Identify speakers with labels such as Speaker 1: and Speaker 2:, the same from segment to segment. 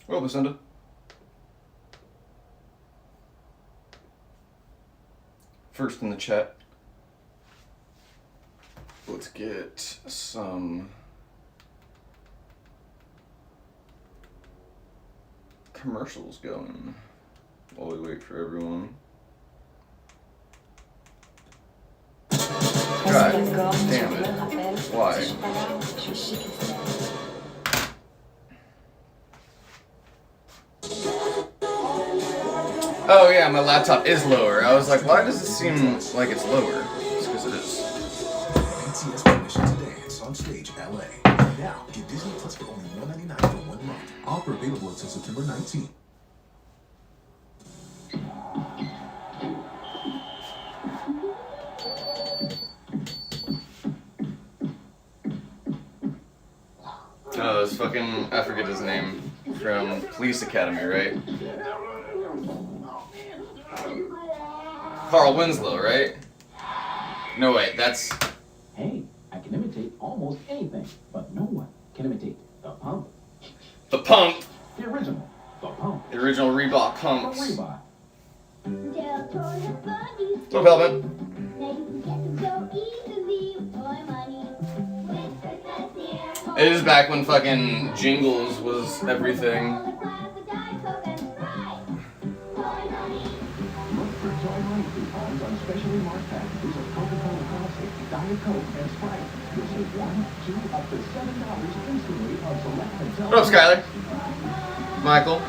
Speaker 1: Well, Lucinda. First in the chat. Let's get some commercials going while we wait for everyone. God damn it. Why? Oh yeah, my laptop is lower. I was like, why does it seem like it's lower? It's because it is.
Speaker 2: NCS permission today. It's on stage, LA. Now, get Disney Plus for only $1.99 for 1 month. Offer available until September 19th.
Speaker 1: Oh, this fucking, I forget his name, from Police Academy, right? Carl Winslow, right? No, wait, that's...
Speaker 3: Hey, I can imitate almost anything, but no one can imitate the pump.
Speaker 1: The pump!
Speaker 3: The original, the pump.
Speaker 1: The original Reebok pumps.
Speaker 3: Reebok.
Speaker 1: What's up, Velvet? It is back when fucking Jingles was everything.
Speaker 3: Look for Joy Money coupons on specially marked packages of Coca-Cola Classic, Diet Coke, and Sprite. You'll save $1, $2, up to $7 instantly on select Mattel.
Speaker 1: What up, Skyler? Michael?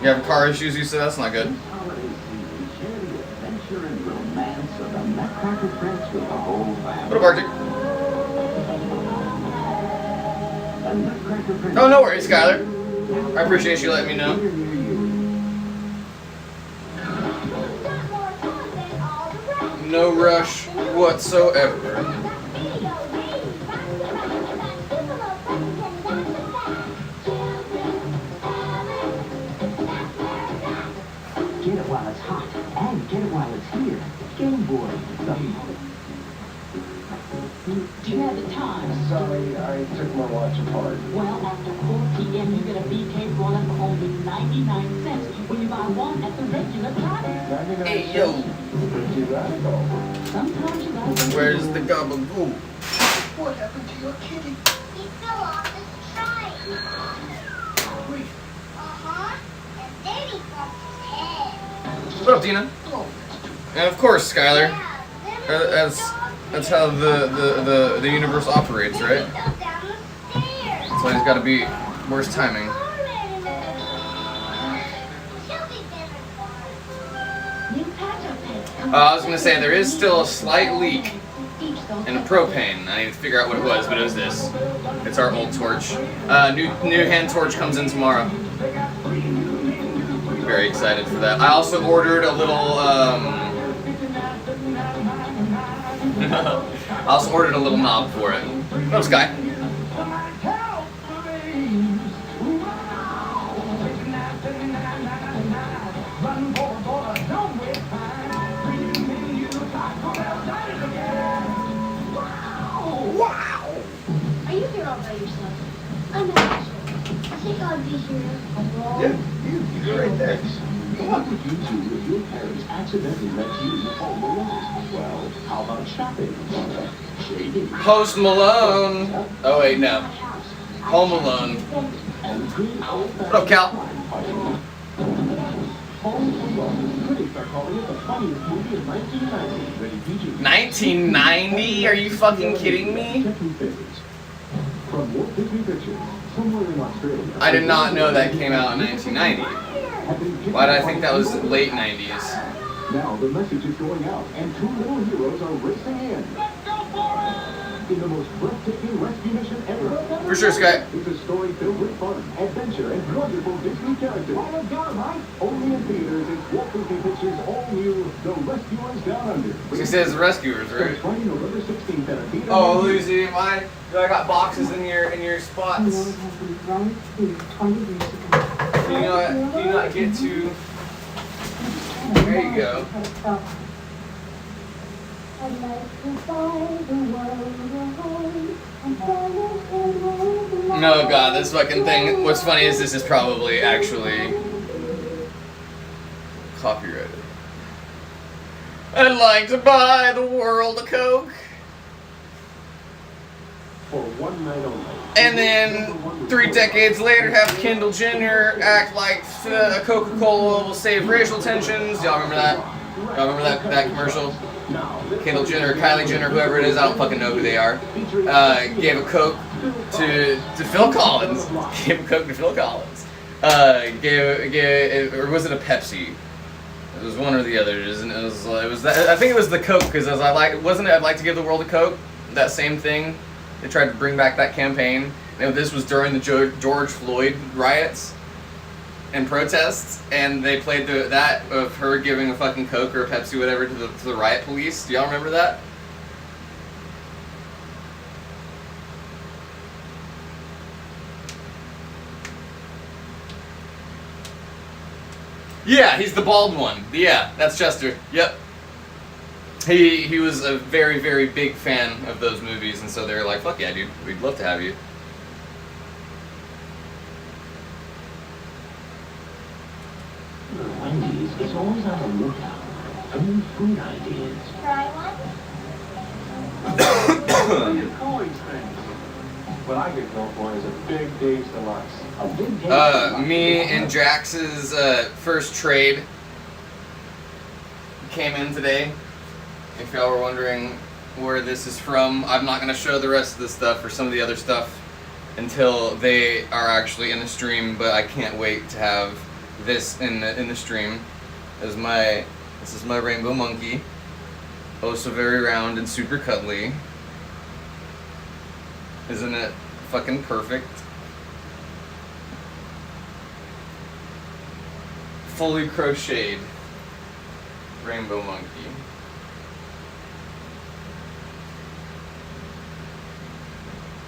Speaker 1: You have car issues, you said? That's not good.
Speaker 3: Holiday season, share the adventure and romance of the Nutcracker Prince with the whole family.
Speaker 1: What up, Arctic?
Speaker 3: The Nutcracker Prince.
Speaker 1: Oh, no worries, Skyler. I appreciate you letting me know. No rush whatsoever.
Speaker 3: Get it while it's hot, and get it while it's here. Game Boy, the
Speaker 4: Do you have the time?
Speaker 3: Sorry, I took my watch apart.
Speaker 4: Well, after 4 p.m., you get a BK roll-up for only 99 cents when you buy one at the regular price.
Speaker 1: Hey, yo.
Speaker 3: Pretty radical.
Speaker 4: Sometimes you gotta...
Speaker 1: Where's the gabagoo?
Speaker 3: What happened to your kitty?
Speaker 5: He fell off the strike.
Speaker 3: Wait.
Speaker 5: And then he bumped his head.
Speaker 1: What up, Dina? And of course, Skylar.
Speaker 5: Yeah, then
Speaker 1: That's how the universe operates, right?
Speaker 5: he fell down the stairs.
Speaker 1: So he's got to be worst timing. I was gonna say there is still a slight leak in the propane. I need to figure out what it was, but it was this. It's our old torch. New hand torch comes in tomorrow. Very excited for that. I also ordered a little. I also ordered a little knob for it. Oh, Sky.
Speaker 5: Wow! Are you here all by yourself? I'm not sure. I think I'll be here alone.
Speaker 2: Yeah, you're right there.
Speaker 3: What would you do if your parents accidentally let you home alone? Well, how about shopping? Trading.
Speaker 1: Post Malone. Oh wait, no. Home Alone. What up, Cal?
Speaker 3: Home Alone. Critics are calling it the funniest movie of 1990. Ready, PG.
Speaker 1: 1990? Are you fucking kidding me?
Speaker 3: From Walt Disney Pictures, somewhere in Australia.
Speaker 1: I did not know that came out in 1990. Why did I think that was late 90s?
Speaker 3: Now the message is going out, and two little heroes are racing in. In the most breathtaking rescue mission ever.
Speaker 1: For sure, Sky.
Speaker 3: It's a story filled with fun, adventure, and wonderful Disney characters. Only in theaters is Walt Disney Pictures' all-new you The Rescuers Down Under.
Speaker 1: She says rescuers, right?
Speaker 3: Friday, November 16th at a theater.
Speaker 1: Oh, Lucy, I got boxes in your spots.
Speaker 4: The world has been growing food 20 years ago.
Speaker 1: Do you not get to? There you go.
Speaker 5: I'd like to buy the world a home and sell it in world.
Speaker 1: No, God, this fucking thing. What's funny is this is probably actually copyrighted. I'd like to buy the world a Coke.
Speaker 3: For one night only.
Speaker 1: And then 3 decades later, have Kendall Jenner act like Coca-Cola will save racial tensions. Y'all remember that? Y'all remember that commercial? Kendall Jenner, Kylie Jenner, whoever it is, I don't fucking know who they are. Gave a Coke to Phil Collins. Gave a Coke to Phil Collins. Or was it a Pepsi? It was one or the other. I think it was the Coke because wasn't it? I'd like to give the world a Coke. That same thing. They tried to bring back that campaign. And this was during the George Floyd riots and protests, and they played that of her giving a fucking Coke or a Pepsi, whatever, to the riot police. Do y'all remember that? Yeah, he's the bald one. Yeah, that's Chester. Yep. He was a very, very big fan of those movies, and so they were like, fuck yeah, dude, we'd love to have you.
Speaker 3: Wendy's is always on the lookout for new food ideas.
Speaker 5: Try one?
Speaker 3: Always things. What I get known for is a Big Dave's Deluxe. A Big Dave's
Speaker 1: Me and Jax's first trade came in today. If y'all were wondering where this is from, I'm not going to show the rest of the stuff or some of the other stuff until they are actually in the stream, but I can't wait to have this in the stream. This is my rainbow monkey. Oh, so very round and super cuddly. Isn't it fucking perfect? Fully crocheted rainbow monkey.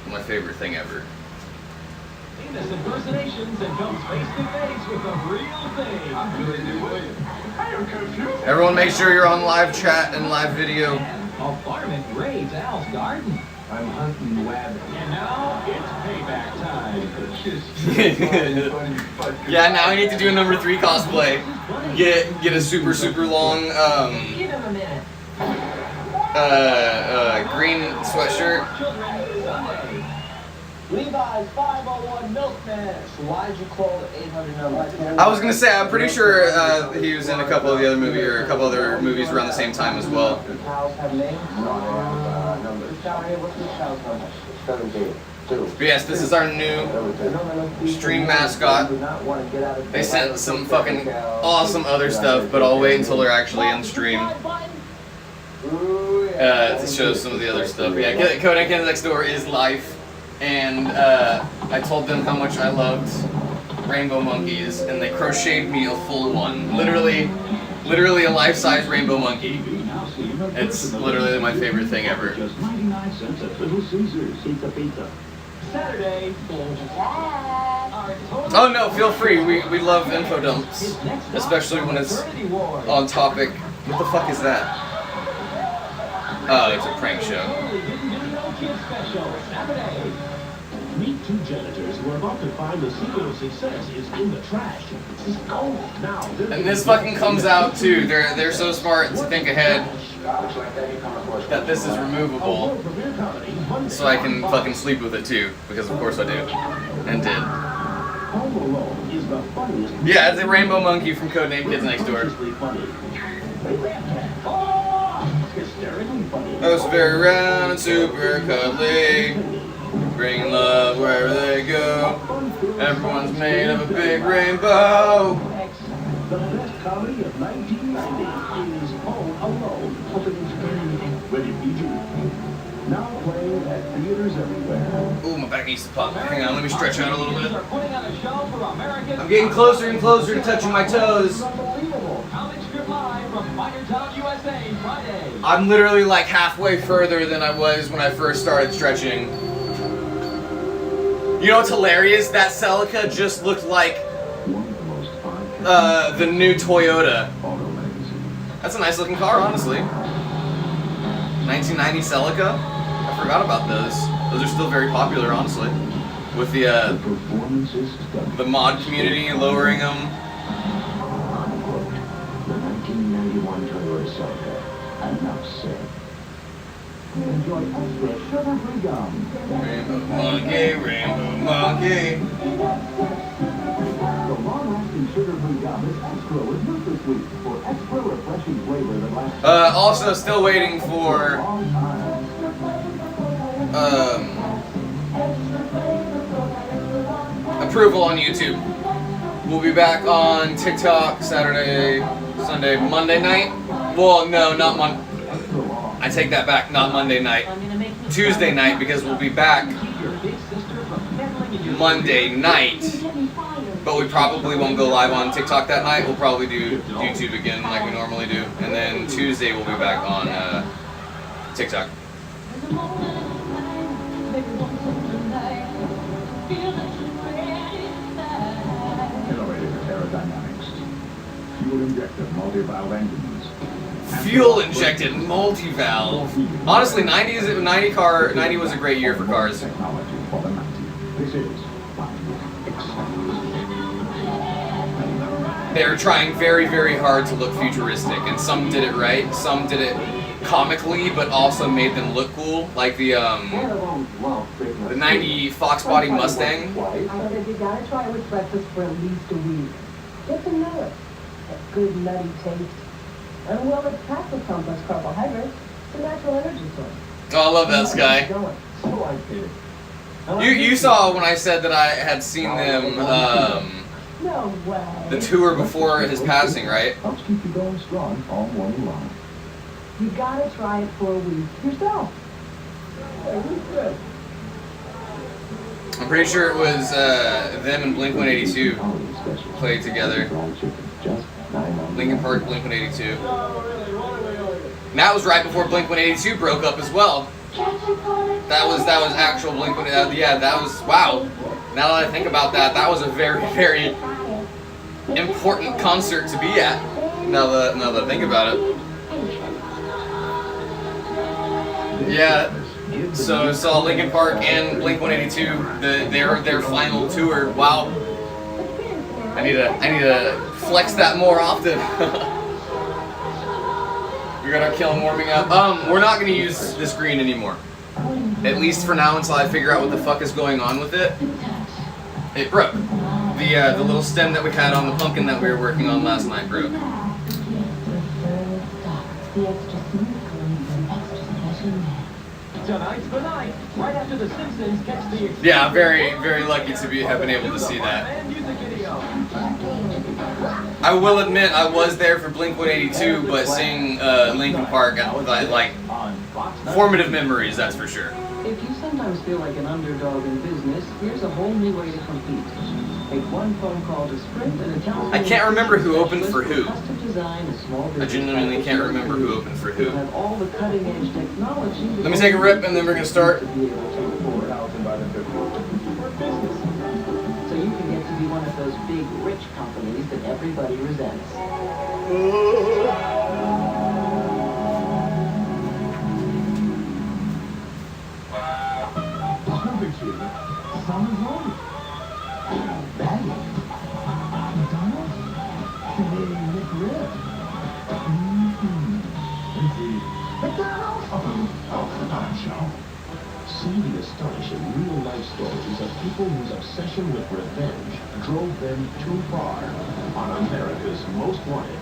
Speaker 1: My favorite thing ever.
Speaker 6: Famous impersonations and comes face to face with the real thing. I'm Billy D. Williams. Hey, I'm Coach Hughes.
Speaker 1: Everyone make sure you're on live chat and live video.
Speaker 6: A varmint raids Al's garden.
Speaker 3: I'm hunting web.
Speaker 6: And now it's payback time.
Speaker 1: Yeah, now I need to do a number 3 cosplay. Get a super long
Speaker 4: Give him a minute.
Speaker 1: green sweatshirt.
Speaker 6: Sunday.
Speaker 7: Levi's 501 Milkman. So why did you call the 800 number?
Speaker 1: I was gonna say, I'm pretty sure he was in a couple of the other movies, or a couple other movies around the same time as well.
Speaker 7: Cows have names? No, they have numbers. This cow here, what's this cow's number? 17.
Speaker 1: But yes, this is our new stream mascot. They sent some fucking awesome other stuff, but I'll wait until they're actually in the stream to show some of the other stuff. Yeah, Kodak Kids Next Door is life, and I told them how much I loved rainbow monkeys, and they crocheted me a full one. Literally a life-size rainbow monkey. It's literally my favorite thing ever.
Speaker 3: Just 99 cents at Little Caesars. Pizza Pizza.
Speaker 6: Saturday.
Speaker 1: Oh no, feel free. We love info dumps, especially when it's on topic. What the fuck is that? Oh, it's a prank show.
Speaker 3: Meet 2 janitors who are about to find the secret of success is in the trash. It's gold. Now,
Speaker 1: And this fucking comes out too. They're so smart to think ahead that this is removable, so I can fucking sleep with it too, because of course I do, and did.
Speaker 3: Home Alone is the funniest.
Speaker 1: Yeah, it's a rainbow monkey from Codename Kids Next Door.
Speaker 3: Hysterically funny.
Speaker 1: Oh, it's very round and super cuddly, bringing love wherever they go. Everyone's made of a big rainbow.
Speaker 3: The best comedy of 1990 is Home Alone. Ready for you. Now playing at theaters everywhere.
Speaker 1: Ooh, my back needs to pop. Hang on, let me stretch out a little bit.
Speaker 6: Are putting on a show for American
Speaker 1: I'm getting closer and closer to touching my toes.
Speaker 6: Unbelievable. Comic strip Sugar Pie from Minortown, USA, Friday.
Speaker 1: I'm literally like halfway further than I was when I first started stretching. You know what's hilarious? That Celica just looked like the new Toyota. That's a nice looking car, honestly. 1990 Celica. I forgot about those. Those are still very popular, honestly. With the mod community lowering them.
Speaker 3: The 1991 Toyota Celica. Enough said. Enjoy extra sugar-free gum.
Speaker 1: Rainbow monkey, rainbow monkey.
Speaker 3: The long-lasting sugar-free gum is extra with NutraSweet for extra refreshing flavor that lasts
Speaker 1: Also, still waiting for
Speaker 3: a long time.
Speaker 1: approval on YouTube. We'll be back on TikTok Saturday, Sunday, Monday night. Well, no, not Monday. I take that back. Not Monday night. Tuesday night, because we'll be back Monday night. But we probably won't go live on TikTok that night. We'll probably do YouTube again like we normally do. And then Tuesday we'll be back on TikTok.
Speaker 3: Innovative aerodynamics. Fuel-injected multi-valve engines.
Speaker 1: Fuel injected multi-valve. Honestly, 90 was a great year for cars.
Speaker 3: Technology for the 90s. This is
Speaker 1: They're trying very, very hard to look futuristic, and some did it right, some did it comically, but also made them look cool, like the 90 Fox Body Mustang.
Speaker 8: I said you gotta try it with breakfast for at least a week. Get to know it. A good nutty taste. And well, it's packed with complex carbohydrates. It's a natural energy source.
Speaker 1: Oh, I love that Sky.
Speaker 3: so I did.
Speaker 1: You saw when I said that I had seen them,
Speaker 8: No way.
Speaker 1: the tour before his passing, right?
Speaker 3: Helps keep you going strong all morning long.
Speaker 8: You gotta try it for a week yourself.
Speaker 1: I'm pretty sure it was them and Blink-182 played together. Linkin Park, Blink-182. And that was right before Blink-182 broke up as well. That was actual Blink-182. Yeah, that was, wow. Now that I think about that, that was a very, very important concert to be at. Now that I think about it. Yeah. So I saw Linkin Park and Blink-182 their final tour. Wow. I need to flex that more often. We got our kiln warming up. We're not gonna use this green anymore. At least for now, until I figure out what the fuck is going on with it. It broke. The little stem that we had on the pumpkin that we were working on last night broke.
Speaker 6: Tonight's the night. Right after the Simpsons catch the
Speaker 1: Yeah, very, very lucky to have been able to see that.
Speaker 6: and music video.
Speaker 1: I will admit I was there for Blink-182, but seeing Linkin Park, like formative memories, that's for sure.
Speaker 7: If you sometimes feel like an underdog in business, here's a whole new way to compete. Make one phone call to Sprint and it tells
Speaker 1: I can't remember who opened for who.
Speaker 7: Custom design a small
Speaker 1: I
Speaker 7: business
Speaker 1: genuinely can't remember who opened for who.
Speaker 7: have all the cutting edge technology.
Speaker 1: Let me take a rip and then we're gonna start.
Speaker 7: To be able to afford business. So you can get to be one of those big rich companies that everybody resents.
Speaker 3: Summer's over. Bagging. McDonald's? Canadian McRib. McDonald's? Oh, the Don Show. See the astonishing real-life stories of people whose obsession with revenge drove them too far on America's Most Wanted.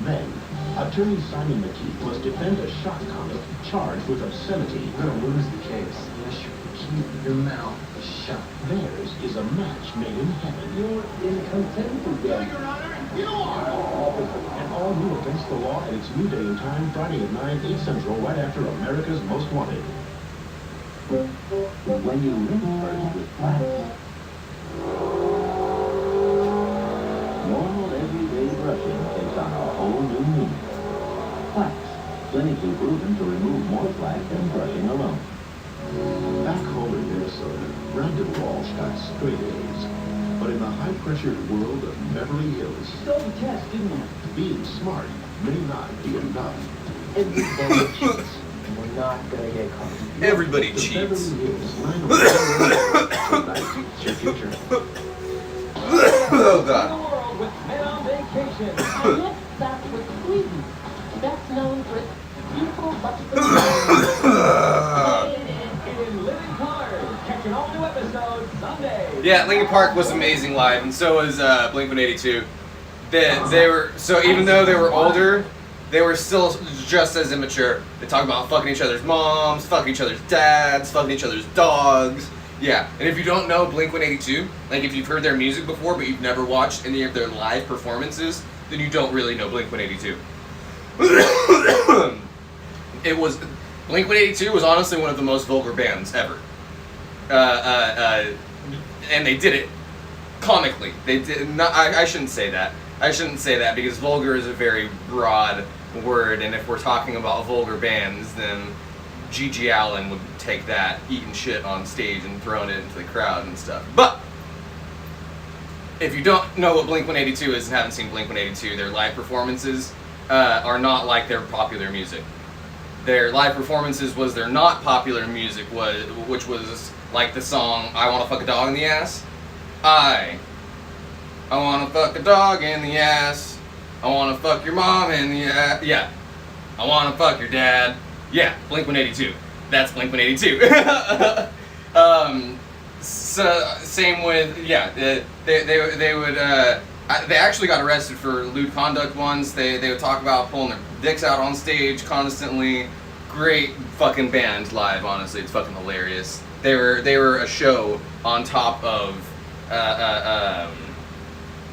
Speaker 3: Then, attorney Simon McKee must defend a shot convict charged with obscenity. You're gonna lose the case. Yes, you keep your mouth shut. Theirs is a match made in heaven. You're in contempt again. Your Honor, you are! And all new Against the Law at its new day and time, Friday at 9, 8 Central, right after America's Most Wanted.
Speaker 7: When you live first with class, normal everyday brushing takes on a whole new
Speaker 3: plaques, clinically proven to remove more plaque than brushing alone. Back home in Minnesota, Brandon Walsh got straight A's. But in the high-pressured world of Beverly Hills,
Speaker 6: Failed the test, didn't you?
Speaker 3: being smart may not be enough.
Speaker 6: Everybody cheats. And we're not gonna get caught.
Speaker 1: Everybody
Speaker 3: The
Speaker 1: cheats.
Speaker 3: Beverly Hills line of tonight, it's your future.
Speaker 1: Oh god.
Speaker 6: The world with men on vacation.
Speaker 4: And let's start with Sweden. That's known for its beautiful but
Speaker 6: In living color. Catch an all-new episode Sunday.
Speaker 1: Yeah, Linkin Park was amazing live, and so was Blink-182. They were, so even though they were older, they were still just as immature. They talk about fucking each other's moms, fucking each other's dads, fucking each other's dogs. Yeah, and if you don't know Blink-182, like if you've heard their music before but you've never watched any of their live performances, then you don't really know Blink-182. Blink-182 was honestly one of the most vulgar bands ever. And they did it comically. They did not. I shouldn't say that. I shouldn't say that because vulgar is a very broad word, and if we're talking about vulgar bands, then G.G. Allen would take that, eating shit on stage and throwing it into the crowd and stuff. But if you don't know what Blink-182 is and haven't seen Blink-182, their live performances are not like their popular music. Their live performances was their not popular music, which was like the song "I Wanna Fuck a Dog in the Ass." I wanna fuck a dog in the ass. I wanna fuck your mom in the ass. Yeah. I wanna fuck your dad. Yeah, Blink-182. That's Blink-182. So same with they would they actually got arrested for lewd conduct once. They would talk about pulling their dicks out on stage constantly. Great fucking band live. Honestly, it's fucking hilarious. They were a show on top of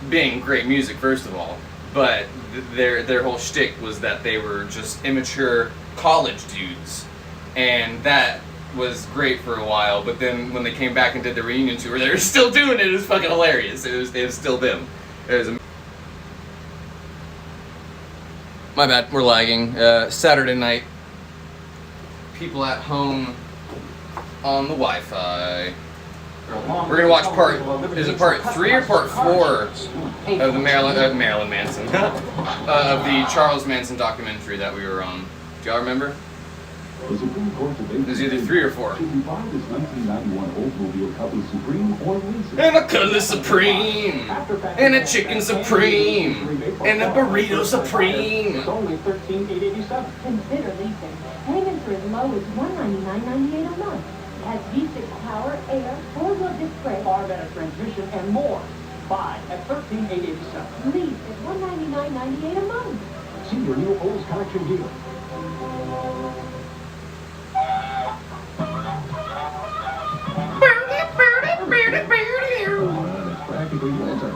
Speaker 1: being great music, first of all, but their whole shtick was that they were just immature college dudes, and that was great for a while. But then when they came back and did the reunion tour, they were still doing it. It was fucking hilarious. It was still them. It was. My bad. We're lagging. Saturday night. People at home on the Wi-Fi. We're gonna watch is it part 3 or part 4 of the Marilyn Manson, of the Charles Manson documentary that we were on. Do y'all remember?
Speaker 3: The Supreme Court debate
Speaker 1: It was either 3 or 4.
Speaker 3: should be bought this 1991 Oldsmobile Cutlass Supreme or lease it.
Speaker 1: And a Cutlass Supreme, and a Chicken Supreme, and a Burrito Supreme.
Speaker 6: It's only $13,887.
Speaker 5: Consider leasing. Payments are as low as $199.98 a month. It has V6 power, air, four-wheel disc brakes.
Speaker 6: Far better transmission and more. Buy at $13,887.
Speaker 5: Lease at $199.98 a month.
Speaker 3: See your new Olds Collection dealer. It's practically winter.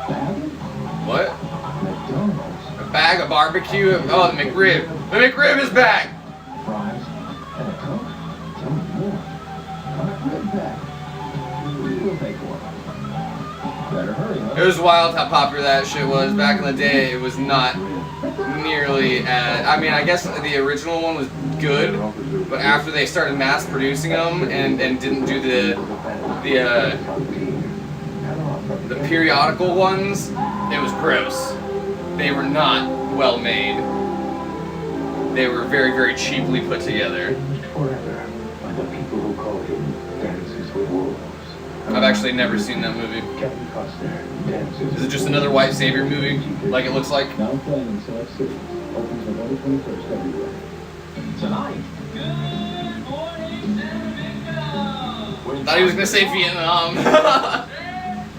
Speaker 3: Bag?
Speaker 1: What?
Speaker 3: McDonald's.
Speaker 1: A bag of barbecue? Oh, the McRib. The McRib is back!
Speaker 3: Fries. And a Coke. Tell me more. McRib bag. We'll pay for it. Better hurry, huh?
Speaker 1: It was wild how popular that shit was. Back in the day, it was not nearly as... I mean, I guess the original one was good, but after they started mass producing them and didn't do the periodical ones, it was gross. They were not well made. They were very, very cheaply put together.
Speaker 3: Forever by the people who call him Dances with Wolves.
Speaker 1: I've actually never seen that movie.
Speaker 3: Kevin Costner dances.
Speaker 1: Is it just another white savior movie, like it looks like?
Speaker 3: Now playing in select cities. Opens November 21st everywhere.
Speaker 6: Tonight.
Speaker 1: Thought he was gonna say Vietnam.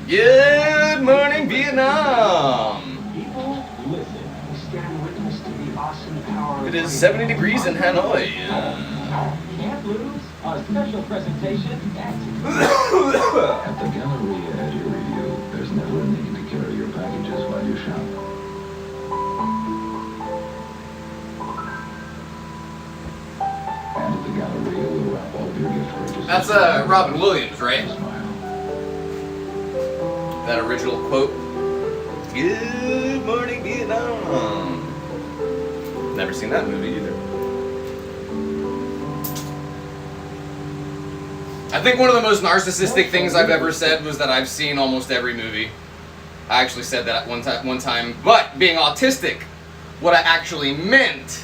Speaker 1: Good morning, Vietnam.
Speaker 6: People, listen. Stand witness to the awesome power.
Speaker 1: It is 70 degrees in Hanoi.
Speaker 6: Can't lose. A special presentation at
Speaker 3: At the Galleria at Rio, there's never a need to carry your packages while you shop. And at the Galleria, we'll wrap all of your gift purchases.
Speaker 1: That's Robin Williams, right?
Speaker 3: Smile.
Speaker 1: That original quote. Good morning, Vietnam. Never seen that movie either. I think one of the most narcissistic things I've ever said was that I've seen almost every movie. I actually said that one time, but being autistic, what I actually meant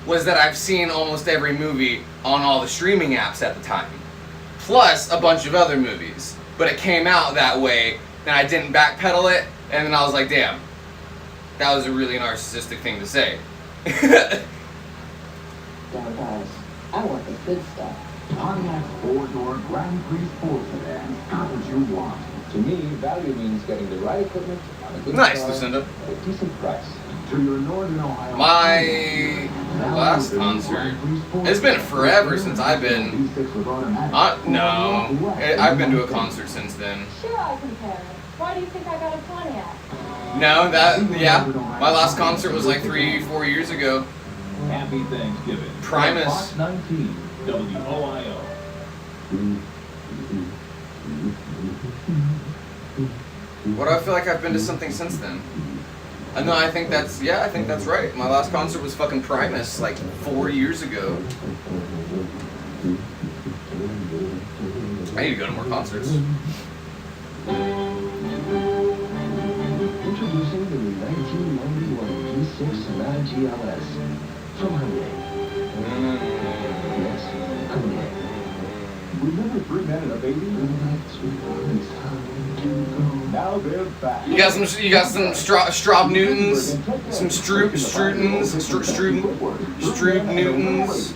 Speaker 1: was that I've seen almost every movie on all the streaming apps at the time, plus a bunch of other movies. But it came out that way, and I didn't backpedal it, and then I was like, damn, that was a really narcissistic thing to say.
Speaker 8: Damn guys, I want the good stuff.
Speaker 3: Pontiac 4-door Grand Prix Sport Sedan. Got what you want.
Speaker 9: To me, value means getting the right equipment on a good
Speaker 1: Nice,
Speaker 9: car
Speaker 1: Lucinda.
Speaker 9: at a decent price.
Speaker 3: To your Northern Ohio.
Speaker 1: My last concert, it's been forever since I've been, no, I've been to a concert since then.
Speaker 5: Sure, I compare it. Why do you think I got a Pontiac?
Speaker 1: No, yeah, my last concert was like 3-4 years ago.
Speaker 6: Happy Thanksgiving.
Speaker 1: Primus.
Speaker 6: Fox 19, WOIO.
Speaker 1: What do I feel like I've been to something since then? No, I think that's right. My last concert was fucking Primus like 4 years ago. I need to go to more concerts.
Speaker 3: Introducing the 1991 G6 Sedan GLS from Hyundai. Yes, Hyundai.
Speaker 6: Remember 3 Men and a Baby? Now they're back.
Speaker 1: You got some Straub Newtons, some Stroop Newtons,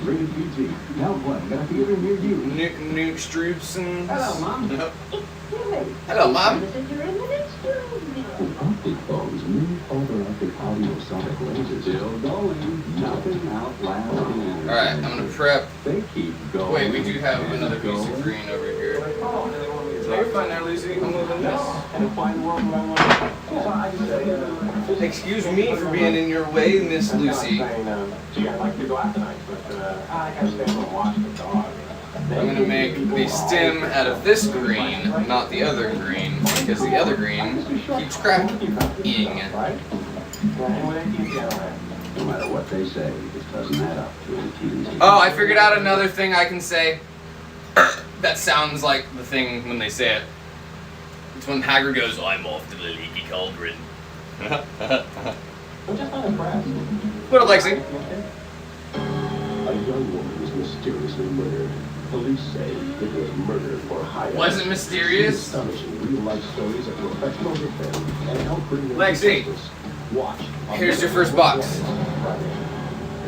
Speaker 3: Rated PG. Now playing at a theater near you.
Speaker 1: Newt Stroopsons.
Speaker 6: Hello, Mom.
Speaker 1: Hello, Mom.
Speaker 3: With optic phones, new fiber optic audio sonic lasers.
Speaker 6: Still going. Nothing outlasts the energy.
Speaker 1: Alright, I'm gonna prep.
Speaker 6: They keep going.
Speaker 1: Wait, we do have another piece of green over here. So you're fine there, Lucy. I'm moving this. Excuse me for being in your way, Miss Lucy.
Speaker 6: Gee, I'd like to go out tonight, but I gotta stay home and watch the dog.
Speaker 1: I'm gonna make the stem out of this green, not the other green, because the other green keeps cracking.
Speaker 3: No matter what they say, it doesn't add up to AT&T.
Speaker 1: Oh, I figured out another thing I can say that sounds like the thing when they say it. It's when Hagrid goes, I'm off to the leaky cauldron.
Speaker 6: I'm just not impressed.
Speaker 1: What up, Lexi?
Speaker 3: A young woman was mysteriously murdered. Police say it was murder for hire.
Speaker 1: Was it mysterious?
Speaker 3: Astonishing real-life stories of professional defense and help bring them to
Speaker 1: Lexi,
Speaker 3: justice. Watch. on
Speaker 1: here's your first
Speaker 3: Friday.
Speaker 1: box.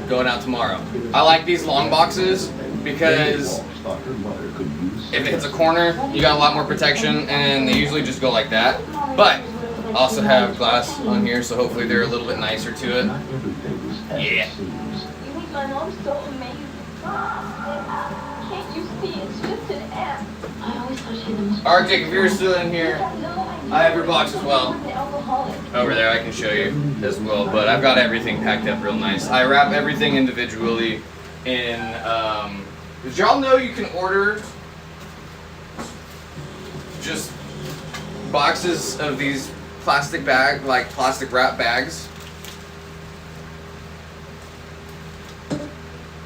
Speaker 1: We're going out tomorrow. I like these long boxes because
Speaker 3: Thought her mother could use
Speaker 1: if it hits a corner, you got a lot more protection, and they usually just go like that. But I also have glass on here, so hopefully they're a little bit nicer to it.
Speaker 3: Not everything's as
Speaker 1: Yeah.
Speaker 3: it seems.
Speaker 5: You make my mom so amazing. Can't you see? It's just an app.
Speaker 4: I always thought she had the most...
Speaker 1: Arctic, if you're still in here, I have your box as well.
Speaker 5: I'm an alcoholic.
Speaker 1: Over there, I can show you as well, but I've got everything packed up real nice. I wrap everything individually in, did y'all know you can order just boxes of these plastic wrap bags?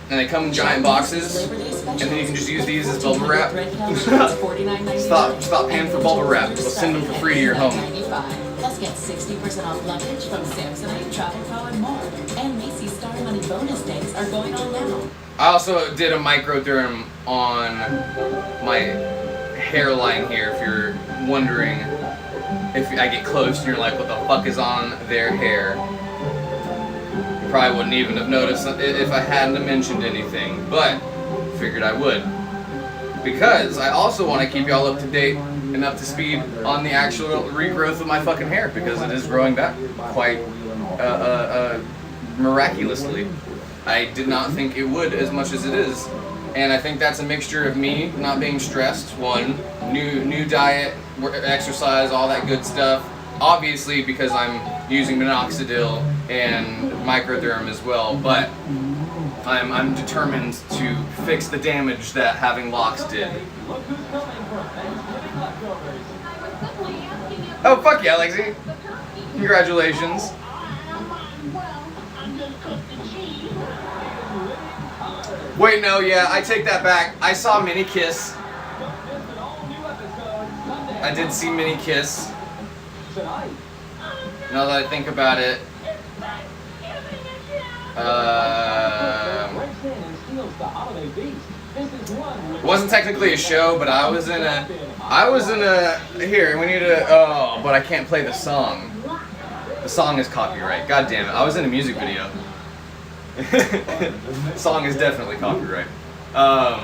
Speaker 1: And they come in giant boxes, and then you can just use these as bubble wrap. Stop paying for bubble wrap. We'll send them for free to your home.
Speaker 10: Plus get 60% off luggage from Samsonite, Travel Pro, and more. And Macy's Star Money bonus days are going on now.
Speaker 1: I also did a microderm on my hairline here, if you're wondering. If I get close and you're like, what the fuck is on their hair? You probably wouldn't even have noticed if I hadn't mentioned anything, but figured I would. Because I also want to keep y'all up to date and up to speed on the actual regrowth of my fucking hair, because it is growing back quite miraculously. I did not think it would as much as it is. And I think that's a mixture of me not being stressed, one, new diet, exercise, all that good stuff. Obviously because I'm using minoxidil and microderm as well, but I'm determined to fix the damage that having locks did.
Speaker 6: Look who's coming for Thanksgiving leftovers.
Speaker 1: Oh, fuck yeah, Lexi. Congratulations.
Speaker 5: Well, I just cooked the cheese.
Speaker 1: Wait, no, yeah, I take that back. I saw Mini Kiss. I did see Mini Kiss. Now that I think about it. Wasn't technically a show, but I was in a here, we need to, oh, but I can't play the song. The song is copyright. God damn it. I was in a music video. Song is definitely copyright. I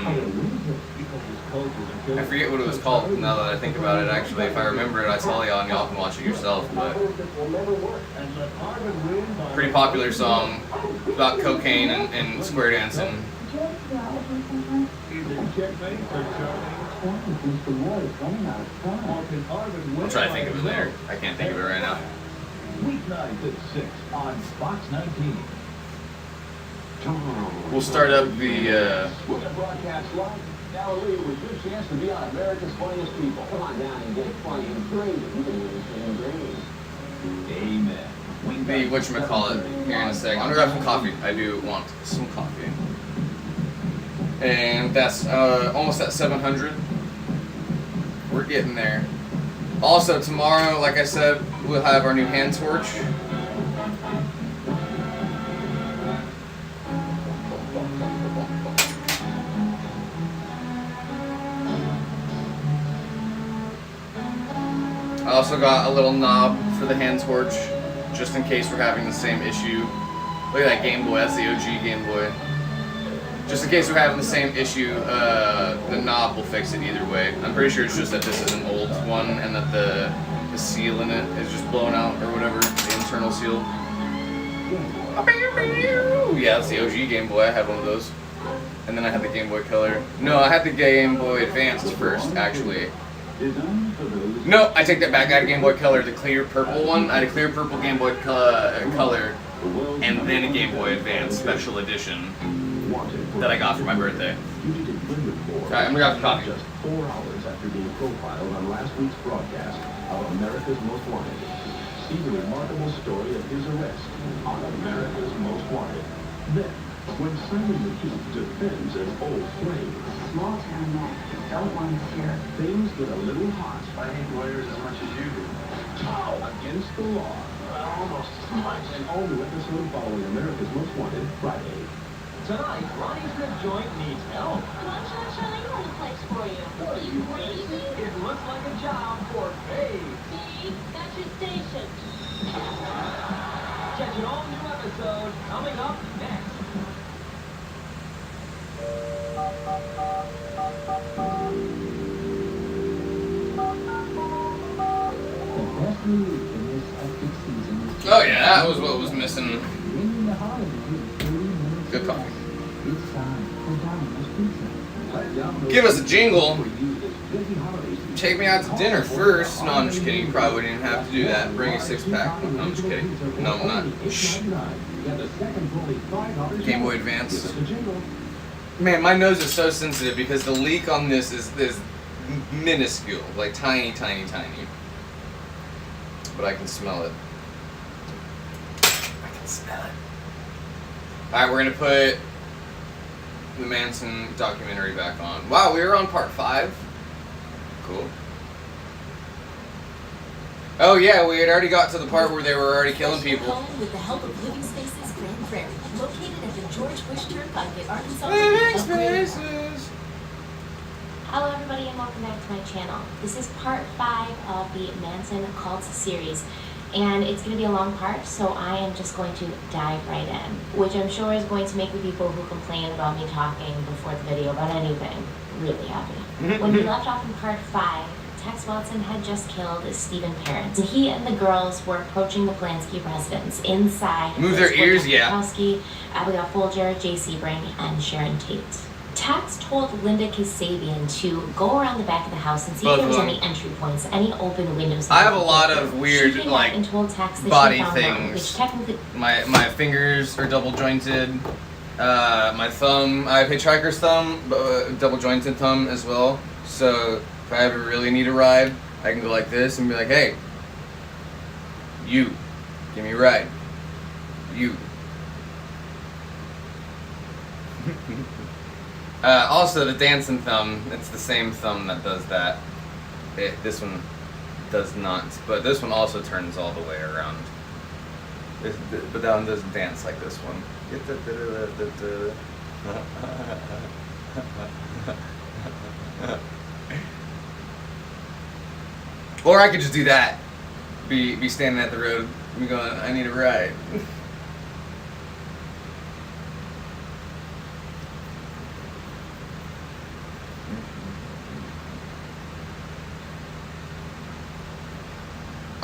Speaker 1: forget what it was called now that I think about it. Actually, if I remember it, I tell y'all and y'all can watch it yourself. But pretty popular song about cocaine and square dancing. I'm trying to think of it there. I can't think of it right now.
Speaker 3: Weeknights at 6 on Fox 19.
Speaker 1: We'll start up the.
Speaker 9: We're going to broadcast live. Now, Lee, with your chance to be on America's Funniest People. Come on down and get funny and crazy. You can win some green.
Speaker 3: Amen.
Speaker 1: The whatchamacallit here in a sec. I'm gonna grab some coffee. I do want some coffee. And that's almost at 700. We're getting there. Also, tomorrow, like I said, we'll have our new hand torch. I also got a little knob for the hand torch, just in case we're having the same issue. Look at that Game Boy, that's the OG Game Boy. Just in case we're having the same issue, the knob will fix it either way. I'm pretty sure it's just that this is an old one and that the seal in it is just blown out or whatever, the internal seal. Yeah, that's the OG Game Boy, I had one of those. And then I had the Game Boy Color. No, I had the Game Boy Advance first, actually. No, I take that back. I had a Game Boy Color, the clear purple one. I had a clear purple Game Boy Color, and then a Game Boy Advance Special Edition that I got for my birthday. Alright, I'm gonna grab some coffee.
Speaker 3: Just 4 hours after being profiled on last week's broadcast of America's Most Wanted. See the remarkable story of his arrest on America's Most Wanted. Then, when Simon McKee defends an old flame,
Speaker 4: Small town men don't want us here.
Speaker 3: things get a little hot.
Speaker 6: I hate lawyers as much as you do.
Speaker 3: Against the law.
Speaker 6: Almost as much.
Speaker 3: An all-new episode following America's Most Wanted Friday.
Speaker 6: Tonight, Ronnie's rib joint needs help.
Speaker 5: Come on, Sean, I know the place for you.
Speaker 6: Are you crazy? It looks like a job for Faye.
Speaker 5: See, that's your station.
Speaker 6: Catch an all-new episode coming up next.
Speaker 7: The best news in this hectic season is
Speaker 1: Oh yeah, that was what was missing.
Speaker 7: bringing the holidays 30 minutes.
Speaker 1: Good coffee.
Speaker 7: It's time for Domino's Pizza.
Speaker 1: Give us a jingle. Take me out to dinner first. No, I'm just kidding. You probably wouldn't even have to do that. Bring a 6-pack. No, I'm just kidding. No, I'm not. Shh. Game Boy Advance. Man, my nose is so sensitive because the leak on this is minuscule. Like tiny, tiny, tiny. But I can smell it. I can smell it. Alright, we're going to put the Manson documentary back on. Wow, we were on part 5. Cool. Oh yeah, we had already got to the part where they were already killing people.
Speaker 10: With the help of Living Spaces Grand Prairie, located at the George Bush Turnpike in Arkansas.
Speaker 1: Living Spaces.
Speaker 11: Hello everybody and welcome back to my channel. This is part 5 of the Manson Cults series. And it's going to be a long part, so I am just going to dive right in. Which I'm sure is going to make the people who complain about me talking before the video about anything really happy. When we left off in part 5, Tex Watson had just killed Stephen Parent. He and the girls were approaching the Polanski residence inside.
Speaker 1: Move their ears, yeah.
Speaker 11: Kowski, Abigail Folger, Jay Sebring, and Sharon Tate. Tex told Linda Kasabian to go around the back of the house and see if there was any entry points, any open windows.
Speaker 1: I have a lot of weird, like,
Speaker 11: and told Tex that
Speaker 1: body
Speaker 11: she found
Speaker 1: things.
Speaker 11: one, which technically
Speaker 1: My fingers are double jointed. My thumb, I have hitchhiker's thumb, double jointed thumb as well. So if I ever really need a ride, I can go like this and be like, hey, you, give me a ride. You. Also, the dancing thumb, it's the same thumb that does that. This one does not, but this one also turns all the way around. But that one doesn't dance like this one. Or I could just do that. Be standing at the road, be going, I need a ride.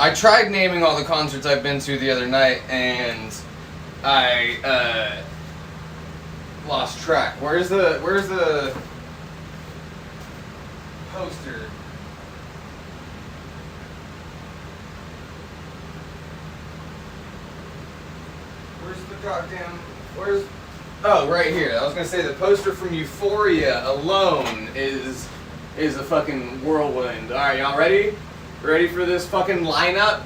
Speaker 1: I tried naming all the concerts I've been to the other night, and I lost track. Where's the poster? Where's the goddamn? Oh, right here. I was gonna say the poster from Euphoria alone is a fucking whirlwind. All right, y'all ready? Ready for this fucking lineup?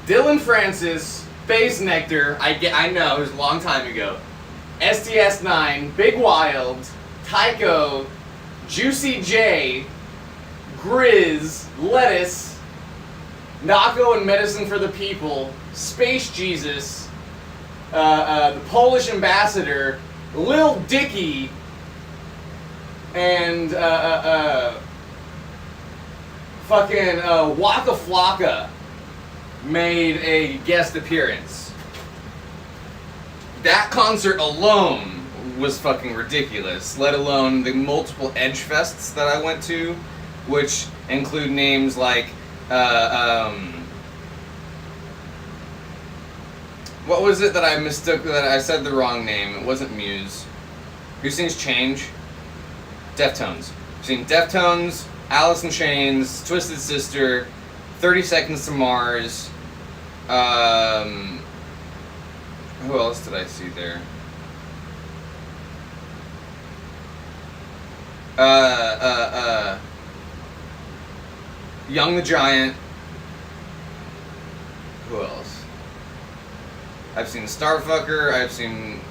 Speaker 1: Dylan Francis, Phase Nectar, I know, it was a long time ago. STS9, Big Wild, Tycho, Juicy J, Grizz, Lettuce, Nako and Medicine for the People, Space Jesus, the Polish Ambassador, Lil Dicky, and fucking Waka Flocka made a guest appearance. That concert alone was fucking ridiculous, let alone the multiple Edge Fests that I went to, which include names like, what was it that I mistook, that I said the wrong name? It wasn't Muse. Who sings Change? Deftones. I've seen Deftones, Alice in Chains, Twisted Sister, 30 Seconds to Mars. Who else did I see there? Young the Giant. Who else? I've seen Starfucker. I've seen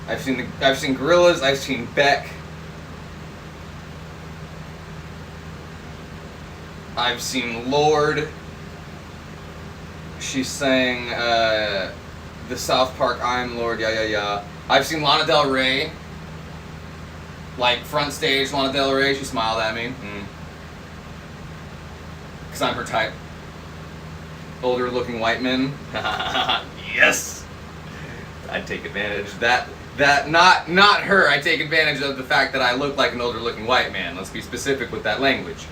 Speaker 1: Gorillaz. I've seen Beck. I've seen Lorde. She sang the South Park I'm Lord, yeah, yeah, yeah. I've seen Lana Del Rey. Like, front stage Lana Del Rey, she smiled at me. Because I'm her type. Older looking white men. Yes! I'd take advantage of that. Not her, I take advantage of the fact that I look like an older looking white man. Let's be specific with that language.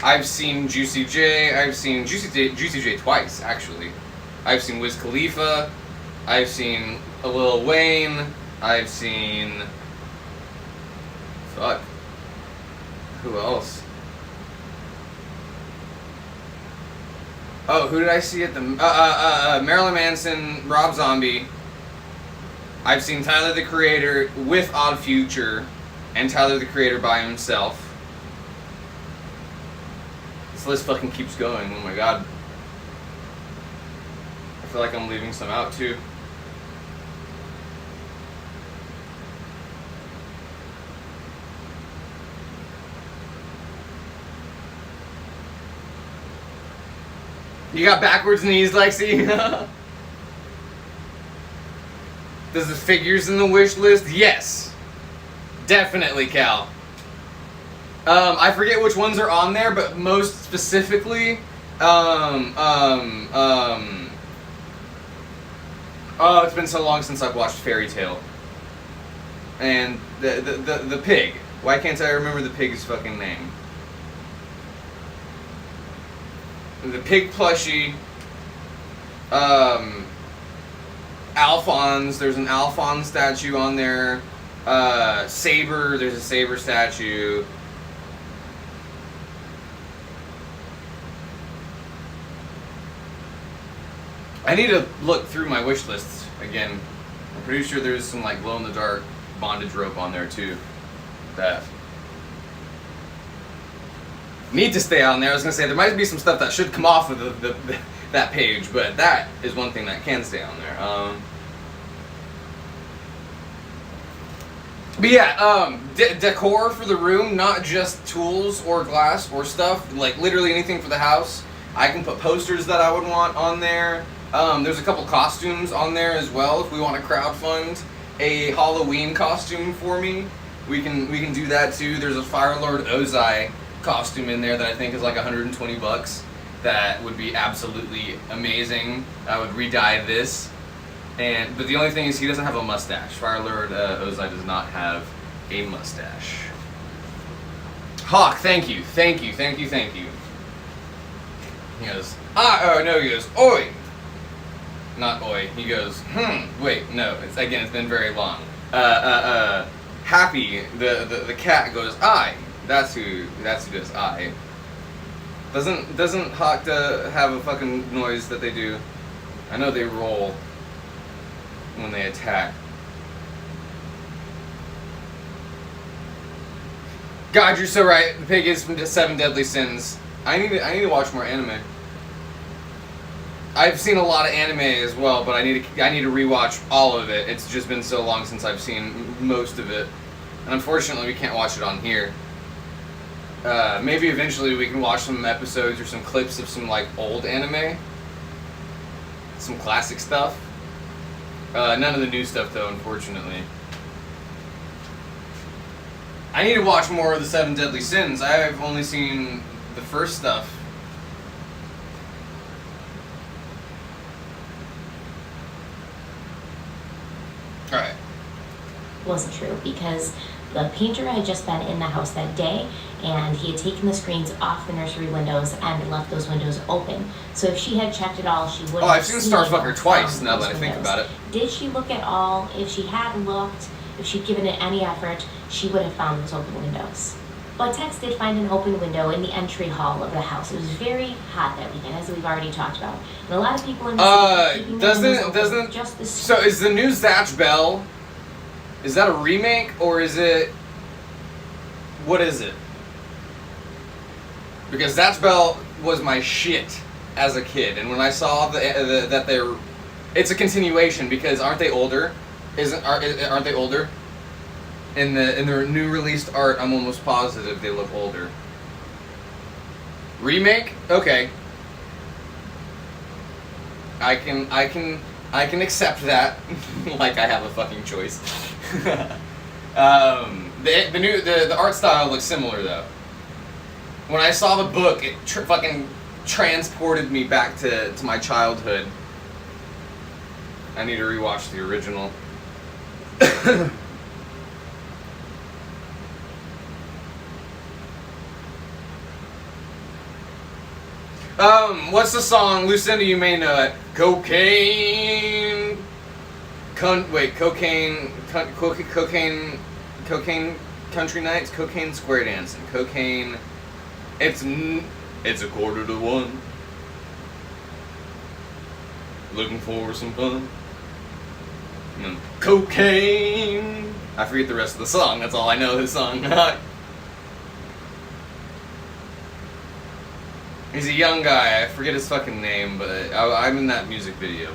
Speaker 1: I've seen Juicy J. I've seen Juicy J twice, actually. I've seen Wiz Khalifa. I've seen Lil Wayne. I've seen... Fuck. Who else? Oh, who did I see at the... Marilyn Manson, Rob Zombie. I've seen Tyler, the Creator with Odd Future. And Tyler, the Creator by himself. This list fucking keeps going, oh my god. I feel like I'm leaving some out too. You got backwards knees, Lexi? Does the figures in the wish list? Yes. Definitely, Cal. I forget which ones are on there, but most specifically, oh, it's been so long since I've watched Fairy Tale. And the pig. Why can't I remember the pig's fucking name? The pig plushie. Alphonse. There's an Alphonse statue on there. Saber. There's a Saber statue. I need to look through my wish lists again. I'm pretty sure there's some like glow-in-the-dark bondage rope on there too. That need to stay on there. I was gonna say there might be some stuff that should come off of that page, but that is one thing that can stay on there. But yeah, decor for the room, not just tools or glass or stuff, like literally anything for the house. I can put posters that I would want on there. There's a couple costumes on there as well. If we want to crowdfund a Halloween costume for me, we can do that too. There's a Fire Lord Ozai costume in there that I think is like $120. That would be absolutely amazing. I would re-dye this. But the only thing is he doesn't have a mustache. Fire Lord Ozai does not have a mustache. Hawk, thank you. He goes, he goes, oi! Not oi. He goes, wait, no. It's been very long. Happy, the cat goes, I. That's who does I. Doesn't Hawk have a fucking noise that they do? I know they roll when they attack. God, you're so right. The pig is from the 7 Deadly Sins. I need to watch more anime. I've seen a lot of anime as well, but I need to rewatch all of it. It's just been so long since I've seen most of it, and unfortunately, we can't watch it on here. Maybe eventually we can watch some episodes or some clips of some like old anime, some classic stuff. None of the new stuff though, unfortunately. I need to watch more of the 7 Deadly Sins. I've only seen the first stuff. Alright.
Speaker 11: Wasn't true because the painter had just been in the house that day and he had taken the screens off the nursery windows and left those windows open. So if she had checked it all, she would have
Speaker 1: I've seen Starfucker twice now that I think
Speaker 11: windows.
Speaker 1: about it.
Speaker 11: Did she look at all? If she had looked, if she'd given it any effort, she would have found those open windows. But Tex did find an open window in the entry hall of the house. It was very hot that weekend, as we've already talked about. And a lot of people in the city keeping their windows open just the
Speaker 1: So is the new Zatch Bell, is that a remake or is it, what is it? Because Zatch Bell was my shit as a kid, and when I saw that they're, it's a continuation because aren't they older? Aren't they older? In their new released art, I'm almost positive they look older. Remake? Okay. I can accept that. Like I have a fucking choice. The art style looks similar though. When I saw the book, it fucking transported me back to my childhood. I need to rewatch the original. What's the song? Lucinda, you may know it. Cocaine. Cocaine Country Nights. Cocaine Square Dancing. Cocaine. It's 1:45. Looking for some fun. Cocaine. I forget the rest of the song. That's all I know of the song. He's a young guy. I forget his fucking name, but I'm in that music video.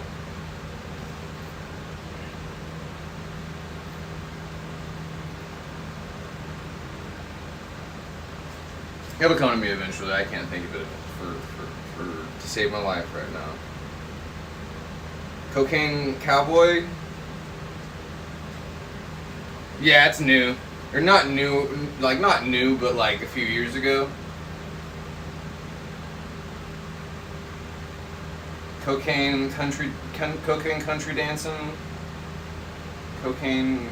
Speaker 1: It'll come to me eventually. I can't think of it to save my life right now. Cocaine Cowboy? Yeah, it's new. Or not new, not new, but like a few years ago. Cocaine country dancing. Cocaine.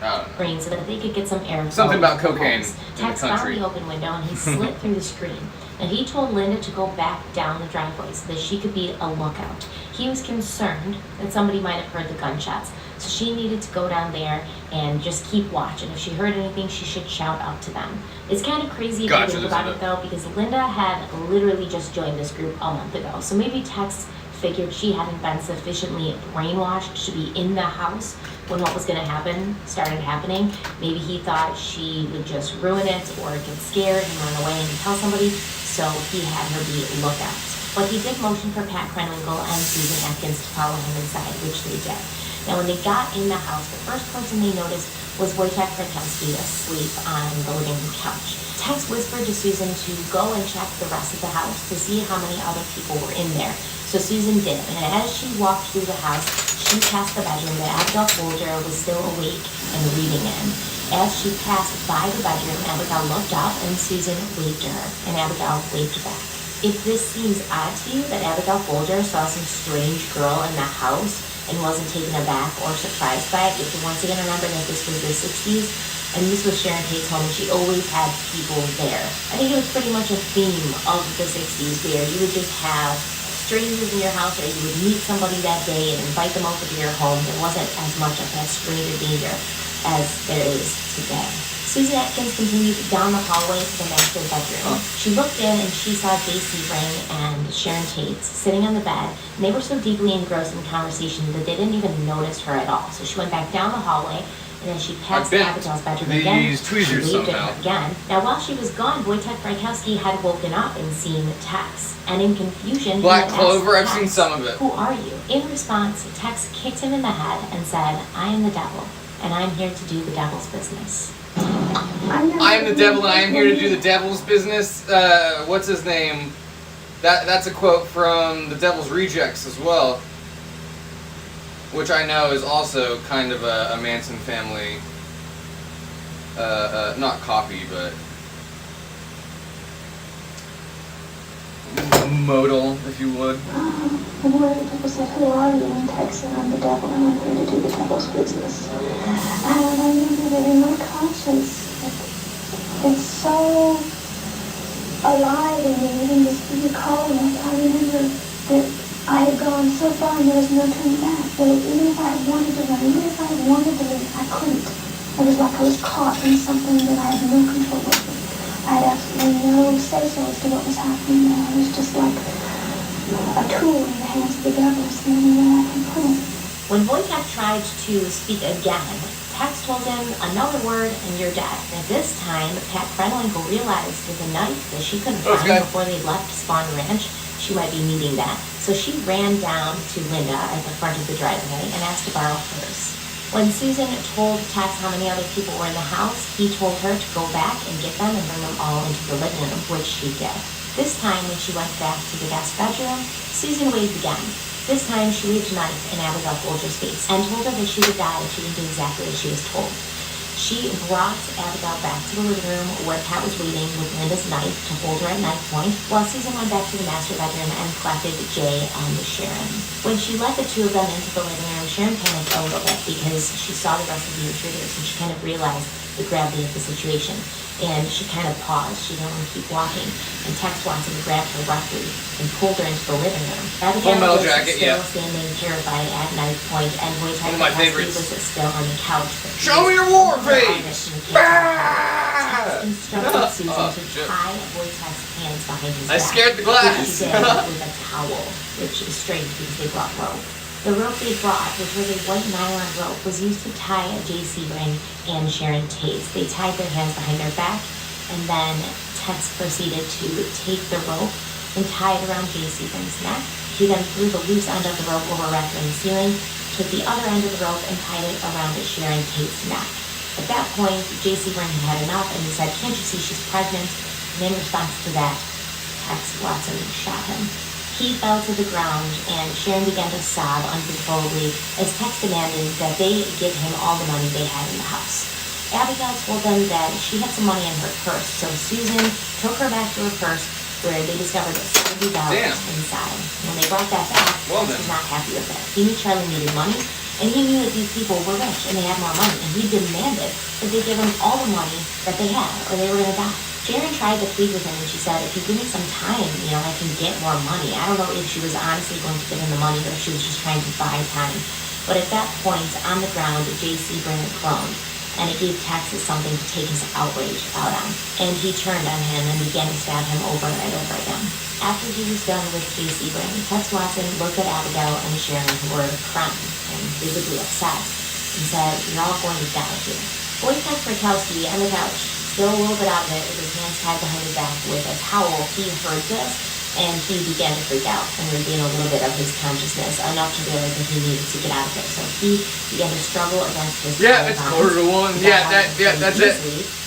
Speaker 1: I don't know.
Speaker 11: So that they could get some air.
Speaker 1: Something about cocaine in the
Speaker 11: Tex found
Speaker 1: country.
Speaker 11: the open window and he slid through the screen. And he told Linda to go back down the driveway so that she could be a lookout. He was concerned that somebody might have heard the gunshots. So she needed to go down there and just keep watching. If she heard anything, she should shout out to them. It's kind of crazy if you think about it though, because Linda had literally just joined this group a month ago. So maybe Tex figured she hadn't been sufficiently brainwashed to be in the house when what was going to happen started happening. Maybe he thought she would just ruin it or get scared and run away and tell somebody, so he had her be lookout. But he did motion for Pat Krenwinkel and Susan Atkins to follow him inside, which they did. Now, when they got in the house, the first person they noticed was Wojtek Krakowski asleep on the living room couch. Tex whispered to Susan to go and check the rest of the house to see how many other people were in there. So Susan did, and as she walked through the house, she passed the bedroom that Abigail Folger was still awake and reading in. As she passed by the bedroom, Abigail looked up and Susan waved to her, and Abigail waved back. If this seems odd to you that Abigail Folger saw some strange girl in the house and wasn't taken aback or surprised by it, you can once again remember that this was the 60s, and this was Sharon Tate's home, and she always had people there. I think it was pretty much a theme of the 60s where you would just have strangers in your house, or you would meet somebody that day and invite them over to your home. There wasn't as much of that stranger danger as there is today. Susan Atkins continued down the hallway to the master bedroom. She looked in and she saw J.C. Ring and Sharon Tate sitting on the bed, and they were so deeply engrossed in conversation that they didn't even notice her at all. So she went back down the hallway, and then she passed Abigail's bedroom again. She waved at her again. Now, while she was gone, Wojtek Krakowski had woken up and seen Tex. And in confusion,
Speaker 1: Black
Speaker 11: he
Speaker 1: Clover,
Speaker 11: asked
Speaker 1: I've seen
Speaker 11: Tex,
Speaker 1: some of it.
Speaker 11: "Who are you?" In response, Tex kicked him in the head and said, "I am the devil, and I'm here to do the devil's business."
Speaker 1: I am the devil and I am here to do the devil's business. What's his name? That's a quote from The Devil's Rejects as well, which I know is also kind of a Manson family, not copy, but modal, if you would.
Speaker 5: And one of the people said, "Who are you?" And Tex said, "I'm the devil, and I'm here to do the devil's business." And I remember that in my conscience, it's so alive in me, even just recalling it. I remember that I had gone so far and there was no turning back. That even if I had wanted to run, even if I had wanted to leave, I couldn't. It was like I was caught in something that I had no control over. I had absolutely no say-so as to what was happening there. It was just like a tool in the hands of the devil, so anywhere I can put it.
Speaker 11: When Wojtek tried to speak again, Tex told him, "Another word and you're dead." At this time, Pat Krenwinkel realized that the knife that she couldn't find before they left Spawn Ranch, she might be needing that. So she ran down to Linda at the front of the driveway and asked to borrow hers. When Susan told Tex how many other people were in the house, he told her to go back and get them and bring them all into the living room, which she did. This time, when she went back to the guest bedroom, Susan waved again. This time, she waved a knife in Abigail Folger's face and told her that she would die if she didn't do exactly as she was told. She brought Abigail back to the living room where Pat was waiting with Linda's knife to hold her at knife point, while Susan went back to the master bedroom and collected Jay and Sharon. When she let the two of them into the living room, Sharon panicked a little bit because she saw the rest of the intruders and she kind of realized the gravity of the situation. And she kind of paused. She didn't want to keep walking. And Tex Watson grabbed her roughly and pulled her into the living room. Abigail was still standing terrified at knife point, and Wojtek was still on the couch.
Speaker 1: Show me your war face!
Speaker 11: Tex instructed Susan to tie Wojtek's hands behind his back.
Speaker 1: I scared the glass.
Speaker 11: She did with a towel, which is strange because they brought rope. The rope they brought, which was a white nylon rope, was used to tie J.C. Ring and Sharon Tate. They tied their hands behind their back, and then Tex proceeded to take the rope and tie it around J.C. Ring's neck. He then threw the loose end of the rope over a rack in the ceiling, took the other end of the rope and tied it around Sharon Tate's neck. At that point, J.C. Ring had enough, and he said, "Can't you see she's pregnant?" And in response to that, Tex Watson shot him. He fell to the ground, and Sharon began to sob uncontrollably as Tex demanded that they give him all the money they had in the house. Abigail told them that she had some money in her purse, so Susan took her back to her purse, where they discovered $70 inside. When they brought that back, Tex was not happy with it. He knew Charlie needed money, and he knew that these people were rich and they had more money, and he demanded that they give him all the money that they had, or they were going to die. Sharon tried to plead with him, and she said, "If you give me some time, I can get more money." I don't know if she was honestly going to give him the money or if she was just trying to buy time. But at that point, on the ground, J.C. Ring groaned, and it gave Tex something to take his outrage out on. And he turned on him and began to stab him over and over again. After he was done with J.C. Ring, Tex Watson looked at Abigail and Sharon, who were crying and visibly upset, and said, "You're all going to die here." Wojtek Krakowski on the couch, still a little bit out of it, with his hands tied behind his back with a towel, he heard this, and he began to freak out and regain a little bit of his consciousness, enough to realize that he needed to get out of there. So he began to struggle against his
Speaker 1: Yeah, it's quarter to one. Yeah, that's it.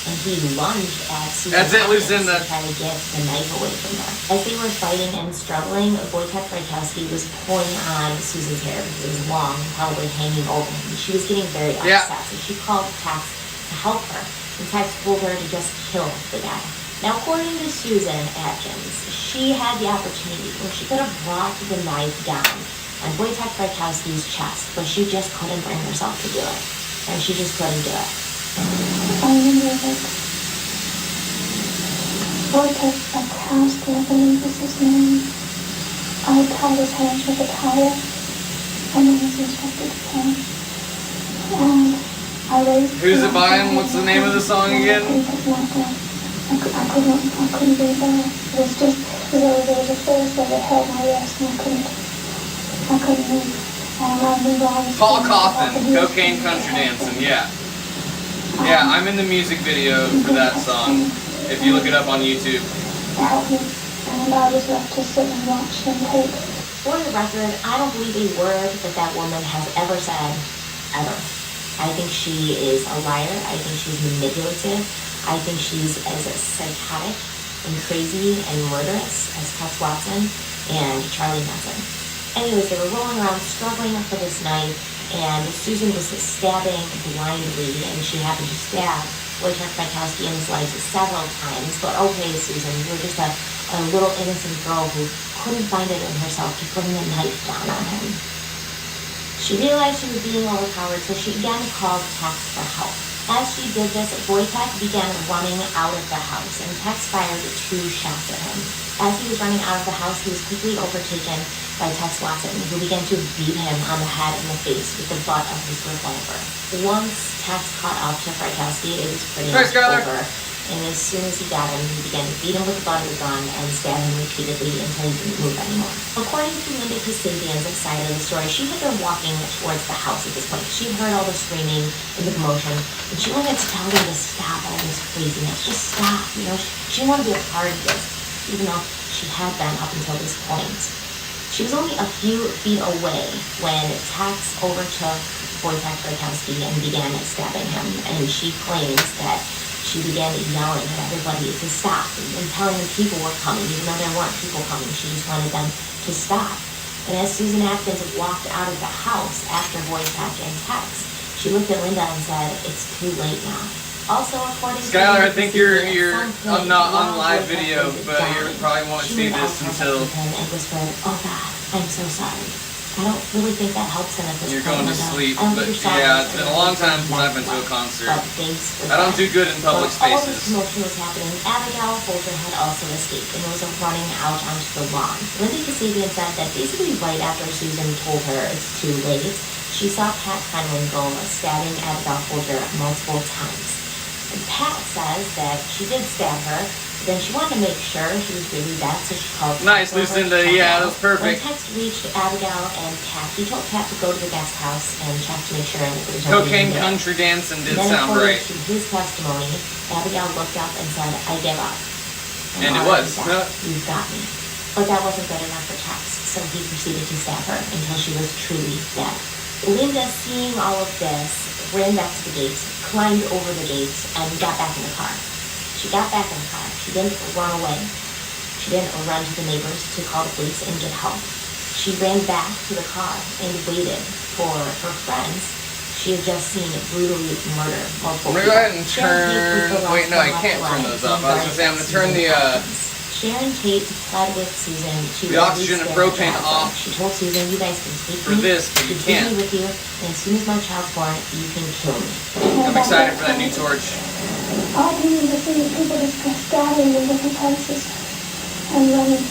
Speaker 11: And he lunged at Susan.
Speaker 1: That's it, Lucinda.
Speaker 11: To try to get the knife away from her. As they were fighting and struggling, Wojtek Frykowski was pulling on Susan's hair because it was long and probably hanging over him. She was getting very upset, so she called Tex to help her. And Tex told her to just kill the guy. Now, according to Susan Atkins, she had the opportunity where she could have brought the knife down on Wojtek Frykowski's chest, but she just couldn't bring herself to do it. And she just couldn't do it.
Speaker 5: I remember that Wojtek Frykowski, I believe was his name. I tied his hands with a towel, and then was instructed to kill him. And I raised.
Speaker 1: Who's it by him? What's the name of the song again?
Speaker 5: I couldn't breathe out. It was just, there was a force that had held my wrist, and I couldn't move. And I remember I was...
Speaker 1: Paul Coffin, Cocaine Country Dancing, yeah. Yeah, I'm in the music video for that song, if you look it up on YouTube.
Speaker 5: Help me, and I was left to sit and watch him take.
Speaker 11: For the record, I don't believe a word that woman has ever said, ever. I think she is a liar. I think she's manipulative. I think she's as psychotic and crazy and murderous as Tex Watson and Charlie Manson. Anyways, they were rolling around struggling for this knife, and Susan was stabbing blindly, and she happened to stab Wojtek Frykowski in his legs several times. But okay, Susan, you're just a little innocent girl who couldn't find it in herself to bring the knife down on him. She realized she was being overpowered, so she again called Tex for help. As she did this, Wojtek began running out of the house, and Tex fired 2 shots at him. As he was running out of the house, he was quickly overtaken by Tex Watson, who began to beat him on the head and the face with the butt of his revolver. Once Tex caught up to Frykowski, it was pretty much over. And as soon as he got him, he began to beat him with the butt of the gun and stab him repeatedly until he didn't move anymore. According to Linda Kasabian's side of the story, she had been walking towards the house at this point. She heard all the screaming and the commotion, and she wanted to tell them to stop all this craziness. Just stop, you know. She didn't want to be a part of this, even though she had been up until this point. She was only a few feet away when Tex overtook Wojtek Frykowski and began stabbing him, and she claims that she began yelling at everybody to stop and telling them people were coming, even though there weren't people coming. She just wanted them to stop. And as Susan Atkins walked out of the house after Wojtek and Tex, she looked at Linda and said, "It's too late now." Also, according to
Speaker 1: Skylar, I think you're not on live video, but you probably won't see this until...
Speaker 11: And whispered, "Oh God, I'm so sorry." I don't really think that helps him at this
Speaker 1: You're
Speaker 11: point.
Speaker 1: going to sleep, but yeah, it's been a long time since I've been to a concert. I don't do good in public
Speaker 11: All this
Speaker 1: spaces.
Speaker 11: commotion was happening. Abigail Folger had also escaped and was running out onto the lawn. Linda Kasabian said that basically right after Susan told her it's too late, she saw Pat Fenlon go stabbing Abigail Folger multiple times. And Pat says that she did stab her, but then she wanted to make sure she was really dead, so she called
Speaker 1: Nice,
Speaker 11: Tex over
Speaker 1: Lucinda.
Speaker 11: to check
Speaker 1: Yeah,
Speaker 11: out.
Speaker 1: that's perfect.
Speaker 11: When Tex reached Abigail and Pat, he told Pat to go to the guest house and check to make sure there was nobody
Speaker 1: Cocaine
Speaker 11: there.
Speaker 1: Country Dancing did
Speaker 11: Then,
Speaker 1: sound
Speaker 11: according
Speaker 1: right.
Speaker 11: to his testimony, Abigail looked up and said, "I give up."
Speaker 1: And it
Speaker 11: all
Speaker 1: was.
Speaker 11: of that, "You've got me." But that wasn't good enough for Tex, so he proceeded to stab her until she was truly dead. Linda, seeing all of this, ran back to the gate, climbed over the gate, and got back in the car. She got back in the car. She didn't run away. She didn't run to the neighbors to call the police and get help. She ran back to the car and waited for her friends. She had just seen brutally murder multiple
Speaker 1: I'm gonna
Speaker 11: people.
Speaker 1: go ahead and turn... Wait, no, I can't turn those off. I was gonna say, I'm gonna turn the
Speaker 11: Sharon Tate pled with Susan to
Speaker 1: the oxygen and propane off.
Speaker 11: She told Susan, "You guys can take
Speaker 1: for
Speaker 11: me,
Speaker 1: this, but you
Speaker 11: take
Speaker 1: can't.
Speaker 11: me with you, and as soon as my child's born, you can kill me."
Speaker 1: I'm excited for that new torch.
Speaker 5: All I can remember seeing people just scattering in different places and running.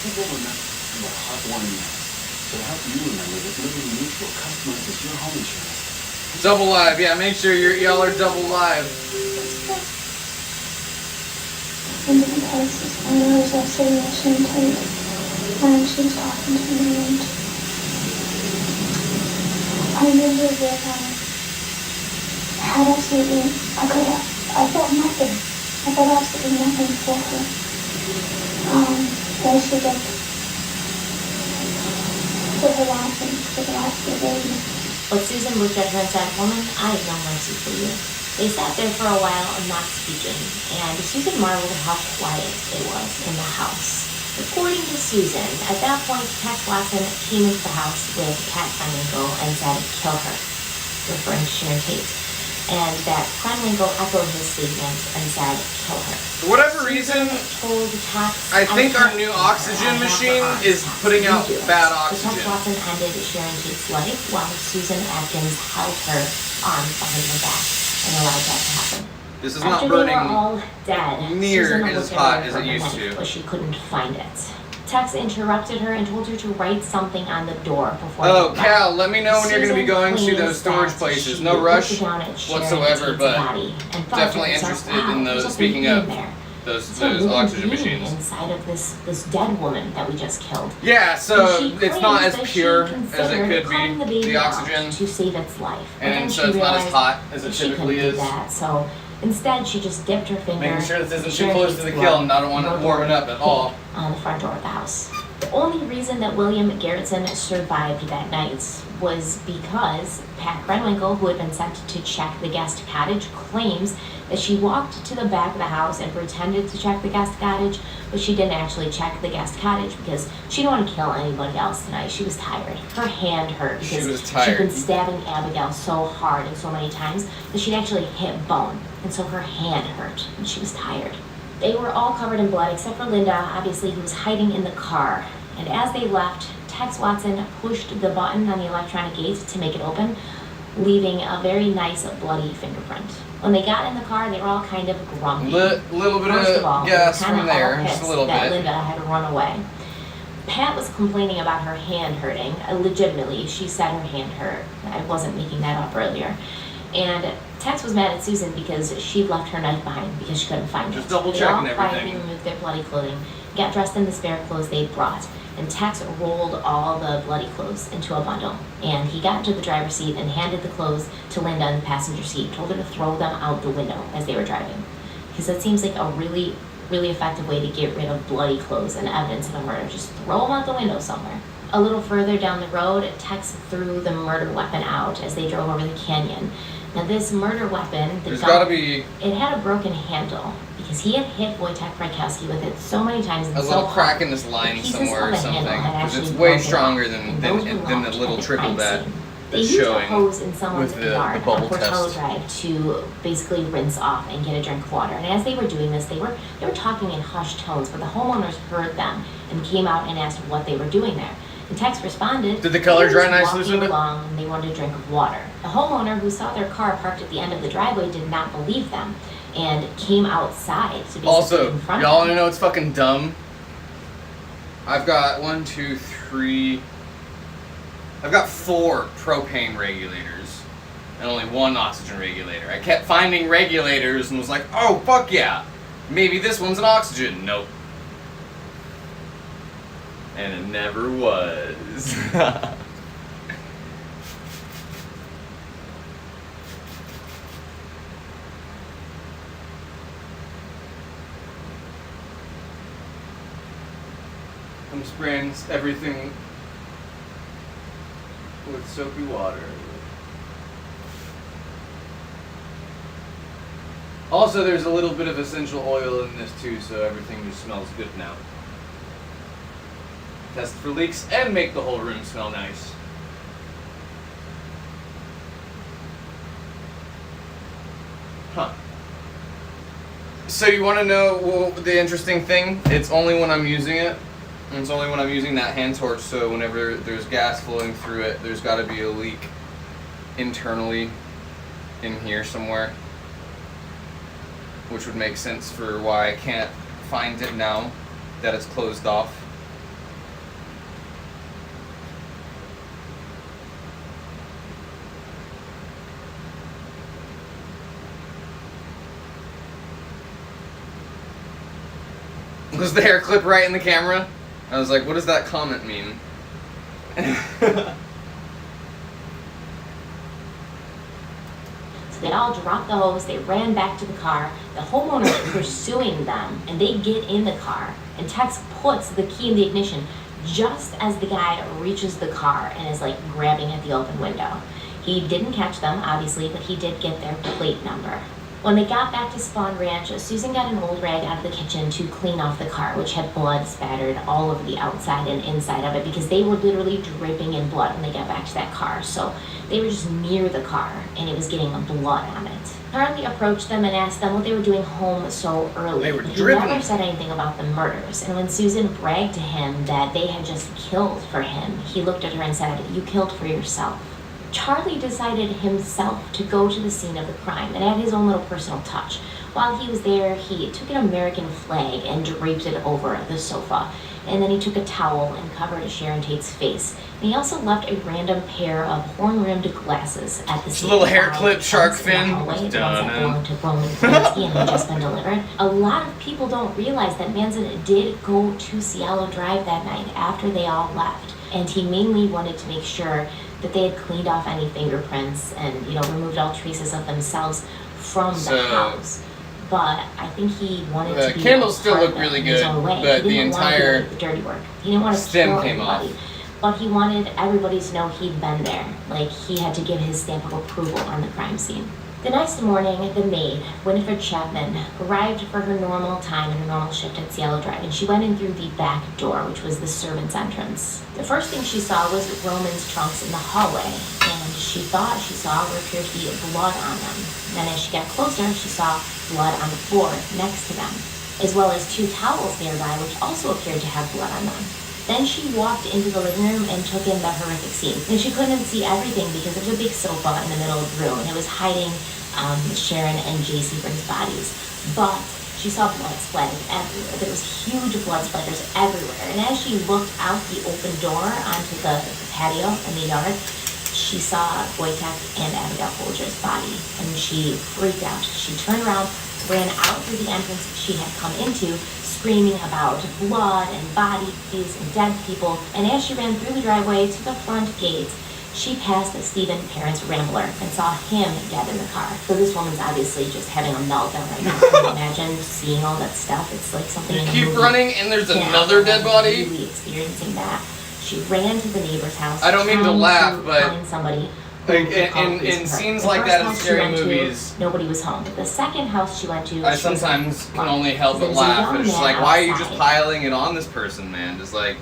Speaker 3: Simple remember what heartwarming is. So to help you remember that Liberty Mutual customizes your home insurance.
Speaker 1: Double live, yeah, make sure y'all are double live.
Speaker 5: In different places. And I was sitting at Sharon Tate, and she was talking to me, and I remember that I had absolutely, I felt nothing. I felt absolutely nothing for her. Basically, for her last baby.
Speaker 11: But Susan looked at her and said, "Woman, I have no mercy for you." They sat there for a while, not speaking, and Susan marveled how quiet it was in the house. According to Susan, at that point, Tex Watson came into the house with Pat Krenwinkel and said, "Kill her," referring to Sharon Tate. And that Krenwinkel echoed his statement and said, "Kill her."
Speaker 1: For whatever reason,
Speaker 11: told Tex,
Speaker 1: I think our new oxygen machine is putting out bad oxygen.
Speaker 11: Tex Watson ended Sharon Tate's life while Susan Atkins held her arms behind her back and allowed that to happen.
Speaker 1: This is
Speaker 11: After
Speaker 1: not burning
Speaker 11: they were all dead,
Speaker 1: near
Speaker 11: Susan
Speaker 1: as
Speaker 11: looked at
Speaker 1: hot
Speaker 11: her
Speaker 1: as
Speaker 11: for
Speaker 1: it
Speaker 11: her
Speaker 1: used
Speaker 11: knife,
Speaker 1: to.
Speaker 11: but she couldn't find it. Tex interrupted her and told her to write something on the door before
Speaker 1: Oh,
Speaker 11: they left.
Speaker 1: Cal, let me know when you're going to be
Speaker 11: Susan
Speaker 1: going to those
Speaker 11: claims
Speaker 1: storage
Speaker 11: that
Speaker 1: places.
Speaker 11: she
Speaker 1: No
Speaker 11: looked
Speaker 1: rush
Speaker 11: down at Sharon
Speaker 1: whatsoever,
Speaker 11: Tate's
Speaker 1: but
Speaker 11: body and thought
Speaker 1: definitely
Speaker 11: to herself,
Speaker 1: interested
Speaker 11: "Wow,
Speaker 1: in
Speaker 11: there's
Speaker 1: those.
Speaker 11: something
Speaker 1: Speaking
Speaker 11: in
Speaker 1: of
Speaker 11: there.
Speaker 1: those
Speaker 11: It's a living
Speaker 1: oxygen
Speaker 11: being
Speaker 1: machines.
Speaker 11: inside of this dead woman that we just killed."
Speaker 1: Yeah, so
Speaker 11: And she
Speaker 1: it's not
Speaker 11: claims
Speaker 1: as
Speaker 11: that she
Speaker 1: pure as it
Speaker 11: considered
Speaker 1: could
Speaker 11: cutting the
Speaker 1: be,
Speaker 11: baby
Speaker 1: the
Speaker 11: out
Speaker 1: oxygen.
Speaker 11: to save its life. But then
Speaker 1: And
Speaker 11: she
Speaker 1: so it's not as
Speaker 11: realized
Speaker 1: hot as it
Speaker 11: that she
Speaker 1: typically
Speaker 11: couldn't do
Speaker 1: is.
Speaker 11: that, so instead she just dipped her finger.
Speaker 1: Making sure this isn't too
Speaker 11: Sharon
Speaker 1: close to
Speaker 11: Tate's
Speaker 1: the
Speaker 11: blood
Speaker 1: kiln. I don't want it
Speaker 11: wrote
Speaker 1: warming up at all.
Speaker 11: on the front door of the house. The only reason that William Garrettson survived that night was because Pat Krenwinkel, who had been sent to check the guest cottage, claims that she walked to the back of the house and pretended to check the guest cottage, but she didn't actually check the guest cottage because she didn't want to kill anybody else tonight. She was tired. Her hand hurt because
Speaker 1: She was
Speaker 11: she'd
Speaker 1: tired.
Speaker 11: been stabbing Abigail so hard and so many times that she'd actually hit bone, and so her hand hurt, and she was tired. They were all covered in blood except for Linda, obviously, who was hiding in the car. And as they left, Tex Watson pushed the button on the electronic gate to make it open, leaving a very nice bloody fingerprint. When they got in the car, they were all kind of grumpy.
Speaker 1: Little bit
Speaker 11: First of all,
Speaker 1: of
Speaker 11: they were
Speaker 1: gas
Speaker 11: kinda
Speaker 1: from there,
Speaker 11: all
Speaker 1: just a
Speaker 11: pissed
Speaker 1: little
Speaker 11: that
Speaker 1: bit.
Speaker 11: Linda had run away. Pat was complaining about her hand hurting. Legitimately, she said her hand hurt. I wasn't making that up earlier. And Tex was mad at Susan because she'd left her knife behind because she couldn't find it.
Speaker 1: Just double
Speaker 11: They
Speaker 1: checking
Speaker 11: all quietly
Speaker 1: everything.
Speaker 11: removed their bloody clothing, got dressed in the spare clothes they'd brought, and Tex rolled all the bloody clothes into a bundle. And he got into the driver's seat and handed the clothes to Linda in the passenger seat, told her to throw them out the window as they were driving. Because that seems like a really, really effective way to get rid of bloody clothes and evidence of a murder. Just throw them out the window somewhere. A little further down the road, Tex threw the murder weapon out as they drove over the canyon. Now this murder weapon, the
Speaker 1: There's
Speaker 11: gun,
Speaker 1: gotta be
Speaker 11: it had a broken handle because he had hit Wojtek Frykowski with it so many times and
Speaker 1: a
Speaker 11: so
Speaker 1: little
Speaker 11: hard.
Speaker 1: crack in this line
Speaker 11: Pieces
Speaker 1: somewhere
Speaker 11: of
Speaker 1: or
Speaker 11: the handle
Speaker 1: something.
Speaker 11: had
Speaker 1: Because it's
Speaker 11: actually
Speaker 1: way
Speaker 11: broken
Speaker 1: stronger
Speaker 11: off,
Speaker 1: than
Speaker 11: and those were
Speaker 1: the
Speaker 11: left
Speaker 1: little
Speaker 11: at the
Speaker 1: trickle
Speaker 11: crime
Speaker 1: that
Speaker 11: scene. They
Speaker 1: is
Speaker 11: used a
Speaker 1: showing
Speaker 11: hose in someone's
Speaker 1: with the
Speaker 11: yard,
Speaker 1: bubble
Speaker 11: a Portello
Speaker 1: test.
Speaker 11: Drive, to basically rinse off and get a drink of water. And as they were doing this, they were talking in hushed tones, but the homeowners heard them and came out and asked what they were doing there. And Tex responded,
Speaker 1: Did the color
Speaker 11: they were
Speaker 1: dry
Speaker 11: just
Speaker 1: nice,
Speaker 11: walking
Speaker 1: Lucinda?
Speaker 11: along and they wanted a drink of water. The homeowner who saw their car parked at the end of the driveway did not believe them and came outside to basically
Speaker 1: Also,
Speaker 11: confront
Speaker 1: y'all
Speaker 11: them.
Speaker 1: wanna know it's fucking dumb? I've got 1, 2, 3. I've got 4 propane regulators and only 1 oxygen regulator. I kept finding regulators and was like, oh fuck yeah, maybe this one's an oxygen. Nope. And it never was. I'm spraying everything with soapy water. Also, there's a little bit of essential oil in this too, so everything just smells good now. Test for leaks and make the whole room smell nice. Huh. So you want to know the interesting thing? It's only when I'm using it. And it's only when I'm using that hand torch, so whenever there's gas flowing through it, there's got to be a leak internally in here somewhere. Which would make sense for why I can't find it now that it's closed off. Was the hair clip right in the camera? I was like, what does that comment mean?
Speaker 11: They all drop the hose, they ran back to the car. The homeowner is pursuing them, and they get in the car, and Tex puts the key in the ignition just as the guy reaches the car and is like grabbing at the open window. He didn't catch them, obviously, but he did get their plate number. When they got back to Spawn Ranch, Susan got an old rag out of the kitchen to clean off the car, which had blood spattered all over the outside and inside of it because they were literally dripping in blood when they got back to that car. So they were just near the car, and it was getting blood on it. Charlie approached them and asked them what they were doing home so early.
Speaker 1: They were
Speaker 11: He
Speaker 1: dripping.
Speaker 11: never said anything about the murders, and when Susan bragged to him that they had just killed for him, he looked at her and said, "You killed for yourself." Charlie decided himself to go to the scene of the crime and add his own little personal touch. While he was there, he took an American flag and draped it over the sofa. And then he took a towel and covered Sharon Tate's face. And he also left a random pair of horn-rimmed glasses at the scene.
Speaker 1: Little hair clip, shark
Speaker 11: in the
Speaker 1: fin.
Speaker 11: hallway, the ones
Speaker 1: Done.
Speaker 11: that belonged to Roman Polanski and had just been delivered. A lot of people don't realize that Manson did go to Cielo Drive that night after they all left. And he mainly wanted to make sure that they had cleaned off any fingerprints and, removed all traces of themselves from the house. But I think he wanted to be
Speaker 1: candles still
Speaker 11: part
Speaker 1: look
Speaker 11: of it
Speaker 1: really
Speaker 11: in his
Speaker 1: good,
Speaker 11: own way.
Speaker 1: but
Speaker 11: He
Speaker 1: the
Speaker 11: didn't want to
Speaker 1: entire
Speaker 11: do the dirty work. He didn't want to
Speaker 1: stem
Speaker 11: kill
Speaker 1: came
Speaker 11: anybody.
Speaker 1: off.
Speaker 11: But he wanted everybody to know he'd been there. Like, he had to give his stamp of approval on the crime scene. The next morning, the maid, Winifred Chapman, arrived for her normal time and her normal shift at Cielo Drive, and she went in through the back door, which was the servant's entrance. The first thing she saw was Roman's trunks in the hallway, and she thought she saw what appeared to be blood on them. Then as she got closer, she saw blood on the floor next to them, as well as two towels nearby, which also appeared to have blood on them. Then she walked into the living room and took in the horrific scene. And she couldn't see everything because there was a big sofa in the middle of the room, and it was hiding Sharon and Jay Sebring's bodies. But she saw blood splattered everywhere. There was huge blood splatters everywhere. And as she looked out the open door onto the patio in the yard, she saw Wojtek and Abigail Folger's body, and she freaked out. She turned around, ran out through the entrance she had come into, screaming about blood and bodies and dead people. And as she ran through the driveway to the front gate, she passed Stephen Parent's Rambler and saw him dead in the car. So this woman's obviously just having a meltdown right now. Can you imagine seeing all that stuff? It's like something in a
Speaker 1: Keep
Speaker 11: movie.
Speaker 1: running, and there's
Speaker 11: Yeah,
Speaker 1: another dead body.
Speaker 11: Really experiencing that. She ran to the neighbor's house.
Speaker 1: I don't mean to
Speaker 11: trying
Speaker 1: laugh, but
Speaker 11: find somebody. who
Speaker 1: like
Speaker 11: could call
Speaker 1: in
Speaker 11: police for her.
Speaker 1: scenes
Speaker 11: The
Speaker 1: like
Speaker 11: first
Speaker 1: that in
Speaker 11: house she
Speaker 1: scary
Speaker 11: went to,
Speaker 1: movies,
Speaker 11: nobody was home. The second house she went to,
Speaker 1: I
Speaker 11: she was
Speaker 1: sometimes
Speaker 11: like,
Speaker 1: can only help but
Speaker 11: There's a
Speaker 1: laugh.
Speaker 11: young
Speaker 1: It's just
Speaker 11: man
Speaker 1: like, why are you just
Speaker 11: outside.
Speaker 1: piling it on this person, man? Just like,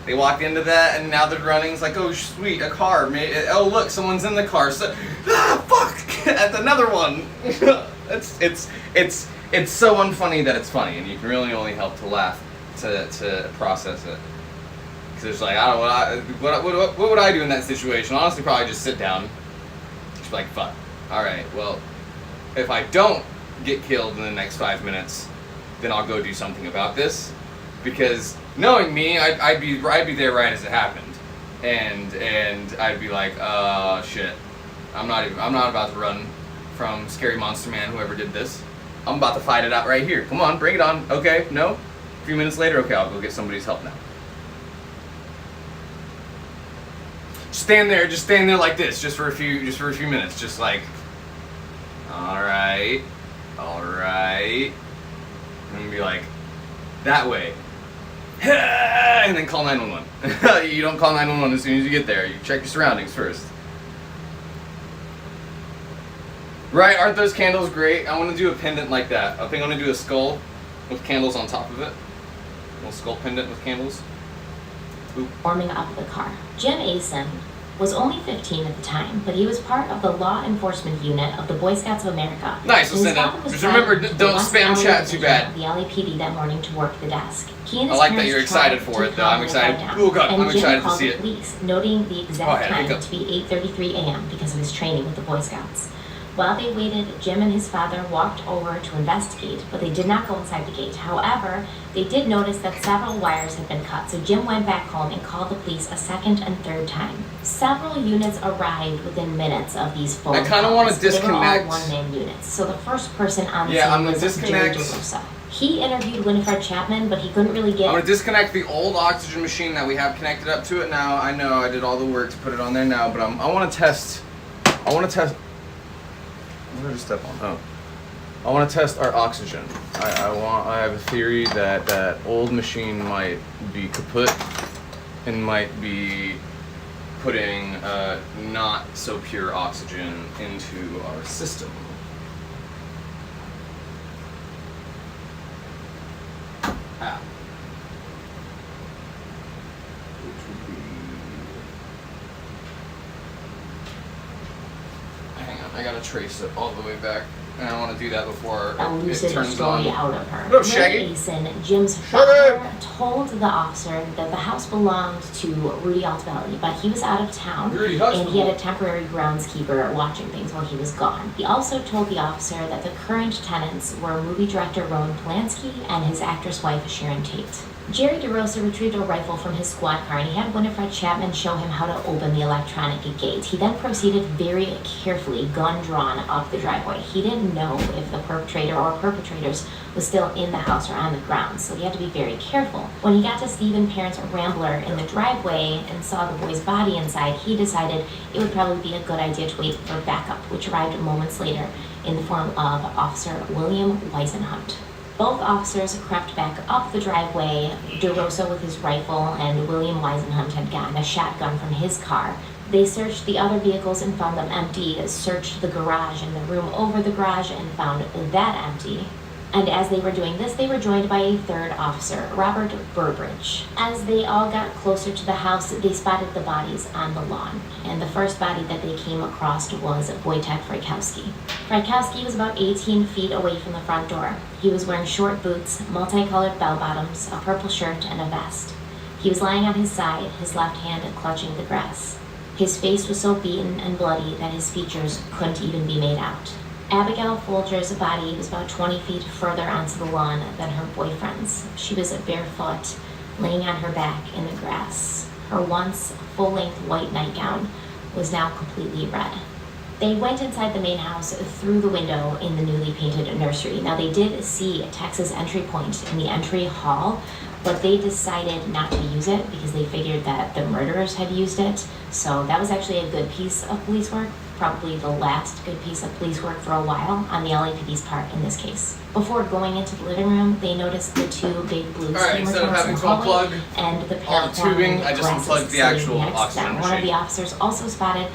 Speaker 1: they walked into that and now they're running. It's like, oh sweet, a car. Oh look, someone's in the car. So, fuck, that's another one. It's so unfunny that it's funny, and you can really only help to laugh to process it. Because it's like, I don't know, what would I do in that situation? Honestly, probably just sit down. Just be like, fuck. All right, well, if I don't get killed in the next 5 minutes, then I'll go do something about this. Because knowing me, I'd be there right as it happened, and I'd be like, shit, I'm not about to run from Scary Monster Man, whoever did this. I'm about to fight it out right here. Come on, bring it on. Okay, no. A few minutes later, okay, I'll go get somebody's help now. Just stand there like this, just for a few minutes, just like, all right, and be like, that way. And then call 911. You don't call 911 as soon as you get there. You check your surroundings first. Right, aren't those candles great? I want to do a pendant like that. I think I'm going to do a skull with candles on top of it. A little skull pendant with candles. Ooh.
Speaker 11: Warming up the car. Jim Asen was only 15 at the time, but he was part of the law enforcement unit of the Boy Scouts of America.
Speaker 1: Nice,
Speaker 11: And his
Speaker 1: Lucinda.
Speaker 11: father was
Speaker 1: Just remember,
Speaker 11: driving to the
Speaker 1: don't
Speaker 11: West
Speaker 1: spam
Speaker 11: Alley
Speaker 1: chat too
Speaker 11: division
Speaker 1: bad.
Speaker 11: of the LAPD that morning to work the desk. He and
Speaker 1: I
Speaker 11: his
Speaker 1: like that
Speaker 11: parents
Speaker 1: you're excited
Speaker 11: tried
Speaker 1: for
Speaker 11: to
Speaker 1: it, though.
Speaker 11: calm
Speaker 1: I'm
Speaker 11: the
Speaker 1: excited.
Speaker 11: guy down.
Speaker 1: Oh, God,
Speaker 11: And
Speaker 1: I'm
Speaker 11: Jim
Speaker 1: excited to
Speaker 11: called
Speaker 1: see
Speaker 11: the
Speaker 1: it.
Speaker 11: police, noting the exact
Speaker 1: here you
Speaker 11: time
Speaker 1: go.
Speaker 11: to be 8:33 a.m. because of his training with the Boy Scouts. While they waited, Jim and his father walked over to investigate, but they did not go inside the gate. However, they did notice that several wires had been cut, so Jim went back home and called the police a second and third time. Several units arrived within minutes of these phone calls.
Speaker 1: I kind of want to
Speaker 11: They were
Speaker 1: disconnect.
Speaker 11: all one-man units, so the first person on the
Speaker 1: Yeah, I'm
Speaker 11: scene
Speaker 1: gonna
Speaker 11: was Jerry
Speaker 1: disconnect.
Speaker 11: DeRosa. He interviewed Winifred Chapman, but he couldn't really get...
Speaker 1: I'm going to disconnect the old oxygen machine that we have connected up to it now. I know I did all the work to put it on there now, but I want to test... What did I step on? Oh. I want to test our oxygen. I have a theory that that old machine might be kaput and might be putting not so pure oxygen into our system. Ah. Which would be... Hang on, I gotta trace it all the way back. And I want to do that before
Speaker 11: a
Speaker 1: it
Speaker 11: lucid
Speaker 1: turns
Speaker 11: story
Speaker 1: on.
Speaker 11: out of her.
Speaker 1: Hello, Shaggy.
Speaker 11: Mason, Jim's
Speaker 1: Shaggy.
Speaker 11: father, told the officer that the house belonged to Rudy Altobelli, but he was out of town
Speaker 1: Rudy
Speaker 11: and he had a temporary groundskeeper watching things while he was gone. He also told the officer that the current tenants were movie director Roman Polanski and his actress wife Sharon Tate. Jerry DeRosa retrieved a rifle from his squad car and he had Winifred Chapman show him how to open the electronic gate. He then proceeded very carefully, gun drawn, up the driveway. He didn't know if the perpetrator or perpetrators was still in the house or on the ground, so he had to be very careful. When he got to Stephen Parent's Rambler in the driveway and saw the boy's body inside, he decided it would probably be a good idea to wait for backup, which arrived moments later in the form of Officer William Weisenhunt. Both officers crept back up the driveway, DeRosa with his rifle and William Weisenhunt had gotten a shotgun from his car. They searched the other vehicles and found them empty, searched the garage and the room over the garage and found that empty. And as they were doing this, they were joined by a third officer, Robert Burbridge. As they all got closer to the house, they spotted the bodies on the lawn. And the first body that they came across was Wojtek Frykowski. Frykowski was about 18 feet away from the front door. He was wearing short boots, multicolored bell-bottoms, a purple shirt, and a vest. He was lying on his side, his left hand clutching the grass. His face was so beaten and bloody that his features couldn't even be made out. Abigail Folger's body was about 20 feet further onto the lawn than her boyfriend's. She was barefoot, laying on her back in the grass. Her once full-length white nightgown was now completely red. They went inside the main house through the window in the newly painted nursery. Now they did see Tex's entry point in the entry hall, but they decided not to use it because they figured that the murderers had used it. So that was actually a good piece of police work, probably the last good piece of police work for a while on the LAPD's part in this case. Before going into the living room, they noticed the two big blue steamer trunks in the hallway and the
Speaker 1: all the tubing. I just
Speaker 11: glasses
Speaker 1: unplugged the actual oxygen
Speaker 11: One of the
Speaker 1: machine.
Speaker 11: officers also spotted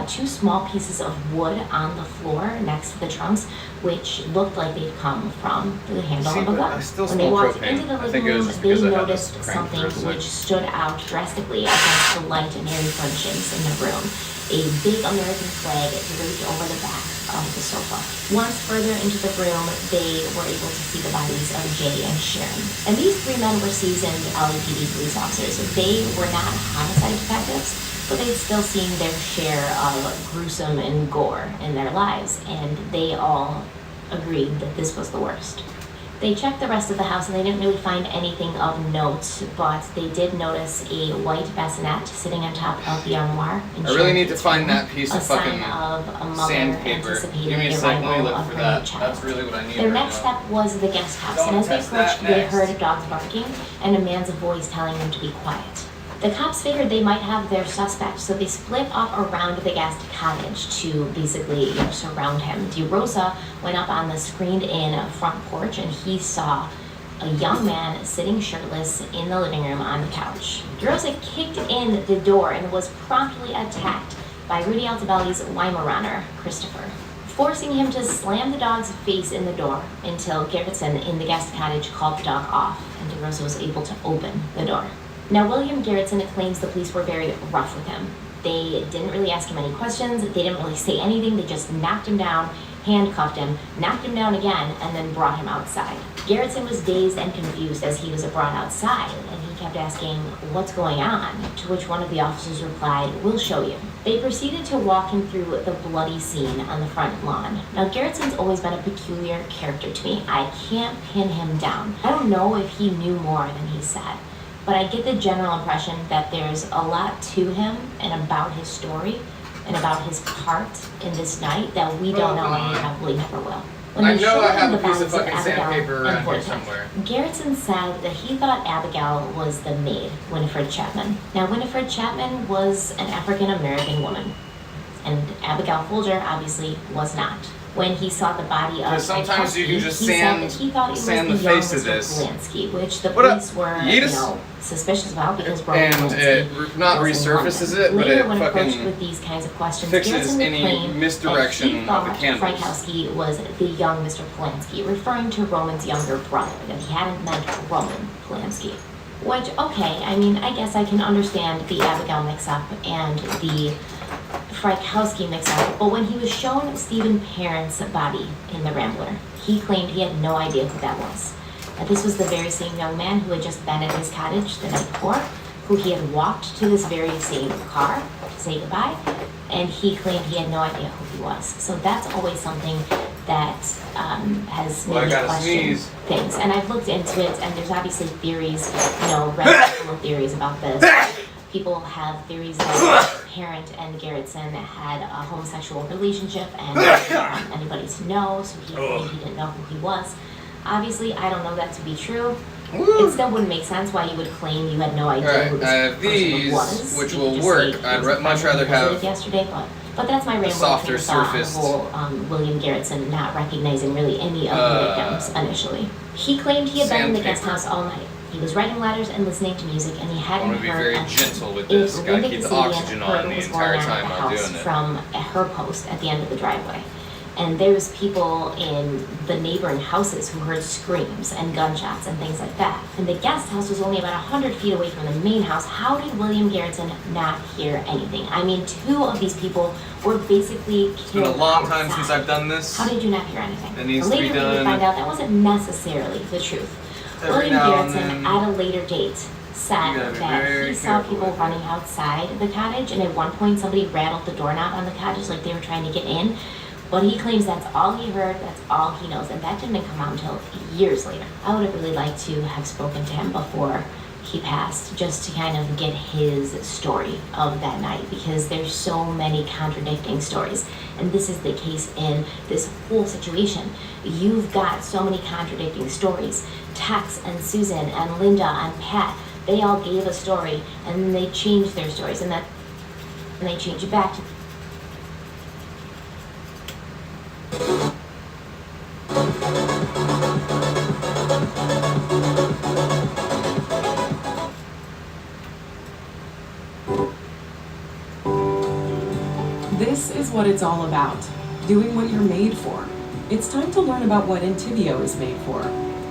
Speaker 11: two small pieces of wood on the floor next to the trunks, which looked like they'd come from the handle of a gun.
Speaker 1: I still
Speaker 11: When they
Speaker 1: smell
Speaker 11: walked
Speaker 1: propane.
Speaker 11: into the
Speaker 1: I
Speaker 11: living
Speaker 1: think it was
Speaker 11: room,
Speaker 1: just
Speaker 11: they
Speaker 1: because I had
Speaker 11: noticed
Speaker 1: this crank
Speaker 11: something
Speaker 1: for a sec.
Speaker 11: which stood out drastically against the light and airy furnishings in the room. A big American flag draped over the back of the sofa. Once further into the room, they were able to see the bodies of Jay and Sharon. And these three men were seasoned LAPD police officers. They were not homicide detectives, but they'd still seen their share of gruesome and gore in their lives, and they all agreed that this was the worst. They checked the rest of the house and they didn't really find anything of note, but they did notice a white bassinet sitting on top of the armoire.
Speaker 1: I really need to find that piece
Speaker 11: a
Speaker 1: of
Speaker 11: sign
Speaker 1: fucking
Speaker 11: of a mother
Speaker 1: sandpaper.
Speaker 11: anticipating
Speaker 1: Give me a
Speaker 11: the
Speaker 1: second, let me
Speaker 11: arrival
Speaker 1: look
Speaker 11: of
Speaker 1: for
Speaker 11: her
Speaker 1: that.
Speaker 11: new child.
Speaker 1: That's really what I need
Speaker 11: Their
Speaker 1: right
Speaker 11: next
Speaker 1: now.
Speaker 11: step was the guest house,
Speaker 1: Don't
Speaker 11: and as they
Speaker 1: test that
Speaker 11: approached, they
Speaker 1: next.
Speaker 11: heard dogs barking and a man's voice telling them to be quiet. The cops figured they might have their suspect, so they split up around the guest cottage to basically surround him. DeRosa went up on the screened-in front porch, and he saw a young man sitting shirtless in the living room on the couch. DeRosa kicked in the door and was promptly attacked by Rudy Altobelli's Weimaraner, Christopher, forcing him to slam the dog's face in the door until Gerritsen in the guest cottage called the dog off, and DeRosa was able to open the door. Now, William Gerritsen claims the police were very rough with him. They didn't really ask him any questions, they didn't really say anything, they just knocked him down, handcuffed him, knocked him down again, and then brought him outside. Gerritsen was dazed and confused as he was brought outside, and he kept asking, "What's going on?" To which one of the officers replied, "We'll show you." They proceeded to walk him through the bloody scene on the front lawn. Now, Gerritsen's always been a peculiar character to me. I can't pin him down. I don't know if he knew more than he said, but I get the general impression that there's a lot to him and about his story and about his part in this night that we don't know and we probably never will. When
Speaker 1: I
Speaker 11: they
Speaker 1: know
Speaker 11: showed
Speaker 1: I
Speaker 11: him
Speaker 1: have
Speaker 11: the
Speaker 1: a piece of
Speaker 11: bodies
Speaker 1: fucking
Speaker 11: Abigail
Speaker 1: sandpaper
Speaker 11: and
Speaker 1: around here
Speaker 11: Wojtek,
Speaker 1: somewhere.
Speaker 11: Gerritsen said that he thought Abigail was the maid, Winifred Chapman. Now, Winifred Chapman was an African-American woman, and Abigail Folger obviously was not. when he saw the body of
Speaker 1: Because sometimes you can just
Speaker 11: he said that he thought it was
Speaker 1: sand
Speaker 11: the
Speaker 1: the
Speaker 11: young
Speaker 1: face of
Speaker 11: Mr.
Speaker 1: this.
Speaker 11: Polanski, which the
Speaker 1: What up,
Speaker 11: police were,
Speaker 1: Yeetus?
Speaker 11: suspicious about because Roman
Speaker 1: And
Speaker 11: Polanski
Speaker 1: it not
Speaker 11: was in
Speaker 1: resurfaces
Speaker 11: London.
Speaker 1: it, but
Speaker 11: Later,
Speaker 1: it
Speaker 11: when approached
Speaker 1: fucking
Speaker 11: with these kinds of questions,
Speaker 1: fixes
Speaker 11: Garrison would
Speaker 1: any
Speaker 11: claim
Speaker 1: misdirection
Speaker 11: that he
Speaker 1: of
Speaker 11: thought
Speaker 1: the candles.
Speaker 11: Frykowski was the young Mr. Polanski, referring to Roman's younger brother, that he hadn't met Roman Polanski. Which, okay, I mean, I guess I can understand the Abigail mix-up and the Frykowski mix-up, but when he was shown Stephen Parent's body in The Rambler, he claimed he had no idea who that was. That this was the very same young man who had just been at his cottage the night before, who he had walked to this very same car to say goodbye, and he claimed he had no idea who he was. So that's always something that has made me question things. And I've looked into it, and there's obviously theories, reputable theories about this. People have theories that Parent and Garretson had a homosexual relationship and didn't want anybody to know, so he claimed he didn't know who he was. Obviously, I don't know that to be true. It still wouldn't make sense why you would claim you had no idea who this person was.
Speaker 1: Which
Speaker 11: You
Speaker 1: will
Speaker 11: could just
Speaker 1: work.
Speaker 11: say,
Speaker 1: I'd much rather have
Speaker 11: yesterday, but that's my rambling
Speaker 1: softer
Speaker 11: thing about
Speaker 1: surface.
Speaker 11: the whole William Garretson not recognizing really any of the victims initially. He claimed he had been in the guest house all night. He was writing letters and listening to music, and he hadn't
Speaker 1: I'm gonna be
Speaker 11: heard
Speaker 1: very
Speaker 11: a
Speaker 1: gentle with
Speaker 11: if
Speaker 1: this. Gotta
Speaker 11: Linda
Speaker 1: keep the
Speaker 11: Kazarian
Speaker 1: oxygen
Speaker 11: heard
Speaker 1: on
Speaker 11: what
Speaker 1: the
Speaker 11: was
Speaker 1: entire
Speaker 11: going on
Speaker 1: time
Speaker 11: at the
Speaker 1: while
Speaker 11: house
Speaker 1: doing it.
Speaker 11: from her post at the end of the driveway. And there was people in the neighboring houses who heard screams and gunshots and things like that. And the guest house was only about 100 feet away from the main house. How did William Garretson not hear anything? I mean, two of these people were basically killed.
Speaker 1: It's been a long time
Speaker 11: outside.
Speaker 1: since I've done this.
Speaker 11: How did you not hear anything?
Speaker 1: It needs to be
Speaker 11: Later we would
Speaker 1: done
Speaker 11: find out that wasn't necessarily the truth.
Speaker 1: every
Speaker 11: William
Speaker 1: now and
Speaker 11: Garretson,
Speaker 1: then.
Speaker 11: at a later date, said
Speaker 1: You gotta be
Speaker 11: that
Speaker 1: very
Speaker 11: he saw
Speaker 1: careful
Speaker 11: people
Speaker 1: with
Speaker 11: running outside the cottage, and at one point somebody rattled the doorknob on the cottage like they were trying to get in. But he claims that's all he heard, that's all he knows, and that didn't come out until years later. I would have really liked to have spoken to him before he passed, just to kind of get his story of that night, because there's so many contradicting stories. And this is the case in this whole situation. You've got so many contradicting stories. Tex and Susan and Linda and Pat, they all gave a story, and then they changed their stories, and they changed it back to
Speaker 12: This is what it's all about, doing what you're made for. It's time to learn about what Entivio is made for.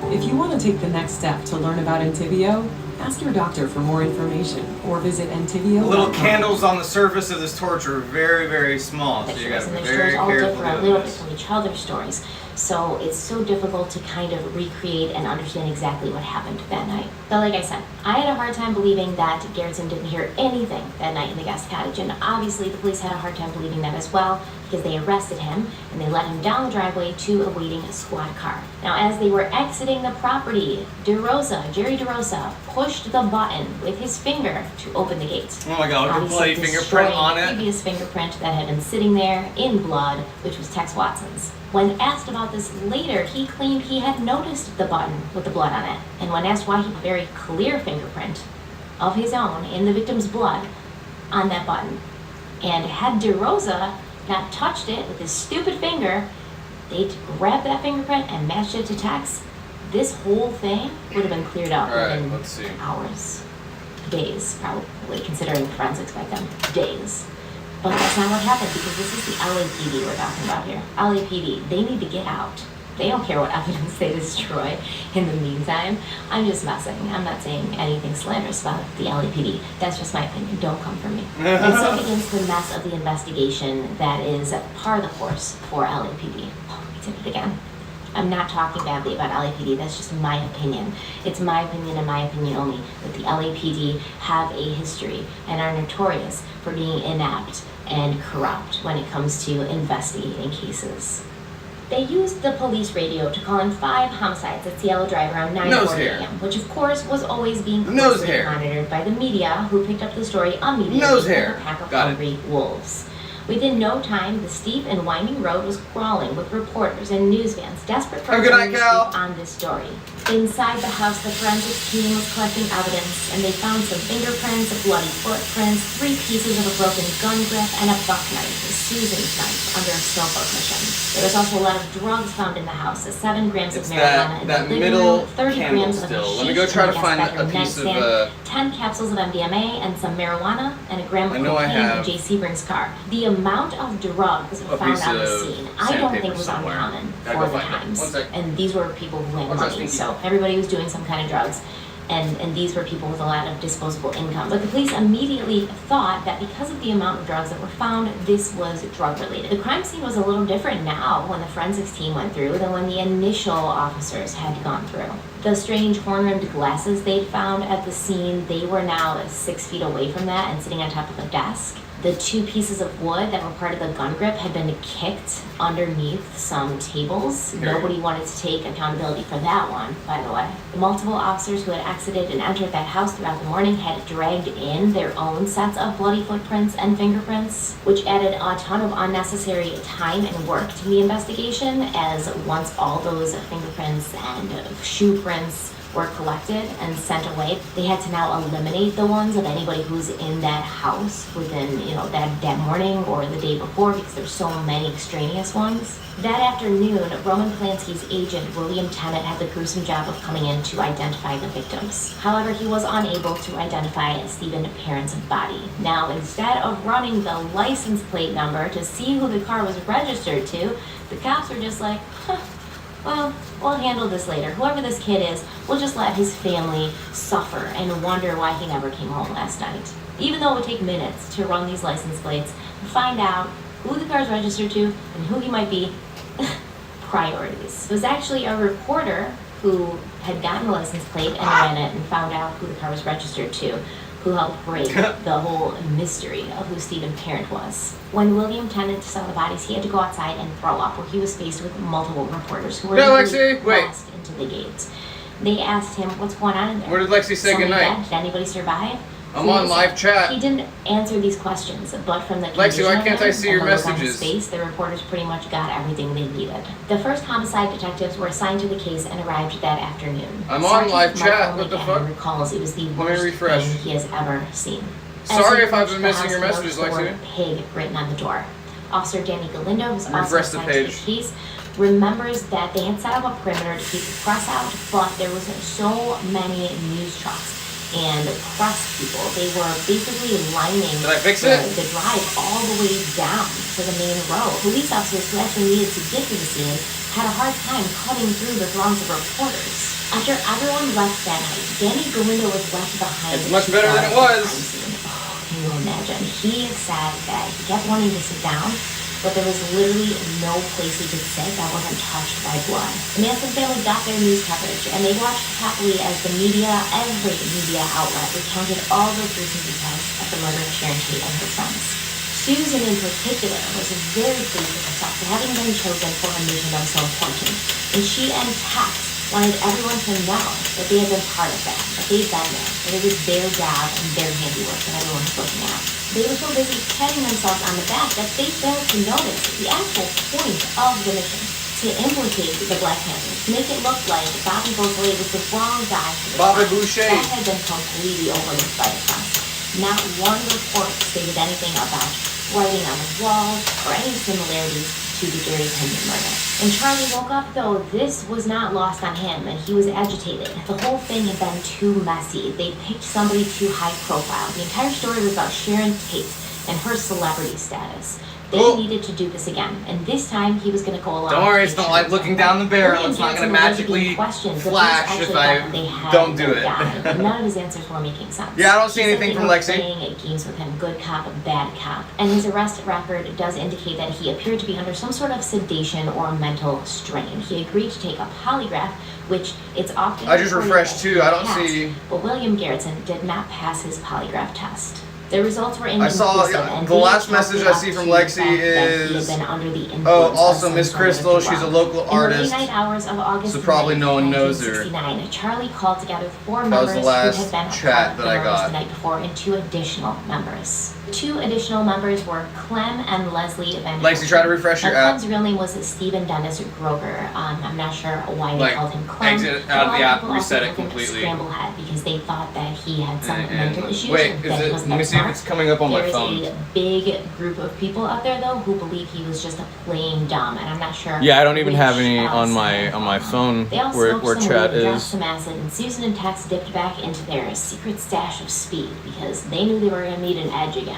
Speaker 12: If you want to take the next step to learn about Entivio, ask your doctor for more information or visit Entivio.
Speaker 1: The little candles on the surface of this torch are very, very small, so you gotta be
Speaker 11: and
Speaker 1: very
Speaker 11: their stories all
Speaker 1: careful
Speaker 11: differ a
Speaker 1: doing
Speaker 11: little bit
Speaker 1: this.
Speaker 11: from each other's stories. So it's so difficult to kind of recreate and understand exactly what happened that night. But like I said, I had a hard time believing that Garretson didn't hear anything that night in the guest cottage, and obviously the police had a hard time believing that as well, because they arrested him and they led him down the driveway to a waiting squad car. Now, as they were exiting the property, Jerry DeRosa, pushed the button with his finger to open the gate.
Speaker 1: Oh my god, look at the
Speaker 11: Obviously
Speaker 1: bloody fingerprint
Speaker 11: destroying
Speaker 1: on
Speaker 11: the
Speaker 1: it.
Speaker 11: previous fingerprint that had been sitting there in blood, which was Tex Watson's. When asked about this later, he claimed he had noticed the button with the blood on it. And when asked why he had a very clear fingerprint of his own in the victim's blood on that button, and had DeRosa not touched it with his stupid finger, they'd grabbed that fingerprint and matched it to Tex, this whole thing would have been cleared up
Speaker 1: Alright, let's see.
Speaker 11: within hours, days, probably, considering forensics back then, days. But that's not what happened, because this is the LAPD we're talking about here. LAPD, they need to get out. They don't care what evidence they destroy in the meantime. I'm just messing. I'm not saying anything slanderous about the LAPD. That's just my opinion. Don't come for me. And so begins the mess of the investigation that is par the course for LAPD. Oh, we did it again. I'm not talking badly about LAPD, that's just my opinion. It's my opinion and my opinion only that the LAPD have a history and are notorious for being inept and corrupt when it comes to investigating cases. They used the police radio to call in 5 homicides at Cielo Drive around 9:40 a.m., which of course was always being closely monitored by the media, who picked up the story on media like a pack of hungry wolves. Within no time, the steep and winding road was crawling with reporters and news vans desperate for
Speaker 1: Have a good night,
Speaker 11: to
Speaker 1: Cal.
Speaker 11: speak on this story. Inside the house, the forensics team was collecting evidence, and they found some fingerprints, bloody footprints, 3 pieces of a broken gun grip, and a buck knife, a Susan's knife, under a sofa cushion. There was also a lot of drugs found in the house, 7 grams
Speaker 1: It's
Speaker 11: of marijuana in the
Speaker 1: that
Speaker 11: living
Speaker 1: middle
Speaker 11: room, 30
Speaker 1: candle
Speaker 11: grams of
Speaker 1: still.
Speaker 11: hashish
Speaker 1: Let me go try
Speaker 11: in
Speaker 1: to
Speaker 11: the
Speaker 1: find
Speaker 11: guest
Speaker 1: a
Speaker 11: bedroom
Speaker 1: piece of
Speaker 11: nightstand, 10 capsules of MDMA and some marijuana, and a gram of
Speaker 1: I know I
Speaker 11: cocaine in
Speaker 1: have
Speaker 11: Jay Sebring's car. The amount of drugs
Speaker 1: a
Speaker 11: found
Speaker 1: piece
Speaker 11: on the
Speaker 1: of
Speaker 11: scene, I don't
Speaker 1: sandpaper
Speaker 11: think was
Speaker 1: somewhere.
Speaker 11: uncommon
Speaker 1: Gotta
Speaker 11: for
Speaker 1: go
Speaker 11: the
Speaker 1: find it.
Speaker 11: times.
Speaker 1: One sec.
Speaker 11: And these were people who had
Speaker 1: What's that
Speaker 11: money,
Speaker 1: stinky?
Speaker 11: so everybody was doing some kind of drugs. And these were people with a lot of disposable income. But the police immediately thought that because of the amount of drugs that were found, this was drug related. The crime scene was a little different now when the forensics team went through than when the initial officers had gone through. The strange horn-rimmed glasses they'd found at the scene, they were now 6 feet away from that and sitting on top of a desk. The 2 pieces of wood that were part of the gun grip had been kicked underneath some tables. Nobody wanted to take accountability for that one, by the way. The multiple officers who had exited and entered that house throughout the morning had dragged in their own sets of bloody footprints and fingerprints, which added a ton of unnecessary time and work to the investigation, as once all those fingerprints and shoe prints were collected and sent away, they had to now eliminate the ones of anybody who's in that house within, that morning or the day before, because there's so many extraneous ones. That afternoon, Roman Polanski's agent, William Tennant, had the gruesome job of coming in to identify the victims. However, he was unable to identify Stephen Parent's body. Now, instead of running the license plate number to see who the car was registered to, the cops were just like, well, we'll handle this later. Whoever this kid is, we'll just let his family suffer and wonder why he never came home last night. Even though it would take minutes to run these license plates and find out who the car's registered to and who he might be, priorities. It was actually a reporter who had gotten the license plate and ran it and found out who the car was registered to, who helped break the whole mystery of who Stephen Parent was. When William Tennant saw the bodies, he had to go outside and throw up, where he was faced with multiple reporters who were lost into the gate. They asked him, what's going on in there?
Speaker 1: Where did Lexi say
Speaker 11: Somebody
Speaker 1: goodnight?
Speaker 11: dead? Did anybody survive?
Speaker 1: I'm on live chat.
Speaker 11: He didn't answer these questions, but from the
Speaker 1: Lexi, why can't I see your
Speaker 11: messages?
Speaker 1: messages?
Speaker 11: Space, the reporters pretty much got everything they needed. The first homicide detectives were assigned to the case and arrived that afternoon.
Speaker 1: I'm on live chat. What the
Speaker 11: Michael
Speaker 1: fuck?
Speaker 11: recalls it was the
Speaker 1: Let me
Speaker 11: worst
Speaker 1: refresh.
Speaker 11: thing he has ever seen.
Speaker 1: Sorry if I've been missing your messages,
Speaker 11: Lexi.
Speaker 1: Lexi.
Speaker 11: Pig written on the door. Officer Danny Galindo, who's also
Speaker 1: Refresh the
Speaker 11: assigned to the
Speaker 1: page.
Speaker 11: case, remembers that they had set up a perimeter to keep the press out, but there was so many news trucks and press people. They were basically lining
Speaker 1: Did I fix it?
Speaker 11: the drive all the way down to the main road. Police officers who actually needed to get to the scene had a hard time cutting through the throngs of reporters. After everyone left that night, Danny Galindo was left behind.
Speaker 1: It's much better than it was.
Speaker 11: Can you imagine? He said that he kept wanting to sit down, but there was literally no place he could sit that wasn't touched by blood. The Manson family got their news coverage, and they watched happily as the media, every media outlet, recounted all the gruesome details of the murder of Sharon Tate and her sons. Susan in particular was very pleased with herself for having been chosen for a mission that was so important, and she and Tex wanted everyone to know that they had been part of that they'd been there, that it was their job and their handiwork that everyone was looking at. They were so busy patting themselves on the back that they failed to notice the actual point of the mission, to implicate the Black Panthers, to make it look like Bobby Beausoleil was the wrong guy for the
Speaker 1: Bobby
Speaker 11: crime.
Speaker 1: Boucher.
Speaker 11: That had been completely overlooked by the press. Not one report stated anything about writing on the walls or any similarities to the Gary Pinion murder. When Charlie woke up, though, this was not lost on him, and he was agitated. The whole thing had been too messy. They picked somebody too high profile. The entire story was about Sharon Tate and her celebrity status. They needed to do this again, and this time he was going to go along.
Speaker 1: Don't worry, it's not like looking down the barrel. It's not going to magically flash if I don't do it.
Speaker 11: None of his answers were making sense.
Speaker 1: Yeah, I don't see
Speaker 11: He said
Speaker 1: anything
Speaker 11: they
Speaker 1: from
Speaker 11: were
Speaker 1: Lexi.
Speaker 11: playing games with him, good cop, bad cop. And his arrest record does indicate that he appeared to be under some sort of sedation or mental strain. He agreed to take a polygraph, which it's often...
Speaker 1: I just refreshed too. I don't
Speaker 11: passed,
Speaker 1: see...
Speaker 11: But William Garrettson did not pass his polygraph test. The results were
Speaker 1: I
Speaker 11: inconclusive.
Speaker 1: saw
Speaker 11: and
Speaker 1: the last
Speaker 11: didn't
Speaker 1: message I
Speaker 11: chalk it
Speaker 1: see
Speaker 11: up
Speaker 1: from
Speaker 11: to
Speaker 1: Lexi
Speaker 11: the fact that he had
Speaker 1: is,
Speaker 11: been under the influence
Speaker 1: oh,
Speaker 11: of
Speaker 1: also
Speaker 11: some
Speaker 1: Miss
Speaker 11: sort of
Speaker 1: Crystal, she's a
Speaker 11: drug.
Speaker 1: local
Speaker 11: In the
Speaker 1: artist,
Speaker 11: late night hours of August
Speaker 1: so probably no one knows her.
Speaker 11: 1969, Charlie called together 4
Speaker 1: That was
Speaker 11: members
Speaker 1: the
Speaker 11: who
Speaker 1: last
Speaker 11: had been a
Speaker 1: chat
Speaker 11: part of
Speaker 1: that
Speaker 11: the
Speaker 1: I
Speaker 11: murders
Speaker 1: got.
Speaker 11: the night before, and 2 additional members. 2 additional members were Clem and Leslie Van
Speaker 1: Lexi, try to refresh your
Speaker 11: now,
Speaker 1: app.
Speaker 11: Clem's real name was Stephen Dennis Grover. I'm not sure why they
Speaker 1: Like,
Speaker 11: called him Clem.
Speaker 1: exit
Speaker 11: but
Speaker 1: out of
Speaker 11: a lot
Speaker 1: the app,
Speaker 11: people also
Speaker 1: reset it
Speaker 11: called him
Speaker 1: completely.
Speaker 11: Scramblehead because they thought that he had some
Speaker 1: And-
Speaker 11: mental issues.
Speaker 1: wait,
Speaker 11: and
Speaker 1: is
Speaker 11: that he
Speaker 1: it-
Speaker 11: wasn't
Speaker 1: let me
Speaker 11: that
Speaker 1: see if
Speaker 11: smart.
Speaker 1: it's coming up on my
Speaker 11: There's
Speaker 1: phone.
Speaker 11: a big group of people out there though who believe he was just a plain dumb, and I'm not sure.
Speaker 1: Yeah, I don't even
Speaker 11: which,
Speaker 1: have any on
Speaker 11: side
Speaker 1: my
Speaker 11: they
Speaker 1: phone
Speaker 11: They all
Speaker 1: where
Speaker 11: smoked some
Speaker 1: chat
Speaker 11: weed and drank
Speaker 1: is.
Speaker 11: some acid, and Susan and Tex dipped back into their secret stash of speed because they knew they were going to need an edge again.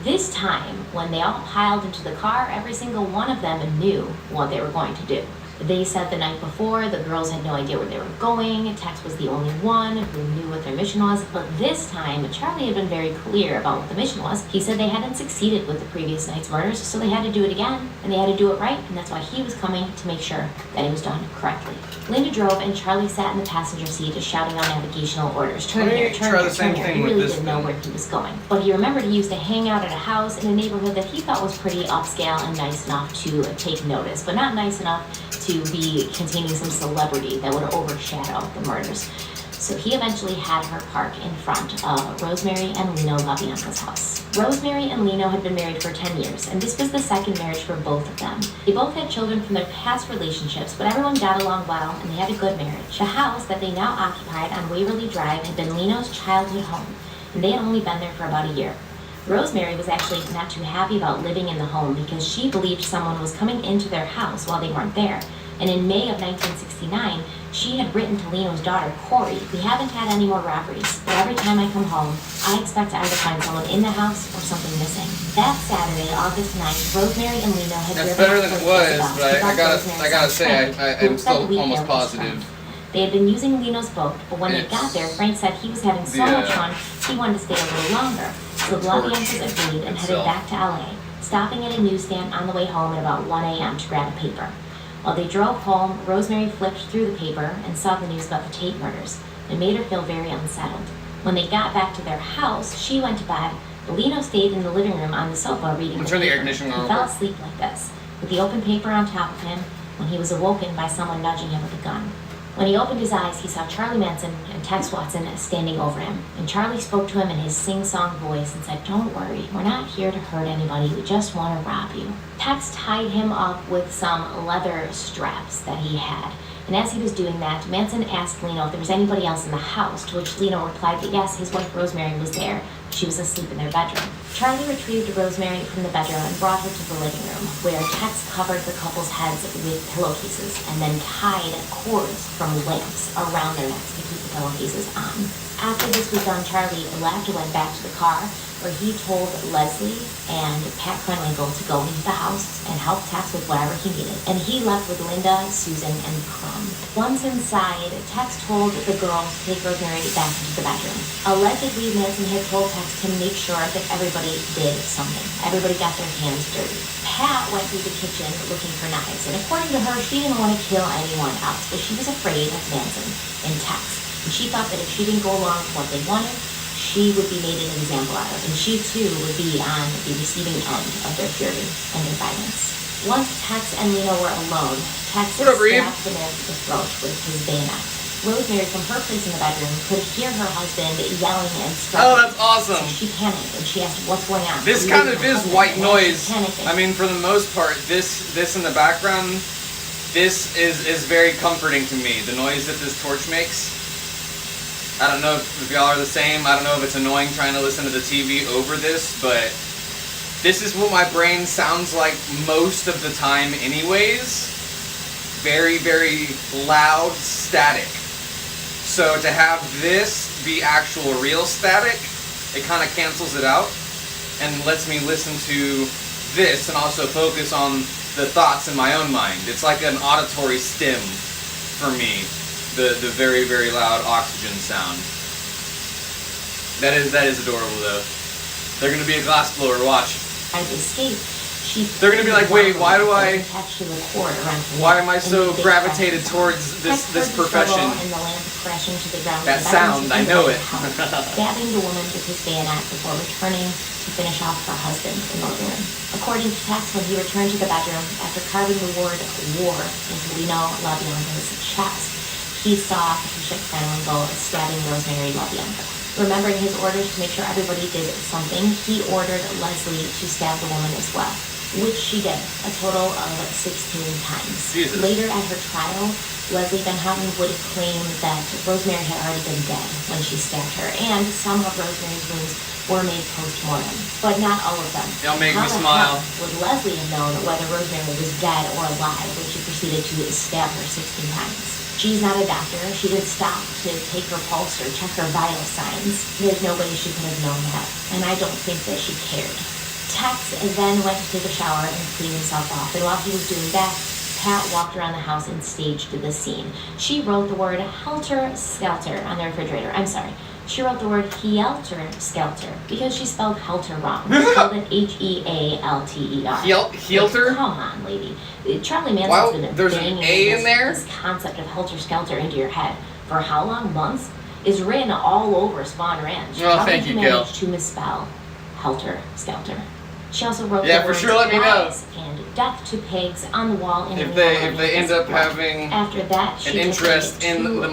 Speaker 11: This time, when they all piled into the car, every single one of them knew what they were going to do. They said the night before the girls had no idea where they were going. Tex was the only one who knew what their mission was. But this time, Charlie had been very clear about what the mission was. He said they hadn't succeeded with the previous night's murders, so they had to do it again. And they had to do it right, and that's why he was coming to make sure that it was done correctly. Linda drove, and Charlie sat in the passenger seat just shouting out navigational orders. Turn
Speaker 1: Let me
Speaker 11: here, turn
Speaker 1: try
Speaker 11: here,
Speaker 1: the same
Speaker 11: turn here.
Speaker 1: thing
Speaker 11: He
Speaker 1: with
Speaker 11: really
Speaker 1: this
Speaker 11: didn't know
Speaker 1: thing.
Speaker 11: where he was going. But he remembered he used to hang out at a house in a neighborhood that he thought was pretty upscale and nice enough to take notice, but not nice enough to be containing some celebrity that would overshadow the murders. So he eventually had her park in front of Rosemary and Lino LaBianca's house. Rosemary and Lino had been married for 10 years, and this was the second marriage for both of them. They both had children from their past relationships, but everyone got along well, and they had a good marriage. The house that they now occupied on Waverly Drive had been Lino's childhood home, and they had only been there for about a year. Rosemary was actually not too happy about living in the home because she believed someone was coming into their house while they weren't there. And in May of 1969, she had written to Lino's daughter, Corey, "We haven't had any more robberies, but every time I come home, I expect to either find someone in the house or something missing." That Saturday, August 9th, Rosemary and Lino had
Speaker 1: That's
Speaker 11: driven
Speaker 1: better
Speaker 11: up
Speaker 1: than
Speaker 11: to
Speaker 1: it was,
Speaker 11: Isabel
Speaker 1: but
Speaker 11: to drop Rosemary's
Speaker 1: I gotta
Speaker 11: son,
Speaker 1: say,
Speaker 11: Frank, who
Speaker 1: I'm
Speaker 11: spent the
Speaker 1: still
Speaker 11: weekend
Speaker 1: almost
Speaker 11: with his
Speaker 1: positive.
Speaker 11: friend. They had been using Lino's boat, but when they got there, Frank said he was having so much fun, he wanted to stay a little longer. So the LaBiancas agreed and headed back to LA, stopping at a newsstand on the way home at about 1 a.m. to grab a paper. While they drove home, Rosemary flipped through the paper and saw the news about the Tate murders. It made her feel very unsettled. When they got back to their house, she went to bed. Lino stayed in the living room on the sofa reading the
Speaker 1: Turn the air
Speaker 11: paper.
Speaker 1: conditioning on
Speaker 11: He
Speaker 1: real
Speaker 11: fell
Speaker 1: quick.
Speaker 11: asleep like this, with the open paper on top of him, when he was awoken by someone nudging him with a gun. When he opened his eyes, he saw Charlie Manson and Tex Watson standing over him. And Charlie spoke to him in his sing-song voice and said, "Don't worry, we're not here to hurt anybody, we just want to rob you." Tex tied him up with some leather straps that he had. And as he was doing that, Manson asked Lino if there was anybody else in the house, to which Lino replied that yes, his wife Rosemary was there. She was asleep in their bedroom. Charlie retrieved Rosemary from the bedroom and brought her to the living room, where Tex covered the couple's heads with pillowcases and then tied cords from lamps around their necks to keep the pillowcases on. After this was done, Charlie left and went back to the car, where he told Leslie and Pat Krenwinkel to go into the house and help Tex with whatever he needed. And he left with Linda, Susan, and Crum. Once inside, Tex told the girls to take Rosemary back into the bedroom. Allegedly, Manson had told Tex to make sure that everybody did something. Everybody got their hands dirty. Pat went through the kitchen looking for knives, and according to her, she didn't want to kill anyone else, but she was afraid of Manson and Tex. And she thought that if she didn't go along with what they wanted, she would be made an example out of, and she too would be on the receiving end of their fury and their violence. Once Tex and Lino were alone, Tex stabbed the man to the throat with his bayonet. Rosemary, from her place in the bedroom, could hear her husband yelling and struggling.
Speaker 1: Oh, that's awesome.
Speaker 11: So she panicked and she asked, "What's going on?"
Speaker 1: This kind of is white noise.
Speaker 11: Panicking.
Speaker 1: I mean, for the most part, this in the background, this is very comforting to me. The noise that this torch makes. I don't know if y'all are the same. I don't know if it's annoying trying to listen to the TV over this, but this is what my brain sounds like most of the time anyways. Very, very loud static. So to have this be actual real static, it kind of cancels it out and lets me listen to this and also focus on the thoughts in my own mind. It's like an auditory stim for me. The very, very loud oxygen sound. That is adorable though. They're gonna be a glass blower, watch.
Speaker 11: Tried to escape.
Speaker 1: They're gonna be like, wait, why do I?
Speaker 11: Attached to the cord around her
Speaker 1: Why
Speaker 11: neck,
Speaker 1: am I
Speaker 11: and
Speaker 1: so
Speaker 11: they
Speaker 1: gravitated
Speaker 11: crashed
Speaker 1: towards
Speaker 11: down.
Speaker 1: this
Speaker 11: Tex heard the
Speaker 1: profession?
Speaker 11: struggle and the lamp crashing to the ground.
Speaker 1: That
Speaker 11: with
Speaker 1: sound, I
Speaker 11: violence
Speaker 1: know
Speaker 11: and
Speaker 1: it.
Speaker 11: help, stabbing the woman with his bayonet before returning to finish off her husband in the living room. According to Tex, when he returned to the bedroom after carving the word "war" into Lino LaBianca's chest, he saw Patricia Cranwinkel stabbing Rosemary LaBianca. Remembering his orders to make sure everybody did something, he ordered Leslie to stab the woman as well, which she did, a total of 16 times.
Speaker 1: Jesus.
Speaker 11: Later at her trial, Leslie Van Houten would claim that Rosemary had already been dead when she stabbed her, and some of Rosemary's wounds were made post-mortem, but not all of them.
Speaker 1: Y'all make
Speaker 11: How
Speaker 1: me
Speaker 11: the
Speaker 1: smile.
Speaker 11: hell would Leslie have known whether Rosemary was dead or alive when she proceeded to stab her 16 times? She's not a doctor. She didn't stop to take her pulse or check her vital signs. There's no way she could have known that, and I don't think that she cared. Tex then went to take a shower and clean himself off, and while he was doing that, Pat walked around the house and staged the scene. She wrote the word helter-skelter on the refrigerator. I'm sorry. She wrote the word helter-skelter because she spelled helter wrong. She spelled it H-E-A-L-T-E-R.
Speaker 1: Helter?
Speaker 11: Come on, lady. Charlie Manson's
Speaker 1: Wow,
Speaker 11: been
Speaker 1: there's an
Speaker 11: banging
Speaker 1: A in there?
Speaker 11: this concept of helter-skelter into your head for how long? Months? Is written all over Spawn Ranch.
Speaker 1: Oh,
Speaker 11: How
Speaker 1: thank
Speaker 11: did
Speaker 1: you,
Speaker 11: you
Speaker 1: Gil.
Speaker 11: manage to misspell helter-skelter? She also wrote
Speaker 1: Yeah,
Speaker 11: the
Speaker 1: for
Speaker 11: words
Speaker 1: sure, let me know.
Speaker 11: lies and death to pigs on the wall in
Speaker 1: If
Speaker 11: the
Speaker 1: they end up having
Speaker 11: after that, she
Speaker 1: an
Speaker 11: took
Speaker 1: interest
Speaker 11: a
Speaker 1: in the
Speaker 11: two-pound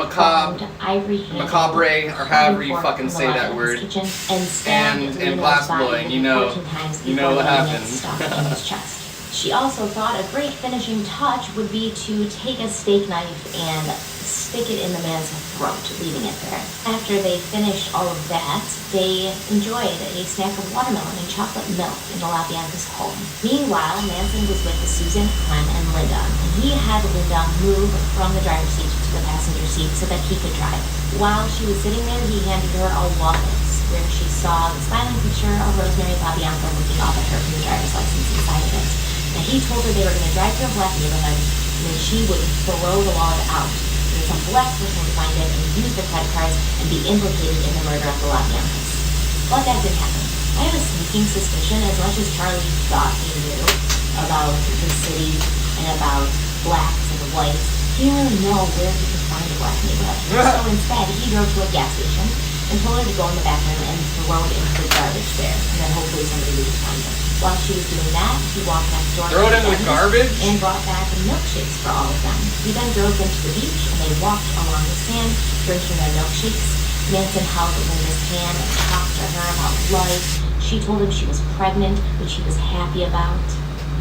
Speaker 1: macabre,
Speaker 11: ivory handle,
Speaker 1: macabre, or however you
Speaker 11: fork
Speaker 1: fucking
Speaker 11: from
Speaker 1: say
Speaker 11: the
Speaker 1: that
Speaker 11: left
Speaker 1: word,
Speaker 11: kitchen and stabbed
Speaker 1: and
Speaker 11: Lino's
Speaker 1: glass
Speaker 11: body
Speaker 1: blowing,
Speaker 11: with
Speaker 1: you know,
Speaker 11: 14 times
Speaker 1: you know
Speaker 11: before
Speaker 1: what
Speaker 11: leaving it
Speaker 1: happens.
Speaker 11: stuck in his chest. She also thought a great finishing touch would be to take a steak knife and stick it in the man's throat, leaving it there. After they finished all of that, they enjoyed a snack of watermelon and chocolate milk in the LaBianca's home. Meanwhile, Manson was with Susan, Clem, and Linda, and he had Linda move from the driver's seat to the passenger seat so that he could drive. While she was sitting there, he handed her a wallet where she saw the smiling picture of Rosemary LaBianca looking up at her from the driver's license inside of it. Now, he told her they were going to drive to a black neighborhood, and then she would throw the wallet out. And some black person would find it and use the credit cards and be implicated in the murder of the LaBiancas. But that didn't happen. I have a sneaking suspicion, as much as Charlie thought he knew about the city and about blacks and whites, he didn't really know where he could find a black neighborhood. So instead, he drove to a gas station and told her to go in the bathroom and throw it into the garbage there, and then hopefully somebody would find it. While she was doing that, he walked next door
Speaker 1: Throw it in the garbage?
Speaker 11: and brought back milkshakes for all of them. He then drove them to the beach, and they walked along the sand, drinking their milkshakes. Manson held Linda's hand and talked to her about life. She told him she was pregnant, which he was happy about.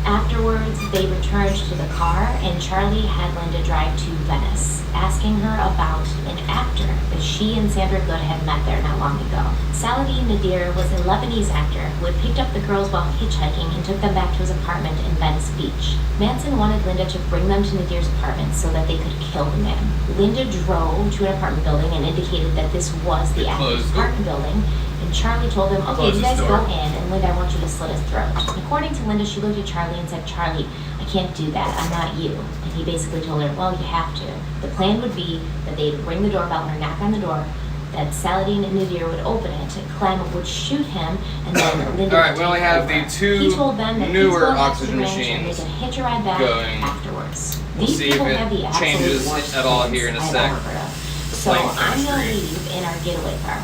Speaker 11: Afterwards, they returned to the car, and Charlie had Linda drive to Venice, asking her about an actor that she and Sandra Good had met there not long ago. Saladin Nadir was a Lebanese actor who had picked up the girls while hitchhiking and took them back to his apartment in Venice Beach. Manson wanted Linda to bring them to Nadir's apartment so that they could kill the man. Linda drove to an apartment building and indicated that this was the actor's apartment building, and Charlie told him, okay, you guys go in, and Linda, I want you to slit his throat. According to Linda, she looked at Charlie and said, Charlie, I can't do that. I'm not you. And he basically told her, well, you have to. The plan would be that they'd ring the doorbell or knock on the door, that Saladin and Nadir would open it, Clem would shoot him, and then Linda
Speaker 1: Alright,
Speaker 11: would
Speaker 1: we only
Speaker 11: take
Speaker 1: have
Speaker 11: over.
Speaker 1: the two
Speaker 11: He told them that
Speaker 1: newer
Speaker 11: he's going back to
Speaker 1: oxygen
Speaker 11: the ranch and
Speaker 1: machines
Speaker 11: they could hitch a ride back
Speaker 1: going.
Speaker 11: afterwards.
Speaker 1: We'll
Speaker 11: These
Speaker 1: see
Speaker 11: people
Speaker 1: if
Speaker 11: have the
Speaker 1: it
Speaker 11: absolute
Speaker 1: changes
Speaker 11: worst
Speaker 1: at all
Speaker 11: plans
Speaker 1: here in a
Speaker 11: I've
Speaker 1: sec.
Speaker 11: ever heard of.
Speaker 1: The
Speaker 11: So
Speaker 1: plane
Speaker 11: I'm gonna
Speaker 1: chemistry.
Speaker 11: leave in our getaway car.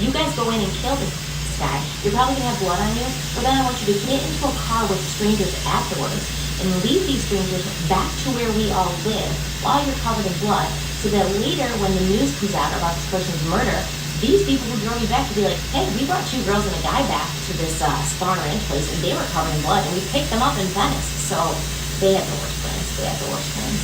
Speaker 11: You guys go in and kill this guy. You're probably gonna have blood on you, but then I want you to get into a car with strangers afterwards and leave these strangers back to where we all live while you're covered in blood, so that later when the news comes out about this person's murder, these people who drove you back to be like, hey, we brought 2 girls and a guy back to this Spawn Ranch place, and they were covered in blood, and we picked them up in Venice. So they have the worst plans. They have the worst plans.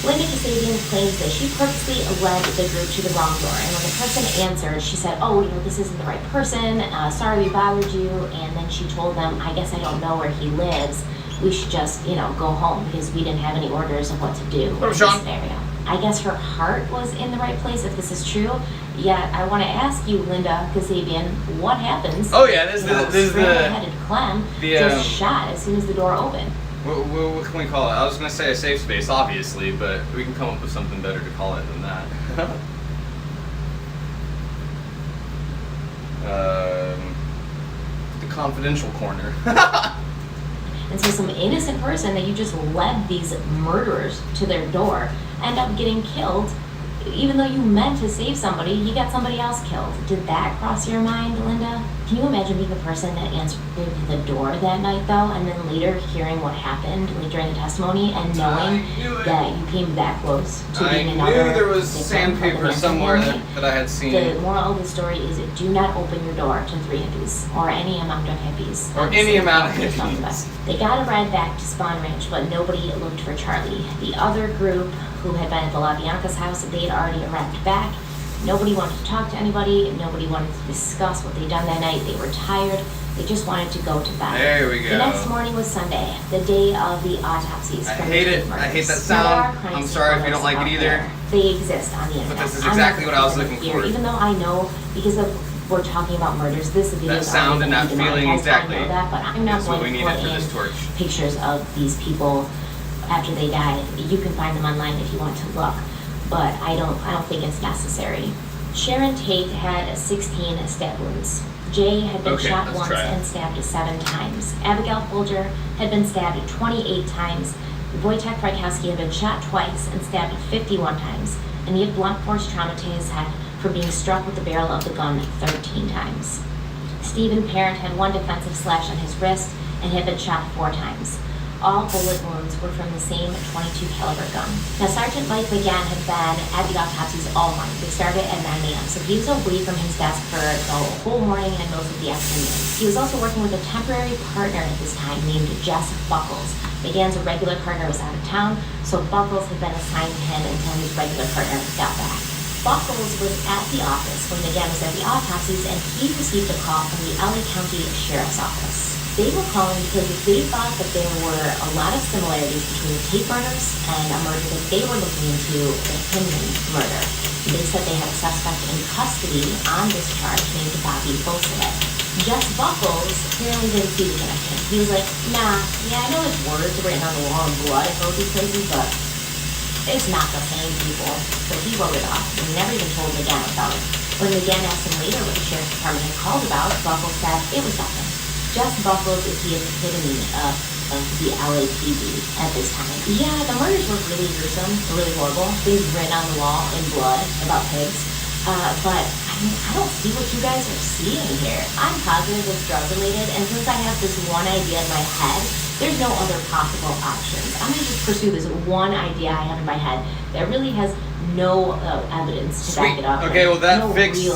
Speaker 11: Linda Kasabian claims that she purposely led the group to the wrong door, and when the person answered, she said, oh, this isn't the right person, sorry we bothered you, and then she told them, I guess I don't know where he lives, we should just, go home, because we didn't have any orders of what to do in this scenario. I guess her heart was in the right place, if this is true. Yet, I want to ask you, Linda Kasabian, what happens?
Speaker 1: Oh yeah, this is the
Speaker 11: headed Clem just shot as soon as the door opened.
Speaker 1: What can we call it? I was gonna say a safe space, obviously, but we can come up with something better to call it than that. The confidential corner.
Speaker 11: And so some innocent person that you just led these murderers to their door end up getting killed. Even though you meant to save somebody, you got somebody else killed. Did that cross your mind, Linda? Can you imagine being a person that answered the door that night, though, and then later hearing what happened during the testimony and knowing that you came that close to being another?
Speaker 1: I knew there was
Speaker 11: victim
Speaker 1: sandpaper
Speaker 11: of the
Speaker 1: somewhere
Speaker 11: family?
Speaker 1: that I had seen.
Speaker 11: The moral of the story is do not open your door to 3 hippies, or any amount of hippies.
Speaker 1: Or any amount of hippies.
Speaker 11: They got a ride back to Spawn Ranch, but nobody looked for Charlie. The other group who had been at the LaBianca's house, they had already arrived back. Nobody wanted to talk to anybody. Nobody wanted to discuss what they'd done that night. They were tired. They just wanted to go to bed.
Speaker 1: There we go.
Speaker 11: The next morning was Sunday, the day of the autopsies.
Speaker 1: I hate it. I hate that sound. I'm sorry if you don't like it either.
Speaker 11: They exist on the internet.
Speaker 1: But this is exactly what I was looking for.
Speaker 11: Even though I know, because we're talking about murders, this video
Speaker 1: that sound and that feeling exactly.
Speaker 11: I know that, but I'm not going to put in pictures of these people after they died. You can find them online if you want to look, but I don't think it's necessary. Sharon Tate had 16 stab wounds. Jay had been shot once and stabbed 7 times. Abigail Folger had been stabbed 28 times. Wojtek Frykowski had been shot twice and stabbed 51 times. And he had blunt force trauma to his head for being struck with the barrel of the gun 13 times. Stephen Parent had 1 defensive slash on his wrist and had been shot 4 times. All bullet wounds were from the same .22 caliber gun. Now, Sergeant Mike McGann had been at the autopsies all morning. They started at 9 a.m., so he was away from his desk for the whole morning and most of the afternoon. He was also working with a temporary partner at this time named Jess Buckles. McGann's regular partner was out of town, so Buckles had been assigned to him until his regular partner got back. Buckles was at the office when McGann was at the autopsies, and he received a call from the LA County Sheriff's Office. They were calling because they thought that there were a lot of similarities between the Tate murders and a murder that they were looking into, the Hinman murder. They said they had a suspect in custody on this charge named Bobby Bolsevich. Jess Buckles apparently didn't see the connection. He was like, nah, yeah, I know there's words written on the wall in blood at both these places, but it's not the same people. So he wrote it off and never even told McGann about it. When McGann asked him later what the sheriff's department had called about, Buckles said it was nothing. Jess Buckles is the epitome of the LAPD at this time. Yeah, the murders were really gruesome, really horrible. Things written on the wall in blood about pigs. But I mean, I don't see what you guys are seeing here. I'm positive it's drug related, and since I have this one idea in my head, there's no other possible options. I'm gonna just pursue this one idea I have in my head that really has no evidence to back it up.
Speaker 1: Okay, well that
Speaker 11: no
Speaker 1: fixed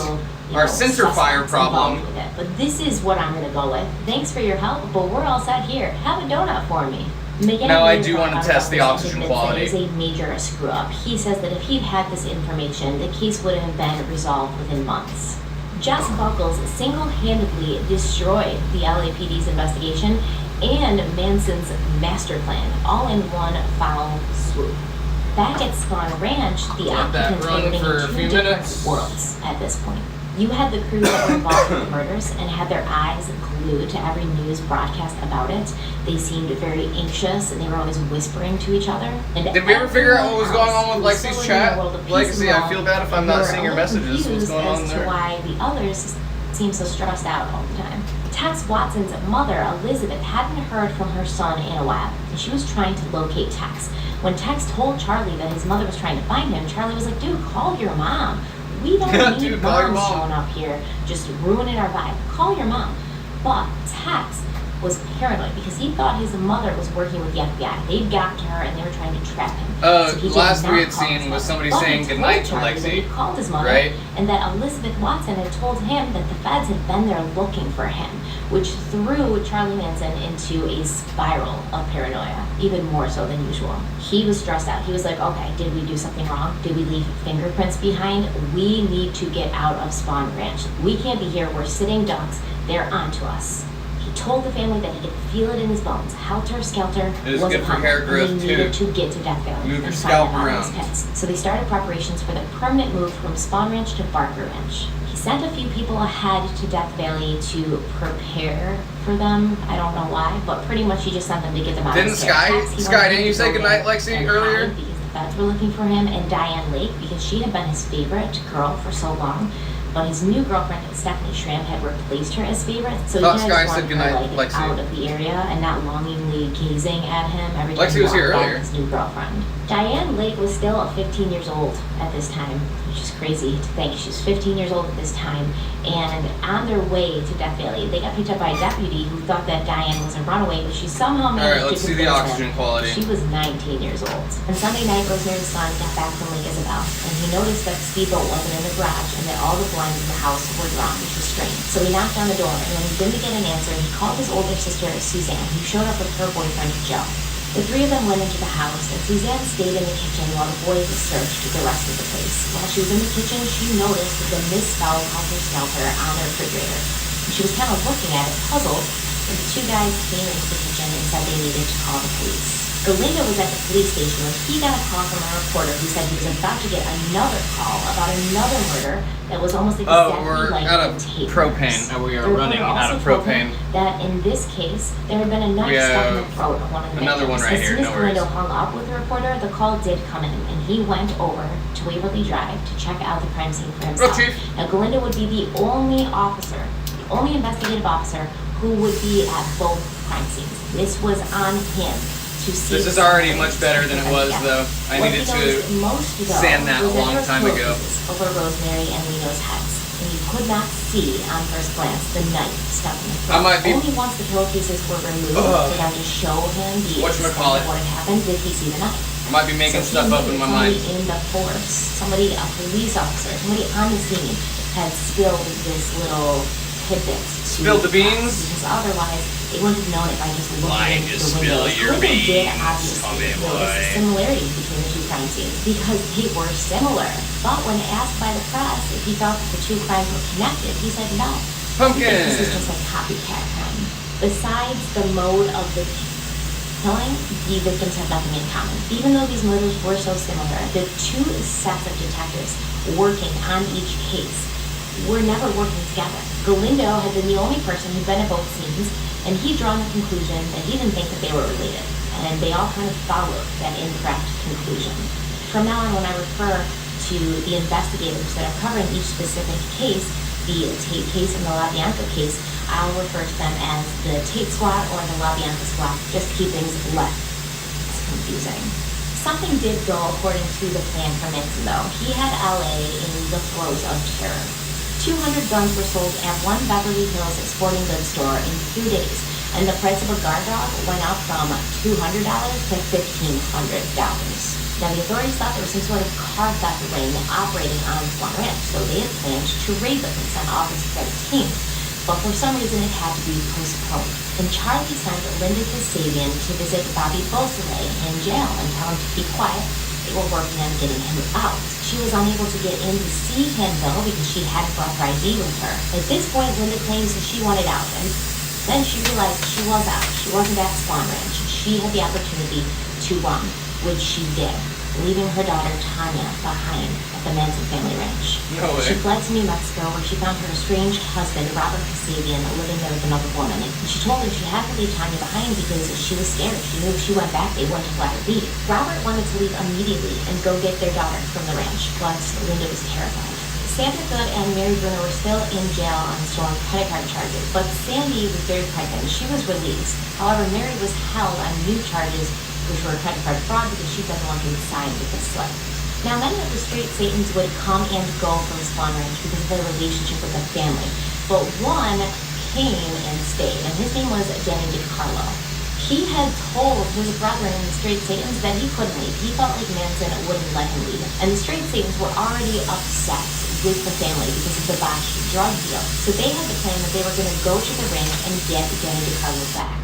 Speaker 1: our center fire problem.
Speaker 11: But this is what I'm gonna go with. Thanks for your help, but we're all set here. Have a donut for me.
Speaker 1: Now I do want to test the oxygen quality.
Speaker 11: It is a major screw up. He says that if he'd had this information, the case would have been resolved within months. Jess Buckles single-handedly destroyed the LAPD's investigation and Manson's master plan, all in one foul swoop. Back at Spawn Ranch, the occupants were living in 2 different worlds at this point. You had the crew that were involved in the murders and had their eyes glued to every news broadcast about it. They seemed very anxious and they were always whispering to each other. And
Speaker 1: did we ever figure out what was going on with Lexi's chat? Lexi, I feel bad if I'm not seeing your messages. What's going on there?
Speaker 11: As to why the others seem so stressed out all the time. Tex Watson's mother, Elizabeth, hadn't heard from her son in a while, and she was trying to locate Tex. When Tex told Charlie that his mother was trying to find him, Charlie was like, dude, call your mom. We don't need moms showing up here just ruining our vibe. Call your mom. But Tex was paranoid because he thought his mother was working with the FBI. They'd got to her and they were trying to trap him.
Speaker 1: Last we had seen was somebody saying goodnight to Lexi.
Speaker 11: He called his mother,
Speaker 1: right?
Speaker 11: And that Elizabeth Watson had told him that the feds had been there looking for him, which threw Charlie Manson into a spiral of paranoia, even more so than usual. He was stressed out. He was like, okay, did we do something wrong? Did we leave fingerprints behind? We need to get out of Spawn Ranch. We can't be here. We're sitting ducks. They're onto us. He told the family that he could feel it in his bones. Helter skelter
Speaker 1: was good for hair growth
Speaker 11: too. They needed to get to Death Valley
Speaker 1: move your
Speaker 11: and
Speaker 1: scalp
Speaker 11: find
Speaker 1: around.
Speaker 11: those pits. So they started preparations for the permanent move from Spawn Ranch to Barker Ranch. He sent a few people ahead to Death Valley to prepare for them. I don't know why, but pretty much he just sent them to get them out of his
Speaker 1: Sky, didn't you say goodnight, Lexi, earlier?
Speaker 11: Because the feds were looking for him, and Diane Lake, because she had been his favorite girl for so long. but his new girlfriend, Stephanie Schramm, had replaced her as favorite, so he
Speaker 1: Thoughts,
Speaker 11: kind of
Speaker 1: guys,
Speaker 11: just
Speaker 1: said
Speaker 11: wanted her
Speaker 1: goodnight,
Speaker 11: like
Speaker 1: Lexi.
Speaker 11: out of the area and not longingly gazing at him every time
Speaker 1: Lexi
Speaker 11: he
Speaker 1: was here
Speaker 11: walked by
Speaker 1: earlier.
Speaker 11: his new girlfriend. Diane Lake was still 15 years old at this time, which is crazy to think. She's 15 years old at this time, and on their way to Death Valley, they got picked up by a deputy who thought that Diane was a runaway, but she somehow managed
Speaker 1: Alright, let's
Speaker 11: to
Speaker 1: see the
Speaker 11: convince
Speaker 1: oxygen
Speaker 11: him
Speaker 1: quality.
Speaker 11: she was 19 years old. On Sunday night, Rosemary's son got back from Lake Isabel, and he noticed that the speedboat wasn't in the garage and that all the blinds in the house were drawn, which was strange. So he knocked on the door, and when he didn't get an answer, he called his older sister, Suzanne, who showed up with her boyfriend, Joe. The three of them went into the house, and Suzanne stayed in the kitchen while the boys searched the rest of the place. While she was in the kitchen, she noticed the misspelled helter-skelter on the refrigerator. And she was kind of looking at it, puzzled, when the two guys came into the kitchen and said they needed to call the police. Galindo was at the police station when he got a call from a reporter who said he was about to get another call about another murder that was almost exactly
Speaker 1: we're
Speaker 11: like
Speaker 1: out of
Speaker 11: the tape
Speaker 1: propane.
Speaker 11: murders.
Speaker 1: We are
Speaker 11: The
Speaker 1: running
Speaker 11: reporter
Speaker 1: out
Speaker 11: also
Speaker 1: of
Speaker 11: told him
Speaker 1: propane.
Speaker 11: that in this case, there had been a knife
Speaker 1: We
Speaker 11: stuck in
Speaker 1: have
Speaker 11: the throat of one of the
Speaker 1: another
Speaker 11: victims.
Speaker 1: one right
Speaker 11: As
Speaker 1: here,
Speaker 11: soon as
Speaker 1: no worries.
Speaker 11: Galindo hung up with the reporter, the call did come in, and he went over to Waverly Drive to check out the crime scene for himself.
Speaker 1: Chief.
Speaker 11: Now, Galindo would be the only officer, the only investigative officer who would be at both crime scenes. This was on him to see.
Speaker 1: This is already much better than it was, though. I
Speaker 11: What
Speaker 1: needed
Speaker 11: he
Speaker 1: to
Speaker 11: noticed most, though,
Speaker 1: sand that a
Speaker 11: was that
Speaker 1: long
Speaker 11: there were
Speaker 1: time ago.
Speaker 11: pieces over Rosemary and Leno's heads, and you could not see on first glance the knife stuck in the throat.
Speaker 1: I might be-
Speaker 11: Only once the pillowcases were removed
Speaker 1: Ugh.
Speaker 11: for them to show him the extent
Speaker 1: Whatchamacallit.
Speaker 11: of what had happened did he see the knife.
Speaker 1: I might be making
Speaker 11: So he
Speaker 1: stuff up
Speaker 11: knew
Speaker 1: in my mind.
Speaker 11: somebody in the force, somebody, a police officer, somebody on the scene had spilled this little tidbit to
Speaker 1: Spilled the beans?
Speaker 11: because otherwise they wouldn't have known it by just looking
Speaker 1: Why
Speaker 11: into
Speaker 1: just
Speaker 11: the
Speaker 1: spill
Speaker 11: windows.
Speaker 1: your
Speaker 11: Galindo did
Speaker 1: beans,
Speaker 11: obviously
Speaker 1: Tommy
Speaker 11: notice
Speaker 1: boy?
Speaker 11: the similarities between the two crime scenes because they were similar. But when asked by the press if he thought that the two crimes were connected, he said no.
Speaker 1: Pumpkin.
Speaker 11: He thinks this is just a copycat crime. Besides the mode of the killing, the victims have nothing in common. Even though these murders were so similar, the two sets of detectives working on each case were never working together. Galindo had been the only person who'd been at both scenes, and he'd drawn the conclusion that he didn't think that they were related. And they all kind of followed that incorrect conclusion. From now on, when I refer to the investigators that are covering each specific case, the Tate case and the LaBianca case, I'll refer to them as the Tate Squad or the LaBianca Squad, just to keep things less confusing. Something did go according to the plan for Manson, though. He had LA in the throes of terror. 200 guns were sold at one Beverly Hills sporting goods store in 2 days, and the price of a guard dog went up from $200 to $1,500. Now, the authorities thought there was some sort of car theft ring operating on Swan Ranch, so they had planned to raid the place on August 17th. But for some reason, it had to be postponed. And Charlie sent Linda Kasabian to visit Bobby Beausoleil in jail and tell him to be quiet. They were working on getting him out. She was unable to get in to see Canville because she hadn't brought her ID with her. At this point, Linda claims that she wanted out, and then she realized she was out. She wasn't at Swan Ranch. She had the opportunity to run, which she did, leaving her daughter Tanya behind at the Manson family ranch.
Speaker 1: No way.
Speaker 11: She fled to New Mexico, where she found her estranged husband, Robert Kasabian, living there with another woman. And she told her she had to leave Tanya behind because she was scared. She knew if she went back, they wouldn't have let her be. Robert wanted to leave immediately and go get their daughter from the ranch, but Linda was terrified. Sandra Good and Mary Bruner were still in jail on stolen credit card charges, but Sandy was very pregnant. She was released. However, Mary was held on new charges, which were credit card fraud, because she doesn't want to be signed with the slip. Now, many of the straight Satans would come and go from Swan Ranch because of their relationship with the family, but one came and stayed, and his name was Danny DiCarlo. He had told his brethren in the straight Satans that he couldn't leave. He felt like Manson wouldn't let him leave. And the straight Satans were already upset with the family because of the botched drug deal. So they had the plan that they were going to go to the ranch and get Danny DiCarlo back.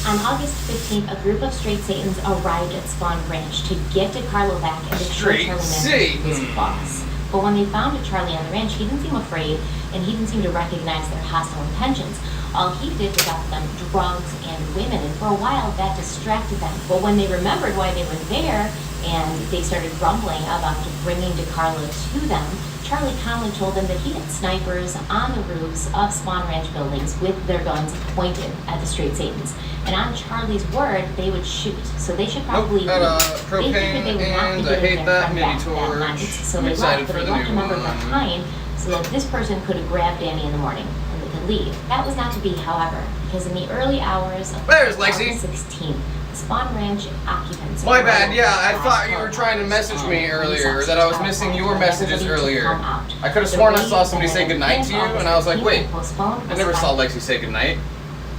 Speaker 11: On August 15th, a group of straight Satans arrived at Spawn Ranch to get DiCarlo back and to show
Speaker 1: Straight
Speaker 11: Charlie Manson his
Speaker 1: Satan.
Speaker 11: boss. But when they found Charlie on the ranch, he didn't seem afraid, and he didn't seem to recognize their hostile intentions. All he did was offer them drugs and women, and for a while that distracted them. But when they remembered why they were there, and they started grumbling about bringing DiCarlo to them, Charlie calmly told them that he had snipers on the roofs of Spawn Ranch buildings with their guns pointed at the Straight Satans. And on Charlie's word, they would shoot. So they should probably leave. They figured they would not be getting their friend back that night. So they left, but they left a number behind so that this person could have grabbed Danny in the morning and they could leave. That was not to be, however, because in the early hours of
Speaker 1: There's Lexi.
Speaker 11: August 16th, the Spawn Ranch occupants...
Speaker 1: My bad, yeah, I thought you were trying to message me earlier, or that I was missing your messages earlier. I could have sworn I saw somebody say goodnight to you, and I was like, wait, I never saw Lexi say goodnight.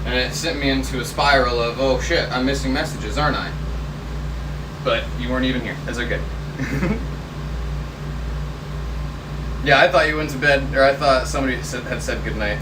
Speaker 1: And it sent me into a spiral of, oh shit, I'm missing messages, aren't I? But you weren't even here. That's okay. Yeah, I thought you went to bed, or I thought somebody had said goodnight.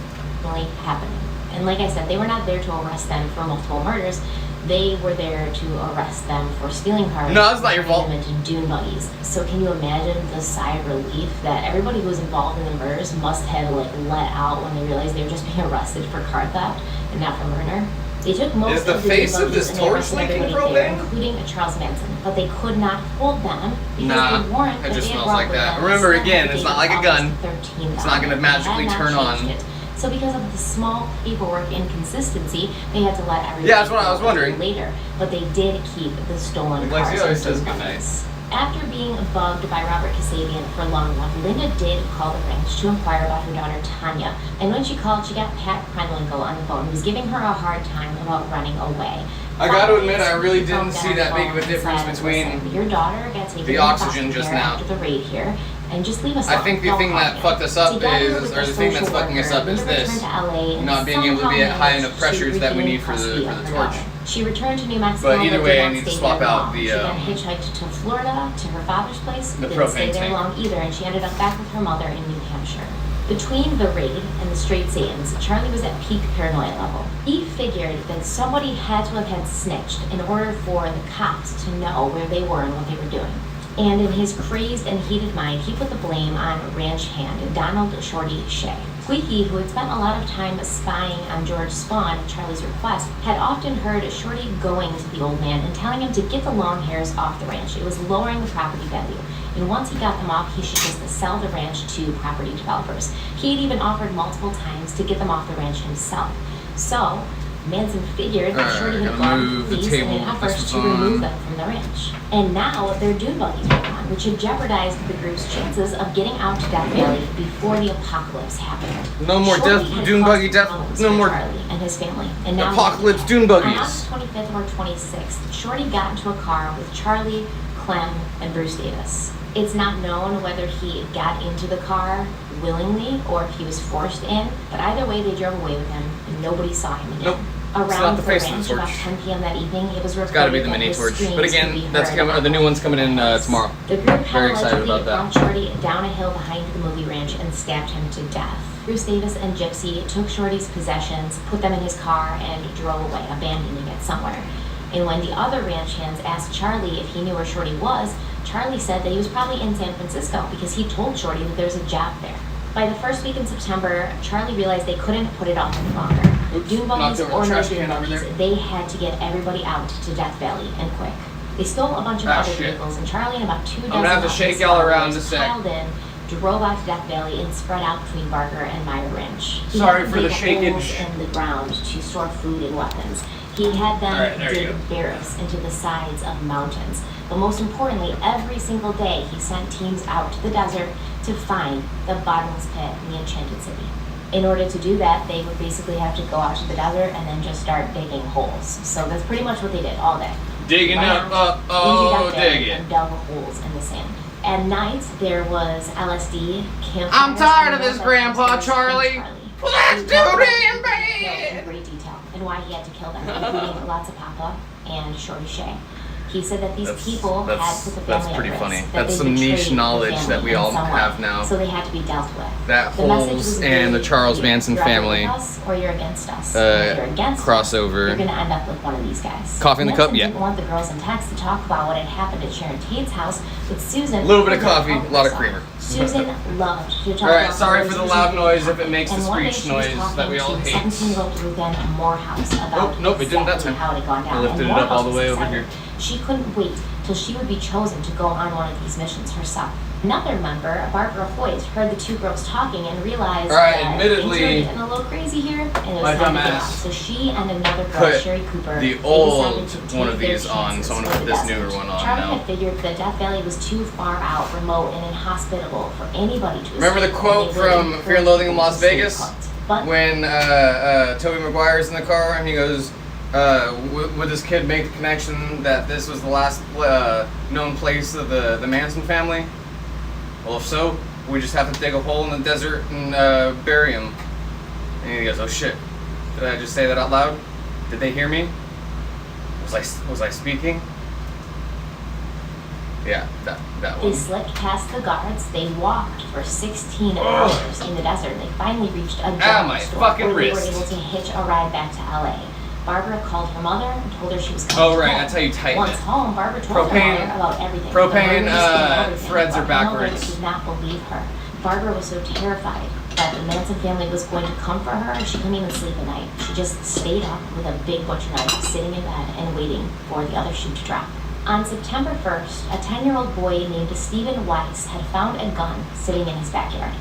Speaker 11: Happening. And like I said, they were not there to arrest them for multiple murders. They were there to arrest them for stealing cars.
Speaker 1: No, that's not your fault.
Speaker 11: And turning them into dune buggies. So can you imagine the sigh of relief that everybody who was involved in the murders must have let out when they realized they were just being arrested for car theft and not for murder? They took most
Speaker 1: Is the
Speaker 11: of the
Speaker 1: face
Speaker 11: dune
Speaker 1: of this
Speaker 11: buggies and they
Speaker 1: torch
Speaker 11: arrested
Speaker 1: leaking
Speaker 11: everybody there,
Speaker 1: propane?
Speaker 11: including Charles Manson. But they could not hold them because
Speaker 1: Nah,
Speaker 11: the warrant
Speaker 1: it
Speaker 11: that
Speaker 1: just
Speaker 11: they had
Speaker 1: smells
Speaker 11: brought
Speaker 1: like
Speaker 11: with
Speaker 1: that.
Speaker 11: them
Speaker 1: Remember,
Speaker 11: was
Speaker 1: again, it's not like a gun.
Speaker 11: $13,000.
Speaker 1: It's not gonna magically
Speaker 11: They had
Speaker 1: turn
Speaker 11: not
Speaker 1: on.
Speaker 11: changed it. So because of the small paperwork inconsistency, they had to let everybody
Speaker 1: Yeah, that's what I was
Speaker 11: go
Speaker 1: wondering.
Speaker 11: later. But they did keep the stolen
Speaker 1: Like,
Speaker 11: cars.
Speaker 1: she always
Speaker 11: and
Speaker 1: says
Speaker 11: dune
Speaker 1: goodnight.
Speaker 11: buggies. After being bugged by Robert Kasabian for long enough, Linda did call the ranch to inquire about her daughter Tanya. And when she called, she got Pat Krenwinkel on the phone, who was giving her a hard time about running away.
Speaker 1: I gotta admit, I really didn't see that big of a difference
Speaker 11: Said,
Speaker 1: between
Speaker 11: "Listen, your daughter got taken
Speaker 1: the
Speaker 11: into
Speaker 1: oxygen
Speaker 11: foster
Speaker 1: just
Speaker 11: care
Speaker 1: now.
Speaker 11: after the raid here, and just leave us
Speaker 1: I
Speaker 11: alone.
Speaker 1: think the
Speaker 11: Don't
Speaker 1: thing
Speaker 11: call
Speaker 1: that
Speaker 11: me."
Speaker 1: fucked us up
Speaker 11: Together
Speaker 1: is,
Speaker 11: with
Speaker 1: or the thing that's
Speaker 11: social
Speaker 1: fucking us
Speaker 11: worker,
Speaker 1: up is
Speaker 11: Linda
Speaker 1: this.
Speaker 11: returned to LA and
Speaker 1: Not being able to be at
Speaker 11: somehow
Speaker 1: high enough
Speaker 11: managed
Speaker 1: pressures
Speaker 11: to
Speaker 1: that we
Speaker 11: regain
Speaker 1: need for
Speaker 11: custody
Speaker 1: the
Speaker 11: of her
Speaker 1: torch.
Speaker 11: daughter. She returned to New Mexico,
Speaker 1: But either way,
Speaker 11: did
Speaker 1: I
Speaker 11: not
Speaker 1: need to
Speaker 11: stay
Speaker 1: swap
Speaker 11: there
Speaker 1: out
Speaker 11: long.
Speaker 1: the,
Speaker 11: She then hitchhiked to Florida, to her father's place.
Speaker 1: the
Speaker 11: Didn't stay
Speaker 1: propane
Speaker 11: there
Speaker 1: tank.
Speaker 11: long either, and she ended up back with her mother in New Hampshire. Between the raid and the Straight Satans, Charlie was at peak paranoia level. He figured that somebody had to have had snitched in order for the cops to know where they were and what they were doing. And in his crazed and heated mind, he put the blame on ranch hand Donald Shorty Shea. Squeaky, who had spent a lot of time spying on George Spawn at Charlie's request, had often heard Shorty going to the old man and telling him to get the long hairs off the ranch. It was lowering the property value. And once he got them off, he should just sell the ranch to property developers. He had even offered multiple times to get them off the ranch himself. So, Manson figured that Shorty had gone to the police in an effort to remove them from the ranch. And now their dune buggies were gone, which had jeopardized the group's chances of getting out to Death Valley before the apocalypse happened.
Speaker 1: No more
Speaker 11: Shorty
Speaker 1: death,
Speaker 11: had
Speaker 1: dune
Speaker 11: caused
Speaker 1: buggy death,
Speaker 11: problems
Speaker 1: no
Speaker 11: for
Speaker 1: more
Speaker 11: Charlie and his family. And now
Speaker 1: apocalypse dune
Speaker 11: on
Speaker 1: buggies.
Speaker 11: August 25th or 26th, Shorty got into a car with Charlie, Clem, and Bruce Davis. It's not known whether he got into the car willingly or if he was forced in, but either way they drove away with him and nobody saw him again.
Speaker 1: Nope. It's not
Speaker 11: Around
Speaker 1: the
Speaker 11: the
Speaker 1: face of
Speaker 11: ranch
Speaker 1: the
Speaker 11: about
Speaker 1: torch.
Speaker 11: 10 p.m. that evening, it was
Speaker 1: It's gotta be
Speaker 11: reported
Speaker 1: the
Speaker 11: that
Speaker 1: mini
Speaker 11: his
Speaker 1: torch.
Speaker 11: screams
Speaker 1: But
Speaker 11: could be
Speaker 1: again, that's
Speaker 11: heard
Speaker 1: coming, the new one's coming in tomorrow.
Speaker 11: The group had
Speaker 1: Very excited
Speaker 11: allegedly
Speaker 1: about that.
Speaker 11: brought Shorty down a hill behind the movie ranch and stabbed him to death. Bruce Davis and Gypsy took Shorty's possessions, put them in his car, and drove away, abandoning it somewhere. And when the other ranch hands asked Charlie if he knew where Shorty was, Charlie said that he was probably in San Francisco because he told Shorty that there was a job there. By the first week in September, Charlie realized they couldn't put it off any longer.
Speaker 1: Oops,
Speaker 11: Dune
Speaker 1: knocked
Speaker 11: buggies
Speaker 1: over
Speaker 11: or
Speaker 1: the
Speaker 11: no
Speaker 1: trash
Speaker 11: dune
Speaker 1: can over
Speaker 11: buggies,
Speaker 1: there.
Speaker 11: they had to get everybody out to Death Valley and quick. They stole a bunch of other
Speaker 1: shit.
Speaker 11: vehicles, and Charlie and about 2 dozen
Speaker 1: gonna have to
Speaker 11: of
Speaker 1: shake
Speaker 11: his
Speaker 1: y'all around
Speaker 11: followers
Speaker 1: a sec.
Speaker 11: piled in, drove out to Death Valley, and spread out between Barker and Meyer Ranch. He
Speaker 1: Sorry
Speaker 11: had
Speaker 1: for the
Speaker 11: big
Speaker 1: shakeage.
Speaker 11: holes in the ground to store food and weapons. He had them
Speaker 1: Alright, there you
Speaker 11: dig barracks into the sides of mountains. But most importantly, every single day he sent teams out to the desert to find the bottomless pit in the Enchanted City. In order to do that, they would basically have to go out to the desert and then just start digging holes. So that's pretty much what they did all day.
Speaker 1: Digging
Speaker 11: Went
Speaker 1: up,
Speaker 11: out into Death Valley
Speaker 1: dig it.
Speaker 11: and dug holes in the sand. At night, there was LSD, campfires.
Speaker 1: I'm tired of
Speaker 11: and
Speaker 1: this,
Speaker 11: all that
Speaker 1: Grandpa
Speaker 11: kind of stuff
Speaker 1: Charlie.
Speaker 11: from
Speaker 1: Let's
Speaker 11: He
Speaker 1: do
Speaker 11: talked
Speaker 1: it
Speaker 11: about
Speaker 1: in
Speaker 11: in
Speaker 1: bed.
Speaker 11: great detail and why he had to kill them, including lots of Papa and Shorty Shea. He said that these people had put the family
Speaker 1: pretty
Speaker 11: at risk,
Speaker 1: funny.
Speaker 11: that
Speaker 1: That's
Speaker 11: they
Speaker 1: some niche
Speaker 11: betrayed the
Speaker 1: knowledge
Speaker 11: family
Speaker 1: that we
Speaker 11: in
Speaker 1: all
Speaker 11: some way,
Speaker 1: have now.
Speaker 11: So they had to be dealt with.
Speaker 1: That
Speaker 11: The message
Speaker 1: Holes
Speaker 11: was
Speaker 1: and
Speaker 11: very
Speaker 1: the Charles
Speaker 11: clear.
Speaker 1: Manson
Speaker 11: You're either
Speaker 1: family
Speaker 11: with us or you're against us. And if you're against us,
Speaker 1: crossover.
Speaker 11: you're going to end up with one of these guys.
Speaker 1: Coffee in the cup?
Speaker 11: Manson
Speaker 1: Yeah.
Speaker 11: didn't want the girls in text to talk about what had happened at Sharon Tate's house, but Susan...
Speaker 1: A little bit of
Speaker 11: could not
Speaker 1: coffee,
Speaker 11: help
Speaker 1: a lot of
Speaker 11: herself.
Speaker 1: creamer.
Speaker 11: Susan loved to talk
Speaker 1: Alright,
Speaker 11: about
Speaker 1: sorry
Speaker 11: her
Speaker 1: for the
Speaker 11: Susan
Speaker 1: loud
Speaker 11: being
Speaker 1: noise if
Speaker 11: happy.
Speaker 1: it makes the
Speaker 11: And one day
Speaker 1: screech
Speaker 11: she was
Speaker 1: noise that we all
Speaker 11: talking to
Speaker 1: hate.
Speaker 11: 17-year-old Ruth Morehouse about
Speaker 1: Nope, it didn't that
Speaker 11: exactly
Speaker 1: time.
Speaker 11: how it had gone down.
Speaker 1: I lifted
Speaker 11: And
Speaker 1: it up all the
Speaker 11: Morehouse
Speaker 1: way
Speaker 11: was
Speaker 1: over
Speaker 11: excited.
Speaker 1: here.
Speaker 11: She couldn't wait till she would be chosen to go on one of these missions herself. Another member, Barbara Hoyt, heard the two girls talking and realized
Speaker 1: Alright,
Speaker 11: that
Speaker 1: admittedly,
Speaker 11: things were getting a little crazy here, and it was
Speaker 1: my
Speaker 11: time to get
Speaker 1: dumbass
Speaker 11: out. So she and another girl,
Speaker 1: put
Speaker 11: Sherry Cooper,
Speaker 1: the
Speaker 11: they
Speaker 1: old
Speaker 11: decided to
Speaker 1: one
Speaker 11: take
Speaker 1: of
Speaker 11: their
Speaker 1: these on,
Speaker 11: chances
Speaker 1: so I'm gonna
Speaker 11: with
Speaker 1: put
Speaker 11: the
Speaker 1: this
Speaker 11: desert.
Speaker 1: newer one on
Speaker 11: Charlie
Speaker 1: now.
Speaker 11: had figured that Death Valley was too far out, remote, and inhospitable for anybody to
Speaker 1: Remember the
Speaker 11: escape,
Speaker 1: quote
Speaker 11: and they really
Speaker 1: from Fear and Loathing in
Speaker 11: encouraged
Speaker 1: Las
Speaker 11: people to stay
Speaker 1: Vegas?
Speaker 11: put. But
Speaker 1: When Tobey Maguire's in the car and he goes, would this kid make the connection that this was the last known place of the Manson family? Well, if so, we just have to dig a hole in the desert and bury him. And he goes, oh shit, did I just say that out loud? Did they hear me? Was I speaking? Yeah, that
Speaker 11: they
Speaker 1: one.
Speaker 11: slipped past the guards. They walked for 16 hours in the desert, and they finally reached a
Speaker 1: my
Speaker 11: dollar store
Speaker 1: fucking
Speaker 11: where they
Speaker 1: wrist.
Speaker 11: were able to hitch a ride back to LA. Barbara called her mother and told her she was coming
Speaker 1: Oh right,
Speaker 11: home.
Speaker 1: that's how you tighten
Speaker 11: Once
Speaker 1: it.
Speaker 11: home, Barbara told her
Speaker 1: Propane-
Speaker 11: mother about everything.
Speaker 1: propane,
Speaker 11: The murders and everything,
Speaker 1: threads
Speaker 11: but
Speaker 1: are
Speaker 11: her mother
Speaker 1: backwards.
Speaker 11: did not believe her. Barbara was so terrified that the Manson family was going to come for her, she couldn't even sleep at night. She just stayed up with a big butcher knife, sitting in bed and waiting for the other shoe to drop. On September 1st, a 10-year-old boy named Stephen Weiss had found a gun sitting in his backyard.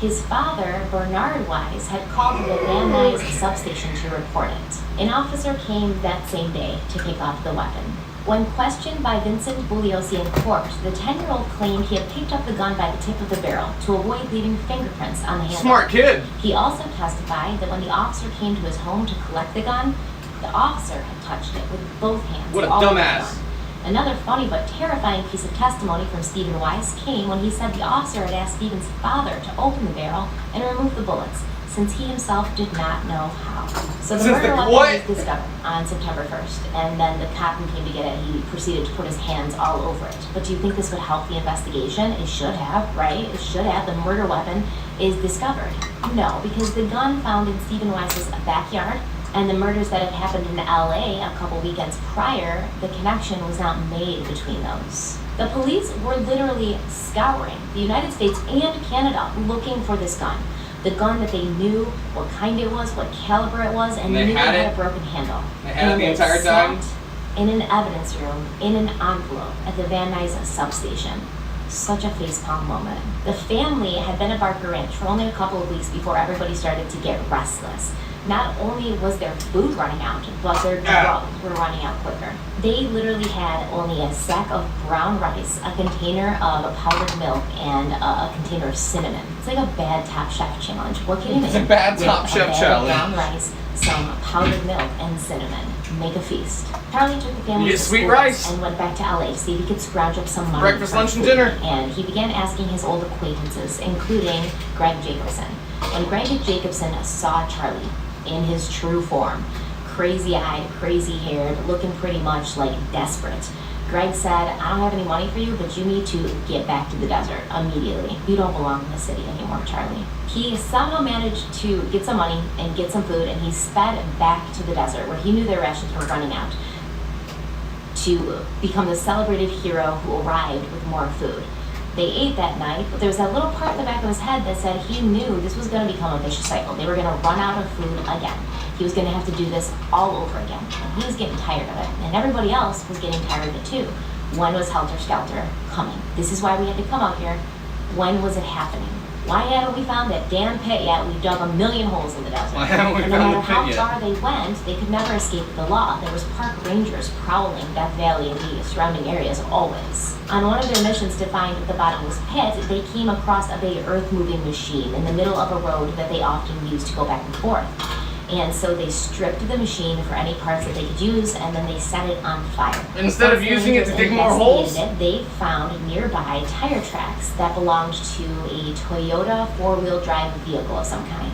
Speaker 11: His father, Bernard Weiss, had called the Van Nuys substation to report it. An officer came that same day to pick up the weapon. When questioned by Vincent Bugliosi in court, the 10-year-old claimed he had picked up the gun by the tip of the barrel to avoid leaving fingerprints on the handle.
Speaker 1: Smart kid.
Speaker 11: He also testified that when the officer came to his home to collect the gun, the officer had touched it with both hands.
Speaker 1: What a
Speaker 11: all over the
Speaker 1: dumbass.
Speaker 11: gun. Another funny but terrifying piece of testimony from Stephen Weiss came when he said the officer had asked Stephen's father to open the barrel and remove the bullets, since he himself did not know how. So the
Speaker 1: Since
Speaker 11: murder
Speaker 1: the
Speaker 11: weapon
Speaker 1: what?
Speaker 11: was discovered on September 1st, and then the cop who came to get it, he proceeded to put his hands all over it. But do you think this would help the investigation? It should have, right? It should have. The murder weapon is discovered. No, because the gun found in Stephen Weiss's backyard and the murders that had happened in LA a couple weekends prior, the connection was not made between those. The police were literally scouring the United States and Canada looking for this gun. The gun that they knew what kind it was, what caliber it was, and
Speaker 1: They
Speaker 11: knew it
Speaker 1: had
Speaker 11: had
Speaker 1: it?
Speaker 11: a broken handle.
Speaker 1: They had it
Speaker 11: And
Speaker 1: the
Speaker 11: it
Speaker 1: entire time?
Speaker 11: sat in an evidence room, in an envelope, at the Van Nuys substation. Such a facepalm moment. The family had been at Barker Ranch for only a couple of weeks before everybody started to get restless. Not only was their food running out, but their drugs were running out quicker. They literally had only a sack of brown rice, a container of powdered milk, and a container of cinnamon. It's like a bad Top Chef challenge. What can you make?
Speaker 1: It's a bad
Speaker 11: with
Speaker 1: Top
Speaker 11: a
Speaker 1: Chef
Speaker 11: bag of
Speaker 1: challenge.
Speaker 11: brown rice, some powdered milk, and cinnamon. Make a feast. Charlie took the family
Speaker 1: You
Speaker 11: to
Speaker 1: get sweet
Speaker 11: school
Speaker 1: rice.
Speaker 11: and went back to LA to see if he could scrounge up some money.
Speaker 1: Breakfast,
Speaker 11: for
Speaker 1: lunch, and
Speaker 11: food.
Speaker 1: dinner.
Speaker 11: And he began asking his old acquaintances, including Greg Jacobson. When Greg Jacobson saw Charlie in his true form, crazy-eyed, crazy-haired, looking pretty much like desperate, Greg said, I don't have any money for you, but you need to get back to the desert immediately. You don't belong in the city anymore, Charlie. He somehow managed to get some money and get some food, and he sped back to the desert where he knew their rations were running out to become the celebrated hero who arrived with more food. They ate that night, but there was that little part in the back of his head that said he knew this was going to become a vicious cycle. They were going to run out of food again. He was going to have to do this all over again. And he was getting tired of it. And everybody else was getting tired of it too. When was Helter Skelter coming? This is why we had to come out here. When was it happening? Why haven't we found that damn pit yet? We dug a million holes in the desert.
Speaker 1: Why haven't we
Speaker 11: And no
Speaker 1: found
Speaker 11: matter
Speaker 1: the pit
Speaker 11: how
Speaker 1: yet?
Speaker 11: far they went, they could never escape the law. There was park rangers prowling Death Valley and the surrounding areas always. On one of their missions to find the bottomless pit, they came across a big earth-moving machine in the middle of a road that they often used to go back and forth. And so they stripped the machine for any parts that they could use, and then they set it on fire.
Speaker 1: Instead of
Speaker 11: Once the
Speaker 1: using it to
Speaker 11: rangers
Speaker 1: dig more holes?
Speaker 11: investigated it, they found nearby tire tracks that belonged to a Toyota four-wheel drive vehicle of some kind.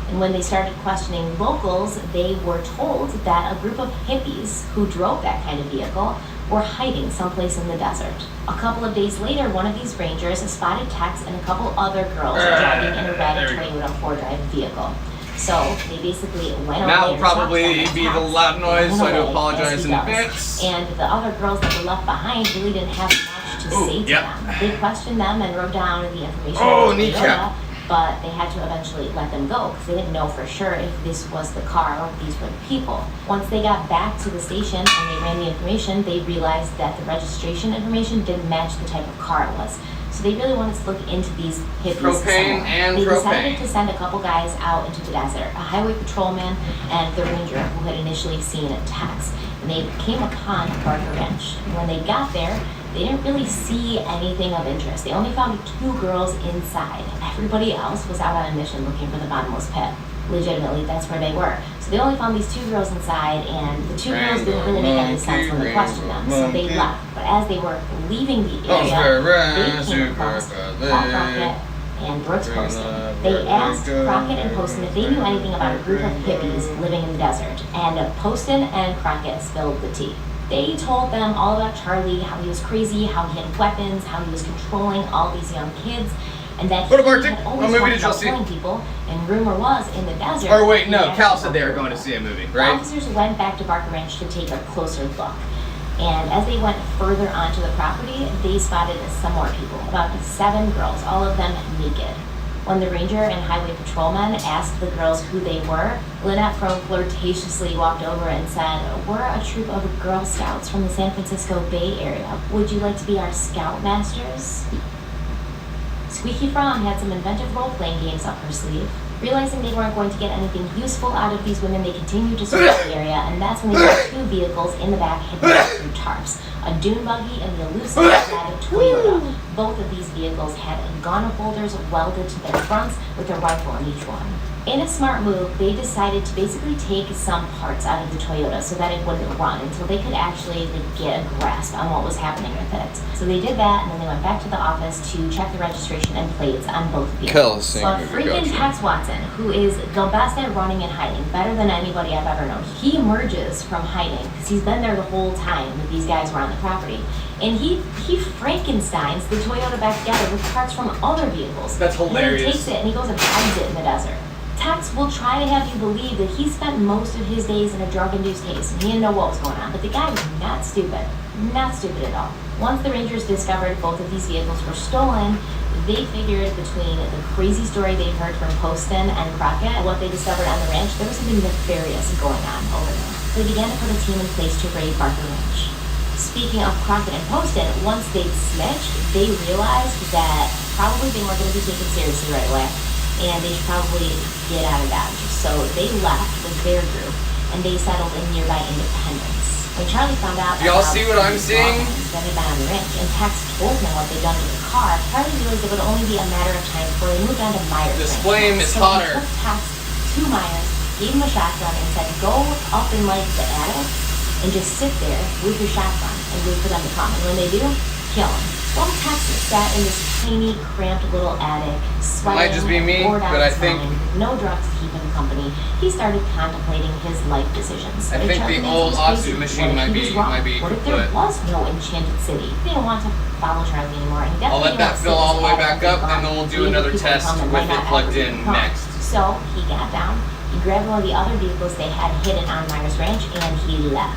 Speaker 11: And when they started questioning locals, they were told that a group of hippies who drove that kind of vehicle were hiding someplace in the desert. A couple of days later, one of these rangers spotted Tex and a couple other girls driving in a red
Speaker 1: there we go.
Speaker 11: Toyota four-drive vehicle. So they basically went
Speaker 1: Now
Speaker 11: away.
Speaker 1: will probably be the loud noise, so I do apologize in
Speaker 11: advance.
Speaker 1: advance.
Speaker 11: And the other girls that were left behind really didn't have much to say to
Speaker 1: yep.
Speaker 11: them. They questioned them and wrote down the information
Speaker 1: Oh,
Speaker 11: about
Speaker 1: kneecap.
Speaker 11: Toyota, but they had to eventually let them go because they didn't know for sure if this was the car or if these were the people. Once they got back to the station and they ran the information, they realized that the registration information didn't match the type of car it was. So they really wanted to look into these hippies.
Speaker 1: Propane
Speaker 11: some more.
Speaker 1: and
Speaker 11: They
Speaker 1: propane.
Speaker 11: decided to send a couple guys out into the desert, a highway patrolman and the ranger who had initially seen Tex. And they came upon Barker Ranch. And when they got there, they didn't really see anything of interest. They only found 2 girls inside. Everybody else was out on a mission looking for the bottomless pit. Legitimately, that's where they were. So they only found these 2 girls inside, and the 2 girls didn't really make any sense when they questioned them, so they left. But as they were leaving the area, they came across Paul Crockett and Brooks Poston. They asked Crockett and Poston if they knew anything about a group of hippies living in the desert, and Poston and Crockett spilled the tea. They told them all about Charlie, how he was crazy, how he had weapons, how he was controlling all these young kids, and that he had always wanted to killing people, and rumor was in the desert.
Speaker 1: Or wait, no, Cal said they were going to see a movie,
Speaker 11: The
Speaker 1: right?
Speaker 11: officers went back to Barker Ranch to take a closer look. And as they went further onto the property, they spotted some more people, about 7 girls, all of them naked. When the ranger and highway patrolman asked the girls who they were, Lynette Crow flirtatiously walked over and said, "We're a troop of Girl Scouts from the San Francisco Bay Area. Would you like to be our scoutmasters?" Squeaky Fromm had some inventive role-playing games up her sleeve. Realizing they weren't going to get anything useful out of these women, they continued to search the area, and that's when they saw 2 vehicles in the back hidden through tarps. A dune buggy and the elusive red Toyota. Both of these vehicles had gun holders welded to their fronts with a rifle in each one. In a smart move, they decided to basically take some parts out of the Toyota so that it wouldn't run until they could actually get a grasp on what was happening with it. So they did that, and then they went back to the office to check the registration and plates on both vehicles. But freaking Tex Watson, who is the best at running and hiding, better than anybody I've ever known, he emerges from hiding because he's been there the whole time that these guys were on the property. And he Frankensteins the Toyota back together with parts from other vehicles.
Speaker 1: That's hilarious.
Speaker 11: And then he takes it and he goes and hides it in the desert. Tex will try to have you believe that he spent most of his days in a drug-induced haze and he didn't know what was going on, but the guy was not stupid. Not stupid at all. Once the Rangers discovered both of these vehicles were stolen, they figured between the crazy story they heard from Poston and Crockett and what they discovered on the ranch, there was something nefarious going on over there. They began to put a team in place to raid Barker Ranch. Speaking of Crockett and Poston, once they snitched, they realized that probably they weren't going to be taken seriously right away, and they should probably get out of Dodge. So they left with their group, and they settled in nearby Independence. When Charlie found out
Speaker 1: Y'all see what I'm seeing?
Speaker 11: that had been on the ranch, and Tex told him what they'd done to the car, Charlie realized it would only be a matter of time before they moved on to Myers.
Speaker 1: This
Speaker 11: Ranch.
Speaker 1: flame is
Speaker 11: So
Speaker 1: hotter.
Speaker 11: he took Tex to Myers, gave him a shotgun, and said, "Go up in like the attic and just sit there with your shotgun and wait for them to come. And when they do, kill them." While Tex sat in this tiny, cramped little attic, sweating,
Speaker 1: Might just be me,
Speaker 11: bored out
Speaker 1: but I
Speaker 11: of his
Speaker 1: think-
Speaker 11: mind, no drugs to keep him company, he started contemplating his life decisions.
Speaker 1: I
Speaker 11: If
Speaker 1: think
Speaker 11: Charlie
Speaker 1: the
Speaker 11: Manson
Speaker 1: old
Speaker 11: was
Speaker 1: oxygen
Speaker 11: crazy,
Speaker 1: machine
Speaker 11: what if
Speaker 1: might
Speaker 11: he
Speaker 1: be-
Speaker 11: was wrong?
Speaker 1: might be
Speaker 11: What if there
Speaker 1: kaput.
Speaker 11: was no enchanted city? He didn't want to follow Charlie anymore. And he
Speaker 1: I'll let
Speaker 11: definitely
Speaker 1: that
Speaker 11: didn't
Speaker 1: fill
Speaker 11: want to
Speaker 1: all the way
Speaker 11: sit
Speaker 1: back
Speaker 11: his
Speaker 1: up,
Speaker 11: attic
Speaker 1: and then we'll do
Speaker 11: Maybe
Speaker 1: another
Speaker 11: people
Speaker 1: test
Speaker 11: come that
Speaker 1: with
Speaker 11: might
Speaker 1: it
Speaker 11: not
Speaker 1: plugged
Speaker 11: ever
Speaker 1: in
Speaker 11: come.
Speaker 1: next.
Speaker 11: So he got down, he grabbed one of the other vehicles they had hidden on Myers Ranch, and he left.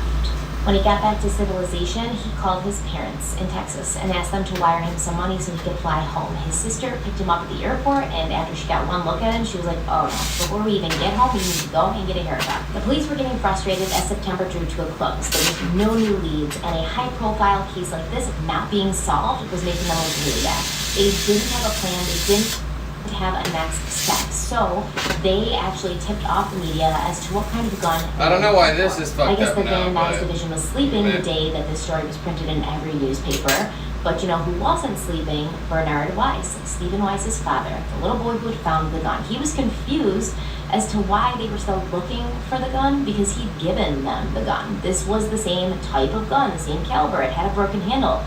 Speaker 11: When he got back to civilization, he called his parents in Texas and asked them to wire him some money so he could fly home. His sister picked him up at the airport, and after she got one look at him, she was like, "Oh no, before we even get home, we need to go and get a haircut." The police were getting frustrated as September drew to a close. There was no new leads, and a high-profile case like this not being solved was making them look really bad. They didn't have a plan, they didn't have a next step. So they actually tipped off the media as to what kind of gun.
Speaker 1: I don't know why this is fucked
Speaker 11: I guess
Speaker 1: up
Speaker 11: the
Speaker 1: now,
Speaker 11: Van Nuys
Speaker 1: but-
Speaker 11: division was sleeping the day that this story was printed in every newspaper. But you know who wasn't sleeping? Bernard Weiss, Stephen Weiss's father, the little boy who had found the gun. He was confused as to why they were still looking for the gun because he'd given them the gun. This was the same type of gun, the same caliber. It had a broken handle.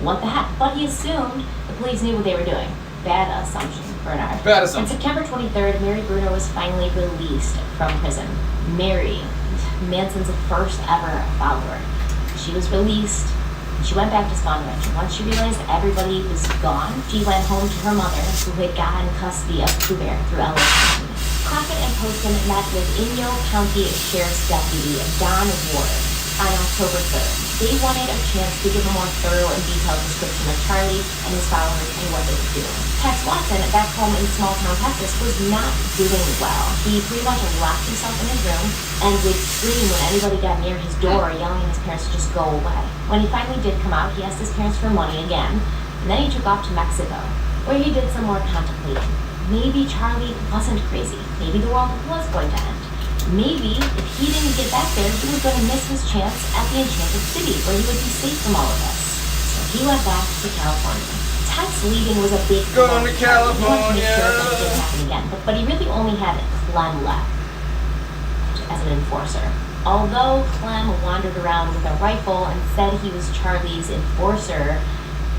Speaker 11: What the heck? But he assumed the police knew what they were doing. Bad assumption, Bernard.
Speaker 1: Bad assumption.
Speaker 11: On September 23rd, Mary Bruno was finally released from prison. Mary, Manson's first ever follower. She was released. She went back to Spawn Ranch, and once she realized everybody was gone, she went home to her mother, who had gotten custody of Pooh Bear through LA County. Crockett and Poston met with Inyo County Sheriff's Deputy Don Ward. on October 3rd. They wanted a chance to give a more thorough and detailed description of Charlie and his followers and what they were doing. Tex Watson, back home in small-town Texas, was not doing well. He pretty much locked himself in his room and would scream when anybody got near his door, yelling at his parents to just go away. When he finally did come out, he asked his parents for money again, and then he took off to Mexico, where he did some more contemplating. Maybe Charlie wasn't crazy. Maybe the world was going to end. Maybe if he didn't get back there, he was going to miss his chance at the Enchanted City, where he would be safe from all of this. So he went back to California. Tex leaving was a big
Speaker 1: Going to
Speaker 11: He wanted to
Speaker 1: California.
Speaker 11: make sure that didn't happen again. But he really only had Clem left as an enforcer. Although Clem wandered around with a rifle and said he was Charlie's enforcer,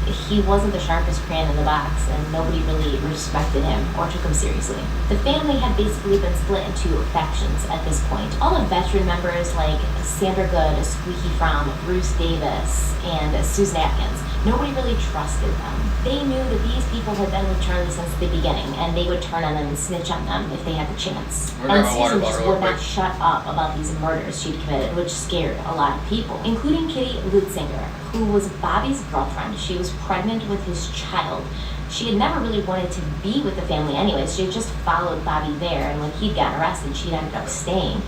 Speaker 11: he wasn't the sharpest crayon in the box, and nobody really respected him or took him seriously. The family had basically been split into factions at this point. All the veteran members like Sandra Good, Squeaky Fromm, Bruce Davis, and Susan Atkins, nobody really trusted them. They knew that these people had been with Charlie since the beginning, and they would turn on them and snitch on them if they had the chance. And Susan just would not shut up about these murders she'd committed, which scared a lot of people, including Kitty Lutzinger, who was Bobby's girlfriend. She was pregnant with his child. She had never really wanted to be with the family anyways. She had just followed Bobby there, and when he'd gotten arrested, she'd ended up staying.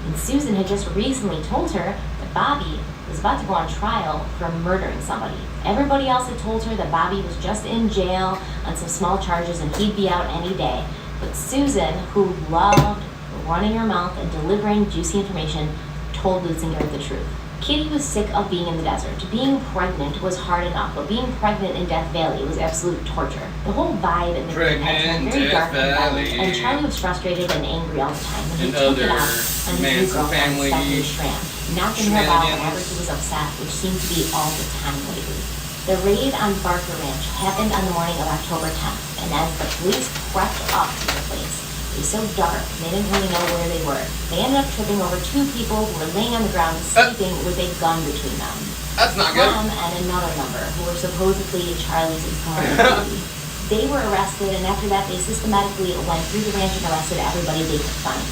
Speaker 11: And Susan had just recently told her that Bobby was about to go on trial for murdering somebody. Everybody else had told her that Bobby was just in jail on some small charges and he'd be out any day. But Susan, who loved running her mouth and delivering juicy information, told Lutzinger the truth. Kitty was sick of being in the desert. Being pregnant was hard enough, but being pregnant in Death Valley was absolute torture. The whole vibe in the group had turned very dark and violent, and Charlie was frustrated and angry all the time. And he took it out on his new girlfriend, Stephanie Schramm, knocking her about whenever he was upset, which seemed to be all the time lately. The raid on Barker Ranch happened on the morning of October 10th, and as the police crept up to the place, it was so dark, they didn't really know where they were. They ended up tripping over two people who were laying on the ground sleeping with a gun between them.
Speaker 1: That's not good.
Speaker 11: Clem and another member who were supposedly Charlie's employee. They were arrested, and after that, they systematically went through the ranch and arrested everybody they could find.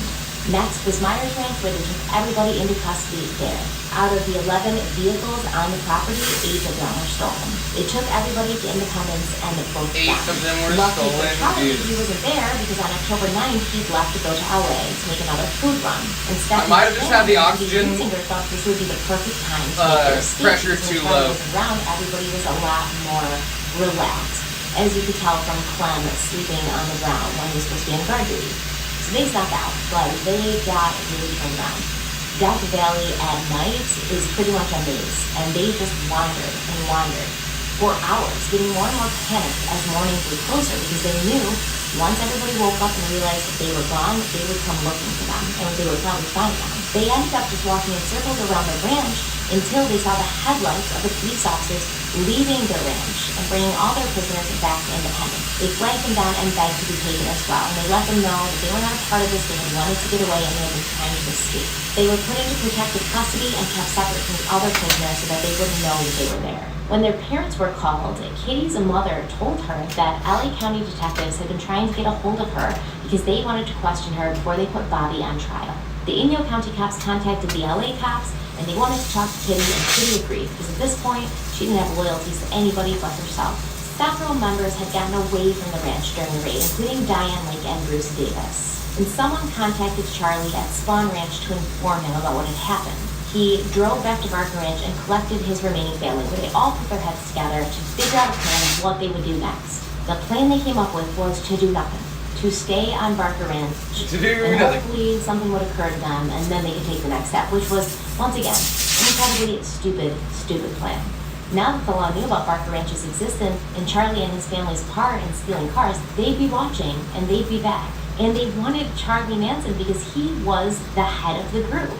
Speaker 11: Next was Myers Ranch, where they took everybody into custody there. Out of the 11 vehicles on the property, 8 of them were stolen. They took everybody to Independence and both
Speaker 1: 8 of them were
Speaker 11: Lucky for
Speaker 1: stolen.
Speaker 11: Charlie, he wasn't there because on October 9th, he'd left to go to LA to make another food run.
Speaker 1: I might have just had the oxygen
Speaker 11: thought this would be the perfect time to make their escape.
Speaker 1: pressure
Speaker 11: Because
Speaker 1: too
Speaker 11: when Charlie
Speaker 1: low.
Speaker 11: was around, everybody was a lot more relaxed, as you could tell from Clem sleeping on the ground when he was supposed to be on guard duty. So they snuck out, but they got really turned on. Death Valley at night is pretty much a maze, and they just wandered and wandered for hours, getting more and more panicked as morning grew closer because they knew once everybody woke up and realized that they were gone, they would come looking for them, and they would probably find them. They ended up just walking in circles around the ranch until they saw the headlights of the police officers leaving their ranch and bringing all their prisoners back to Independence. They flagged them down and begged to be taken as well, and they let them know that they were not a part of this, they had wanted to get away, and they had been trying to escape. They were put into protective custody and kept separate from the other prisoners so that they wouldn't know that they were there. When their parents were called, Kitty's mother told her that LA County detectives had been trying to get a hold of her because they wanted to question her before they put Bobby on trial. The Inyo County cops contacted the LA cops, and they wanted to talk to Kitty, and Kitty agreed because at this point, she didn't have loyalties to anybody but herself. Several members had gotten away from the ranch during the raid, including Diane Lake and Bruce Davis. And someone contacted Charlie at Spawn Ranch to inform him about what had happened. He drove back to Barker Ranch and collected his remaining family, where they all put their heads together to figure out a plan of what they would do next. The plan they came up with was to do nothing, to stay on Barker Ranch, and hopefully something would occur to them, and then they could take the next step, which was, once again, an incredibly stupid plan. Now that the law knew about Barker Ranch's existence and Charlie and his family's part in stealing cars, they'd be watching and they'd be back. And they wanted Charlie Manson because he was the head of the group.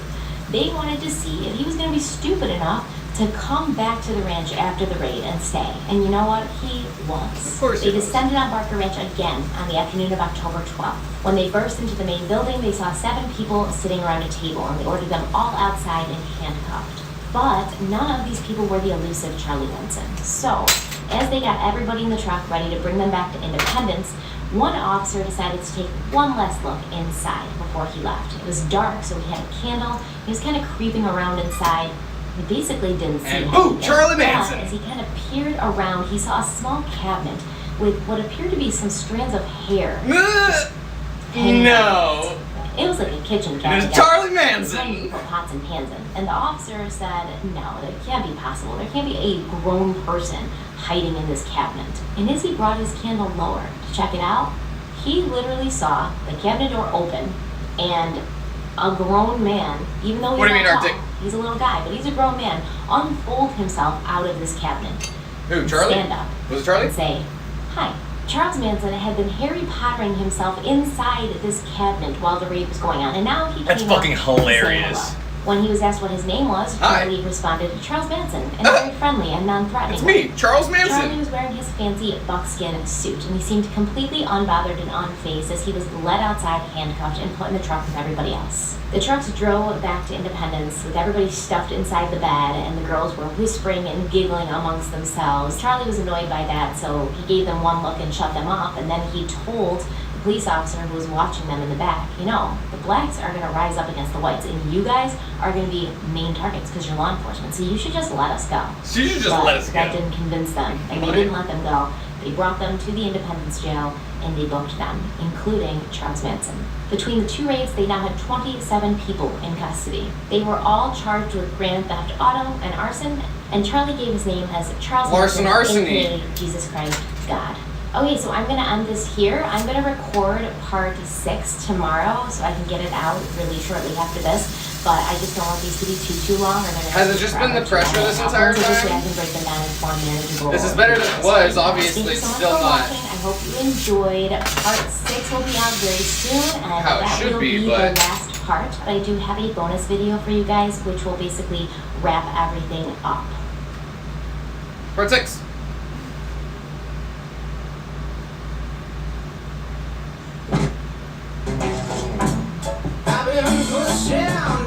Speaker 11: They wanted to see if he was going to be stupid enough to come back to the ranch after the raid and stay. And you know what? He was.
Speaker 1: Of course
Speaker 11: They
Speaker 1: he was.
Speaker 11: descended on Barker Ranch again on the afternoon of October 12th. When they burst into the main building, they saw 7 people sitting around a table, and they ordered them all outside and handcuffed. But none of these people were the elusive Charlie Manson. So, as they got everybody in the truck ready to bring them back to Independence, one officer decided to take one last look inside before he left. It was dark, so he had a candle. He was kind of creeping around inside, He basically didn't see
Speaker 1: And
Speaker 11: anything.
Speaker 1: boom, Charlie
Speaker 11: But
Speaker 1: Manson.
Speaker 11: as he kind of peered around, he saw a small cabinet with what appeared to be some strands of hair. hanging
Speaker 1: No.
Speaker 11: out. It was like a kitchen
Speaker 1: It
Speaker 11: cabinet.
Speaker 1: was Charlie
Speaker 11: Tiny
Speaker 1: Manson.
Speaker 11: little pots and pans in. And the officer said, no, that can't be possible. There can't be a grown person hiding in this cabinet. And as he brought his candle lower to check it out, he literally saw the cabinet door open and a grown man, even though he's
Speaker 1: What do you
Speaker 11: not
Speaker 1: mean,
Speaker 11: tall, he's a little guy, but he's a grown man, unfold himself out of this cabinet.
Speaker 1: Who, Charlie?
Speaker 11: Stand up.
Speaker 1: Was it Charlie?
Speaker 11: And say, hi. Charles Manson had been Harry Pottering himself inside this cabinet while the raid was going on, and now he
Speaker 1: That's
Speaker 11: came up
Speaker 1: fucking
Speaker 11: to say
Speaker 1: hilarious.
Speaker 11: hello. When he was asked what his name was,
Speaker 1: Hi.
Speaker 11: Charlie responded, Charles Manson, and very friendly and non-threatening.
Speaker 1: It's me, Charles Manson.
Speaker 11: Charlie was wearing his fancy buckskin suit, and he seemed completely unbothered and unfazed as he was led outside, handcuffed, and put in the truck with everybody else. The trucks drove back to Independence with everybody stuffed inside the bed, and the girls were whispering and giggling amongst themselves. Charlie was annoyed by that, so he gave them one look and shut them up, and then he told the police officer who was watching them in the back, you know, the blacks are going to rise up against the whites, and you guys are going to be main targets because you're law enforcement, so you should just let us go.
Speaker 1: So you should just
Speaker 11: But
Speaker 1: let us go.
Speaker 11: that didn't convince them, and they didn't let them go. They brought them to the Independence jail, and they booked them, including Charles Manson. Between the two raids, they now had 27 people in custody. They were all charged with grand theft auto and arson, and Charlie gave his name as Charles
Speaker 1: Larson
Speaker 11: Manson,
Speaker 1: Arsony.
Speaker 11: aka Jesus Christ God. Okay, so I'm gonna end this here. I'm gonna record part 6 tomorrow, so I can get it out really shortly after this. But I just don't want these to be too long, or they're gonna
Speaker 1: Has it
Speaker 11: take
Speaker 1: just been the
Speaker 11: forever to
Speaker 1: pressure this
Speaker 11: edit.
Speaker 1: entire
Speaker 11: So this way
Speaker 1: time?
Speaker 11: I can break them down into more manageable.
Speaker 1: This is better than it was. Obviously,
Speaker 11: Thank you
Speaker 1: it's
Speaker 11: so much
Speaker 1: still
Speaker 11: for
Speaker 1: not
Speaker 11: watching. I hope you enjoyed. Part 6 will be out very soon, and
Speaker 1: how it
Speaker 11: that
Speaker 1: should
Speaker 11: will
Speaker 1: be,
Speaker 11: be
Speaker 1: but-
Speaker 11: the last part. But I do have a bonus video for you guys, which will basically wrap everything up.
Speaker 1: Part 6.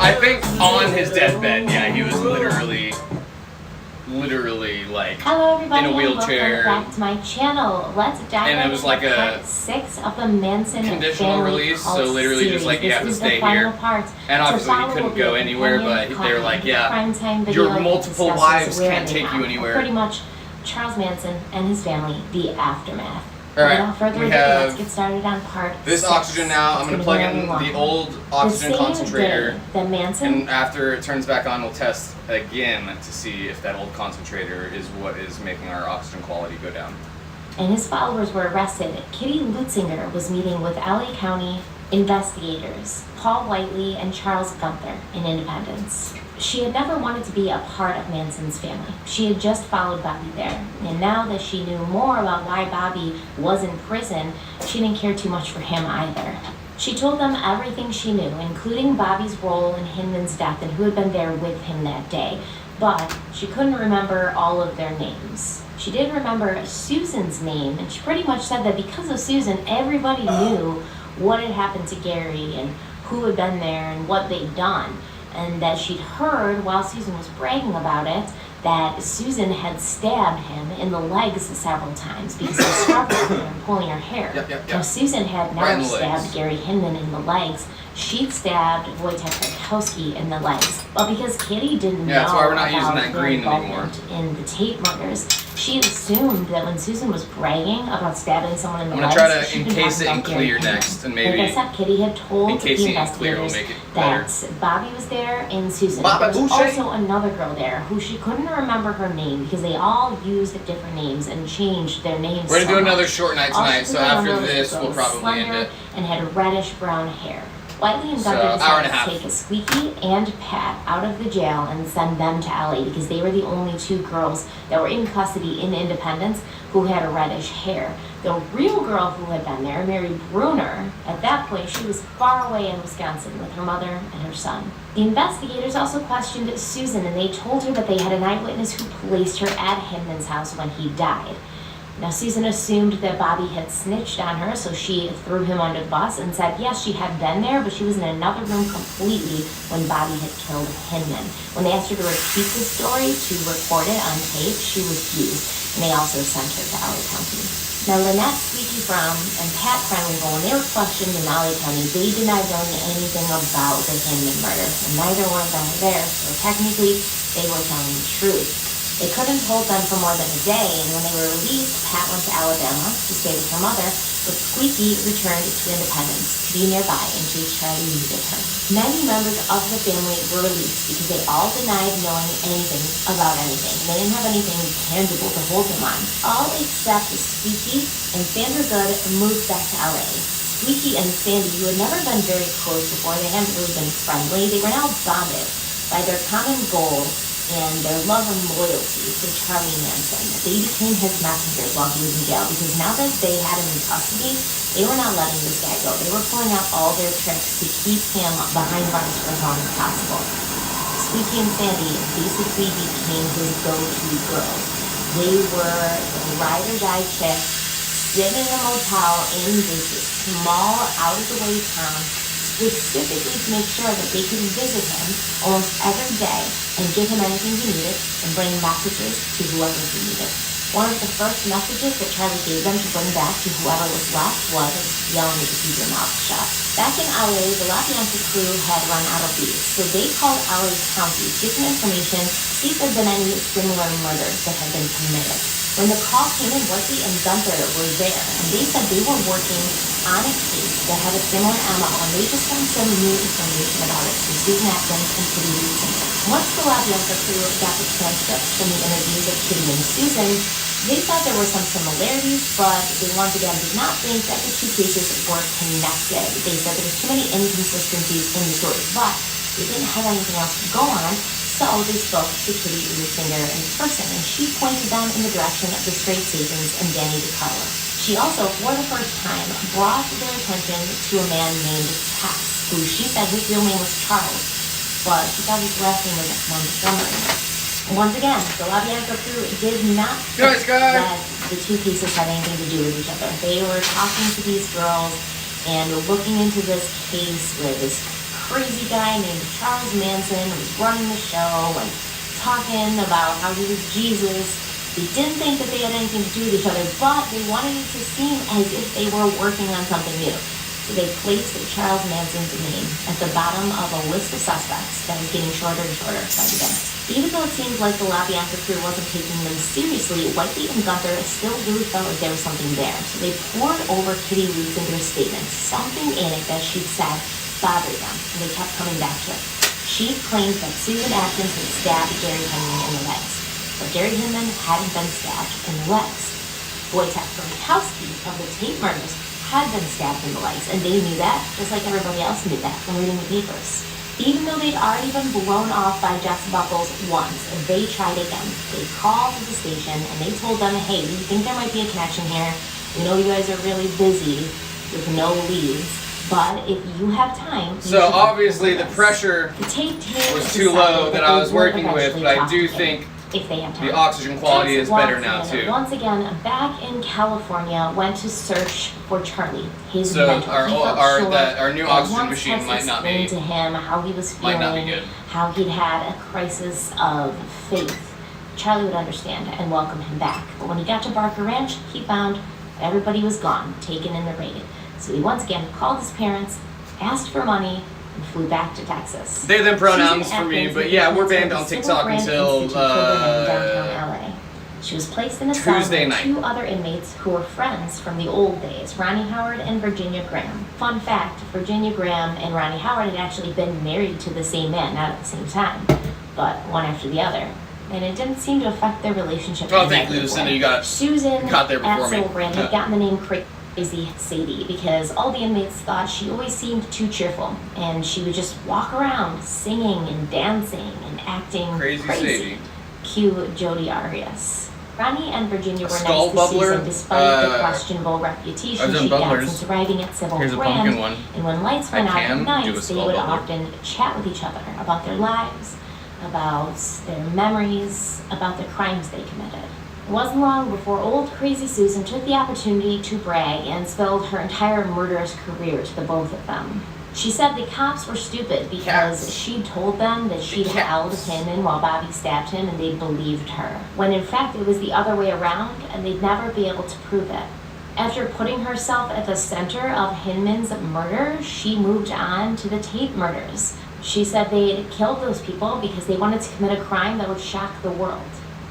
Speaker 1: I think on his deathbed, yeah, he was literally like
Speaker 11: Hello everybody,
Speaker 1: in a
Speaker 11: and
Speaker 1: wheelchair.
Speaker 11: welcome back to my channel. Let's dive
Speaker 1: And it
Speaker 11: into
Speaker 1: was like a
Speaker 11: part 6 of the Manson
Speaker 1: conditional
Speaker 11: family
Speaker 1: release,
Speaker 11: cult
Speaker 1: so literally just like you
Speaker 11: series.
Speaker 1: have to
Speaker 11: This is
Speaker 1: stay
Speaker 11: the final
Speaker 1: here.
Speaker 11: part.
Speaker 1: And
Speaker 11: So
Speaker 1: obviously he
Speaker 11: follow
Speaker 1: couldn't
Speaker 11: will
Speaker 1: go
Speaker 11: be a
Speaker 1: anywhere, but
Speaker 11: companion
Speaker 1: they were like,
Speaker 11: copy.
Speaker 1: yeah,
Speaker 11: Primetime video
Speaker 1: your multiple
Speaker 11: discusses
Speaker 1: wives
Speaker 11: where
Speaker 1: can't
Speaker 11: they
Speaker 1: take you
Speaker 11: are.
Speaker 1: anywhere.
Speaker 11: Pretty much Charles Manson and his family, the aftermath.
Speaker 1: All right,
Speaker 11: Without further
Speaker 1: we
Speaker 11: ado,
Speaker 1: have
Speaker 11: let's get started on part
Speaker 1: this
Speaker 11: 6.
Speaker 1: oxygen now. I'm
Speaker 11: It's
Speaker 1: gonna plug
Speaker 11: be
Speaker 1: in
Speaker 11: really long.
Speaker 1: the old
Speaker 11: The
Speaker 1: oxygen
Speaker 11: same
Speaker 1: concentrator.
Speaker 11: day that Manson
Speaker 1: And after it turns back on, we'll test again to see if that old concentrator is what is making our oxygen quality go down.
Speaker 11: and his followers were arrested, Kitty Lutzinger was meeting with LA County investigators, Paul Whiteley and Charles Gunther in Independence. She had never wanted to be a part of Manson's family. She had just followed Bobby there, and now that she knew more about why Bobby was in prison, she didn't care too much for him either. She told them everything she knew, including Bobby's role in Hinman's death and who had been there with him that day, but she couldn't remember all of their names. She did remember Susan's name, and she pretty much said that because of Susan, everybody knew what had happened to Gary and who had been there and what they'd done, and that she'd heard while Susan was bragging about it that Susan had stabbed him in the legs several times because he was struggling with her and pulling her hair.
Speaker 1: Yep.
Speaker 11: Now Susan had
Speaker 1: Right in
Speaker 11: never
Speaker 1: the legs.
Speaker 11: stabbed Gary Hinman in the legs. She'd stabbed Wojtek Rakowski in the legs. But because Kitty didn't
Speaker 1: Yeah,
Speaker 11: know
Speaker 1: that's why we're not using
Speaker 11: about
Speaker 1: that
Speaker 11: their
Speaker 1: green
Speaker 11: involvement in the Tate murders, she assumed that when Susan was bragging about stabbing someone in the
Speaker 1: I'm
Speaker 11: legs,
Speaker 1: gonna try to
Speaker 11: she'd been
Speaker 1: encase
Speaker 11: talking
Speaker 1: it in
Speaker 11: about Gary
Speaker 1: clear
Speaker 11: Hinman.
Speaker 1: next, and maybe
Speaker 11: Like I said, Kitty had told the
Speaker 1: encasing it in clear will
Speaker 11: investigators
Speaker 1: make it better.
Speaker 11: that Bobby was there and Susan.
Speaker 1: Baba
Speaker 11: There was
Speaker 1: Boucher.
Speaker 11: also another girl there who she couldn't remember her name because they all used different names and changed their names.
Speaker 1: We're gonna
Speaker 11: so
Speaker 1: do another
Speaker 11: much.
Speaker 1: short night
Speaker 11: All she
Speaker 1: tonight,
Speaker 11: could
Speaker 1: so after
Speaker 11: remember was
Speaker 1: this
Speaker 11: the girl
Speaker 1: we'll
Speaker 11: was
Speaker 1: probably end
Speaker 11: slender
Speaker 1: it.
Speaker 11: and had reddish brown hair. Whiteley and
Speaker 1: So,
Speaker 11: Gunther
Speaker 1: hour and
Speaker 11: decided
Speaker 1: a
Speaker 11: to
Speaker 1: half.
Speaker 11: take a Squeaky and Pat out of the jail and send them to LA because they were the only two girls that were in custody in Independence who had a reddish hair. The real girl who had been there, Mary Bruner, at that point she was far away in Wisconsin with her mother and her son. The investigators also questioned Susan, and they told her that they had an eyewitness who placed her at Hinman's house when he died. Now, Susan assumed that Bobby had snitched on her, so she threw him under the bus and said, yes, she had been there, but she was in another room completely when Bobby had killed Hinman. When they asked her to repeat the story to record it on tape, she refused, and they also sent her to LA County. Now, Lynette Squeaky Brown and Pat Friendlyville, when they were questioned in LA County, they denied knowing anything about the Hinman murder, and neither one of them were there, so technically they were telling the truth. They couldn't hold them for more than a day, and when they were released, Pat went to Alabama to stay with her mother, but Squeaky returned to Independence to be nearby in case Charlie needed her. Many members of the family were released because they all denied knowing anything about anything. They didn't have anything tangible to hold them on. All except Squeaky and Sandra Good moved back to LA. Squeaky and Sandy, who had never been very close before, they hadn't really been friendly, they were now bonded by their common goal and their love and loyalty for Charlie Manson. They became his messengers while he was in jail because now that they had him in custody, they were not letting this guy go. They were pulling out all their tricks to keep him behind bars for as long as possible. Squeaky and Sandy basically became his go-to girls. They were the ride or die chicks sitting in a motel in this small, out-of-the-way town, specifically to make sure that they could visit him almost every day and give him anything he needed and bring messages to whoever he needed. One of the first messages that Charlie gave them to bring back to whoever was left was yelling to keep your mouth shut. Back in LA, the LaBianca crew had run out of leads, so they called LA County to get some information, see if there had been any similar murders that had been committed. When the call came in, Whitey and Gunther were there, and they said they were working on a case that had a similar MO, and they just found some new information about it from Susan Atkins and Kitty Lucinger. Once the LaBianca crew got the transcripts from the interviews of Kitty and Susan, they thought there were some similarities, but they once again did not think that the two cases were connected. They said there was too many inconsistencies in the stories, but they didn't have anything else to go on. So they spoke to Kitty Lucinger in person, and she pointed them in the direction of the Straight Satans and Danny DeCarlo. She also, for the first time, brought their attention to a man named Tex, who she said his real name was Charles, but she thought his last name was Montgomery. Once again, the LaBianca crew did not think that the two cases had anything to do with each other. They were talking to these girls and looking into this case where this crazy guy named Charles Manson was running the show and talking about how he was Jesus. They didn't think that they had anything to do with each other, but they wanted it to seem as if they were working on something new. So they placed Charles Manson's name at the bottom of a list of suspects that was getting shorter and shorter by the day. Even though it seems like the LaBianca crew wasn't taking them seriously, Whitey and Gunther still really felt like there was something there. So they poured over Kitty Lucinger's statement, something in it that she'd said bothered them, and they kept coming back to it. She claimed that Susan Atkins had stabbed Gary Hinman in the legs, but Gary Hinman hadn't been stabbed in the legs. Wojtek Gronkowski of the Tate murders had been stabbed in the legs, and they knew that, just like everybody else knew that from reading the papers. Even though they'd already been blown off by Jess Buckles once, they tried again. They called to the station, and they told them, hey, we think there might be a connection here. We know you guys are really busy with no leads, but if you have time...
Speaker 1: So obviously the pressure was too low that I was working with, but I do think
Speaker 11: if they have time.
Speaker 1: the oxygen quality is better now too.
Speaker 11: Once again, back in California, went to search for Charlie. His
Speaker 1: so
Speaker 11: mentor.
Speaker 1: our new oxygen machine might not be
Speaker 11: to him how he was feeling,
Speaker 1: might not be good.
Speaker 11: How he'd had a crisis of faith. Charlie would understand and welcome him back. But when he got to Barker Ranch, he found everybody was gone, taken in the raid. So he once again called his parents, asked for money, and flew back to Texas.
Speaker 1: They them pronouns for me, but yeah, we're banned on TikTok until
Speaker 11: downtown LA. She was placed in a cell with
Speaker 1: Tuesday night.
Speaker 11: 2 other inmates who were friends from the old days, Ronnie Howard and Virginia Graham. Fun fact, Virginia Graham and Ronnie Howard had actually been married to the same man, not at the same time, but one after the other. And it didn't seem to affect their relationship.
Speaker 1: Oh, thank you, Lucinda, you got
Speaker 11: Susan
Speaker 1: caught there before
Speaker 11: at
Speaker 1: me.
Speaker 11: Silverbrand had gotten the name Crazy Sadie because all the inmates thought she always seemed too cheerful, and she would just walk around singing and dancing and acting
Speaker 1: Crazy Sadie.
Speaker 11: Cue Jodi Arias. Ronnie and Virginia were nice
Speaker 1: skull
Speaker 11: to
Speaker 1: bubbler?
Speaker 11: Susan despite the questionable reputation
Speaker 1: I've done
Speaker 11: she got
Speaker 1: bubblers.
Speaker 11: since arriving at Civil
Speaker 1: Here's a
Speaker 11: Brand.
Speaker 1: pumpkin one.
Speaker 11: And when lights
Speaker 1: I
Speaker 11: went out
Speaker 1: can
Speaker 11: at
Speaker 1: do a
Speaker 11: night, they
Speaker 1: skull
Speaker 11: would
Speaker 1: bubbler.
Speaker 11: often chat with each other about their lives, about their memories, about the crimes they committed. It wasn't long before old crazy Susan took the opportunity to brag and spilled her entire murderous career to the both of them. She said the cops were stupid because she told them that she'd held Hinman while Bobby stabbed him and they believed her, when in fact it was the other way around and they'd never be able to prove it. After putting herself at the center of Hinman's murder, she moved on to the Tate murders. She said they'd killed those people because they wanted to commit a crime that would shock the world.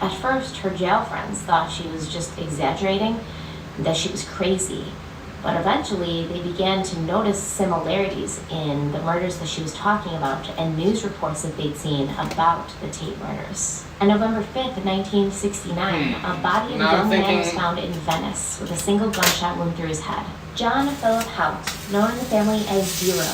Speaker 11: At first, her jail friends thought she was just exaggerating, that she was crazy. But eventually, they began to notice similarities in the murders that she was talking about and news reports that they'd seen about the Tate murders. On November 5th, 1969, a body of a young man was found in Venice with a single gunshot wound through his head. John Philip Hout, known in the family as Zero,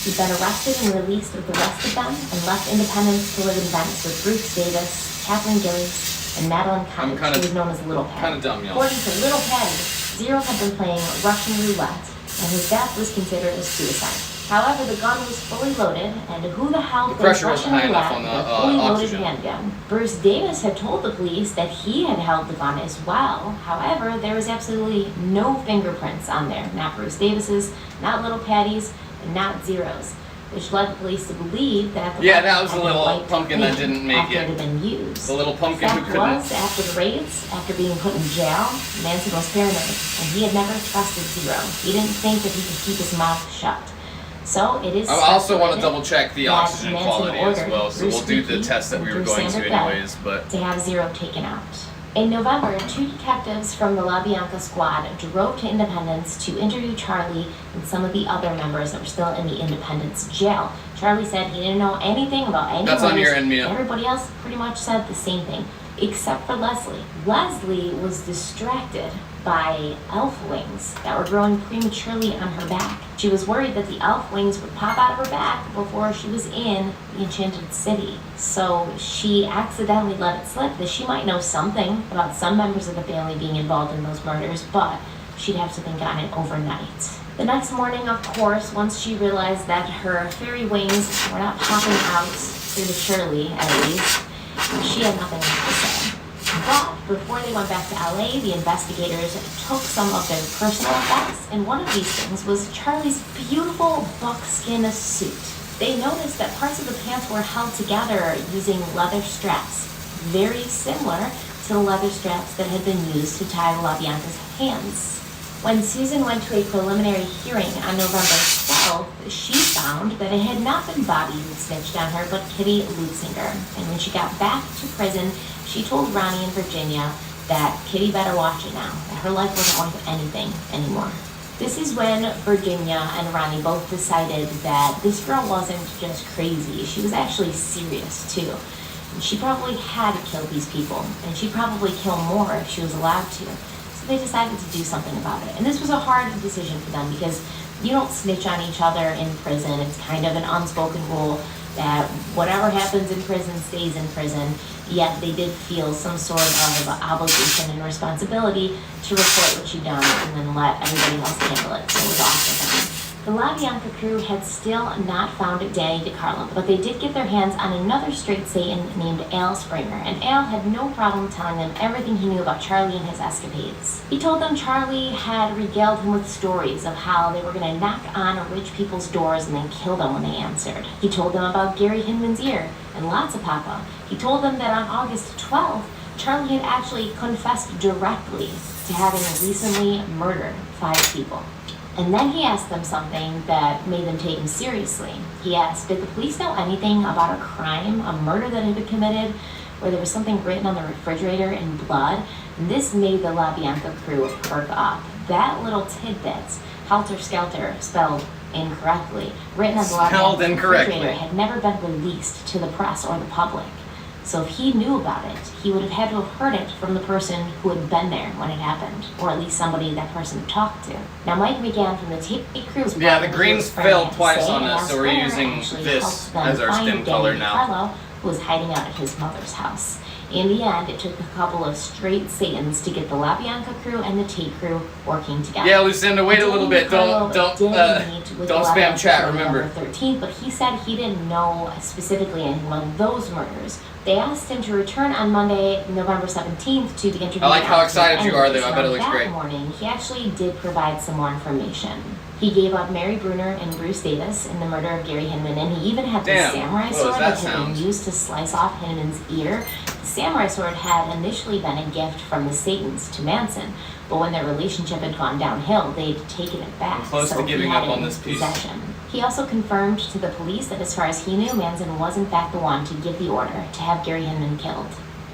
Speaker 11: he'd been arrested and released with the rest of them and left Independence to live in Venice with Bruce Davis, Kathleen Gillies, and Madeline Cottage, who was known as Little Patty.
Speaker 1: Kind of dumb, y'all.
Speaker 11: According to Little Patty, Zero had been playing Russian roulette, and his death was considered a suicide. However, the gun was fully loaded, and who the hell plays Russian roulette with a fully loaded handgun? Bruce Davis had told the police that he had held the gun as well. However, there was absolutely no fingerprints on there. Not Bruce Davis's, not Little Patty's, and not Zero's, which led the police to believe that the
Speaker 1: that was the little pumpkin that didn't make
Speaker 11: after
Speaker 1: it.
Speaker 11: It had been used.
Speaker 1: The little pumpkin who
Speaker 11: Fact
Speaker 1: couldn't.
Speaker 11: was, after the raids, after being put in jail, Manson was paranoid, and he had never trusted Zero. He didn't think that he could keep his mouth shut. So it is.
Speaker 1: I also want to double check the
Speaker 11: that
Speaker 1: oxygen
Speaker 11: Manson
Speaker 1: quality as
Speaker 11: ordered
Speaker 1: well, so
Speaker 11: Bruce
Speaker 1: we'll do the
Speaker 11: Leakey
Speaker 1: test that we were
Speaker 11: and
Speaker 1: going
Speaker 11: Bruce
Speaker 1: to
Speaker 11: Sandberg
Speaker 1: anyways, but.
Speaker 11: to have Zero taken out. In November, 2 detectives from the La Bianca squad drove to Independence to interview Charlie and some of the other members that were still in the Independence jail. Charlie said he didn't know anything about any
Speaker 1: That's on
Speaker 11: murders.
Speaker 1: your end, Mia.
Speaker 11: Everybody else pretty much said the same thing, except for Leslie. Leslie was distracted by elf wings that were growing prematurely on her back. She was worried that the elf wings would pop out of her back before she was in the Enchanted City. So she accidentally let it slip that she might know something about some members of the family being involved in those murders, but she'd have to think on it overnight. The next morning, of course, once she realized that her fairy wings were not popping out prematurely, at least, she had nothing left to say. But before they went back to LA, the investigators took some of their personal effects, and one of these things was Charlie's beautiful buckskin suit. They noticed that parts of the pants were held together using leather straps, very similar to the leather straps that had been used to tie LaBianca's hands. When Susan went to a preliminary hearing on November 12th, she found that it had not been Bobby who snitched on her, but Kitty Lutzinger. And when she got back to prison, she told Ronnie and Virginia that Kitty better watch it now, that her life wasn't worth anything anymore. This is when Virginia and Ronnie both decided that this girl wasn't just crazy, she was actually serious too. And she probably had killed these people, and she'd probably kill more if she was allowed to. So they decided to do something about it. And this was a hard decision for them because you don't snitch on each other in prison. It's kind of an unspoken rule that whatever happens in prison stays in prison, yet they did feel some sort of obligation and responsibility to report what you've done and then let everybody else handle it. So it was awesome for them. The La Bianca crew had still not found Danny DeCarlo, but they did get their hands on another straight Satan named Al Springer, and Al had no problem telling them everything he knew about Charlie and his escapades. He told them Charlie had regaled him with stories of how they were going to knock on rich people's doors and then kill them when they answered. He told them about Gary Hinman's ear and lots of Papa. He told them that on August 12th, Charlie had actually confessed directly to having recently murdered 5 people. And then he asked them something that made them take him seriously. He asked, did the police know anything about a crime, a murder that had been committed, where there was something written on the refrigerator in blood? And this made the La Bianca crew perk up. That little tidbit, Helter Skelter, spelled incorrectly, written on the La Bianca refrigerator, had never been released to the press or the public. So if he knew about it, he would have had to have heard it from the person who had been there when it happened, or at least somebody that person had talked to. Now, Mike McGann from the Tate Crew's
Speaker 1: yeah, the greens failed twice on us, so we're using this as our skin color now.
Speaker 11: DeCarlo, who was hiding out at his mother's house. In the end, it took a couple of straight Satans to get the La Bianca crew and the Tate crew working together.
Speaker 1: Yeah, Lucinda, wait a little bit. Don't spam chat. Remember.
Speaker 11: 13th, but he said he didn't know specifically anything about those murders. They asked him to return on Monday, November 17th, to the interview.
Speaker 1: I like how excited you are, though. I bet it looks great.
Speaker 11: That morning, he actually did provide some more information. He gave up Mary Bruner and Bruce Davis in the murder of Gary Hinman, and he even had the samurai sword that had been used to slice off Hinman's ear. The samurai sword had initially been a gift from the Satans to Manson, but when their relationship had gone downhill, they'd taken it back.
Speaker 1: I'm close to giving up on this piece.
Speaker 11: Possession. He also confirmed to the police that as far as he knew, Manson was in fact the one to give the order to have Gary Hinman killed.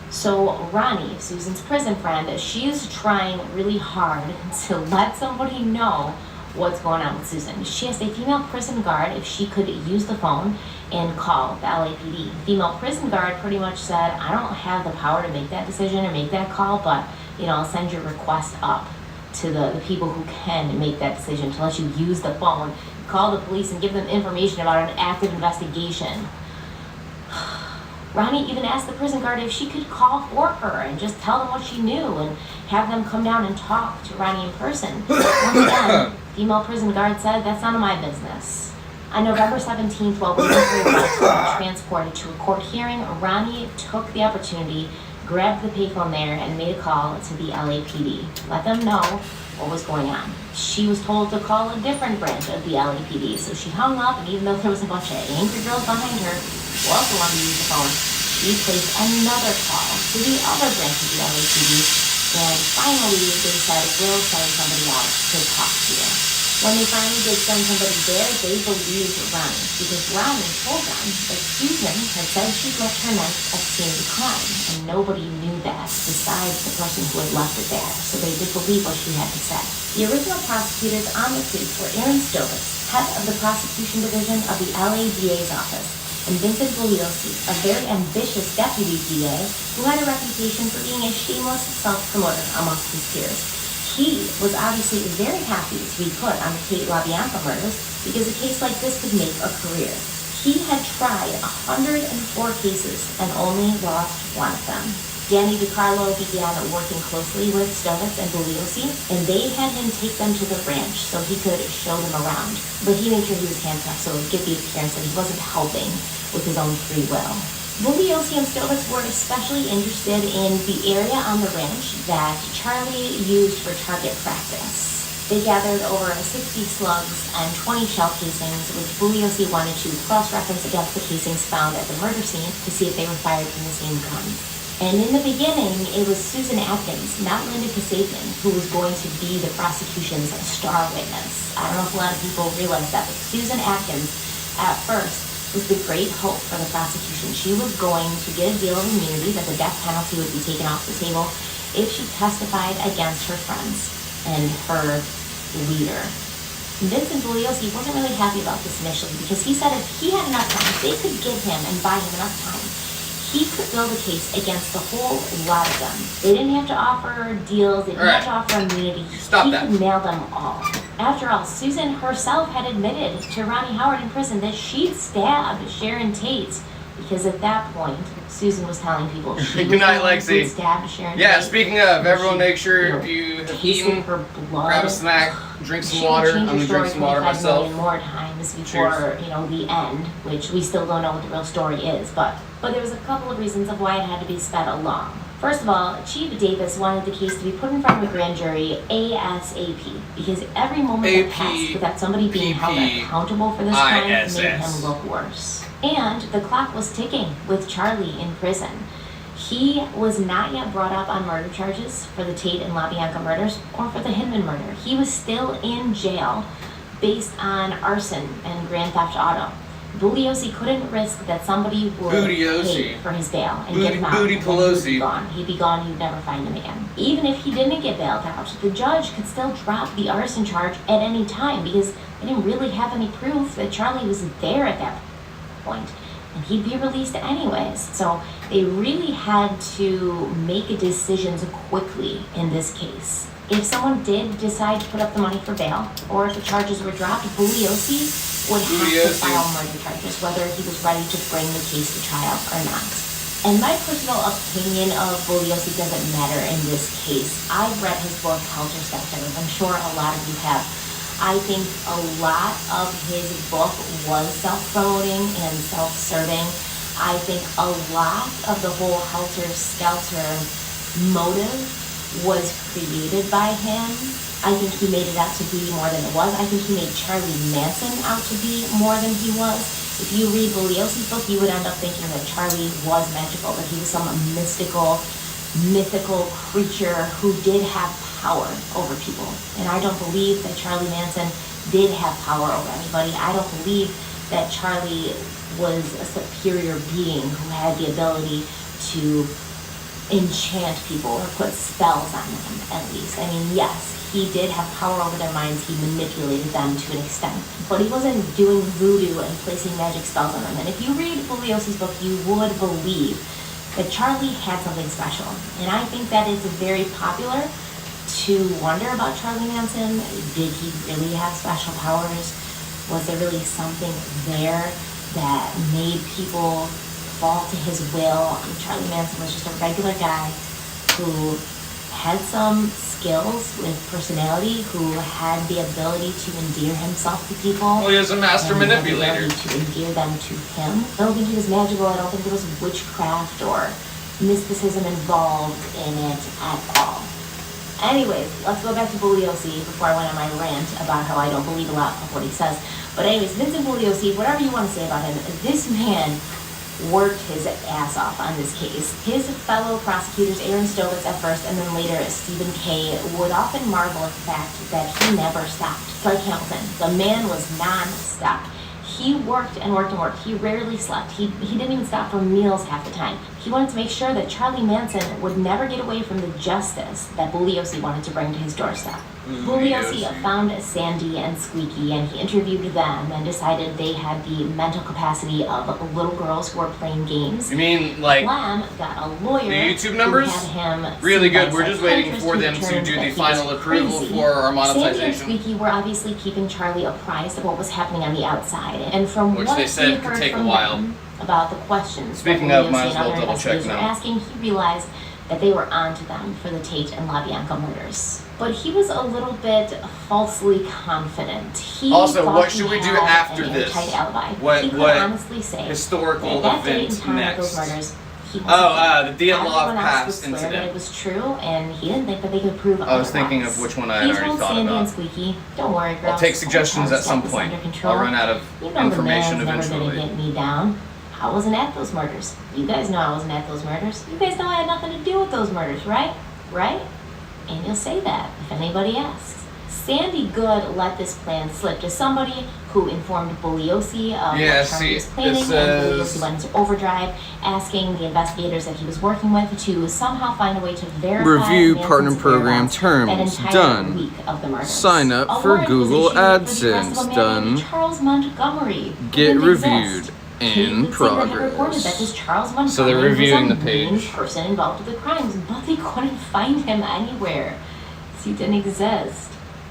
Speaker 11: So Ronnie, Susan's prison friend, she's trying really hard to let somebody know what's going on with Susan. She asked a female prison guard if she could use the phone and call the LAPD. The female prison guard pretty much said, I don't have the power to make that decision or make that call, but I'll send your request up to the people who can make that decision to let you use the phone, call the police and give them information about an active investigation. Ronnie even asked the prison guard if she could call for her and just tell them what she knew and have them come down and talk to Ronnie in person. Once again, female prison guard said, that's none of my business. On November 17th, while waiting for his wife to be transported to a court hearing, Ronnie took the opportunity, grabbed the payphone there, and made a call to the LAPD. Let them know what was going on. She was told to call a different branch of the LAPD, so she hung up, and even though there was a bunch of angry girls behind her who also wanted to use the phone, she placed another call to the other branch of the LAPD, and finally they said, we'll send somebody out to talk to you. When they finally did send somebody there, they believed Ronnie, because Ronnie told them that Susan had said she'd left her knife at the scene of the crime, and nobody knew that besides the person who had left it there, so they did believe what she had to say. The original prosecutors on the case were Aaron Stovitz, head of the prosecution division of the LA DA's office, and Vincent Bugliosi, a very ambitious deputy DA who had a reputation for being a shameless self-promoter amongst his peers. He was obviously very happy to be put on the Kate LaBianca murders because a case like this could make a career. He had tried 104 cases and only lost one of them. Danny DiCarlo began working closely with Stovitz and Bugliosi, and they had him take them to the ranch so he could show them around. But he made sure he was handcuffed so it would give the appearance that he wasn't helping with his own free will. Bugliosi and Stovitz were especially interested in the area on the ranch that Charlie used for target practice. They gathered over 60 slugs and 20 shell casings, which Bugliosi wanted to cross-reference against the casings found at the murder scene to see if they were fired from the same gun. And in the beginning, it was Susan Atkins, not Linda Kasabian, who was going to be the prosecution's star witness. I don't know if a lot of people realize that, but Susan Atkins, at first, was the great hope for the prosecution. She was going to get a deal of immunity that the death penalty would be taken off the table if she testified against her friends and her leader. Vincent Bugliosi wasn't really happy about this initially because he said if he had enough time, if they could give him and buy him enough time, he could build a case against the whole lot of them. They didn't have to offer deals, they didn't have to offer immunity. He could nail them all. After all, Susan herself had admitted to Ronnie Howard in prison that she'd stabbed Sharon Tate because at that point, Susan was telling people she
Speaker 1: Good night, Lexi.
Speaker 11: stabbed Sharon Tate.
Speaker 1: Yeah, speaking of, everyone make sure if you have eaten,
Speaker 11: her blood,
Speaker 1: grab a snack, drink some
Speaker 11: she
Speaker 1: water.
Speaker 11: would
Speaker 1: I'm
Speaker 11: change
Speaker 1: gonna
Speaker 11: her
Speaker 1: drink
Speaker 11: story
Speaker 1: some water
Speaker 11: 25
Speaker 1: myself.
Speaker 11: million more times before, the end, which we still don't know what the real story is, but there was a couple of reasons of why it had to be sped along. First of all, Chief Davis wanted the case to be put in front of a grand jury ASAP because every moment that passed without somebody being held accountable for this crime made him look worse. And the clock was ticking with Charlie in prison. He was not yet brought up on murder charges for the Tate and LaBianca murders or for the Hinman murder. He was still in jail based on arson and grand theft auto. Bugliosi couldn't risk that somebody would pay for his bail and get him out. He'd be gone. He'd be gone. You'd never find him again. Even if he didn't get bailed out, the judge could still drop the arson charge at any time because they didn't really have any proof that Charlie was there at that point, and he'd be released anyways. So they really had to make decisions quickly in this case. If someone did decide to put up the money for bail, or if the charges were dropped, Bugliosi would have to file murder charges, whether he was ready to bring the case to trial or not. And my personal opinion of Bugliosi doesn't matter in this case. I've read his book, Helter Skelter. I'm sure a lot of you have. I think a lot of his book was self-promoting and self-serving. I think a lot of the whole Helter Skelter motive was created by him. I think he made it out to be more than it was. I think he made Charlie Manson out to be more than he was. If you read Bugliosi's book, you would end up thinking that Charlie was magical, that he was some mythical creature who did have power over people. And I don't believe that Charlie Manson did have power over anybody. I don't believe that Charlie was a superior being who had the ability to enchant people or put spells on them, at least. I mean, yes, he did have power over their minds. He manipulated them to an extent. But he wasn't doing voodoo and placing magic spells on them. And if you read Bugliosi's book, you would believe that Charlie had something special. And I think that it's very popular to wonder about Charlie Manson. Did he really have special powers? Was there really something there that made people fall to his will? Charlie Manson was just a regular guy who had some skills with personality, who had the ability to endear himself to people.
Speaker 1: Well, he was a master
Speaker 11: and
Speaker 1: manipulator.
Speaker 11: had the ability to endear them to him. I don't think he was magical. I don't think there was witchcraft or mysticism involved in it at all. Anyways, let's go back to Bugliosi before I went on my rant about how I don't believe a lot of what he says. But anyways, Vincent Bugliosi, whatever you want to say about him, this man worked his ass off on this case. His fellow prosecutors, Aaron Stovitz at first, and then later Stephen Kay, would often marvel at the fact that he never stopped. Like Hamilton, the man was non-stop. He worked and worked and worked. He rarely slept. He didn't even stop for meals half the time. He wanted to make sure that Charlie Manson would never get away from the justice that Bugliosi wanted to bring to his doorstep. Bugliosi found Sandy and Squeaky, and he interviewed them and decided they had the mental capacity of little girls who are playing games.
Speaker 1: You mean like
Speaker 11: Lamb got a lawyer.
Speaker 1: the YouTube numbers?
Speaker 11: Who had him
Speaker 1: really good.
Speaker 11: seen
Speaker 1: We're
Speaker 11: by
Speaker 1: just waiting for them
Speaker 11: psychiatrists
Speaker 1: to
Speaker 11: who
Speaker 1: do
Speaker 11: determined
Speaker 1: the
Speaker 11: that
Speaker 1: final
Speaker 11: he was
Speaker 1: approval
Speaker 11: crazy.
Speaker 1: for our
Speaker 11: Sandy and
Speaker 1: monetization.
Speaker 11: Squeaky were obviously keeping Charlie apprised of what was happening on the outside, and from
Speaker 1: Which
Speaker 11: what
Speaker 1: they
Speaker 11: he
Speaker 1: said could
Speaker 11: heard
Speaker 1: take a
Speaker 11: from
Speaker 1: while.
Speaker 11: them about the questions
Speaker 1: Speaking
Speaker 11: that
Speaker 1: of, might
Speaker 11: Bugliosi
Speaker 1: as
Speaker 11: and
Speaker 1: well
Speaker 11: other
Speaker 1: double check
Speaker 11: investigators were
Speaker 1: now.
Speaker 11: asking, he realized that they were onto them for the Tate and LaBianca murders. But he was a little bit falsely confident. He
Speaker 1: Also,
Speaker 11: thought
Speaker 1: what
Speaker 11: he
Speaker 1: should we do
Speaker 11: had
Speaker 1: after
Speaker 11: an
Speaker 1: this?
Speaker 11: airtight alibi.
Speaker 1: What-
Speaker 11: he could
Speaker 1: what
Speaker 11: honestly say
Speaker 1: historical
Speaker 11: that date
Speaker 1: event
Speaker 11: and time of those
Speaker 1: next?
Speaker 11: murders, he wasn't
Speaker 1: Oh,
Speaker 11: there.
Speaker 1: the Dia
Speaker 11: Everyone
Speaker 1: Love
Speaker 11: else
Speaker 1: Pass
Speaker 11: would swear that
Speaker 1: incident.
Speaker 11: it was true, and he didn't think that they could prove
Speaker 1: I was thinking
Speaker 11: otherwise.
Speaker 1: of which one I had
Speaker 11: He
Speaker 1: already
Speaker 11: told
Speaker 1: thought
Speaker 11: Sandy
Speaker 1: about.
Speaker 11: and Squeaky, "Don't worry, girls.
Speaker 1: I'll take suggestions
Speaker 11: I'll
Speaker 1: at some
Speaker 11: get this
Speaker 1: point.
Speaker 11: under control.
Speaker 1: I'll run out of
Speaker 11: You know
Speaker 1: information
Speaker 11: the man's never
Speaker 1: eventually."
Speaker 11: gonna get me down. I wasn't at those murders. You guys know I wasn't at those murders. You guys know I had nothing to do with those murders, right? Right? And you'll say that if anybody asks." Sandy Good let this plan slip to somebody who informed Bugliosi of
Speaker 1: Yeah,
Speaker 11: what Charlie
Speaker 1: see,
Speaker 11: was planning,
Speaker 1: it
Speaker 11: and
Speaker 1: says-
Speaker 11: Bugliosi went into overdrive, asking the investigators that he was working with to somehow find a way to verify
Speaker 13: Review
Speaker 11: Manson's
Speaker 13: partner program
Speaker 11: whereabouts
Speaker 13: terms.
Speaker 11: that entire
Speaker 13: Done.
Speaker 11: week of the murders.
Speaker 13: Sign up
Speaker 11: A
Speaker 13: for
Speaker 11: warrant was
Speaker 13: Google
Speaker 11: issued for the arrest of a
Speaker 13: AdSense.
Speaker 11: man
Speaker 13: Done.
Speaker 11: named Charles Montgomery, who
Speaker 13: Get
Speaker 11: didn't
Speaker 13: reviewed
Speaker 11: exist.
Speaker 13: in
Speaker 11: Caden Singer had reported that
Speaker 13: progress.
Speaker 11: this Charles Montgomery
Speaker 1: So they're reviewing
Speaker 11: was
Speaker 1: the
Speaker 11: a main
Speaker 1: page.
Speaker 11: person involved with the crimes, but they couldn't find him anywhere. So he didn't exist.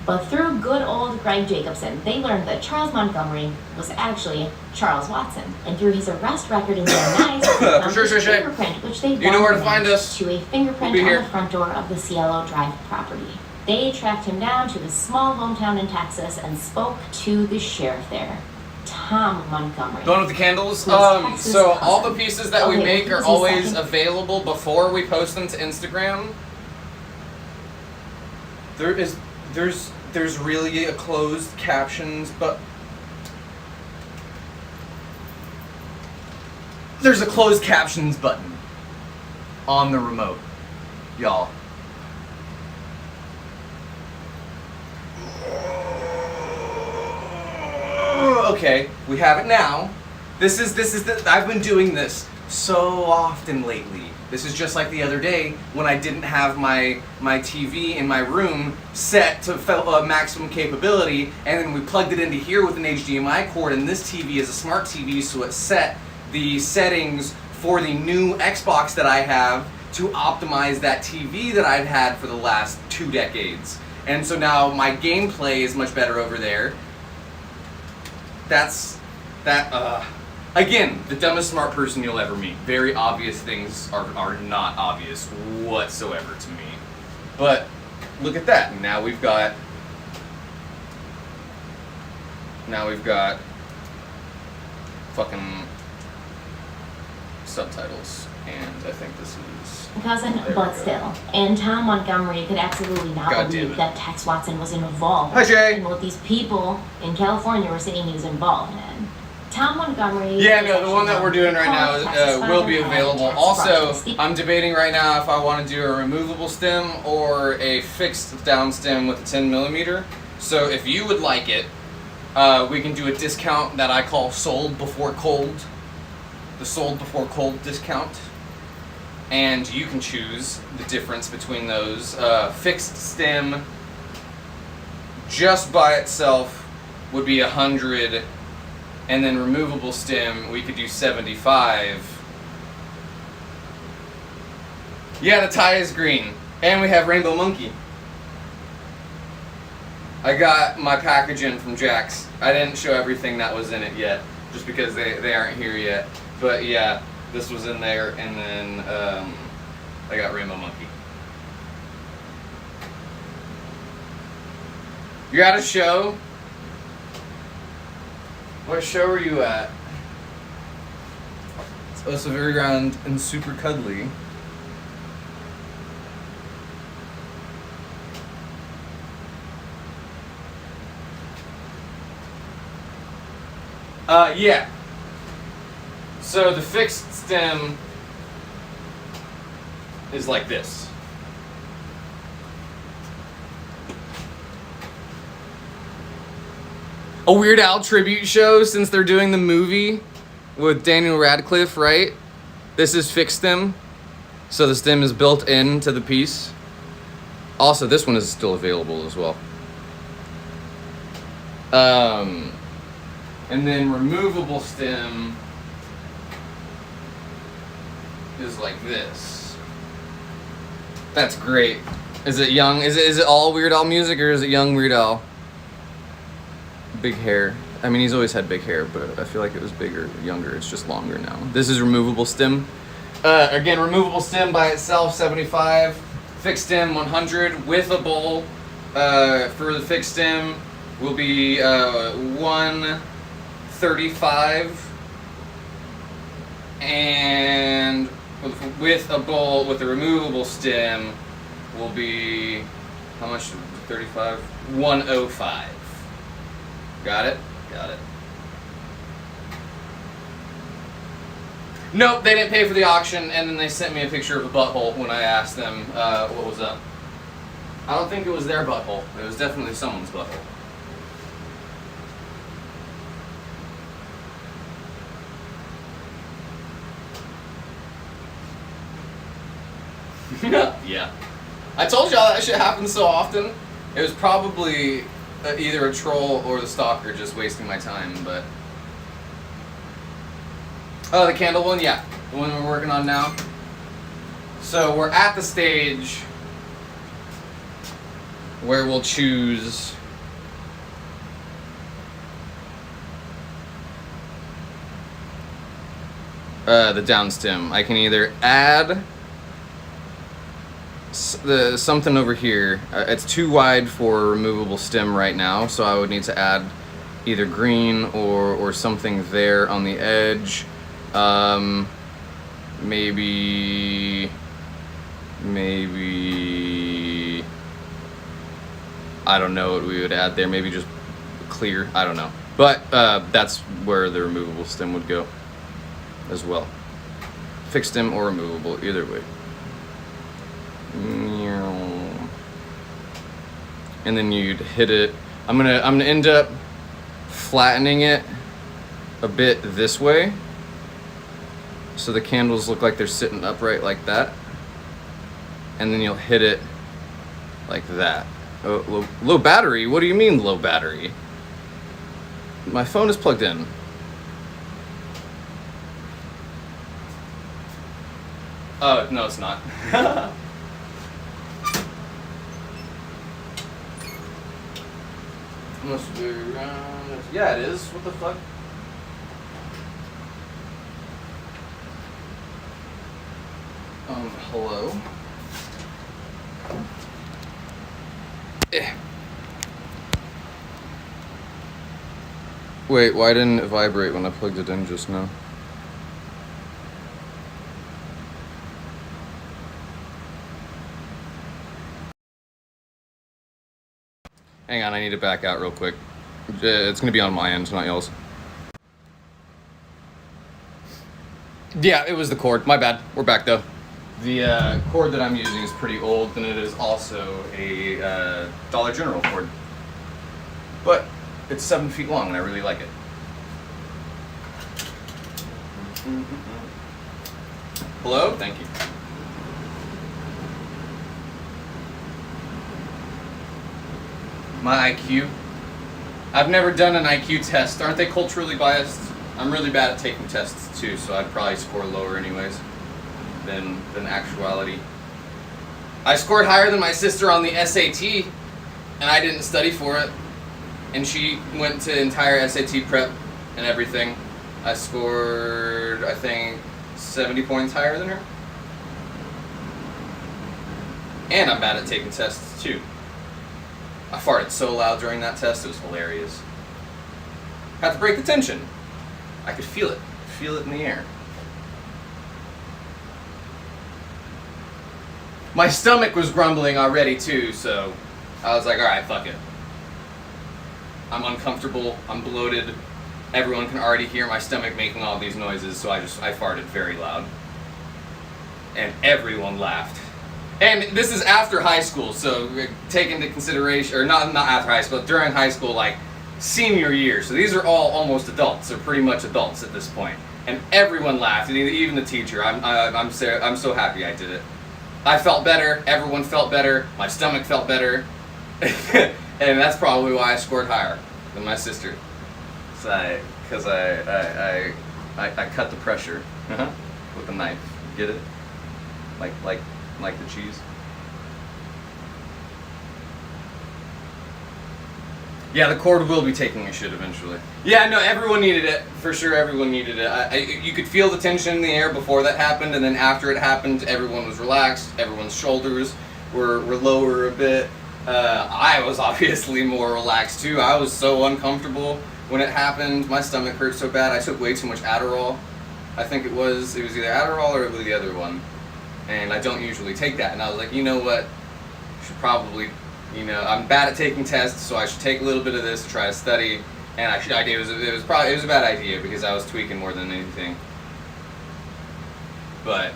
Speaker 11: But through good old Greg Jacobson, they learned that Charles Montgomery was actually Charles Watson. And through his arrest record in Van Nuys, they found
Speaker 1: Patricia
Speaker 11: his
Speaker 1: Shea.
Speaker 11: fingerprint, which they
Speaker 1: You know where to
Speaker 11: then
Speaker 1: find
Speaker 11: matched
Speaker 1: us.
Speaker 11: to a fingerprint
Speaker 1: We'll be
Speaker 11: on
Speaker 1: here.
Speaker 11: the front door of the Cielo Drive property. They tracked him down to his small hometown in Texas and spoke to the sheriff there, Tom Montgomery.
Speaker 1: The one with the candles?
Speaker 11: Who's Texas'
Speaker 1: So
Speaker 11: cousin.
Speaker 1: all the pieces that we
Speaker 11: Okay,
Speaker 1: make
Speaker 11: well,
Speaker 1: are
Speaker 11: who's his
Speaker 1: always
Speaker 11: second?
Speaker 1: available before we post them to Instagram. There's really a closed captions, but there's a closed captions button on the remote, y'all. Okay, we have it now. I've been doing this so often lately. This is just like the other day when I didn't have my TV in my room set to maximum capability, and then we plugged it into here with an HDMI cord, and this TV is a smart TV, so it set the settings for the new Xbox that I have to optimize that TV that I've had for the last 2 decades. And so now my gameplay is much better over there. Again, the dumbest smart person you'll ever meet. Very obvious things are not obvious whatsoever to me. But look at that. Now we've got fucking subtitles, and I think this is
Speaker 11: Cousin,
Speaker 1: there we
Speaker 11: but
Speaker 1: go.
Speaker 11: still. And Tom Montgomery could absolutely not
Speaker 1: God damn
Speaker 11: believe
Speaker 1: it.
Speaker 11: that Tex Watson was involved
Speaker 1: Hi, Jay.
Speaker 11: in what these people in California were saying he was involved in. Tom Montgomery...
Speaker 1: Yeah,
Speaker 11: is
Speaker 1: no, the one that we're doing right now
Speaker 11: actually called Texas
Speaker 1: will be
Speaker 11: Father and
Speaker 1: available.
Speaker 11: Tax
Speaker 1: Also,
Speaker 11: Project.
Speaker 1: I'm debating right now if I want to do a removable stem or a fixed down stem with a 10mm. So if you would like it, We can do a discount that I call sold before cold. The sold before cold discount. And you can choose the difference between those. Fixed stem just by itself would be 100, and then removable stem we could do 75. Yeah, the tie is green, and we have Rainbow Monkey. I got my package in from Jack's. I didn't show everything that was in it yet, just because they aren't here yet. But yeah, this was in there, and then I got Rainbow Monkey. You're at a show? What show are you at? It's also very round and super cuddly. Yeah. So the fixed stem is like this. A Weird Al tribute show, since they're doing the movie with Daniel Radcliffe, right? This is fixed stem. So the stem is built into the piece. Also, this one is still available as well. And then removable stem is like this. That's great. Is it young? Is it all Weird Al music, or is it young Weird Al? Big hair. I mean, he's always had big hair, but I feel like it was bigger, younger. It's just longer now. This is removable stem. Again, removable stem by itself, 75. Fixed stem, 100 with a bowl. For the fixed stem will be 135. And with a bowl with a removable stem will be, how much? 35? 105. Got it? Got it. Nope, they didn't pay for the auction, and then they sent me a picture of a butthole when I asked them what was up. I don't think it was their butthole. It was definitely someone's butthole. Yeah. I told y'all that shit happens so often. It was probably either a troll or the stalker just wasting my time, but... Oh, the candle one? Yeah. The one we're working on now. So we're at the stage where we'll choose the down stem. I can either add something over here. It's too wide for a removable stem right now, so I would need to add either green or something there on the edge. Maybe I don't know what we would add there. Maybe just clear. I don't know. But that's where the removable stem would go as well. Fixed stem or removable, either way. And then you'd hit it. I'm gonna end up flattening it a bit this way, so the candles look like they're sitting upright like that. And then you'll hit it like that. Oh, low battery? What do you mean low battery? My phone is plugged in. Oh, no, it's not. Must be around. Yeah, it is. What the fuck? Hello? Wait, why didn't it vibrate when I plugged it in just now? Hang on, I need to back out real quick. It's gonna be on my end, not y'all's. Yeah, it was the cord. My bad. We're back though. The cord that I'm using is pretty old, and it is also a Dollar General cord. But It's 7 feet long, and I really like it. Hello? Thank you. My IQ. I've never done an IQ test. Aren't they culturally biased? I'm really bad at taking tests too, so I'd probably score lower anyways than actuality. I scored higher than my sister on the SAT, and I didn't study for it. And she went to entire SAT prep and everything. I scored, I think, 70 points higher than her. And I'm bad at taking tests too. I farted so loud during that test, it was hilarious. Had to break the tension. I could feel it in the air. My stomach was grumbling already too, so I was like, alright, fuck it. I'm uncomfortable, I'm bloated, everyone can already hear my stomach making all these noises, so I farted very loud. And everyone laughed. And this is after high school, so take into consideration, or not after high school, during high school, like senior year. So these are all almost adults, they're pretty much adults at this point. And everyone laughed, and even the teacher. I'm so happy I did it. I felt better, everyone felt better, my stomach felt better. And that's probably why I scored higher than my sister. Because I cut the pressure with a knife. Get it? Like the cheese. Yeah, the cord will be taking a shit eventually. Yeah, no, everyone needed it. For sure, everyone needed it. You could feel the tension in the air before that happened, and then after it happened, everyone was relaxed. Everyone's shoulders were lower a bit. I was obviously more relaxed too. I was so uncomfortable when it happened. My stomach hurt so bad. I took way too much Adderall. I think it was either Adderall or it was the other one. And I don't usually take that. And I was like, you know what? I should probably, I'm bad at taking tests, so I should take a little bit of this to try to study. And it was a bad idea because I was tweaking more than anything. But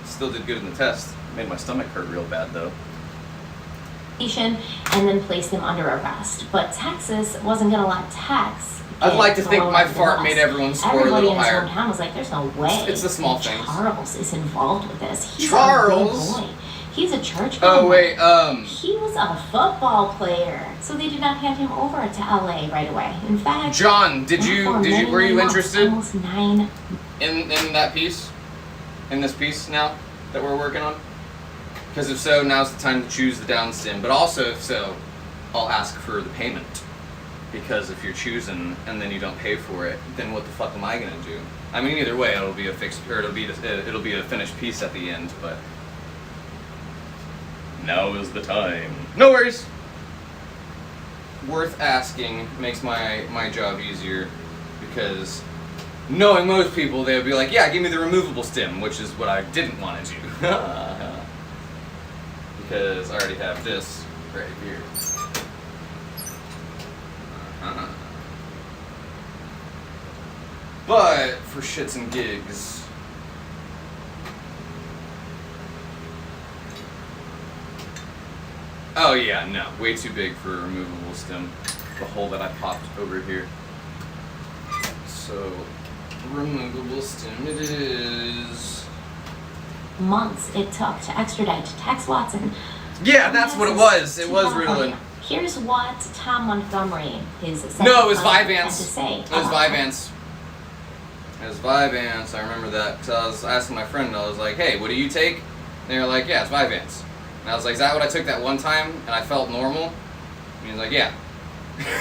Speaker 1: still did good in the test. Made my stomach hurt real bad though.
Speaker 11: And then place them under arrest. But Texas wasn't going to let Tex.
Speaker 1: I'd like to think my fart made everyone score a little higher.
Speaker 11: Everybody in his hometown was like, "There's no way."
Speaker 1: It's the small things.
Speaker 11: Charles is involved with this. He's
Speaker 1: Charles.
Speaker 11: A big boy. He's a church.
Speaker 1: Oh wait,
Speaker 11: He was a football player, so they did not hand him over to LA right away. In fact,
Speaker 1: John, were you interested
Speaker 11: almost 9
Speaker 1: in that piece, in this piece now that we're working on? Because if so, now's the time to choose the down stim. But also, if so, I'll ask for the payment. Because if you're choosing and then you don't pay for it, then what the fuck am I gonna do? I mean, either way, it'll be a fixed, or it'll be a finished piece at the end. But now is the time. No worries. Worth asking makes my job easier, because knowing most people, they would be like, yeah, give me the removable stim, which is what I didn't want to do. Because I already have this right here. But for shits and gigs, oh yeah, no, way too big for a removable stem. The hole that I popped over here. So removable stem it is.
Speaker 11: months it took to extradite Tex Watson.
Speaker 1: Yeah, that's what it was. It was Ritalin.
Speaker 11: Here's what Tom Montgomery, his
Speaker 1: No, it was
Speaker 11: had to
Speaker 1: Vyvanse.
Speaker 11: say.
Speaker 1: It was Vyvanse. It was Vyvanse. I remember that because I was asking my friend. And I was like, "Hey, what do you take?" And they were like, "Yeah, it's Vyvanse." And I was like, "Is that what I took that one time and I felt normal?" And he was like, "Yeah."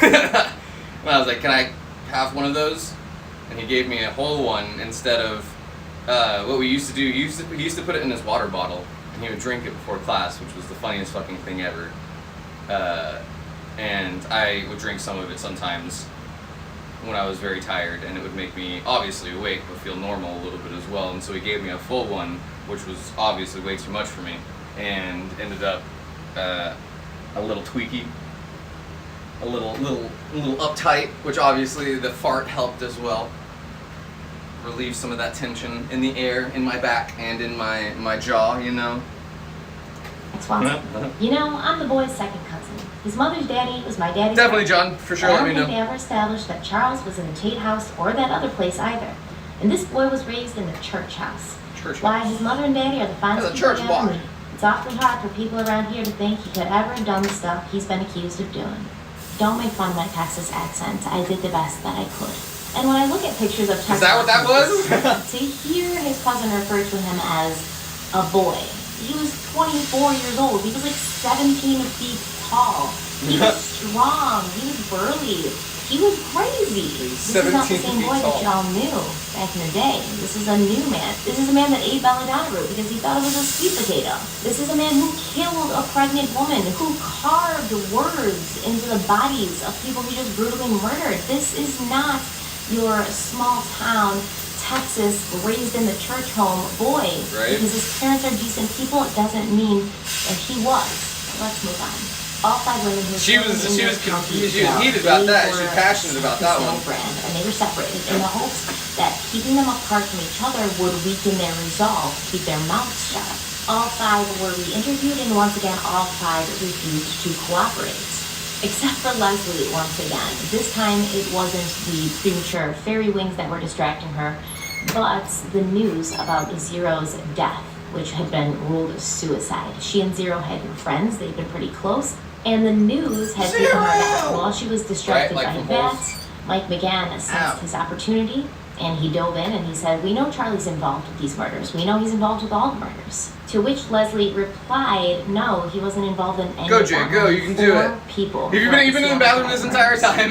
Speaker 1: And I was like, "Can I have one of those?" And he gave me a whole one instead of what we used to do. He used to put it in his water bottle and he would drink it before class, which was the funniest fucking thing ever. And I would drink some of it sometimes when I was very tired, and it would make me obviously awake but feel normal a little bit as well. And so he gave me a full one, which was obviously way too much for me, and ended up a little tweaky, a little uptight, which obviously the fart helped as well. Relieve some of that tension in the air, in my back, and in my jaw, you know.
Speaker 11: Tex Watson. You know, I'm the boy's second cousin. His mother's daddy was my daddy's
Speaker 1: Definitely,
Speaker 11: friend.
Speaker 1: John. For sure,
Speaker 11: I
Speaker 1: let
Speaker 11: don't
Speaker 1: me
Speaker 11: think
Speaker 1: know.
Speaker 11: they ever established that Charles was in the Tate house or that other place either. And this boy was raised in the church house.
Speaker 1: Church
Speaker 11: Why,
Speaker 1: house.
Speaker 11: his mother and daddy are the finest
Speaker 1: That's a
Speaker 11: people
Speaker 1: church
Speaker 11: you ever
Speaker 1: boy.
Speaker 11: meet. It's awfully hard for people around here to think he could ever have done the stuff he's been accused of doing. Don't make fun of my Texas accent. I did the best that I could. And when I look at pictures of Texas,
Speaker 1: Is that what that was?
Speaker 11: to hear his cousin refer to him as a boy. He was 24 years old. He was like 17 feet tall. He was strong. He was burly. He was crazy. This is not the same boy that y'all knew back in the day. This is a new man. This is a man that ate belladonna root because he thought it was a sweet potato. This is a man who killed a pregnant woman, who carved words into the bodies of people he just brutally murdered. This is not your small town Texas raised in the church home boy.
Speaker 1: Right.
Speaker 11: Because his parents are decent people, it doesn't mean that he was. Let's move on. All 5 women who
Speaker 1: She was confused. She was heated about that. She was passionate about that one.
Speaker 11: Brand, and they were separated in the hopes that keeping them apart from each other would weaken their resolve to keep their mouths shut. All 5 were re-interviewed, and once again, all 5 refused to cooperate. Except for Leslie once again. This time it wasn't the premature fairy wings that were distracting her, but the news about Zero's death, which had been ruled a suicide. She and Zero had been friends, they'd been pretty close, and the news had taken her back. While she was distracted by that, Mike McGann assessed his opportunity, and he dove in and he said, "We know Charlie's involved with these murders. We know he's involved with all the murders." To which Leslie replied, "No, he wasn't involved in any
Speaker 1: Go,
Speaker 11: of
Speaker 1: Jay,
Speaker 11: them.
Speaker 1: go, you can do it.
Speaker 11: People.
Speaker 1: Have you been in the bathroom this entire time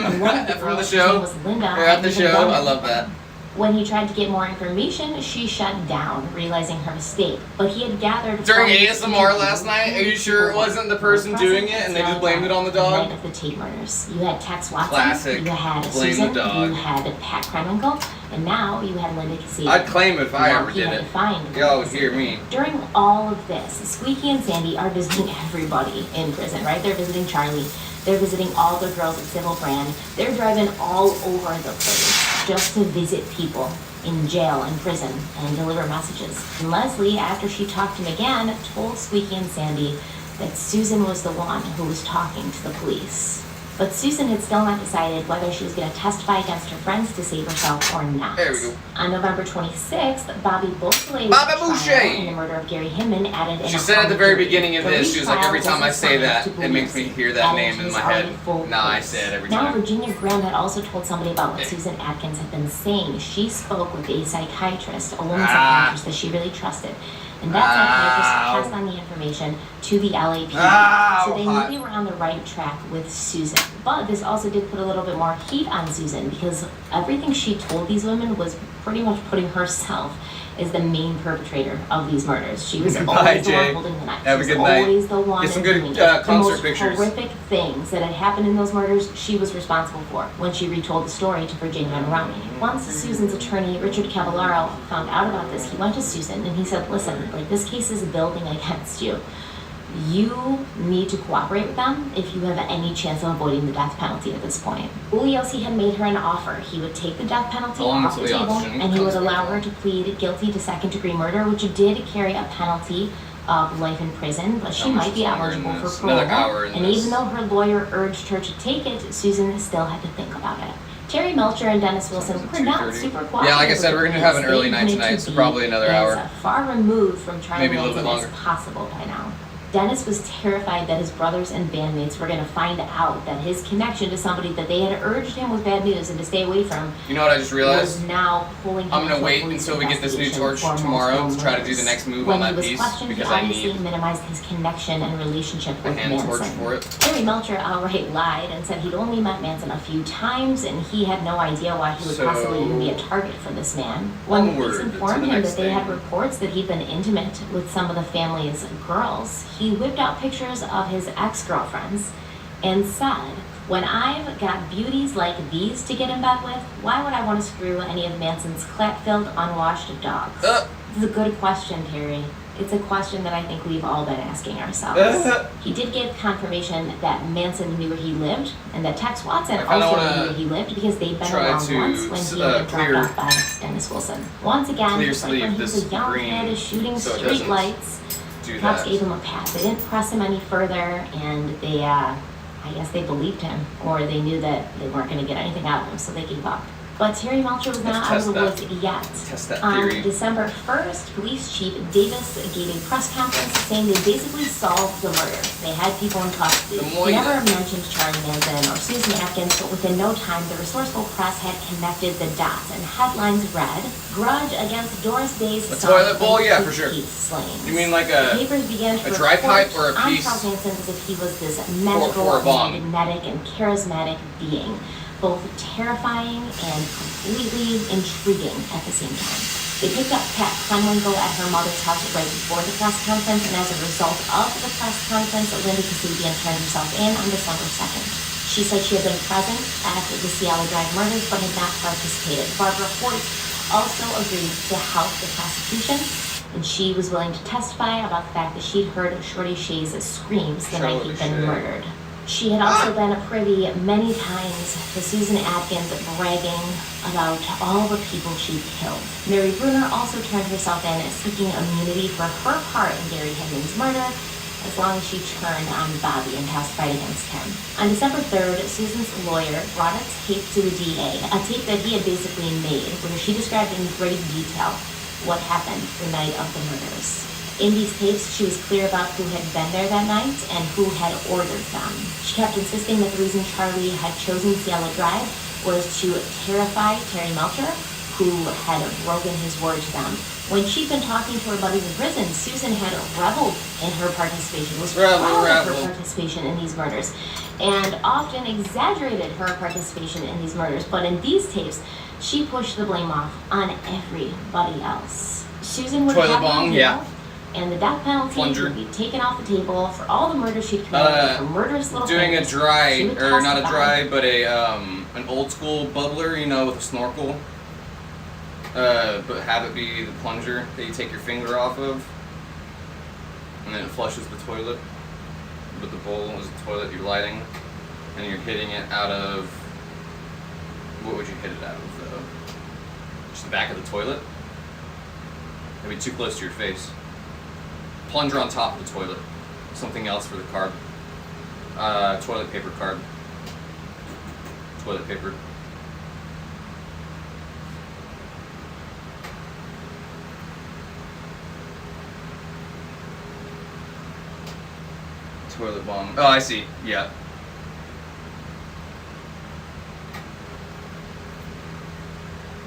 Speaker 1: for the show? Or at the show? I love that.
Speaker 11: When he tried to get more information, she shut down, realizing her mistake. But he had gathered...
Speaker 1: During ASMR last night, are you sure it wasn't the person doing it and they just blamed it on the dog?
Speaker 11: Night of the Tate murders. You had Tex Watson,
Speaker 1: Classic.
Speaker 11: you had
Speaker 1: Blame
Speaker 11: Susan,
Speaker 1: the dog.
Speaker 11: you had Pat Krenwinkel, and now you had Linda Castillo.
Speaker 1: I'd claim it if I
Speaker 11: Now
Speaker 1: ever
Speaker 11: he
Speaker 1: did
Speaker 11: had
Speaker 1: it.
Speaker 11: to find
Speaker 1: Y'all would hear me.
Speaker 11: During all of this, Squeaky and Sandy are visiting everybody in prison, right? They're visiting Charlie. They're visiting all the girls at Civil Brand. They're driving all over the place just to visit people in jail and prison and deliver messages. And Leslie, after she talked to McGann, told Squeaky and Sandy that Susan was the one who was talking to the police. But Susan had still not decided whether she was going to testify against her friends to save herself or not.
Speaker 1: There we go.
Speaker 11: On November 26th, Bobby Beausoleil's
Speaker 1: Bobby
Speaker 11: trial
Speaker 1: Boucher.
Speaker 11: in the murder of Gary Hinman added an
Speaker 1: She said at the very
Speaker 11: apology.
Speaker 1: beginning of
Speaker 11: The
Speaker 1: this, she was like, every
Speaker 11: retrial
Speaker 1: time I
Speaker 11: was
Speaker 1: say
Speaker 11: assigned
Speaker 1: that,
Speaker 11: to
Speaker 1: it makes me
Speaker 11: police.
Speaker 1: hear that
Speaker 11: Added
Speaker 1: name
Speaker 11: to
Speaker 1: in
Speaker 11: his
Speaker 1: my
Speaker 11: already
Speaker 1: head.
Speaker 11: full
Speaker 1: Nah, I
Speaker 11: case.
Speaker 1: say it every
Speaker 11: Now,
Speaker 1: time.
Speaker 11: Virginia Graham had also told somebody about what Susan Atkins had been saying. She spoke with a psychiatrist, a woman psychiatrist that she really trusted. And that psychiatrist passed on the information to the LAPD. So they knew they were on the right track with Susan. But this also did put a little bit more heat on Susan because everything she told these women was pretty much putting herself as the main perpetrator of these murders. She was always the one holding the knife.
Speaker 1: Have a
Speaker 11: She was
Speaker 1: good night.
Speaker 11: always the one
Speaker 1: Get some good
Speaker 11: doing it.
Speaker 1: concert
Speaker 11: The most
Speaker 1: pictures.
Speaker 11: horrific things that had happened in those murders, she was responsible for when she retold the story to Virginia and Rowney. Once Susan's attorney, Richard Cavallaro, found out about this, he went to Susan and he said, "Listen, like this case is building against you. You need to cooperate with them if you have any chance of avoiding the death penalty at this point." Uliosi had made her an offer. He would take the death penalty off the table and he would allow her to plead guilty to second-degree murder, which did carry a penalty of life in prison, but she might be eligible for parole. And even though her lawyer urged her to take it, Susan still had to think about it. Terry Melcher and Dennis Wilson were not super cooperative.
Speaker 1: Yeah, like I said, we're going to have an early night tonight, so probably another hour.
Speaker 11: As far removed from trying
Speaker 1: Maybe a little bit
Speaker 11: Manson
Speaker 1: longer.
Speaker 11: as possible by now. Dennis was terrified that his brothers and bandmates were going to find out that his connection to somebody that they had urged him with bad news and to stay away from
Speaker 1: You know what I just realized?
Speaker 11: was now pulling him
Speaker 1: I'm going
Speaker 11: into
Speaker 1: to
Speaker 11: a
Speaker 1: wait
Speaker 11: police
Speaker 1: until we get this new
Speaker 11: investigation
Speaker 1: torch
Speaker 11: for
Speaker 1: tomorrow
Speaker 11: multiple
Speaker 1: to try to do
Speaker 11: murders.
Speaker 1: the next move
Speaker 11: When
Speaker 1: on
Speaker 11: he
Speaker 1: that
Speaker 11: was
Speaker 1: piece
Speaker 11: questioned,
Speaker 1: because
Speaker 11: he
Speaker 1: I
Speaker 11: obviously
Speaker 1: need
Speaker 11: minimized his connection and relationship
Speaker 1: a
Speaker 11: with
Speaker 1: hand torch
Speaker 11: Manson.
Speaker 1: for it.
Speaker 11: Terry Melcher outright lied and said he'd only met Manson a few times and he had no idea why he would
Speaker 1: So,
Speaker 11: possibly even be a target for this man. When the police
Speaker 1: onward to
Speaker 11: informed
Speaker 1: the
Speaker 11: him
Speaker 1: next
Speaker 11: that they had
Speaker 1: thing.
Speaker 11: reports that he'd been intimate with some of the family's girls, he whipped out pictures of his ex-girlfriends and said, "When I've got beauties like these to get in bed with, why would I want to screw any of Manson's clap-filled, unwashed dogs?" This is a good question, Terry. It's a question that I think we've all been asking ourselves. He did give confirmation that Manson knew where he lived, and that Tex Watson
Speaker 1: I kinda
Speaker 11: also
Speaker 1: wanna
Speaker 11: knew where he lived because they'd been
Speaker 1: try
Speaker 11: around
Speaker 1: to,
Speaker 11: once when he had been
Speaker 1: clear-
Speaker 11: dropped off by Dennis Wilson. Once again,
Speaker 1: clear
Speaker 11: just like when
Speaker 1: sleeve
Speaker 11: he was
Speaker 1: this
Speaker 11: a young
Speaker 1: green
Speaker 11: kid shooting
Speaker 1: so it
Speaker 11: street
Speaker 1: doesn't
Speaker 11: lights,
Speaker 1: do
Speaker 11: cops
Speaker 1: that.
Speaker 11: gave him a pass. They didn't press him any further, and they I guess they believed him, or they knew that they weren't going to get anything out of him, so they gave up. But Terry Melcher was not out of the woods yet.
Speaker 1: Test that
Speaker 11: On
Speaker 1: theory.
Speaker 11: December 1st, Police Chief Davis gave a press conference saying they basically solved the murder. They had people in custody. They never mentioned Charlie Manson or Susan Atkins, but within no time, the resourceful press had connected the dots, and headlines read, "Grudge against Doris Day's
Speaker 1: A
Speaker 11: son,
Speaker 1: toilet bowl? Yeah, for sure.
Speaker 11: Keith Slain."
Speaker 1: You mean like
Speaker 11: The papers began to
Speaker 1: a dry
Speaker 11: report
Speaker 1: pipe or a
Speaker 11: on
Speaker 1: piece
Speaker 11: Charles Manson as if he was this magical,
Speaker 1: for a bomb?
Speaker 11: magnetic, and charismatic being, both terrifying and completely intriguing at the same time. They picked up Pat Krenwinkel at her mother's house right before the press conference, and as a result of the press conference, Linda Kasabian turned herself in on December 2nd. She said she had been present at the Cielo Drive murders but had not participated. Barbara Hoyt also agreed to help the prosecution, and she was willing to testify about the fact that she'd heard Shorty Shea's screams the night he'd been murdered. She had also been privy many times to Susan Atkins bragging about all the people she'd killed. Mary Bruner also turned herself in seeking immunity for her part in Gary Higgins' murder, as long as she turned on Bobby and testified against him. On December 3rd, Susan's lawyer brought a tape to the DA, a tape that he had basically made, where she described in great detail what happened the night of the murders. In these tapes, she was clear about who had been there that night and who had ordered them. She kept insisting that the reason Charlie had chosen Cielo Drive was to terrify Terry Melcher, who had broken his word to them. When she'd been talking to her buddies in prison, Susan had reveled in her participation, was proud of her participation in these murders, and often exaggerated her participation in these murders. But in these tapes, she pushed the blame off on everybody else. Susan would have
Speaker 1: bong, yeah.
Speaker 11: And the death penalty would be taken off the table for all the murders she'd committed, for murderous little
Speaker 1: doing
Speaker 11: things.
Speaker 1: a dry,
Speaker 11: She would
Speaker 1: or not a
Speaker 11: testify.
Speaker 1: dry, but a an old school bubbler, you know, with a snorkel. But have it be the plunger that you take your finger off of, and then it flushes the toilet. But the bowl is the toilet you're lighting, and you're hitting it out of. What would you hit it out of, though? Just the back of the toilet? That'd be too close to your face. Plunger on top of the toilet. Something else for the carb. Toilet paper carb. Toilet paper. Toilet bomb. Oh, I see. Yeah.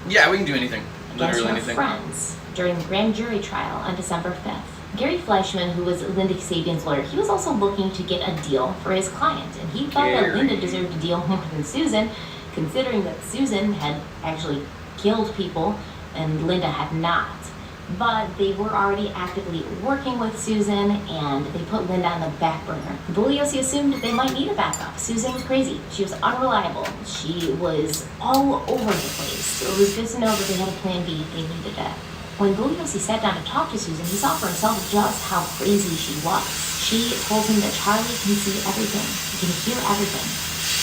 Speaker 1: Yeah, we can do anything. Literally
Speaker 11: Against her
Speaker 1: anything.
Speaker 11: friends during the grand jury trial on December 5th. Gary Fleischman, who was Linda Kasabian's lawyer, he was also looking to get a deal for his client, and he thought that Linda deserved a deal more than Susan, considering that Susan had actually killed people and Linda had not. But they were already actively working with Susan, and they put Linda on the back burner. Bugliosi assumed they might need a backup. Susan was crazy. She was unreliable. She was all over the place. So it was good to know that they had a plan B if they needed it. When Bugliosi sat down to talk to Susan, he saw for himself just how crazy she was. She told him that Charlie can see everything. He can hear everything.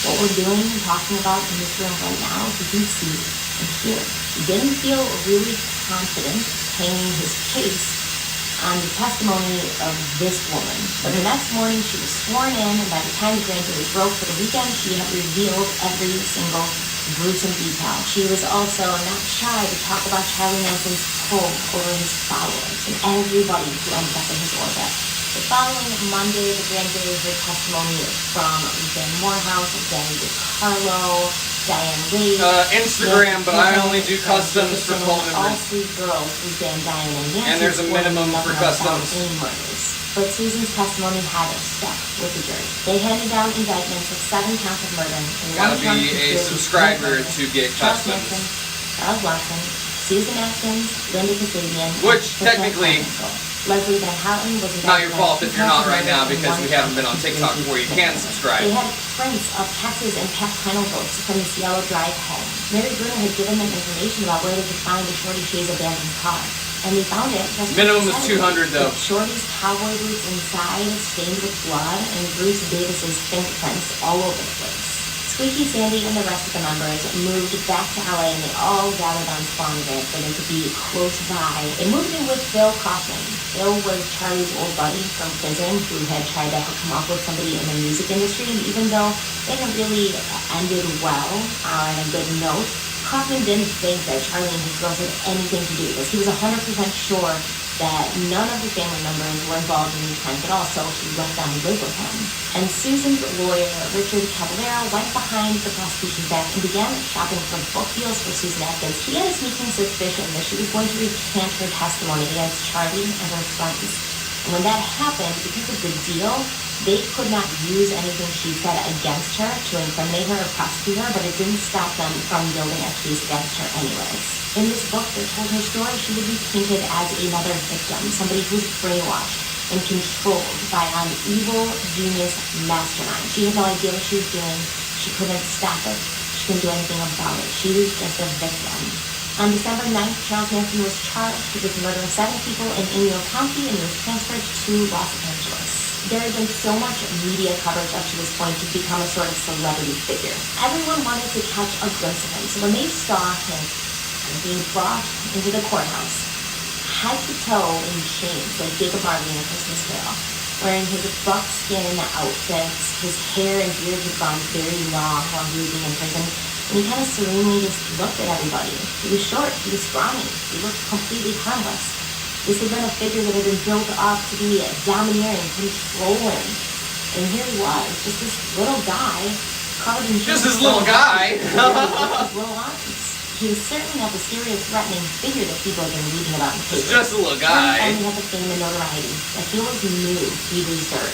Speaker 11: What we're doing and talking about in this room right now, he can see and hear. He didn't feel really confident hanging his case on the testimony of this woman. But the next morning she was sworn in, and by the time the grand jury broke for the weekend, she had revealed every single gruesome detail. She was also not shy to talk about Charlie Manson's pull over his followers and everybody who ended up in his orbit. The following Monday, the grand jury heard testimony from Ben Morehouse, Danny DiCarlo, Diane Wade,
Speaker 1: Instagram, but I only do customs for phone
Speaker 11: all
Speaker 1: numbers.
Speaker 11: three girls, Suzanne, Diane, and Nancy,
Speaker 1: And there's a
Speaker 11: swore
Speaker 1: minimum
Speaker 11: nothing
Speaker 1: for
Speaker 11: about
Speaker 1: customs.
Speaker 11: any murders. But Susan's testimony had stuck with the jury. They handed down indictments of 7 counts of murder and 1
Speaker 1: Gotta
Speaker 11: count of
Speaker 1: be a
Speaker 11: conspiracy
Speaker 1: subscriber
Speaker 11: murder.
Speaker 1: to get
Speaker 11: Charles
Speaker 1: customs.
Speaker 11: Manson, Charles Watson, Susan Atkins, Linda Kasabian,
Speaker 1: Which,
Speaker 11: and
Speaker 1: technically,
Speaker 11: Leslie Van Houten was
Speaker 1: not your
Speaker 11: indicted
Speaker 1: fault
Speaker 11: on
Speaker 1: if
Speaker 11: 2
Speaker 1: you're not
Speaker 11: counts of
Speaker 1: right now
Speaker 11: murder and
Speaker 1: because
Speaker 11: 1
Speaker 1: we haven't
Speaker 11: count
Speaker 1: been
Speaker 11: of
Speaker 1: on TikTok
Speaker 11: conspiracy
Speaker 1: where you
Speaker 11: murder.
Speaker 1: can subscribe.
Speaker 11: They had prints of Texas and Pat Krenwinkel from the Cielo Drive home. Mary Bruner had given them information about where they could find the Shorty Shea's abandoned car. And they found it just
Speaker 1: Minimum is
Speaker 11: beside
Speaker 1: 200 though.
Speaker 11: with Shorty's cowboy boots inside, stained with blood, and Bruce Davis's fingerprints all over the place.
Speaker 1: It's
Speaker 11: Squeaky, Sandy, and the rest of the members moved back to LA, and they all gathered on Spawn Ranch for them to be close by. They moved in with Bill Kaufman. Bill was Charlie's old buddy from prison who had tried to hook him up with somebody in the music industry, and even though they hadn't really ended well on a good note, Kaufman didn't think that Charlie and his girls had anything to do with this. He was 100% sure that none of the family members were involved in these crimes at all, so he let them live with him. And Susan's lawyer, Richard Caballero, went behind the prosecution's back and began shopping for book deals for Susan Atkins. He had a sneaking suspicion that she was going to recant her testimony against Charlie and her friends. And when that happened, because of the deal, they could not use anything she said against her to incriminate her or prosecute her, but it didn't stop them from building a case against her anyways. In this book that told her story, she would be painted as another victim, somebody who's brainwashed and controlled by an evil genius mastermind. She had no idea what she was doing. She couldn't stop it. She couldn't do anything about it. She was just a victim. On December 9th, Charles Manson was charged with the murder of 7 people in Inyo County, and he was transferred to Los Angeles. There had been so much media coverage up to this point to become a sort of celebrity figure. Everyone wanted to catch a glimpse of him, so when they saw him being brought into the courthouse, head to toe in chains like Jacob Marley in A Christmas Carol, wearing his buckskin outfits, his hair and beard had gone very long while he was being in prison, and he kind of serenely just looked at everybody. He was short, he was scrawny, he looked completely harmless. This had been a figure that had been built up to be domineering, controlling, and here he was, just this little guy, covered in
Speaker 1: Just this little guy.
Speaker 11: his little arms. He was certainly not the serious, threatening figure that people have been reading about in
Speaker 1: It's
Speaker 11: papers.
Speaker 1: just a little guy.
Speaker 11: He only had the fame and notoriety that he always knew he deserved.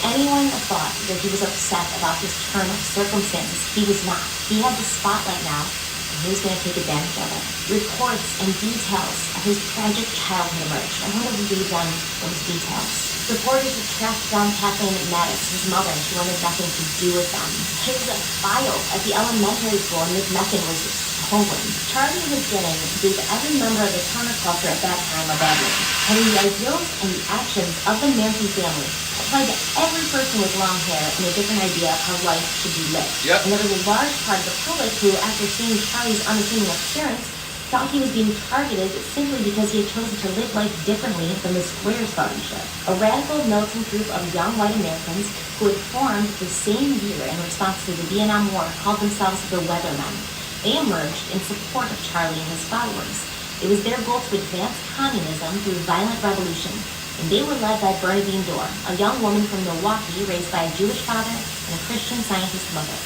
Speaker 11: Anyone thought that he was upset about this turn of circumstances, he was not. He had the spotlight now, and he was going to take advantage of it. Reports and details of his tragic childhood emerged. I want to read them those details. Reporters had tracked down Kathleen Maddox, his mother, and she wanted nothing to do with them. His file at the elementary school in Mid-Meccan was stolen. Charlie Houdini gave every member of the counterculture at that time a bad name, having the ideals and the actions of the Manson family applied to every person with long hair and a different idea of how life should be lived.
Speaker 1: Yep.
Speaker 11: And there was a large part of the public who, after seeing Charlie's unassuming appearance, thought he was being targeted simply because he had chosen to live life differently than the Squares Fellowship, a radical militant group of young white Americans who had formed the same year in response to the Vietnam War, called themselves the Weathermen. They emerged in support of Charlie and his followers. It was their goal to advance communism through violent revolution, and they were led by Bernadine Dorr, a young woman from Milwaukee raised by a Jewish father and a Christian Scientist mother.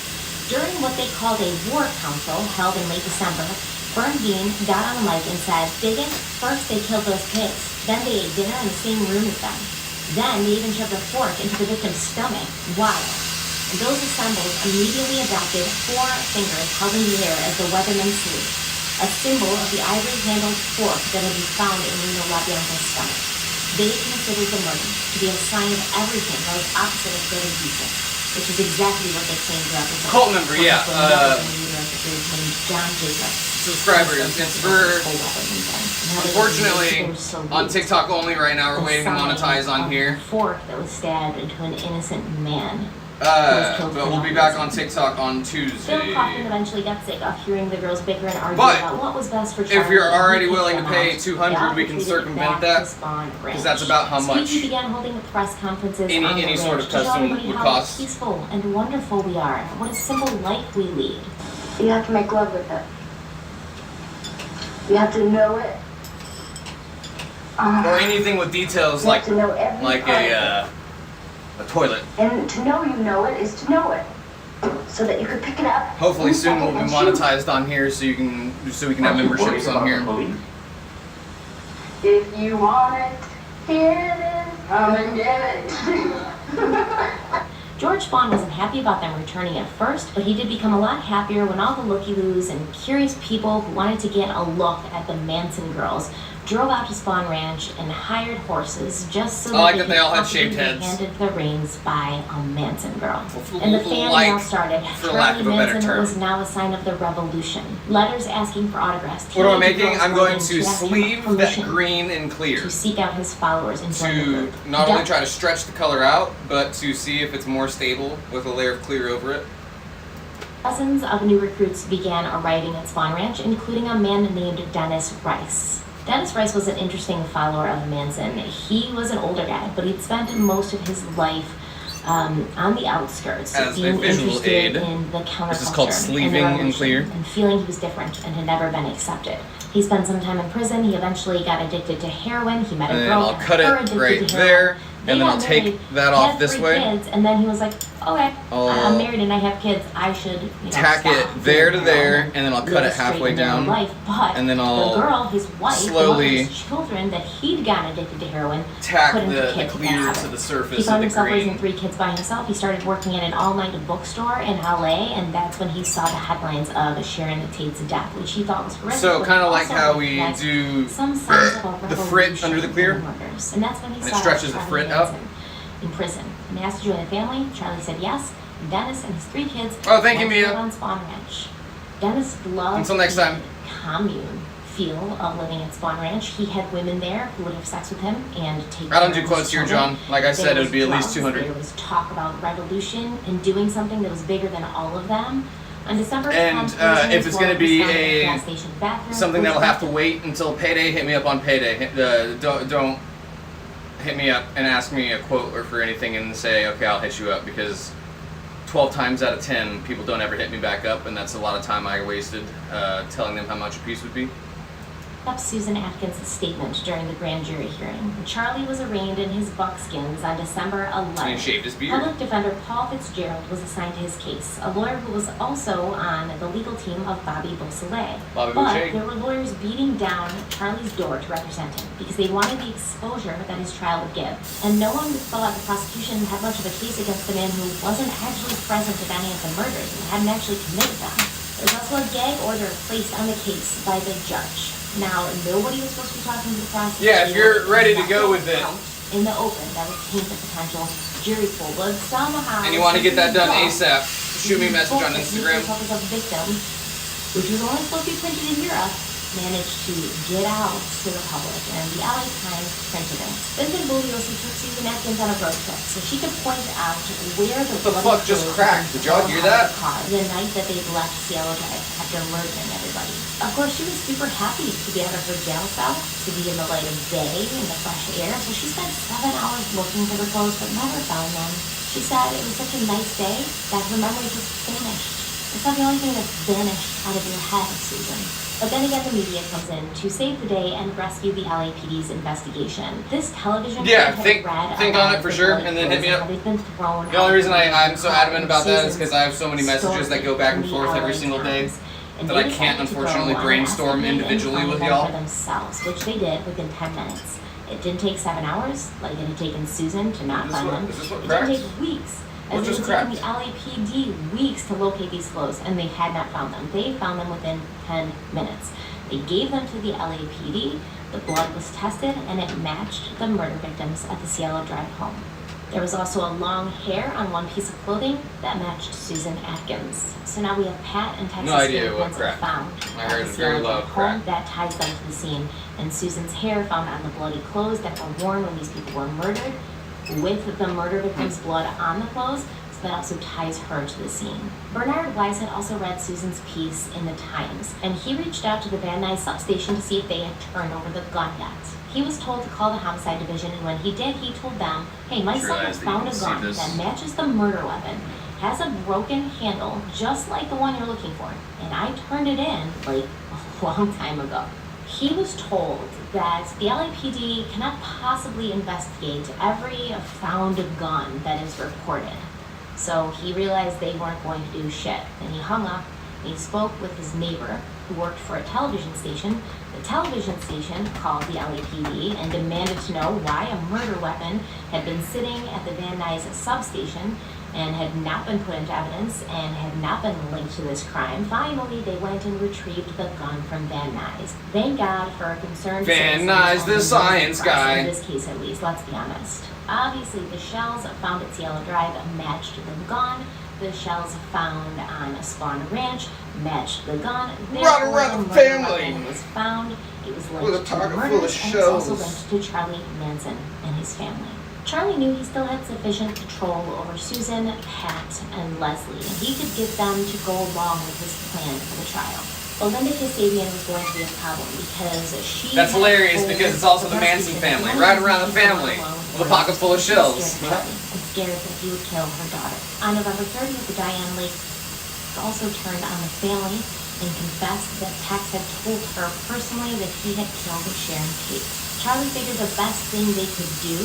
Speaker 11: During what they called a war council held in late December, Bernadine got on the mic and said, dig it, first they killed those pigs, then they ate dinner in the same room as them. Then they even shoved a fork into the victim's stomach. Wild. And those assembled immediately adopted 4 fingers held in the air as the Weatherman salute, a symbol of the ivory-handled fork that had been found in Reno LaBianca's stomach. They considered the murder to be a sign of everything that was opposite of good and decent, which is exactly what they claimed to represent.
Speaker 1: Cult member, yeah.
Speaker 11: John Jacobs.
Speaker 1: Subscribers. It's for, unfortunately, on TikTok only right now. We're waiting to monetize on here.
Speaker 11: A fork that was stabbed into an innocent man.
Speaker 1: But we'll be back on TikTok on Tuesday.
Speaker 11: Bill Kaufman eventually got sick of hearing the girls bicker and argue about what was best for Charlie.
Speaker 1: If you're already willing to pay $200, we can circumvent that, because that's about how much
Speaker 11: Squeaky began holding press conferences on the
Speaker 1: any sort of
Speaker 11: ranch to tell
Speaker 1: custom
Speaker 11: everybody
Speaker 1: would
Speaker 11: how
Speaker 1: cost.
Speaker 11: peaceful and wonderful we are. What a simple life we lead.
Speaker 5: You have to make love with it. You have to know it.
Speaker 1: Or anything with details
Speaker 5: You have to know every
Speaker 1: like
Speaker 5: part of
Speaker 1: a toilet.
Speaker 5: And to know you know it is to know it, so that you could pick it up.
Speaker 1: Hopefully
Speaker 5: and
Speaker 1: soon we'll be
Speaker 5: and
Speaker 1: monetized on here, so we can have memberships on here.
Speaker 5: If you want it, here it is. Come and get it.
Speaker 11: George Spahn wasn't happy about them returning at first, but he did become a lot happier when all the looky-loos and curious people who wanted to get a look at the Manson girls drove out to Spawn Ranch and hired horses just so that
Speaker 1: they all had shaved
Speaker 11: be
Speaker 1: heads.
Speaker 11: handed the reins by a Manson girl. And the fan now started.
Speaker 1: For lack
Speaker 11: Charlie
Speaker 1: of a better
Speaker 11: Manson
Speaker 1: term.
Speaker 11: was now a sign of the revolution. Letters asking for autographs.
Speaker 1: What am I
Speaker 11: teenage
Speaker 1: making?
Speaker 11: girls
Speaker 1: I'm going
Speaker 11: wanting
Speaker 1: to
Speaker 11: ask him
Speaker 1: sleeve that
Speaker 11: permission
Speaker 1: green and clear.
Speaker 11: to seek out his followers and join the
Speaker 1: To
Speaker 11: group.
Speaker 1: not only try to stretch the color out, but to see if it's more stable with a layer of clear over it.
Speaker 11: Dozens of new recruits began arriving at Spawn Ranch, including a man named Dennis Rice. Dennis Rice was an interesting follower of Manson. He was an older guy, but he'd spent most of his life on the outskirts,
Speaker 1: as
Speaker 11: being
Speaker 1: a visual
Speaker 11: interested
Speaker 1: aid.
Speaker 11: in the counterculture.
Speaker 1: This is called sleeving in clear.
Speaker 11: And feeling he was different and had never been accepted. He spent some time in prison. He eventually got addicted to heroin. He met a
Speaker 1: And then
Speaker 11: girl.
Speaker 1: I'll cut
Speaker 11: her
Speaker 1: it
Speaker 11: addicted
Speaker 1: right
Speaker 11: to heroin.
Speaker 1: there,
Speaker 11: They
Speaker 1: and then
Speaker 11: got
Speaker 1: I'll take
Speaker 11: married,
Speaker 1: that
Speaker 11: had
Speaker 1: off this
Speaker 11: 3
Speaker 1: way.
Speaker 11: Kids, and then he was like, okay, I'm married and I have kids. I should
Speaker 1: Tack
Speaker 11: stop
Speaker 1: it there to
Speaker 11: doing
Speaker 1: there,
Speaker 11: heroin,
Speaker 1: and then I'll cut
Speaker 11: live
Speaker 1: it halfway
Speaker 11: straight into
Speaker 1: down,
Speaker 11: life. But
Speaker 1: and then I'll
Speaker 11: the girl, his wife,
Speaker 1: slowly
Speaker 11: the mother of his children that he'd gotten addicted to heroin,
Speaker 1: tack
Speaker 11: couldn't
Speaker 1: the
Speaker 11: kick
Speaker 1: clear
Speaker 11: that
Speaker 1: to
Speaker 11: habit.
Speaker 1: the
Speaker 11: He
Speaker 1: surface
Speaker 11: found
Speaker 1: of the
Speaker 11: himself raising
Speaker 1: green.
Speaker 11: 3 kids by himself. He started working at an all-night bookstore in LA, and that's when he saw the headlines of Sharon Tate's death, which he thought was horrific.
Speaker 1: So
Speaker 11: but
Speaker 1: kind of like
Speaker 11: also
Speaker 1: how we
Speaker 11: recognized
Speaker 1: do
Speaker 11: some signs of a
Speaker 1: the frit under the clear,
Speaker 11: revolution in murders. And that's when he
Speaker 1: and it
Speaker 11: saw
Speaker 1: stretches the
Speaker 11: Charlie
Speaker 1: frit up.
Speaker 11: Manson in prison. And he asked to join the family. Charlie said yes. Dennis and his 3 kids.
Speaker 1: Oh, thank you,
Speaker 11: went to
Speaker 1: Mia.
Speaker 11: live on Spawn Ranch. Dennis loved
Speaker 1: Until next time.
Speaker 11: the commune feel of living at Spawn Ranch. He had women there who would have sex with him and take
Speaker 1: I don't
Speaker 11: care
Speaker 1: do
Speaker 11: of
Speaker 1: quotes
Speaker 11: his
Speaker 1: here,
Speaker 11: children.
Speaker 1: John. Like I said, it would be at least
Speaker 11: There was
Speaker 1: 200.
Speaker 11: There was talk about revolution and doing something that was bigger than all of them. On December 10th,
Speaker 1: And if it's going to be
Speaker 11: a gas station bathroom,
Speaker 1: something
Speaker 11: which
Speaker 1: that'll have to wait until payday, hit me up on payday. Don't hit me up and ask me a quote or for anything and say, okay, I'll hit you up, because 12 times out of 10, people don't ever hit me back up, and that's a lot of time I wasted telling them how much a piece would be.
Speaker 11: up Susan Atkins' statement during the grand jury hearing. Charlie was arraigned in his buckskins on December 11th.
Speaker 1: And he shaved his beard.
Speaker 11: Public defender Paul Fitzgerald was assigned to his case, a lawyer who was also on the legal team of Bobby Beausoleil.
Speaker 1: Bobby
Speaker 11: But
Speaker 1: Boucher.
Speaker 11: there were lawyers beating down Charlie's door to represent him because they wanted the exposure that his trial would give. And no one thought the prosecution had much of a case against the man who wasn't actually present at any of the murders and hadn't actually committed them. There was also a gag order placed on the case by the judge. Now, nobody was supposed to be talking to the prosecutor.
Speaker 1: Yeah, if you're ready to go with it.
Speaker 11: In the open, that would taint the potential jury pool, but somehow...
Speaker 1: And you want to get that done ASAP, shoot me a message on Instagram.
Speaker 11: Of victim, which was only supposed to be printed in Europe, managed to get out to the public, and the LA Times printed it. Vincent Bugliosi took Susan Atkins on a road trip so she could point out where the
Speaker 1: What the fuck just cracked? Did y'all hear that?
Speaker 11: The night that they'd left Cielo Drive after murdering everybody. Of course, she was super happy to be out of her jail cell, to be in the light of day, in the fresh air, so she spent 7 hours looking for the clothes but never found them. She said it was such a nice day that her memory just vanished. It's not the only thing that's vanished out of your head, Susan. But then again, the media comes in to save the day and rescue the LAPD's investigation. This television
Speaker 1: Think on it for sure, and then hit me up. The only reason I'm so adamant about that is because I have so many messages that go back and forth every single day that I can't unfortunately brainstorm individually with y'all.
Speaker 11: For themselves, which they did within 10 minutes. It didn't take 7 hours, like it had taken Susan to not find them.
Speaker 1: Is this what
Speaker 11: It
Speaker 1: cracked?
Speaker 11: didn't take weeks.
Speaker 1: What
Speaker 11: As it
Speaker 1: just
Speaker 11: had taken
Speaker 1: cracked?
Speaker 11: the LAPD weeks to locate these clothes, and they had not found them. They found them within 10 minutes. They gave them to the LAPD, the blood was tested, and it matched the murder victims at the Cielo Drive home. There was also a long hair on one piece of clothing that matched Susan Atkins. So now we have Pat and Texas
Speaker 1: No idea what
Speaker 11: fingerprints
Speaker 1: cracked.
Speaker 11: found
Speaker 1: I
Speaker 11: at
Speaker 1: heard
Speaker 11: the
Speaker 1: a very
Speaker 11: Cielo
Speaker 1: loud
Speaker 11: Drive
Speaker 1: crack.
Speaker 11: home that ties them to the scene, and Susan's hair found on the bloody clothes that were worn when these people were murdered, with the murder victim's blood on the clothes. That also ties her to the scene. Bernard Wise had also read Susan's piece in the Times, and he reached out to the Van Nuys substation to see if they had turned over the gun yet. He was told to call the homicide division, and when he did, he told them, hey, my son has found a gun that matches the murder weapon, has a broken handle, just like the one you're looking for, and I turned it in, like, a long time ago. He was told that the LAPD cannot possibly investigate every found gun that is reported. So he realized they weren't going to do shit. And he hung up and he spoke with his neighbor who worked for a television station. The television station called the LAPD and demanded to know why a murder weapon had been sitting at the Van Nuys substation and had not been put into evidence and had not been linked to this crime. Finally, they went and retrieved the gun from Van Nuys. Thank God for a concerned
Speaker 1: Van
Speaker 11: citizen
Speaker 1: Nuys, the
Speaker 11: on
Speaker 1: science
Speaker 11: press,
Speaker 1: guy.
Speaker 11: in this case at least, let's be honest. Obviously, the shells found at Cielo Drive matched the gun. The shells found on Spawn Ranch matched the gun.
Speaker 1: Run around the family.
Speaker 11: Weapon was found. It was
Speaker 1: With a
Speaker 11: linked to the
Speaker 1: target full of
Speaker 11: murders, and it's also
Speaker 1: shells.
Speaker 11: linked to Charlie Manson and his family. Charlie knew he still had sufficient control over Susan, Pat, and Leslie, and he could get them to go along with his plan for the trial. Well, Linda Kasabian was going to be a problem because she...
Speaker 1: That's hilarious because it's also the Manson family, right around the family, with a pocket full of shells.
Speaker 11: And scared that he would kill her daughter. On November 30th, the Diane Lake also turned on the family and confessed that Tex had told her personally that he had killed Sharon Tate. Charlie figured the best thing they could do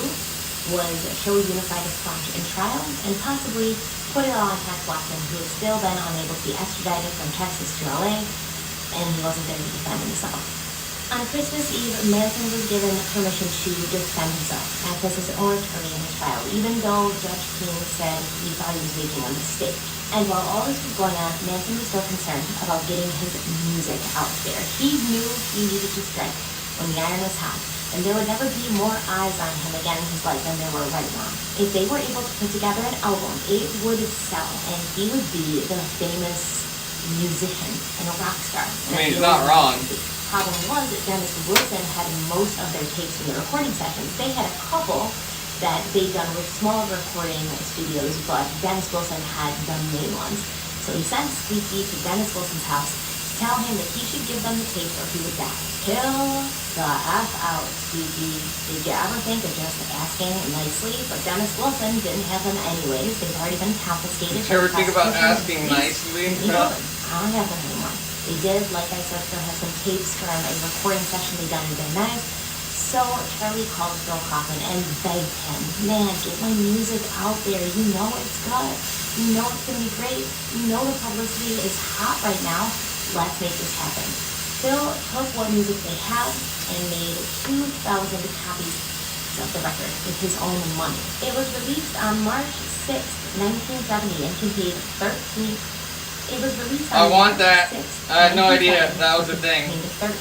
Speaker 11: was show a unified front in trial and possibly put it all on Tex Watson, who had still been unable to be extradited from Texas to LA, and he wasn't there to defend himself. On Christmas Eve, Manson was given permission to defend himself, act as his own attorney in his trial, even though Judge King said he thought he was making a mistake. And while all this was going on, Manson was still concerned about getting his music out there. He knew he needed to strike when the iron was hot, and there would never be more eyes on him again in his life than there were right now. If they were able to put together an album, it would sell, and he would be the famous musician and a rock star.
Speaker 1: I mean, he's not wrong.
Speaker 11: The problem was that Dennis Wilson had most of their tapes in the recording sessions. They had a couple that they'd done with small recording studios, but Dennis Wilson had the main ones. So he sent Squeaky to Dennis Wilson's house to tell him that he should give them the tapes or he would die. Chill the F out, Squeaky. Did you ever think of just asking nicely? But Dennis Wilson didn't have them anyways. They'd already been confiscated.
Speaker 1: Did you ever think about asking nicely?
Speaker 11: I don't have them anymore. They did, like I said, still have some tapes from a recording session they done with their knives. So Charlie called Phil Kaufman and begged him, man, get my music out there. You know it's good. You know it's going to be great. You know the publicity is hot right now. Let's make this happen. Phil took what music they had and made 2,000 copies of the record with his own money. It was released on March 6, 1970 and contained 13... It was released on
Speaker 1: I want that.
Speaker 11: 6,
Speaker 1: I had no idea that was a thing.
Speaker 11: 13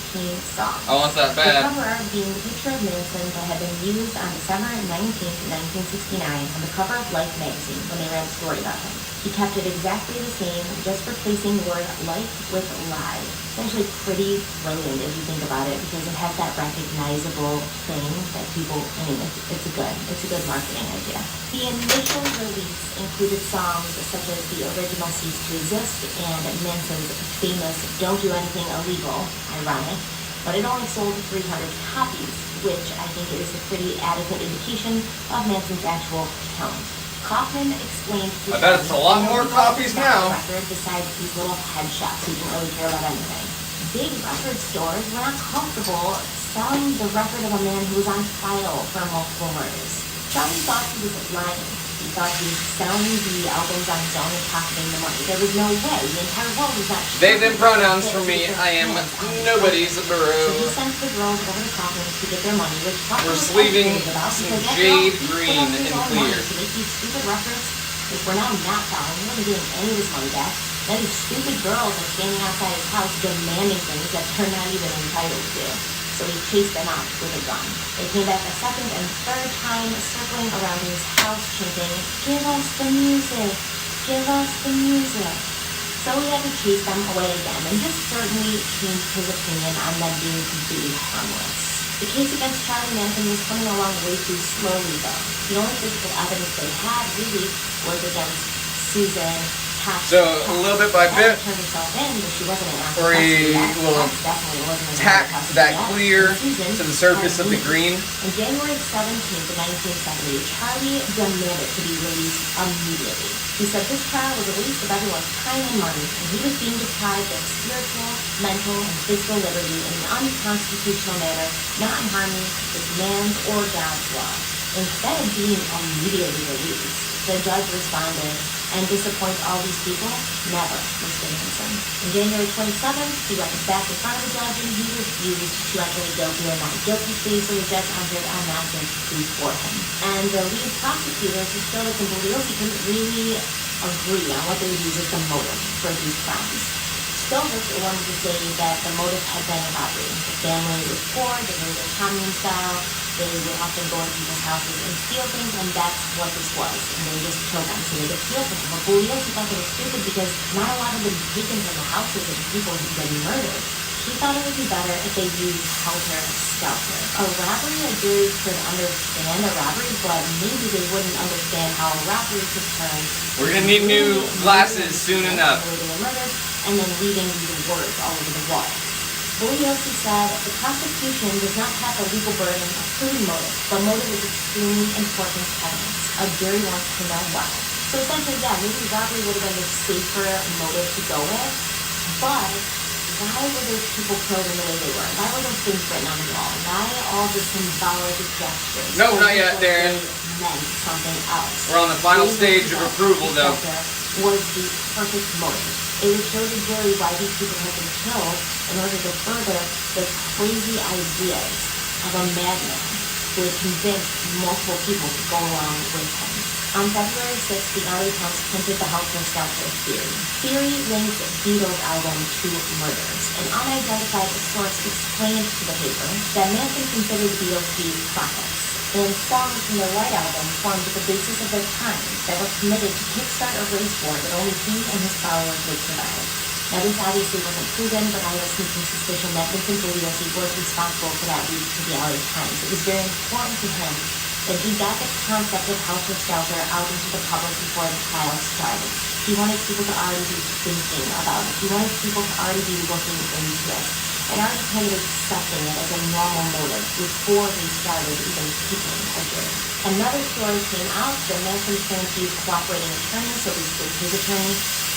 Speaker 11: songs.
Speaker 1: I want that bad.
Speaker 11: The cover being the picture of Manson that had been used on December 19th, 1969 on the cover of Life magazine when they ran a story about him. He kept it exactly the same, just replacing the word life with live. It's actually pretty brilliant if you think about it because it has that recognizable thing that people, I mean, it's a good marketing idea. The initial release included songs such as the original Cease to Exist and Manson's famous Don't Do Anything Illegal, ironic, but it only sold 300 copies, which I think is a pretty adequate indication of Manson's actual talent. Kaufman explained to
Speaker 1: I bet it's a lot more copies now.
Speaker 11: Record besides these little headshots who didn't really care about anything. Big record stores were not comfortable selling the record of a man who was on trial for multiple murders. Charlie thought he was lying. He thought he was selling the albums on his own and pocketing the money. There was no way. The entire world was not sure.
Speaker 1: They them pronouns for me. I am nobody's
Speaker 11: So
Speaker 1: bro.
Speaker 11: he sent the girls over to Kaufman to get their money, which Kaufman
Speaker 1: We're
Speaker 11: was
Speaker 1: sleeving
Speaker 11: educated about
Speaker 1: some
Speaker 11: because
Speaker 1: jade
Speaker 11: after all,
Speaker 1: green
Speaker 11: he put up his
Speaker 1: and
Speaker 11: own
Speaker 1: clear.
Speaker 11: money to make these stupid records, which were now not selling. He wasn't getting any of his money back. Then these stupid girls are standing outside his house demanding things that they're not even entitled to. So he chased them out with a gun. They came back a second and third time, circling around his house, chanting, "Give us the music! Give us the music!" So he had to chase them away again, and this certainly changed his opinion on them being completely harmless. The case against Charlie Manson was coming along way too slowly, though. The only physical evidence they had, really, was against Susan.
Speaker 1: So, a little bit by bit, or he will tack that clear to the surface of the green.
Speaker 11: On January 17th, 1970, Charlie demanded to be released immediately. He said this trial was a waste of everyone's time and money, and he was being deprived of spiritual, mental, and physical liberty in an unconstitutional manner, not in harmony with man's or God's law. Instead of being immediately released, the judge responded, "And disappoint all these people? Never, Mr. Manson." On January 27th, he went back in front of the judge and he refused to enter a guilty or not guilty plea, so the judge entered a not guilty plea for him. And the lead prosecutor, Priscilla Camboliosi, couldn't really agree on what they would use as the motive for these crimes. Stovers wanted to say that the motive had been robbery. The family was poor, they lived in commune style, they would often go into people's houses and steal things, and that's what this was. And they just killed them so they could steal from them. But Bugliosi thought it was stupid because not a lot had been taken from the houses of the people who'd been murdered. She thought it would be better if they used helter-skelter. A robbery a jury could understand, a robbery, but maybe they wouldn't understand how a robbery could turn.
Speaker 1: We're gonna need new glasses soon enough.
Speaker 11: And then leaving these words all over the wall. Bugliosi said, the prosecution does not have the legal burden of proving motive, but motive is extremely important evidence. A jury wants to know why. So essentially, yeah, maybe robbery would have been the safer motive to go with, but why were those people killed in the way they were? Why were those things written on the wall? Why all the symbolic gestures?
Speaker 1: No, not yet, Darren.
Speaker 11: Meant something else.
Speaker 1: We're on the final stage of approval, though.
Speaker 11: Was the perfect motive. It would show the jury why these people had been killed in order to further the crazy ideas of a madman who had convinced multiple people to go along with him. On February 6th, the LA Times printed the helter-skelter theory. Theory links Beatles album to murders. An unidentified source explained to the paper that Manson considered the Beatles to be prophets, and songs from the White Album formed the basis of their times that were committed to kickstart a race war that only he and his followers would survive. Now this obviously wasn't proven, but I have a sneaking suspicion that Vincent Bugliosi was responsible for that leak to the LA Times. It was very important to him that he got the concept of helter-skelter out into the public before the trial started. He wanted people to already be thinking about it. He wanted people to already be looking into it, and already kind of accepting it as a normal motive before they started even picking a jury. Another story came out that Manson planned to use cooperating attorneys, so basically his attorney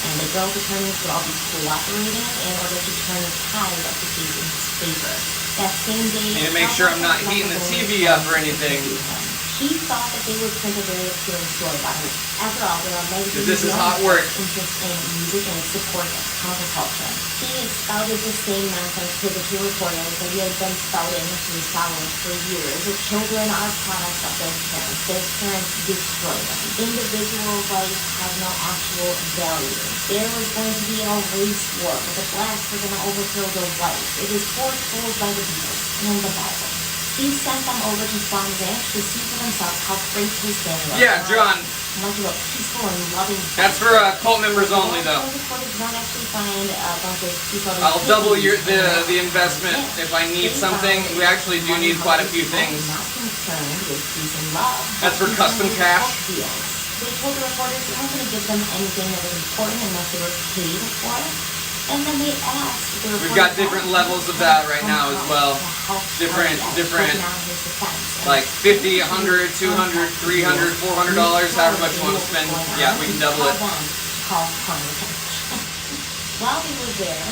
Speaker 11: and the girl's attorneys would all be cooperating in order to turn the tide of the case in his favor. That same day,
Speaker 1: Need to make sure I'm not heating the TV up or anything.
Speaker 11: He thought that they would print a very appealing story about him. After all, there are magazines
Speaker 1: This is hot work.
Speaker 11: interest in music and its support of counterculture. He spouted the same nonsense to the two reporters that he had been spouting to his followers for years. The children are products of their parents. Their parents destroy them. Individual rights have no actual value. There was going to be a race war where the blacks were going to overthrow the whites. It is foretold by the Beatles and the Bible. He sent them over to Swan Ranch to see for themselves how great his family was.
Speaker 1: Yeah, John.
Speaker 11: Much of a peaceful and loving.
Speaker 1: That's for cult members only, though.
Speaker 11: Don't actually find a bunch of people.
Speaker 1: I'll double the investment if I need something. We actually do need quite a few things.
Speaker 11: Not concerned with peace and love.
Speaker 1: That's for custom cash.
Speaker 11: They told the reporters they weren't going to give them anything that was important unless they were paid for it. And then they asked the reporters.
Speaker 1: We've got different levels of that right now as well. Different, like 50, 100, 200, 300, $400, however much you want to spend. Yeah, we can double it.
Speaker 11: While they were there,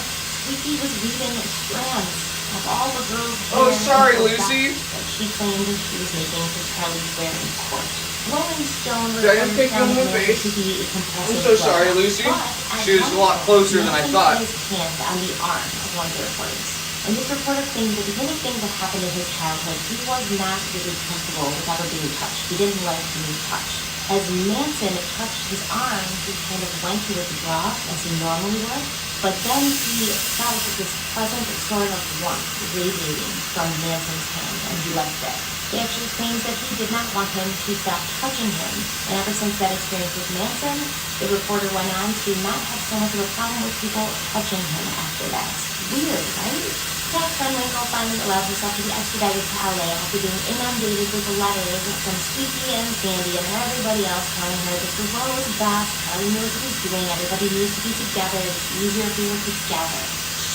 Speaker 11: Vicky was weaving strands of all the girls'
Speaker 1: Oh,
Speaker 11: hair
Speaker 1: sorry,
Speaker 11: into a
Speaker 1: Lucy.
Speaker 11: basket that she claimed she was making for Charlie's wear in court. Rolling Stone
Speaker 1: Did I just pick you on the face?
Speaker 11: to be a compulsive
Speaker 1: I'm so sorry,
Speaker 11: drug,
Speaker 1: Lucy.
Speaker 11: but at
Speaker 1: She was a lot
Speaker 11: one
Speaker 1: closer
Speaker 11: point,
Speaker 1: than I
Speaker 11: Manson
Speaker 1: thought.
Speaker 11: put his hand on the arm of one of the reporters. And this reporter claimed that because of things that happened in his childhood, he was not really comfortable with ever being touched. He didn't like being touched. As Manson touched his arm, he kind of went to withdraw as he normally would, but then he felt this pleasant sort of warmth radiating from Manson's hand, and he left it. He actually claims that he did not want him to stop touching him, and ever since that experience with Manson, the reporter went on to not have so much of a problem with people touching him after that. Weird, right? Jack Fenwinkle finally allowed himself to be extradited to LA after being inundated with letters from Squeaky and Sandy and everybody else telling her that the world was vast, Charlie knew what he was doing, everybody needs to be together, it's easier if we were together.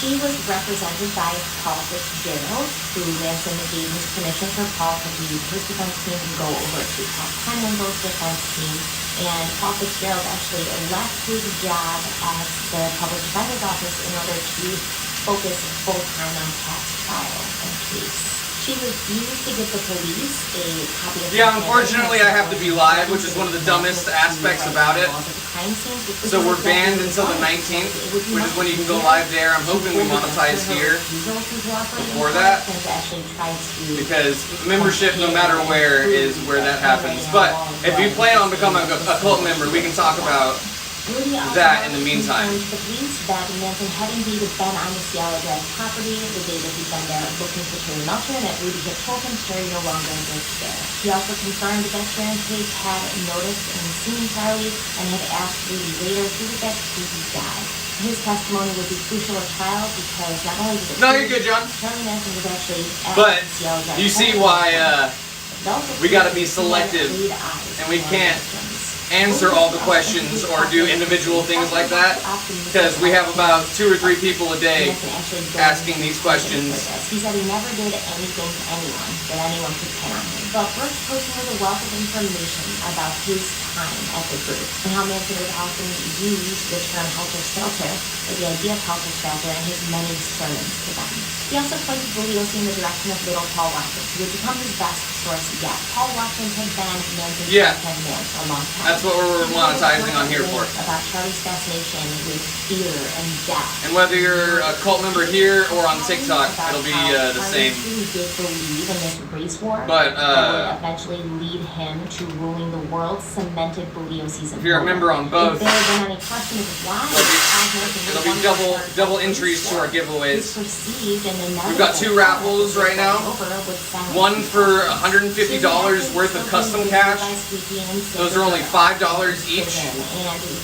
Speaker 11: She was represented by Paul Fitzgerald, who Manson gave his permission for Paul to leave his defense team and go over to Jack Fenwinkle's defense team. And Paul Fitzgerald actually left his job at the public defender's office in order to focus full-time on Pat's trial and case. She refused to give the police a copy of
Speaker 1: Yeah, unfortunately I have to be live, which is one of the dumbest aspects about it. So we're banned until the 19th, which is when you can go live there. I'm hoping we monetize here before that, because membership, no matter where, is where that happens. But if you plan on becoming a cult member, we can talk about
Speaker 11: Rudy also
Speaker 1: that in the meantime.
Speaker 11: informed the police that Manson had indeed been on the Cielo Drive property the day that he'd been there looking for Charlie Melcher, and that Rudy had told him Charlie no longer lives there. He also confirmed that Sharon Tate had noticed and seen Charlie and had asked Rudy later who did that creepy guy. His testimony would be crucial at trial because not only did it
Speaker 1: No, you're good, John.
Speaker 11: Charlie Manson was actually at
Speaker 1: But
Speaker 11: the Cielo Drive
Speaker 1: you see
Speaker 11: property.
Speaker 1: why
Speaker 11: It also
Speaker 1: we gotta
Speaker 11: proved
Speaker 1: be
Speaker 11: that he had
Speaker 1: selective,
Speaker 11: laid eyes
Speaker 1: and we
Speaker 11: on
Speaker 1: can't
Speaker 11: victims.
Speaker 1: answer all the questions or do individual things like that, because we have about 2 or 3 people a day asking these questions.
Speaker 11: He said he never did anything to anyone that anyone could pin on him. But Brooks posted with a wealth of information about his time at the group and how Manson would often use the term helter-skelter or the idea of helter-skelter in his many sermons to them. He also pointed Bugliosi in the direction of little Paul Watkins, who would become his best source yet. Paul Watkins had been Manson's right-hand man for a long time.
Speaker 1: That's what we're monetizing on here for.
Speaker 11: About Charlie's fascination with fear and death.
Speaker 1: And whether you're a cult member here or on TikTok, it'll be the same.
Speaker 11: He did believe in this race war
Speaker 1: But,
Speaker 11: that would eventually lead him to ruling the world, cemented Bugliosi's
Speaker 1: if you're a member on both,
Speaker 11: If there had been any question of why
Speaker 1: it'll be double entries to our giveaways.
Speaker 11: perceived and
Speaker 1: We've got 2 raffles right now. One for $150 worth of custom cash. Those are only $5 each.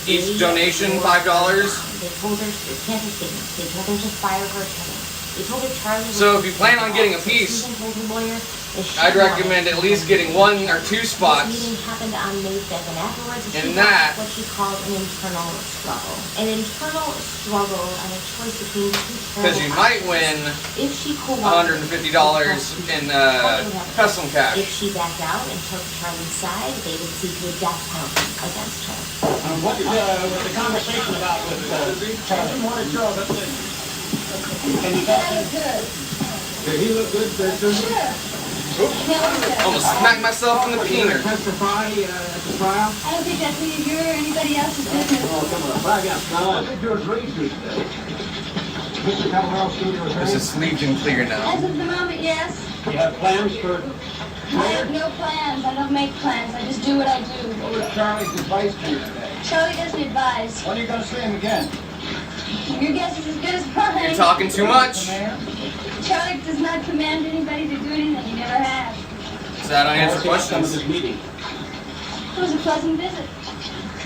Speaker 1: Each donation $5.
Speaker 11: They told her it can't be taken. They told her to fire her attorney. They told her Charlie was
Speaker 1: So if you plan on getting a piece,
Speaker 11: Susan told her lawyer
Speaker 1: I'd recommend at least getting 1 or 2
Speaker 11: This
Speaker 1: spots.
Speaker 11: meeting happened on May 5th, and afterwards she
Speaker 1: In
Speaker 11: had
Speaker 1: that-
Speaker 11: what she called an internal struggle. An internal struggle and a choice between two
Speaker 1: Because you
Speaker 11: terrible
Speaker 1: might
Speaker 11: options.
Speaker 1: win
Speaker 11: If she cooperated,
Speaker 1: $150 in custom cash.
Speaker 11: If she backed out and took Charlie's side, they would seek a death penalty against her.
Speaker 9: What was the conversation about with Charlie? Morning, Charles. Can you talk to him? Did he look good, Susan?
Speaker 1: Almost smacked myself in the peener.
Speaker 9: Testify at the trial?
Speaker 5: I don't think that's any of your or anybody else's business.
Speaker 9: Oh, come on. Back up, son. What did you agree to today? Mr. Calamaro, senior attorney?
Speaker 1: This is sleeved and clear now.
Speaker 5: As of the moment, yes.
Speaker 9: You have plans for...
Speaker 5: I have no plans. I don't make plans. I just do what I do.
Speaker 9: What was Charlie's advice to you today?
Speaker 5: Charlie doesn't advise.
Speaker 9: When are you going to see him again?
Speaker 5: Your guess is as good as mine.
Speaker 1: You're talking too much.
Speaker 5: Charlie does not command anybody to do anything. He never has.
Speaker 1: So I don't answer questions.
Speaker 9: This meeting.
Speaker 5: It was a pleasant visit.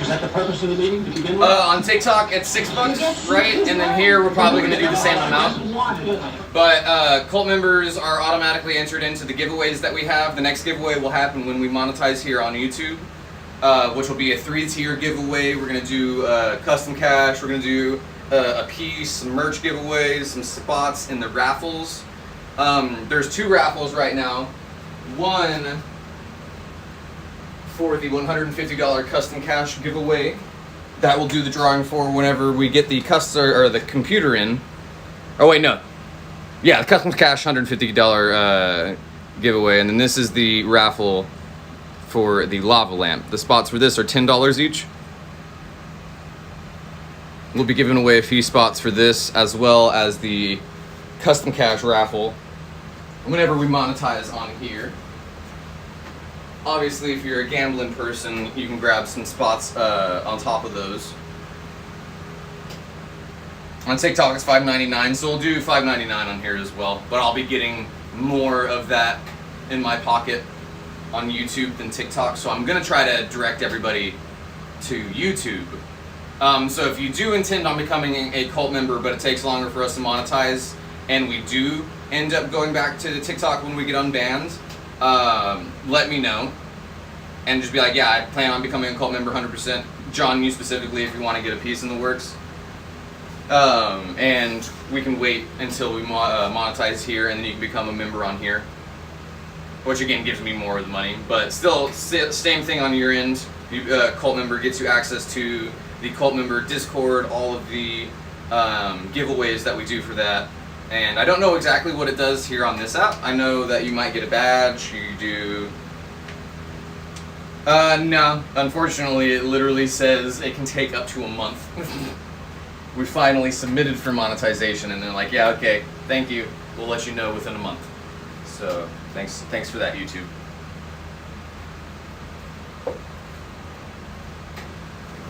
Speaker 9: Is that the purpose of the meeting to begin with?
Speaker 1: On TikTok, it's $6, right? And then here, we're probably going to do the same amount. But cult members are automatically entered into the giveaways that we have. The next giveaway will happen when we monetize here on YouTube, which will be a 3-tier giveaway. We're going to do custom cash. We're going to do a piece, some merch giveaways, some spots in the raffles. There's 2 raffles right now. One for the $150 custom cash giveaway. That will do the drawing for whenever we get the the computer in. Oh wait, no. Yeah, the custom cash $150 giveaway, and then this is the raffle for the lava lamp. The spots for this are $10 each. We'll be giving away a few spots for this as well as the custom cash raffle whenever we monetize on here. Obviously, if you're a gambling person, you can grab some spots on top of those. On TikTok, it's $5.99, so we'll do $5.99 on here as well. But I'll be getting more of that in my pocket on YouTube than TikTok, so I'm gonna try to direct everybody to YouTube. So if you do intend on becoming a cult member, but it takes longer for us to monetize, and we do end up going back to the TikTok when we get unbanned, let me know. And just be like, yeah, I plan on becoming a cult member 100%. John, you specifically, if you want to get a piece in the works. And we can wait until we monetize here, and then you can become a member on here. Which again gives me more of the money, but still, same thing on your end. Cult member gets you access to the cult member Discord, all of the giveaways that we do for that. And I don't know exactly what it does here on this app. I know that you might get a badge, you do... no. Unfortunately, it literally says it can take up to a month. We finally submitted for monetization, and they're like, yeah, okay, thank you. We'll let you know within a month. So, thanks for that, YouTube.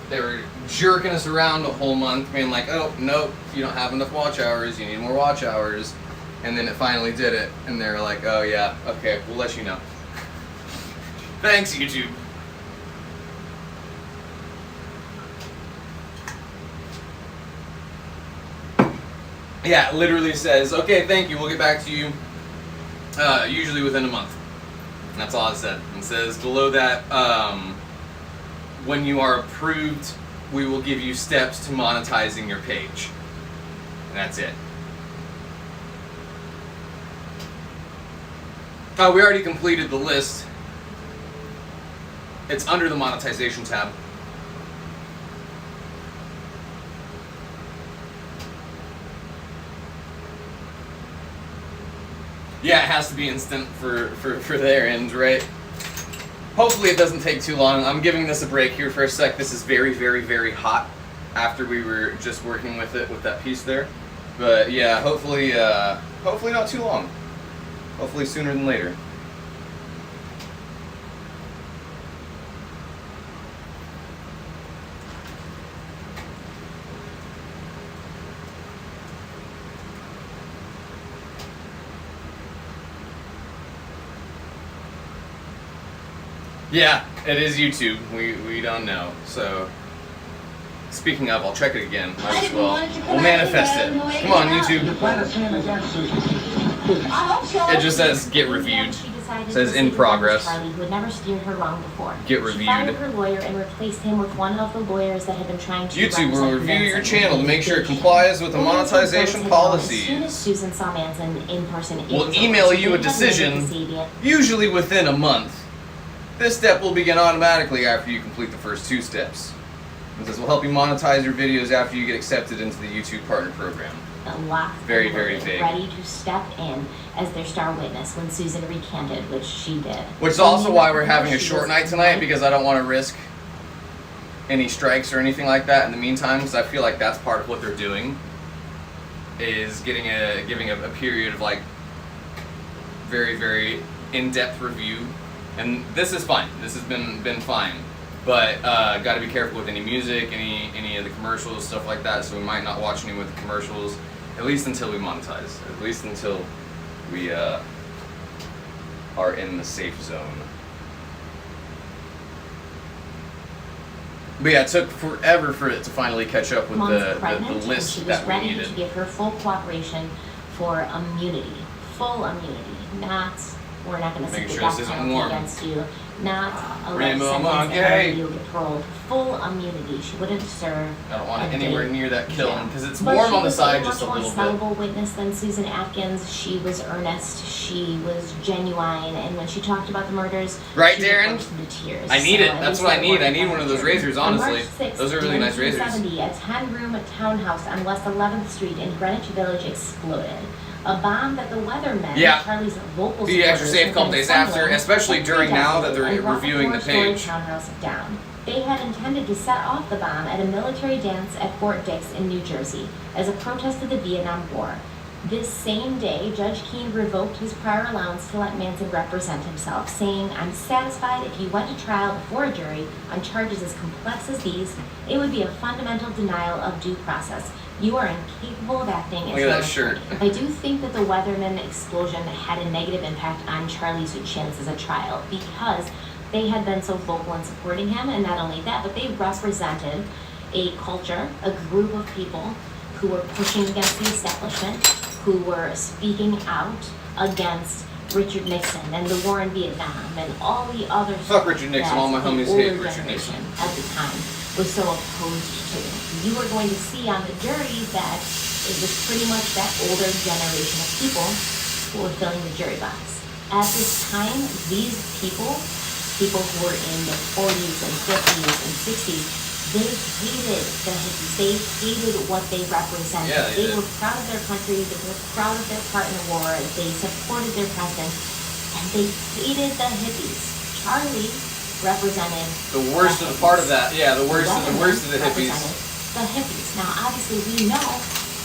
Speaker 1: They were jerking us around a whole month, being like, oh, nope, you don't have enough watch hours, you need more watch hours. And then it finally did it, and they were like, oh yeah, okay, we'll let you know. Thanks, YouTube. Yeah, it literally says, okay, thank you, we'll get back to you usually within a month. And that's all it said. It says below that, when you are approved, we will give you steps to monetizing your page. And that's it. We already completed the list. It's under the monetization tab. Yeah, it has to be instant for their end, right? Hopefully it doesn't take too long. I'm giving this a break here for a sec. This is very, very, very hot after we were just working with it with that piece there. But yeah, hopefully not too long. Hopefully sooner than later. Yeah, it is YouTube. We don't know. So, speaking of, I'll check it again. Might as well. We'll manifest it. Come on, YouTube. It just says get reviewed. It says in progress.
Speaker 11: Charlie, who had never steered her wrong before.
Speaker 1: Get
Speaker 11: She
Speaker 1: reviewed.
Speaker 11: fired her lawyer and replaced him with one of the lawyers that had been trying to
Speaker 1: YouTube will
Speaker 11: represent
Speaker 1: review your
Speaker 11: Manson
Speaker 1: channel to make sure it complies with the monetization
Speaker 11: As
Speaker 1: policies.
Speaker 11: soon as Susan saw Manson in person, it
Speaker 1: We'll
Speaker 11: was
Speaker 1: email
Speaker 11: over.
Speaker 1: you
Speaker 11: They
Speaker 1: a
Speaker 11: had
Speaker 1: decision,
Speaker 11: made the decision.
Speaker 1: usually within a month. This step will begin automatically after you complete the first 2 steps. It says, we'll help you monetize your videos after you get accepted into the YouTube Partner Program.
Speaker 11: Locked
Speaker 1: Very,
Speaker 11: and
Speaker 1: very
Speaker 11: loaded,
Speaker 1: vague.
Speaker 11: ready to step in as their star witness when Susan recanted, which she did.
Speaker 1: Which is also why we're having a short night tonight, because I don't want to risk any strikes or anything like that in the meantime, because I feel like that's part of what they're doing, is giving a period of like very, very in-depth review. And this is fine. This has been fine. But got to be careful with any music, any of the commercials, stuff like that. So we might not watch any with the commercials, at least until we monetize. At least until we are in the safe zone. But yeah, it took forever for it to finally catch up with the list
Speaker 11: she was
Speaker 1: that we
Speaker 11: ready
Speaker 1: needed.
Speaker 11: to give her full cooperation for immunity, full immunity, not we're not going to
Speaker 1: Making
Speaker 11: seek the
Speaker 1: sure
Speaker 11: death
Speaker 1: this isn't
Speaker 11: penalty
Speaker 1: warm.
Speaker 11: against you, not a life
Speaker 1: Rainbow
Speaker 11: sentence
Speaker 1: monkey.
Speaker 11: and you'll get paroled. Full immunity. She wouldn't serve.
Speaker 1: I don't want
Speaker 11: a
Speaker 1: it anywhere
Speaker 11: day.
Speaker 1: near that kiln, because it's
Speaker 11: But
Speaker 1: warm
Speaker 11: she
Speaker 1: on the
Speaker 11: was
Speaker 1: side
Speaker 11: a
Speaker 1: just a
Speaker 11: much
Speaker 1: little
Speaker 11: more
Speaker 1: bit.
Speaker 11: sellable witness than Susan Atkins. She was earnest. She was genuine, and when she talked about the murders,
Speaker 1: Right,
Speaker 11: she
Speaker 1: Darren?
Speaker 11: burst into tears.
Speaker 1: I need
Speaker 11: So
Speaker 1: it.
Speaker 11: at
Speaker 1: That's
Speaker 11: least
Speaker 1: what I
Speaker 11: that
Speaker 1: need.
Speaker 11: worked
Speaker 1: I need
Speaker 11: for
Speaker 1: one of
Speaker 11: her.
Speaker 1: those razors,
Speaker 11: On
Speaker 1: honestly.
Speaker 11: March 6th,
Speaker 1: Those are really nice razors.
Speaker 11: 1970, a 10-room townhouse on West 11th Street in Greenwich Village exploded. A bomb that the weathermen,
Speaker 1: Yeah.
Speaker 11: Charlie's vocal
Speaker 1: Be extra
Speaker 11: supporters,
Speaker 1: safe a
Speaker 11: had
Speaker 1: couple
Speaker 11: been
Speaker 1: days after,
Speaker 11: assembling,
Speaker 1: especially
Speaker 11: had
Speaker 1: during now that
Speaker 11: pre-detonated
Speaker 1: they're
Speaker 11: and brought
Speaker 1: reviewing the
Speaker 11: four-story
Speaker 1: page.
Speaker 11: townhouse down. They had intended to set off the bomb at a military dance at Fort Dix in New Jersey as a protest of the Vietnam War. This same day, Judge Keene revoked his prior allowance to let Manson represent himself, saying, "I'm satisfied if you went to trial before a jury on charges as complex as these, it would be a fundamental denial of due process. You are incapable of acting as
Speaker 1: Look at
Speaker 11: an
Speaker 1: that shirt.
Speaker 11: attorney." I do think that the Weatherman explosion had a negative impact on Charlie's chances at trial because they had been so vocal in supporting him, and not only that, but they represented a culture, a group of people who were pushing against the establishment, who were speaking out against Richard Nixon and the war in Vietnam and all the other
Speaker 1: Fuck Richard Nixon,
Speaker 11: that
Speaker 1: all my
Speaker 11: the
Speaker 1: homies
Speaker 11: older
Speaker 1: hate Richard
Speaker 11: generation
Speaker 1: Nixon.
Speaker 11: at the time was so opposed to. You were going to see on the jury that it was pretty much that older generation of people who were filling the jury box. At this time, these people who were in their 40s and 50s and 60s, they hated the hippies. They hated what they represented.
Speaker 1: Yeah, they
Speaker 11: they
Speaker 1: did.
Speaker 11: were proud of their country. They were proud of their part in the war. They supported their president, and they hated the hippies. Charlie represented
Speaker 1: The worst of the part of that, yeah, the worst of the hippies.
Speaker 11: represented the hippies. Now, obviously, we know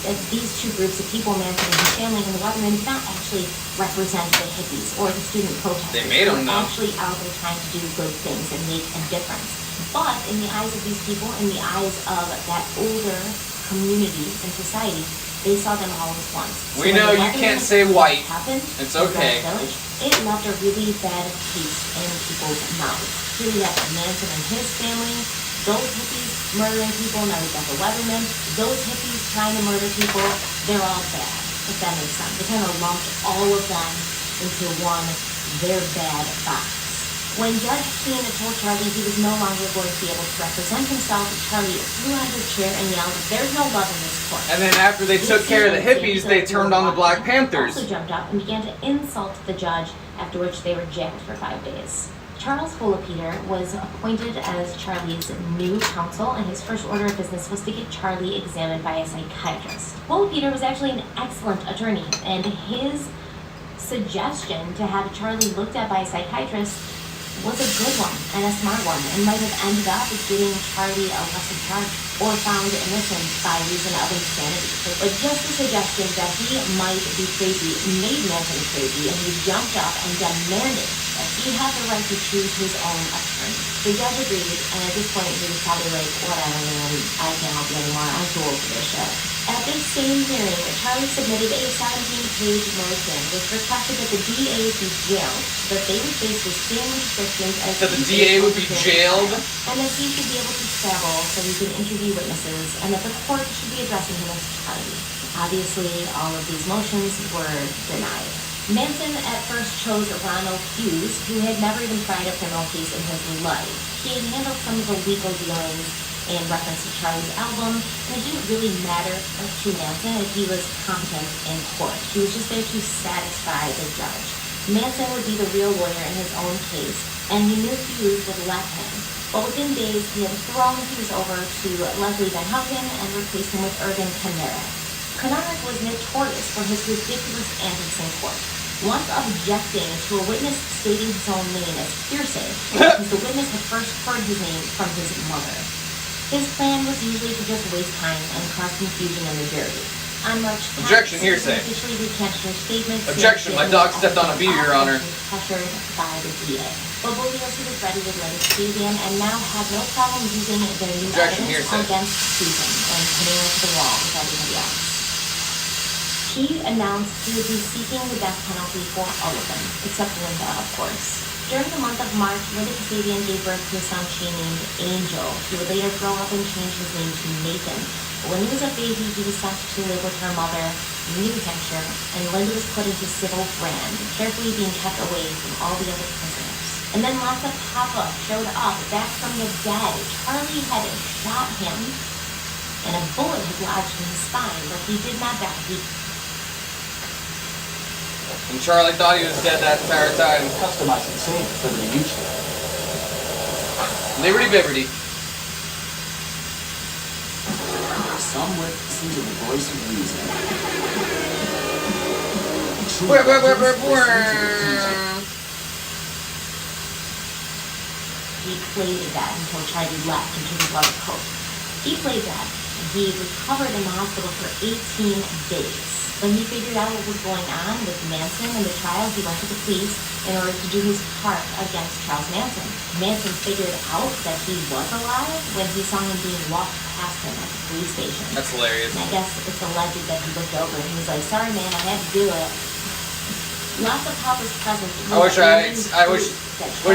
Speaker 11: that these two groups of people, Manson and his family and the Weathermen, did not actually represent the hippies or the student protesters.
Speaker 1: They made them,
Speaker 11: were
Speaker 1: though.
Speaker 11: actually out there trying to do good things and make a difference. But in the eyes of these people, in the eyes of that older community and society, they saw them all as one.
Speaker 1: We know you can't say white. It's okay.
Speaker 11: Village, it left a really bad taste in people's mouths. Here we have Manson and his family, those hippies murdering people, now we've got the Weathermen, those hippies trying to murder people, they're all bad, if that makes sense. They kind of lumped all of them into one, they're bad box. When Judge Keene told Charlie he was no longer going to be able to represent himself, Charlie threw out his chair and yelled, "There's no love in this court."
Speaker 1: And then after they took care of the hippies, they turned on the Black Panthers.
Speaker 11: Also jumped up and began to insult the judge, after which they were jailed for 5 days. Charles Holopeter was appointed as Charlie's new counsel, and his first order of business was to get Charlie examined by a psychiatrist. Holopeter was actually an excellent attorney, and his suggestion to have Charlie looked at by a psychiatrist was a good one and a smart one, and might have ended up getting Charlie a lesser charge or found innocent by reason of insanity. But just the suggestion that he might be crazy made Manson crazy, and he jumped up and demanded that he had the right to choose his own attorney. The judge agreed, and at this point he was probably like, whatever man, I can't help you anymore, I'm too old for this shit. At this same hearing, Charlie submitted a 17-page motion which requested that the DA be jailed, so that they would face the same restrictions as
Speaker 1: That the DA would be jailed?
Speaker 11: and that he should be able to travel so he could interview witnesses, and that the court should be addressing him as Charlie. Obviously, all of these motions were denied. Manson at first chose Ronald Hughes, who had never even tried a criminal case in his life. He had handled some of the legal dealings in reference to Charlie's album, and it didn't really matter to Manson if he was competent in court. He was just there to satisfy the judge. Manson would be the real lawyer in his own case, and he knew Hughes would let him. But within days, he had thrown Hughes over to Leslie Van Houten and replaced him with Ervin Kanarek. Kanarek was notorious for his ridiculous antics in court. Once objecting to a witness stating his own name as hearsay, because the witness had first heard his name from his mother. His plan was usually to just waste time and cause confusion in the jury. On March 10th,
Speaker 1: Objection, hearsay.
Speaker 11: he officially recanted her statement.
Speaker 1: Objection, my dog stepped on a bee, Your Honor.
Speaker 11: Pressured by the DA. But Bugliosi was ready to let it Fabian and now had no problem using their new
Speaker 1: Objection,
Speaker 11: evidence
Speaker 1: hearsay.
Speaker 11: against Susan and putting her to the wall with everybody else. He announced he would be seeking the death penalty for all of them, except Linda, of course. During the month of March, Linda Kasabian gave birth to a son she named Angel. He would later grow up and change his name to Nathan. But when he was a baby, he was sent to live with her mother in New Hampshire, and Linda was put into Civil Brand, carefully being kept away from all the other prisoners. And then Lassa Papa showed up back from the dead. Charlie had shot him, and a bullet had lodged in his spine, but he did not die.
Speaker 1: And Charlie thought he was dead that entire time.
Speaker 3: Customize the same for the usual.
Speaker 1: Liberty Biberty.
Speaker 3: Some listen to the voice of reason.
Speaker 11: He played that until Charlie left and took his other coat. He played that, and he recovered in the hospital for 18 days. When he figured out what was going on with Manson and the trial, he went to the police in order to do his part against Charles Manson. Manson figured out that he was alive when he saw him being walked past him at the police station.
Speaker 1: That's hilarious.
Speaker 11: And I guess it's alleged that he looked over and he was like, "Sorry, man, I had to do it." Lassa Papa's presence.
Speaker 1: I wish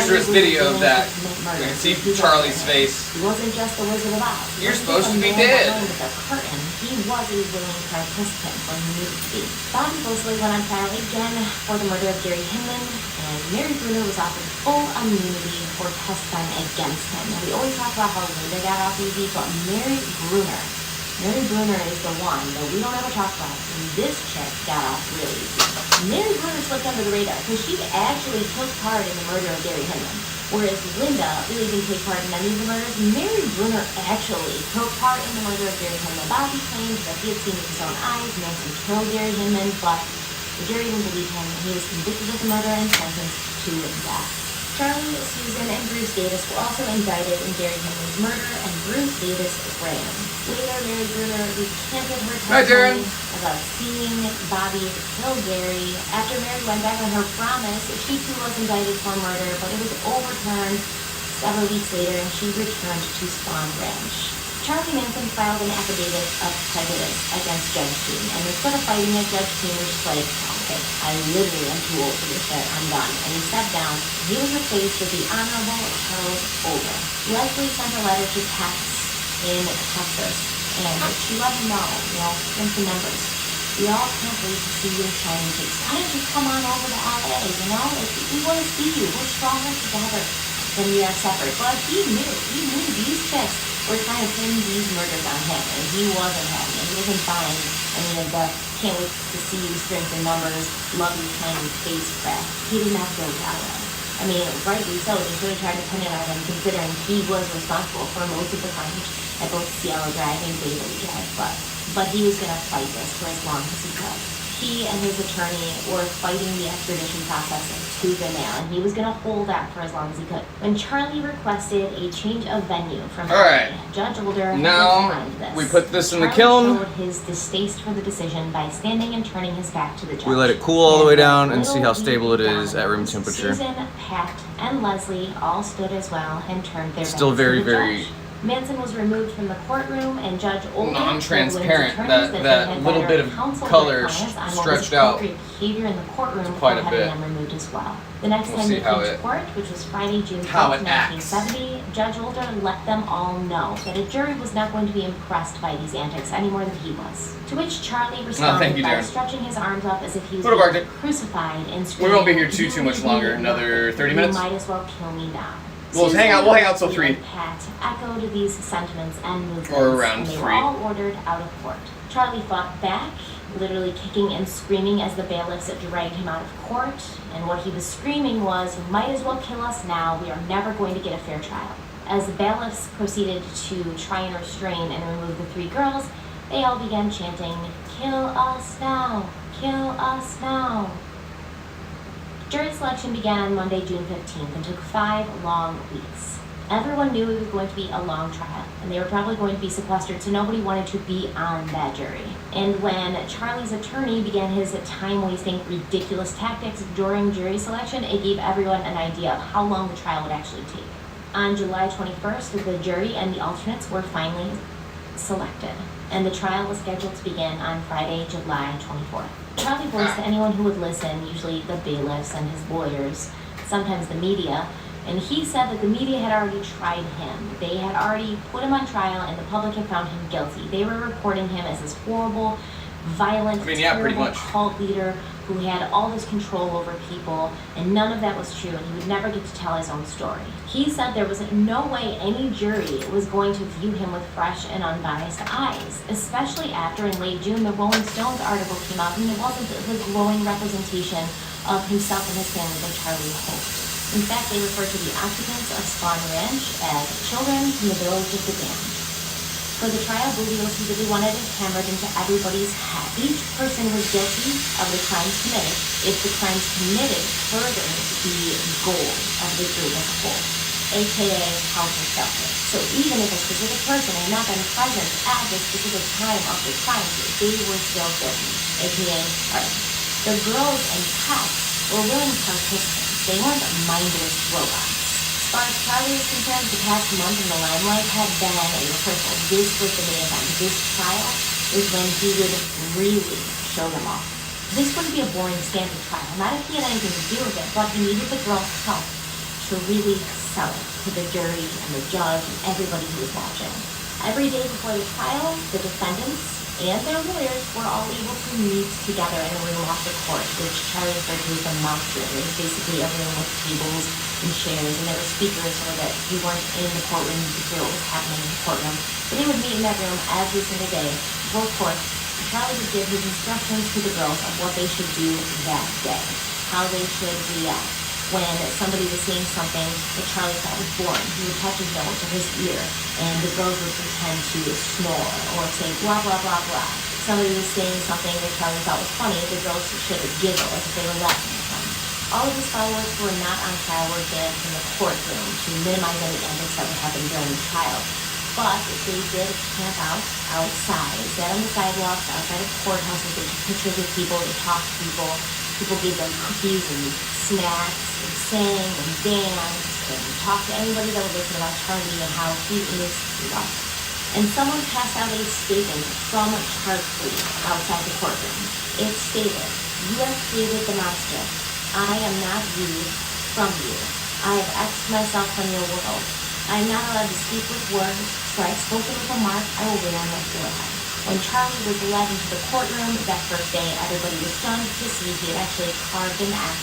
Speaker 1: there was video of that. You can see Charlie's face.
Speaker 11: He wasn't just the Wizard of Oz.
Speaker 1: You're supposed to be dead.
Speaker 11: With a curtain, he was a willing participant when he needed to be. Bobby Mosley went on trial again for the murder of Gary Hinman, and Mary Bruner was offered full immunity for testifying against him. Now, we always talk about how Linda got off easy, but Mary Bruner is the one that we don't ever talk about. And this chick got off really easy. Mary Bruner slipped under the radar because she actually took part in the murder of Gary Hinman. Whereas Linda really didn't take part in any of the murders. Mary Bruner actually took part in the murder of Gary Hinman. Bobby claimed that he had seen with his own eyes Manson kill Gary Hinman, but the jury didn't believe him. He was convicted of the murder and sentenced to death. Charlie, Susan, and Bruce Davis were also indicted in Gary Hinman's murder, and Bruce Davis ran. Later, Mary Bruner recanted her testimony about seeing Bobby kill Gary. After Mary went back on her promise, she too was indicted for murder, but it was overturned, several weeks later, and she returned to Spawn Ranch. Charlie Manson filed an affidavit of prejudice against Judge Keene, and instead of fighting it, Judge Keene was just like, okay, I literally am too old for this shit, I'm done. And he stepped down. He was replaced with the Honorable Charles Older. Leslie sent a letter to Tex in Texas, and she let him know, the members, we all can't wait to see your shining face. Why don't you come on over to LA, we want to see you. We're stronger together than we are separate. But he knew these chicks were trying to pin these murders on him, and he wasn't having it. He wasn't buying any of the can't wait to see you strength in numbers, love you shining face crap. He didn't have to go that way. I mean, rightly so, they should have tried to pin it on him, considering he was responsible for most of the carnage at both Cielo Drive and Waverly Drive, but he was going to fight this for as long as he could. He and his attorney were fighting the extradition process tooth and nail, and he was going to hold that for as long as he could. When Charlie requested a change of venue from Judge Older
Speaker 1: now
Speaker 11: declined this.
Speaker 1: we put this in the
Speaker 11: Charlie
Speaker 1: kiln.
Speaker 11: showed his distaste for the decision by standing and turning his back to the judge.
Speaker 1: We let it cool all the way down and see how stable it is at room temperature.
Speaker 11: Susan, Pat, and Leslie all stood as well and turned their
Speaker 1: Still
Speaker 11: backs
Speaker 1: very,
Speaker 11: to the
Speaker 1: very
Speaker 11: judge. Manson was removed from the courtroom, and Judge Older
Speaker 1: non-transparent.
Speaker 11: told Wynn's attorneys
Speaker 1: That
Speaker 11: they had
Speaker 1: little
Speaker 11: better
Speaker 1: bit of
Speaker 11: counsel their
Speaker 1: color
Speaker 11: clients on what was
Speaker 1: stretched out
Speaker 11: appropriate behavior in the courtroom
Speaker 1: quite
Speaker 11: before
Speaker 1: a bit.
Speaker 11: having them removed as well. The next
Speaker 1: We'll
Speaker 11: time
Speaker 1: see
Speaker 11: they
Speaker 1: how
Speaker 11: came to
Speaker 1: it-
Speaker 11: court, which was Friday, June 5th,
Speaker 1: how it acts.
Speaker 11: 1970, Judge Older let them all know that a jury was not going to be impressed by these antics any more than he was. To which Charlie responded
Speaker 1: thank you,
Speaker 11: by
Speaker 1: Darren.
Speaker 11: stretching his arms up as if he was
Speaker 1: Would've
Speaker 11: being
Speaker 1: argued.
Speaker 11: crucified and
Speaker 1: We
Speaker 11: screaming,
Speaker 1: won't be here too
Speaker 11: "You
Speaker 1: much longer. Another 30 minutes?
Speaker 11: You might as well kill me now."
Speaker 1: We'll hang out till 3.
Speaker 11: And Pat echoed these sentiments and movements,
Speaker 1: Or around
Speaker 11: and they
Speaker 1: 3.
Speaker 11: were all ordered out of court. Charlie fought back, literally kicking and screaming as the bailiffs dragged him out of court. And what he was screaming was, "You might as well kill us now. We are never going to get a fair trial." As the bailiffs proceeded to try and restrain and remove the 3 girls, they all began chanting, "Kill us now! Kill us now!" Jury selection began on Monday, June 15th, and took 5 long weeks. Everyone knew it was going to be a long trial, and they were probably going to be sequestered, so nobody wanted to be on that jury. And when Charlie's attorney began his time-wasting, ridiculous tactics during jury selection, it gave everyone an idea of how long the trial would actually take. On July 21st, the jury and the alternates were finally selected, and the trial was scheduled to begin on Friday, July 24th. Charlie voiced to anyone who would listen, usually the bailiffs and his lawyers, sometimes the media, and he said that the media had already tried him. They had already put him on trial, and the public had found him guilty. They were reporting him as this horrible, violent, terrible cult leader who had all this control over people, and none of that was true, and he would never get to tell his own story. He said there was no way any jury was going to view him with fresh and unbiased eyes, especially after in late June the Rolling Stones article came out, and it wasn't the glowing representation of himself and his family that Charlie hoped. In fact, they referred to the occupants of Spawn Ranch as children from the village of the damned. For the trial, Booty really wanted it hammered into everybody's head. Each person was guilty of the crimes committed if the crimes committed furthered the goal of the group as a whole, aka counter-selfish. So even if a specific person had not been present at the specific time of the crimes, they were still guilty, aka arson. The girls and pets were willing participants. They weren't mindless robots. As far as Charlie is concerned, the past month in the limelight had been a rehearsal. This was the main event. This trial is when he would really show them off. This wouldn't be a boring standard trial. Not if he had anything to do with it, but he needed the girls' help to really sell it to the jury and the judge and everybody who was watching. Every day before the trial, the defendants and their lawyers were all able to meet together in a room off the court, which Charlie referred to as the mouse room. It was basically a room with tables and chairs, and there were speakers so that you weren't in the courtroom to hear what was happening in the courtroom. But they would meet in that room every single day before court. Charlie would give his instructions to the girls of what they should do that day, how they should react. When somebody was saying something that Charlie thought was boring, he would touch his nose or his ear, and the girls would pretend to snore or say blah, blah, blah, blah. Somebody was saying something that Charlie thought was funny, the girls should giggle as if they were laughing at him. All of his followers who were not on trial were banned from the courtroom to minimize any antics that would happen during the trial. But they did camp out outside, sat on the sidewalks, outside of courthouses, they took pictures with people, they talked to people. People gave them cookies and snacks and sang and danced and talked to anybody that would listen about Charlie and how he is loved. And someone passed out a statement from Charlie outside the courtroom. It stated, "You have created the monster. I am not you from you. I have X'd myself from your world. I am not allowed to speak with words, so I have spoken with a mark I will wear on my forehead." When Charlie was led into the courtroom that first day, everybody was stunned to see he had actually carved an X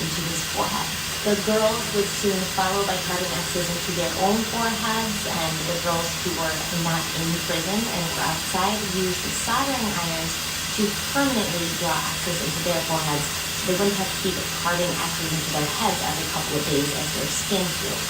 Speaker 11: into his forehead. The girls would soon follow by carving X's into their own foreheads, and the girls who were not in prison and were outside used soldering irons to permanently draw X's into their foreheads. They wouldn't have to keep carving X's into their heads every couple of days as their skin healed.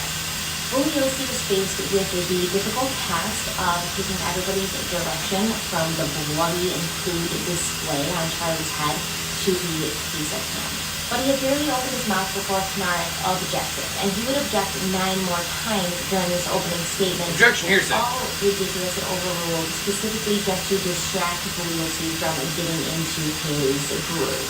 Speaker 11: Bugliosi was faced with the difficult task of taking everybody's direction from the bloody and crude display on Charlie's head to the piece of ham. But he had barely opened his mouth before Knarek objected, and he would object 9 more times during this opening statement.
Speaker 1: Objection, hearsay.
Speaker 11: All ridiculous and overruled, specifically just to distract Bugliosi from getting into his groove.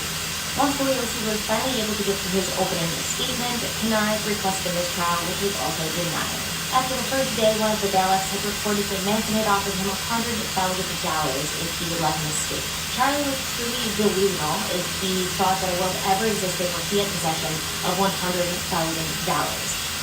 Speaker 11: Once Bugliosi was finally able to get to his opening statement, Knarek requested a mistrial, which was also denied. After the first day, one of the bailiffs had reported that Manson had offered him $100,000 if he would let him escape. Charlie was truly delusional if he thought that a world ever existed where he had possession of $100,000.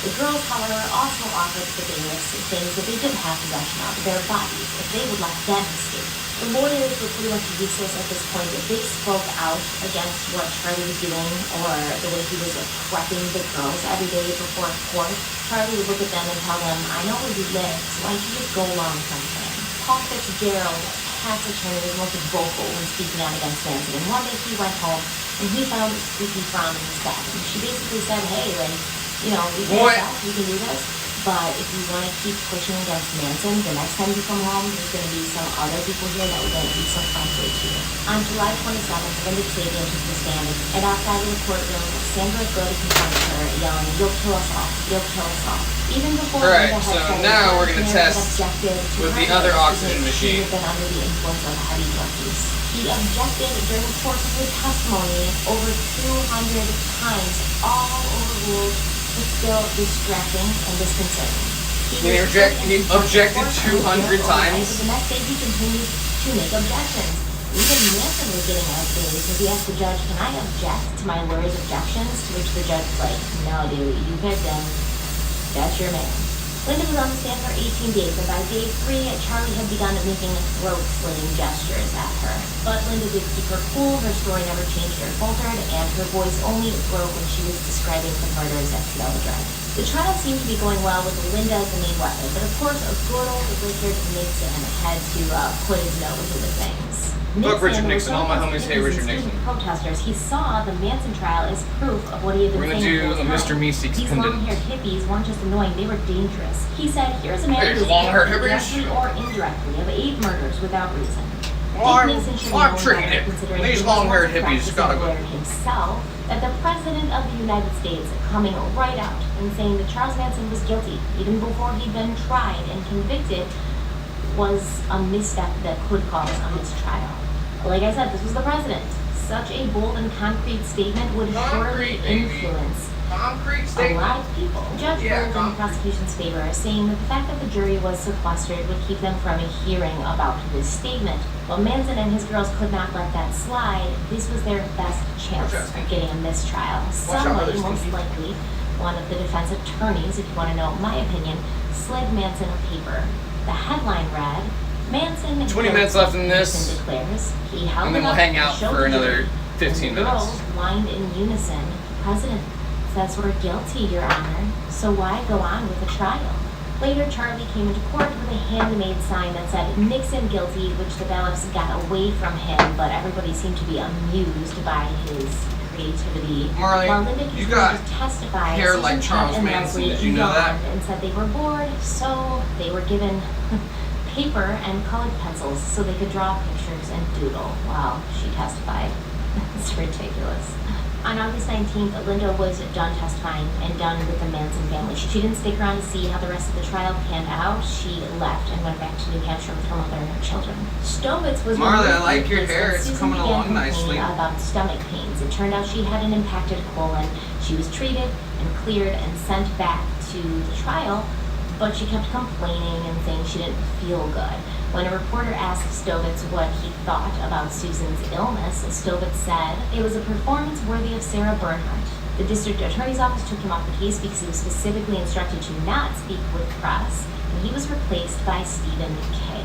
Speaker 11: The girls, however, also offered the bailiffs things that they didn't have possession of, their bodies, if they would let them escape. The lawyers were pretty much useless at this point. If they spoke out against what Charlie was doing or the way he was prepping the girls every day before court, Charlie would look at them and tell them, "I know where you live, so why don't you just go along sometime?" Paul Fitzgerald, Pat's attorney, was most vocal when speaking out against Manson, and one day he went home and he found Squeaky Frown in his bed. And she basically said, "Hey, like, you know, we can do this. But if you want to keep pushing against Manson, the next time you come home, there's going to be some other people here that we're going to be some friendly to you." On July 27th, Linda Sabian took the stand, and outside of the courtroom, Sandra Good confronted her, yelling, "You'll kill us all. You'll kill us all." Even before
Speaker 1: Alright,
Speaker 11: Linda had
Speaker 1: so
Speaker 11: said
Speaker 1: now we're going to
Speaker 11: Sandra
Speaker 1: test
Speaker 11: objected to
Speaker 1: with
Speaker 11: her
Speaker 1: the other
Speaker 11: because
Speaker 1: oxygen
Speaker 11: she
Speaker 1: machine.
Speaker 11: had been under the influence of heavy drug use. He objected during the course of his testimony over 200 times, all overruled, but still distracting and disconcerting.
Speaker 1: He objected 200 times?
Speaker 11: The next day he continued to make objections. Even Manson was getting irritated because he asked the judge, "Can I object to my lawyer's objections?" To which the judge was like, "No, dude, you picked him. That's your man." Linda was on the stand for 18 days, and by day 3, Charlie had begun making throat-slitting gestures at her. But Linda did keep her cool, her story never changed or faltered, and her voice only broke when she was describing the murders at Seattle Drive. The trial seemed to be going well with Linda as the main weapon, but of course, a good old Richard Nixon had to put his nose into things.
Speaker 1: Fuck Richard Nixon. All my homies hate Richard Nixon.
Speaker 11: Protesters, he saw the Manson trial as proof of what he had been
Speaker 1: We're
Speaker 11: saying.
Speaker 1: gonna do a Mr. Meeseeks
Speaker 11: These
Speaker 1: pendant.
Speaker 11: long-haired hippies weren't just annoying; they were dangerous. He said, "Here's a man
Speaker 1: Hey,
Speaker 11: who's
Speaker 1: long-haired
Speaker 11: directly
Speaker 1: hippies?
Speaker 11: or indirectly of 8 murders without reason."
Speaker 1: Well,
Speaker 11: Nixon should
Speaker 1: I'm
Speaker 11: know
Speaker 1: treating
Speaker 11: better,
Speaker 1: it.
Speaker 11: considering
Speaker 1: These
Speaker 11: he was
Speaker 1: long-haired
Speaker 11: once a
Speaker 1: hippies gotta go.
Speaker 11: practicing lawyer himself, that the President of the United States coming right out and saying that Charles Manson was guilty, even before he'd been tried and convicted, was a misstep that could cause a mistrial. Like I said, this was the president. Such a bold and concrete statement would surely influence a lot of people. Judge ruled in the prosecution's favor, saying that the fact that the jury was sequestered would keep them from hearing about this statement. While Manson and his girls could not let that slide, this was their best chance of getting a mistrial. Somebody, most likely one of the defense attorneys, if you want to know my opinion, slid Manson a paper. The headline read, "Manson
Speaker 1: 20 minutes left in this,
Speaker 11: Nixon declares he held
Speaker 1: and then
Speaker 11: it
Speaker 1: we'll
Speaker 11: up
Speaker 1: hang
Speaker 11: to
Speaker 1: out
Speaker 11: show
Speaker 1: for
Speaker 11: the
Speaker 1: another
Speaker 11: jury,
Speaker 1: 15
Speaker 11: and the
Speaker 1: minutes.
Speaker 11: girls whined in unison, "President says we're guilty, Your Honor, so why go on with the trial?" Later, Charlie came into court with a handmade sign that said "Nixon guilty," which the bailiffs got away from him, but everybody seemed to be amused by his creativity.
Speaker 1: Marley,
Speaker 11: While Linda
Speaker 1: you
Speaker 11: continued
Speaker 1: got
Speaker 11: to testify,
Speaker 1: hair
Speaker 11: Susan,
Speaker 1: like
Speaker 11: Pat,
Speaker 1: Charles
Speaker 11: and
Speaker 1: Manson.
Speaker 11: Leslie
Speaker 1: Did you know that?
Speaker 11: yawned and said they were bored, so they were given paper and colored pencils so they could draw pictures and doodle while she testified. It's ridiculous. On August 19th, Linda was done testifying and done with the Manson family. She didn't stick around to see how the rest of the trial panned out. She left and went back to New Hampshire with her mother and her children. Stovitz was
Speaker 1: Marley, I
Speaker 11: removed
Speaker 1: like your
Speaker 11: from the
Speaker 1: hair.
Speaker 11: case
Speaker 1: It's
Speaker 11: when
Speaker 1: coming
Speaker 11: Susan
Speaker 1: along
Speaker 11: began
Speaker 1: nicely.
Speaker 11: complaining about stomach pains. It turned out she had an impacted colon. She was treated and cleared and sent back to the trial, but she kept complaining and saying she didn't feel good. When a reporter asked Stovitz what he thought about Susan's illness, Stovitz said, "It was a performance worthy of Sarah Bernhardt." The district attorney's office took him off the case because he was specifically instructed to not speak with press, and he was replaced by Stephen Kay.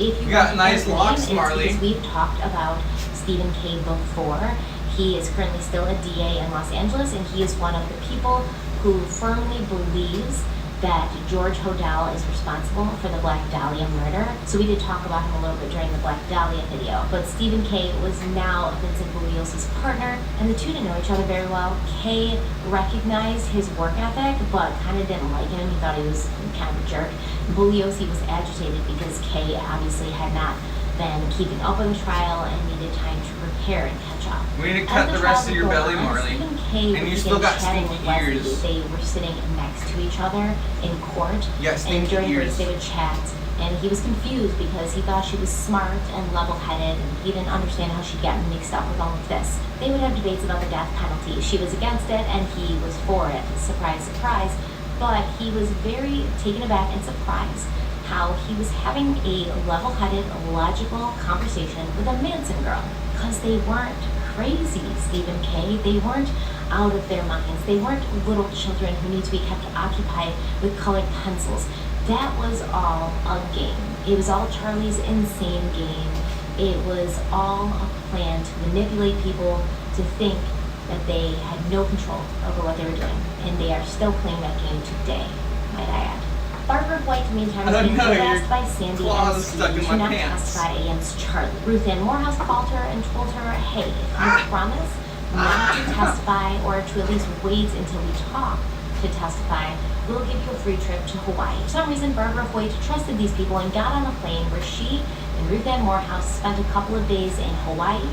Speaker 11: If you
Speaker 1: got nice
Speaker 11: recognize the
Speaker 1: locks,
Speaker 11: name, it's
Speaker 1: Marley.
Speaker 11: because we've talked about Stephen Kay before. He is currently still a DA in Los Angeles, and he is one of the people who firmly believes that George Hodel is responsible for the Black Dahlia murder. So we did talk about him a little bit during the Black Dahlia video. But Stephen Kay was now Vincent Bugliosi's partner, and the two didn't know each other very well. Kay recognized his work ethic, but kind of didn't like him. He thought he was kind of a jerk. Bugliosi was agitated because Kay obviously had not been keeping up with the trial and needed time to prepare and catch up.
Speaker 1: We need to
Speaker 11: As
Speaker 1: cut the
Speaker 11: trial
Speaker 1: rest of your
Speaker 11: would go
Speaker 1: belly,
Speaker 11: on,
Speaker 1: Marley.
Speaker 11: Stephen Kay
Speaker 1: And you
Speaker 11: would
Speaker 1: still
Speaker 11: begin
Speaker 1: got
Speaker 11: chatting
Speaker 1: stinky
Speaker 11: with Leslie.
Speaker 1: ears.
Speaker 11: They were sitting next to each other in court,
Speaker 1: Yeah,
Speaker 11: and
Speaker 1: stinky
Speaker 11: during
Speaker 1: ears.
Speaker 11: breaks they would chat. And he was confused because he thought she was smart and level-headed, and he didn't understand how she'd gotten mixed up with all of this. They would have debates about the death penalty. She was against it, and he was for it. Surprise, surprise. But he was very taken aback and surprised how he was having a level-headed, logical conversation with a Manson girl. Because they weren't crazy, Stephen Kay. They weren't out of their minds. They weren't little children who need to be kept occupied with colored pencils. That was all a game. It was all Charlie's insane game. It was all a plan to manipulate people to think that they had no control over what they were doing. And they are still playing that game today, might I add. Barbara White, meantime, was being harassed by Sandy and Steve to not testify against Charlie. Ruth Ann Morehouse called her and told her, "Hey, if you promise not to testify or to at least wait until we talk to testify, we'll give you a free trip to Hawaii." For some reason, Barbara Hoyt trusted these people and got on a plane where she and Ruth Ann Morehouse spent a couple of days in Hawaii,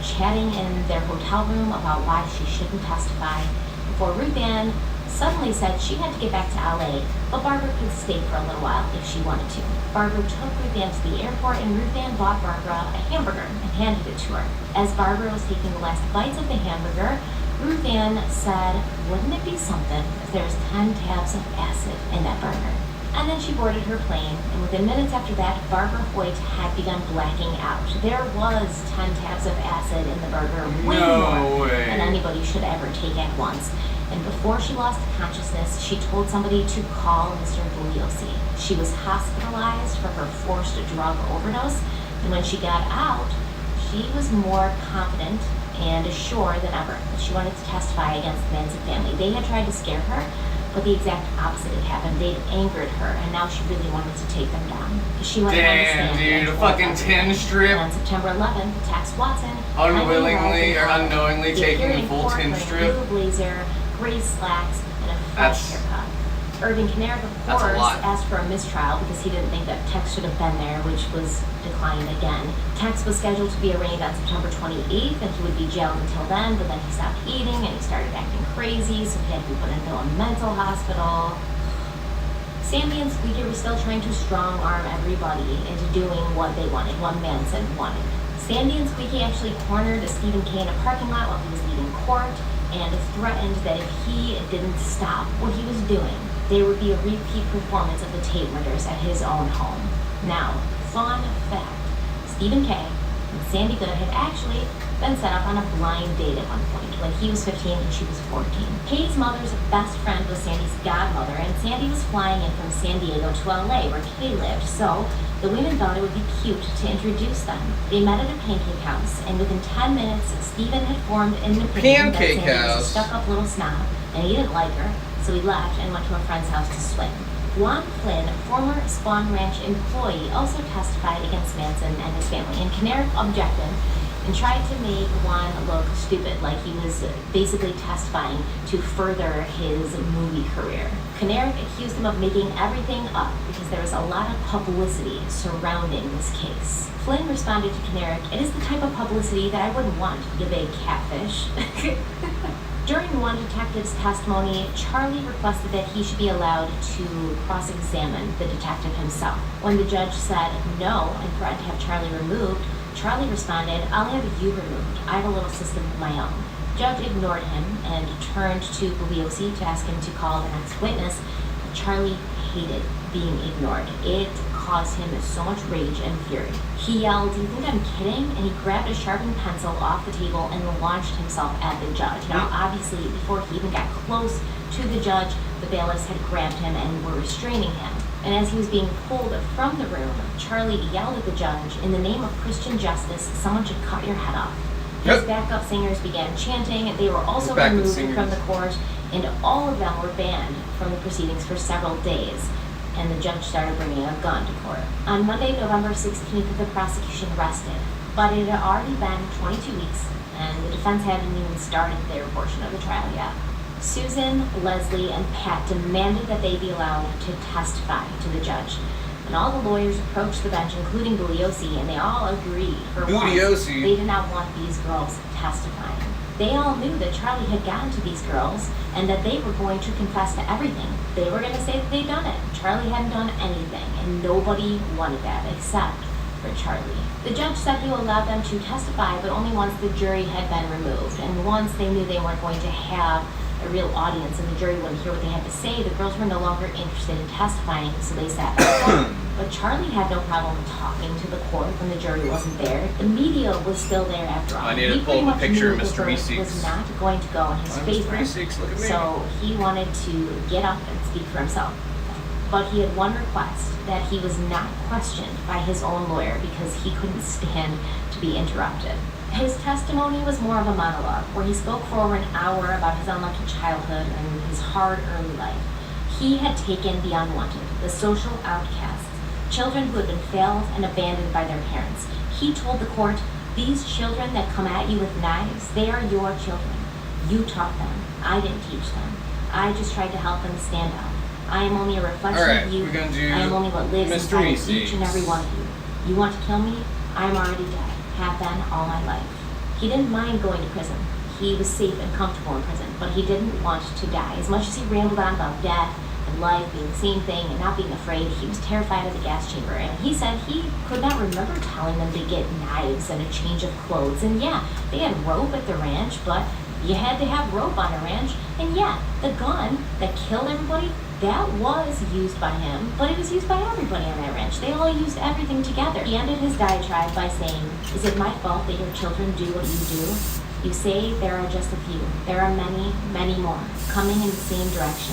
Speaker 11: chatting in their hotel room about why she shouldn't testify, before Ruth Ann suddenly said she had to get back to LA, but Barbara could stay for a little while if she wanted to. Barbara took Ruth Ann to the airport, and Ruth Ann bought Barbara a hamburger and handed it to her. As Barbara was taking the last bites of the hamburger, Ruth Ann said, "Wouldn't it be something if there was 10 tabs of acid in that burger?" And then she boarded her plane, and within minutes after that, Barbara Hoyt had begun blacking out. There was 10 tabs of acid in the burger, way more than anybody should ever take at once. And before she lost consciousness, she told somebody to call Mr. Bugliosi. She was hospitalized for her forced drug overdose, and when she got out, she was more confident and sure than ever that she wanted to testify against the Manson family. They had tried to scare her, but the exact opposite had happened. They'd angered her, and now she really wanted to take them down. She went on the stand
Speaker 1: Damn, dude, a
Speaker 11: and
Speaker 1: fucking
Speaker 11: told
Speaker 1: tin strip.
Speaker 11: And on September 11th, Tex Watson
Speaker 1: Unwillingly or
Speaker 11: kindly
Speaker 1: unknowingly
Speaker 11: appeared
Speaker 1: taking
Speaker 11: in
Speaker 1: the full
Speaker 11: court
Speaker 1: tin
Speaker 11: wearing a
Speaker 1: strip.
Speaker 11: blue blazer, gray slacks, and a fresh haircut. Irving Kinnear, of
Speaker 1: That's a
Speaker 11: course,
Speaker 1: lot.
Speaker 11: asked for a mistrial because he didn't think that Tex should have been there, which was declined again. Tex was scheduled to be arraigned on September 28th, and he would be jailed until then, but then he stopped eating and he started acting crazy, so he had to be put into a mental hospital. Sandy and Squeaky were still trying to strong-arm everybody into doing what they wanted, what Manson wanted. Sandy and Squeaky actually cornered Stephen Kay in a parking lot while he was leaving court and threatened that if he didn't stop what he was doing, there would be a repeat performance of the Tate murders at his own home. Now, fun fact, Stephen Kay and Sandy Good had actually been set up on a blind date at one point when he was 15 and she was 14. Kay's mother's best friend was Sandy's godmother, and Sandy was flying in from San Diego to LA where Kay lived, so the women thought it would be cute to introduce them. They met at a pancake house, and within 10 minutes, Stephen had formed an opinion that Sandy was a stuck-up little snob, and he didn't like her, so he left and went to a friend's house to swim. Juan Flynn, former Spawn Ranch employee, also testified against Manson and his family, and Kinnear objected, and tried to make Juan look stupid, like he was basically testifying to further his movie career. Kenerick accused him of making everything up because there was a lot of publicity surrounding this case. Flynn responded to Kenerick, "It is the type of publicity that I wouldn't want, you big catfish." During one detective's testimony, Charlie requested that he should be allowed to cross-examine the detective himself. When the judge said no and threatened to have Charlie removed, Charlie responded, "I'll have you removed. I have a little system of my own." Judge ignored him and turned to Bugliosi to ask him to call the next witness. Charlie hated being ignored. It caused him so much rage and fury. He yelled, "Do you think I'm kidding?" And he grabbed a sharpened pencil off the table and launched himself at the judge. Now, obviously, before he even got close to the judge, the bailiffs had grabbed him and were restraining him. And as he was being pulled from the room, Charlie yelled at the judge, "In the name of Christian justice, someone should cut your head off." His backup singers began chanting. They were also removed from the court, and all of them were banned from the proceedings for several days. And the judge started bringing a gun to court. On Monday, November 16th, the prosecution rested. But it had already been 22 weeks, and the defense hadn't even started their portion of the trial yet. Susan, Leslie, and Pat demanded that they be allowed to testify to the judge. And all the lawyers approached the bench, including Bugliosi, and they all agreed for once they did not want these girls testifying. They all knew that Charlie had gotten to these girls and that they were going to confess to everything. They were going to say that they'd done it. Charlie hadn't done anything, and nobody wanted that except for Charlie. The judge said he would allow them to testify, but only once the jury had been removed. And once they knew they weren't going to have a real audience and the jury wouldn't hear what they had to say, the girls were no longer interested in testifying, so they sat back. But Charlie had no problem talking to the court when the jury wasn't there. The media was still there after all.
Speaker 1: I need to pull up a picture of Mr. Meeseeks.
Speaker 11: Was not going to go in his favor, so he wanted to get up and speak for himself. But he had one request, that he was not questioned by his own lawyer because he couldn't stand to be interrupted. His testimony was more of a monologue, where he spoke for over an hour about his unlucky childhood and his hard early life. He had taken the unwanted, the social outcasts, children who had been failed and abandoned by their parents. He told the court, "These children that come at you with knives, they are your children. You taught them. I didn't teach them. I just tried to help them stand up. I am only a reflection of you. I am only what lives inside of each and every one of you. You want to kill me? I am already dead. Have been all my life." He didn't mind going to prison. He was safe and comfortable in prison, but he didn't want to die. As much as he rambled on about death and life being the same thing and not being afraid, he was terrified of the gas chamber. And he said he could not remember telling them to get knives and a change of clothes. And yeah, they had rope at the ranch, but you had to have rope on a ranch. And yeah, the gun that killed everybody, that was used by him, but it was used by everybody on that ranch. They all used everything together. He ended his diatribe by saying, "Is it my fault that your children do what you do? You say there are just a few. There are many, many more, coming in the same direction.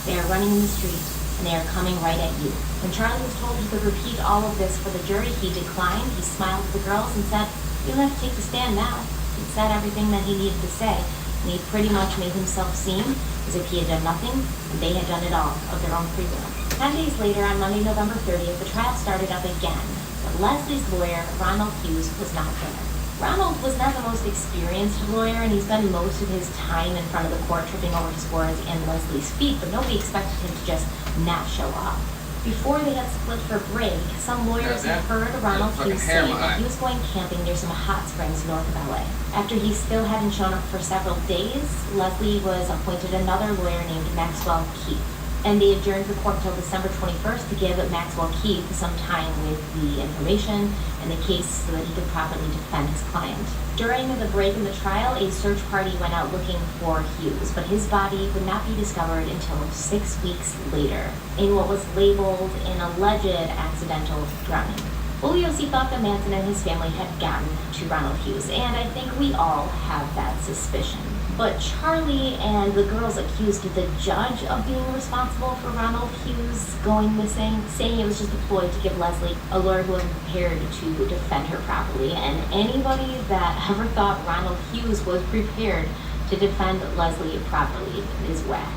Speaker 11: They are running in the street, and they are coming right at you." When Charlie was told he could repeat all of this for the jury, he declined. He smiled at the girls and said, "You don't have to take the stand now." He said everything that he needed to say, and he pretty much made himself seem as if he had done nothing and they had done it all of their own free will. 10 days later, on Monday, November 30th, the trial started up again. But Leslie's lawyer, Ronald Hughes, was not there. Ronald was not the most experienced lawyer, and he spent most of his time in front of the court tripping over his words and Leslie's feet, but nobody expected him to just not show up. Before they had split for break, some lawyers had heard Ronald Hughes say that he was going camping near some hot springs north of LA. After he still hadn't shown up for several days, Leslie was appointed another lawyer named Maxwell Keith. And they adjourned the court until December 21st to give Maxwell Keith some time with the information and the case so that he could properly defend his client. During the break in the trial, a search party went out looking for Hughes, but his body would not be discovered until 6 weeks later in what was labeled an alleged accidental drowning. Bugliosi thought that Manson and his family had gotten to Ronald Hughes, and I think we all have that suspicion. But Charlie and the girls accused the judge of being responsible for Ronald Hughes going missing, saying it was just a ploy to give Leslie a lawyer who wasn't prepared to defend her properly. And anybody that ever thought Ronald Hughes was prepared to defend Leslie properly is whacked.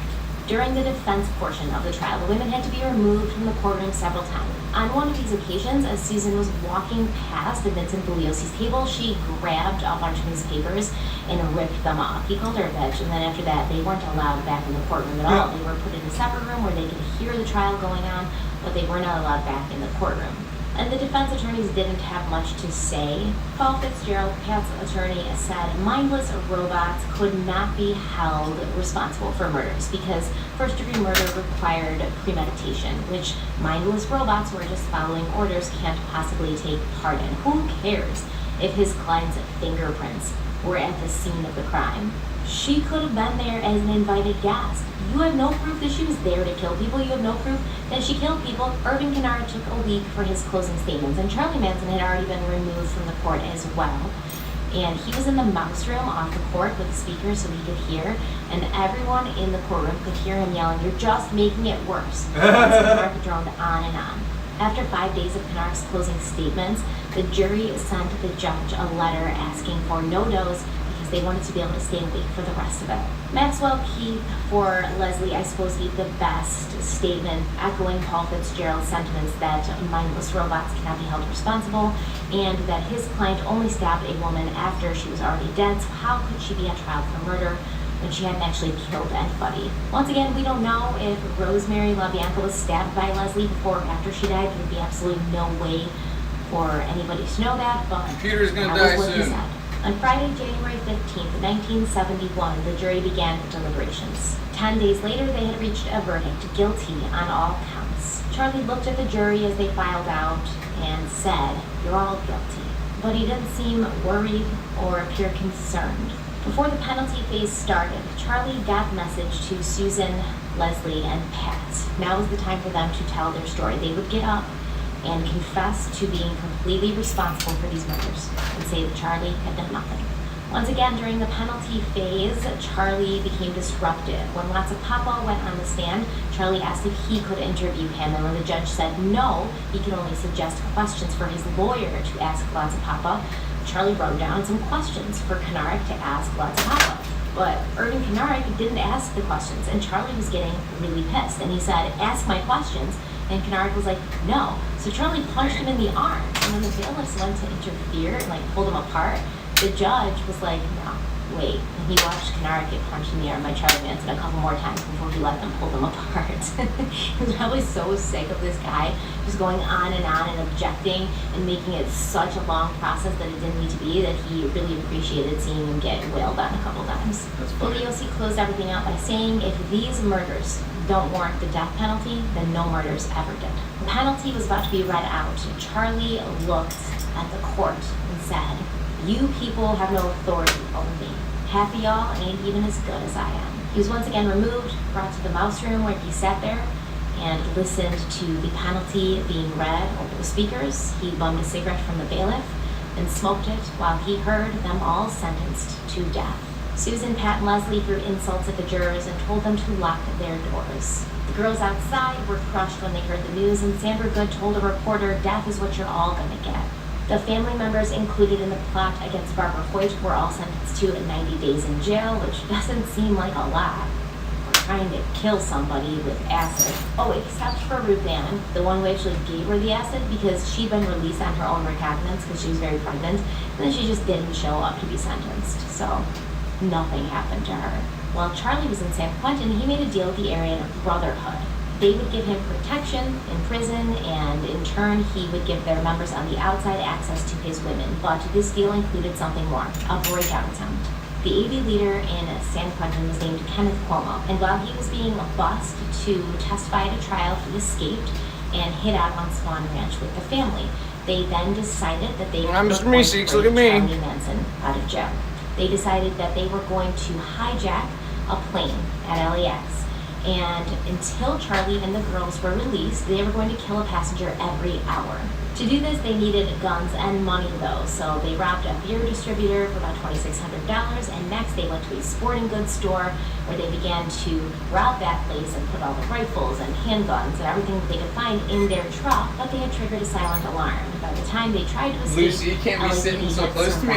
Speaker 11: During the defense portion of the trial, the women had to be removed from the courtroom several times. On one of these occasions, as Susan was walking past Vincent Bugliosi's table, she grabbed a bunch of his papers and ripped them off. He called her a bitch, and then after that, they weren't allowed back in the courtroom at all. They were put in a separate room where they could hear the trial going on, but they were not allowed back in the courtroom. And the defense attorneys didn't have much to say. Paul Fitzgerald, Pat's attorney, said mindless robots could not be held responsible for murders because first-degree murder required premeditation, which mindless robots who are just following orders can't possibly take part in. Who cares if his client's fingerprints were at the scene of the crime? She could have been there as an invited guest. You have no proof that she was there to kill people. You have no proof that she killed people. Irving Kennard took a week for his closing statements, and Charlie Manson had already been removed from the court as well. And he was in the mouse room off the court with the speaker so he could hear, and everyone in the courtroom could hear him yelling, "You're just making it worse." Kennard droned on and on. After 5 days of Kennard's closing statements, the jury sent the judge a letter asking for no dose because they wanted to be able to stay awake for the rest of it. Maxwell Keith, for Leslie, I suppose, gave the best statement, echoing Paul Fitzgerald's sentiments that mindless robots cannot be held responsible, and that his client only stabbed a woman after she was already dead, so how could she be on trial for murder when she hadn't actually killed anybody? Once again, we don't know if Rosemary LaBianca was stabbed by Leslie before or after she died. There would be absolutely no way for anybody to know that, but
Speaker 1: Computer's gonna
Speaker 11: that
Speaker 1: die
Speaker 11: was what he
Speaker 1: soon.
Speaker 11: said. On Friday, January 15th, 1971, the jury began deliberations. 10 days later, they had reached a verdict, guilty on all counts. Charlie looked at the jury as they filed out and said, "You're all guilty." But he didn't seem worried or appear concerned. Before the penalty phase started, Charlie got a message to Susan, Leslie, and Pat. Now was the time for them to tell their story. They would get up and confess to being completely responsible for these murders and say that Charlie had done nothing. Once again, during the penalty phase, Charlie became disruptive. When Latza Papa went on the stand, Charlie asked if he could interview him, and when the judge said no, he could only suggest questions for his lawyer to ask Latza Papa, Charlie wrote down some questions for Kennard to ask Latza Papa. But Irving Kennard didn't ask the questions, and Charlie was getting really pissed, and he said, "Ask my questions." And Kennard was like, "No." So Charlie punched him in the arm. And when the bailiffs went to interfere and like pulled him apart, the judge was like, "No, wait." And he watched Kennard get punched in the arm by Charlie Manson a couple more times before he let them pull them apart. He was probably so sick of this guy just going on and objecting and making it such a long process that it didn't need to be, that he really appreciated seeing him get wailed on a couple times. Bugliosi closed everything out by saying, if these murders don't warrant the death penalty, then no murders ever did. The penalty was about to be read out. Charlie looked at the court and said, "You people have no authority over me. Half of y'all ain't even as good as I am." He was once again removed, brought to the mouse room where he sat there and listened to the penalty being read over the speakers. He bummed a cigarette from the bailiff and smoked it while he heard them all sentenced to death. Susan, Pat, and Leslie threw insults at the jurors and told them to lock their doors. The girls outside were crushed when they heard the news, and Sandra Good told a reporter, "Death is what you're all gonna get." The family members included in the plot against Barbara Hoyt were all sentenced to 90 days in jail, which doesn't seem like a lot for trying to kill somebody with acid. Oh, except for Ruth Ann, the one who actually gave her the acid, because she'd been released on her own recognizance because she was very pregnant, and then she just didn't show up to be sentenced, so nothing happened to her. While Charlie was in San Quentin, he made a deal with the Aryan Brotherhood. They would give him protection in prison, and in turn, he would give their members on the outside access to his women. But this deal included something more, a breakout attempt. The AV leader in San Quentin was named Kenneth Cuomo, and while he was being bussed to testify at a trial, he escaped and hid out on Swan Ranch with the family. They then decided that they
Speaker 1: I'm
Speaker 11: were
Speaker 1: Mr.
Speaker 11: going to
Speaker 1: Meeseeks,
Speaker 11: break
Speaker 1: look at me.
Speaker 11: Charlie Manson out of jail. They decided that they were going to hijack a plane at LAX. And until Charlie and the girls were released, they were going to kill a passenger every hour. To do this, they needed guns and money, though, so they robbed a beer distributor for about $2,600, and next they went to a sporting goods store where they began to rob that place and put all the rifles and handguns and everything that they could find in their truck, but they had triggered a silent alarm. By the time they tried to escape,
Speaker 1: Lucy, you can't be sitting so close to me.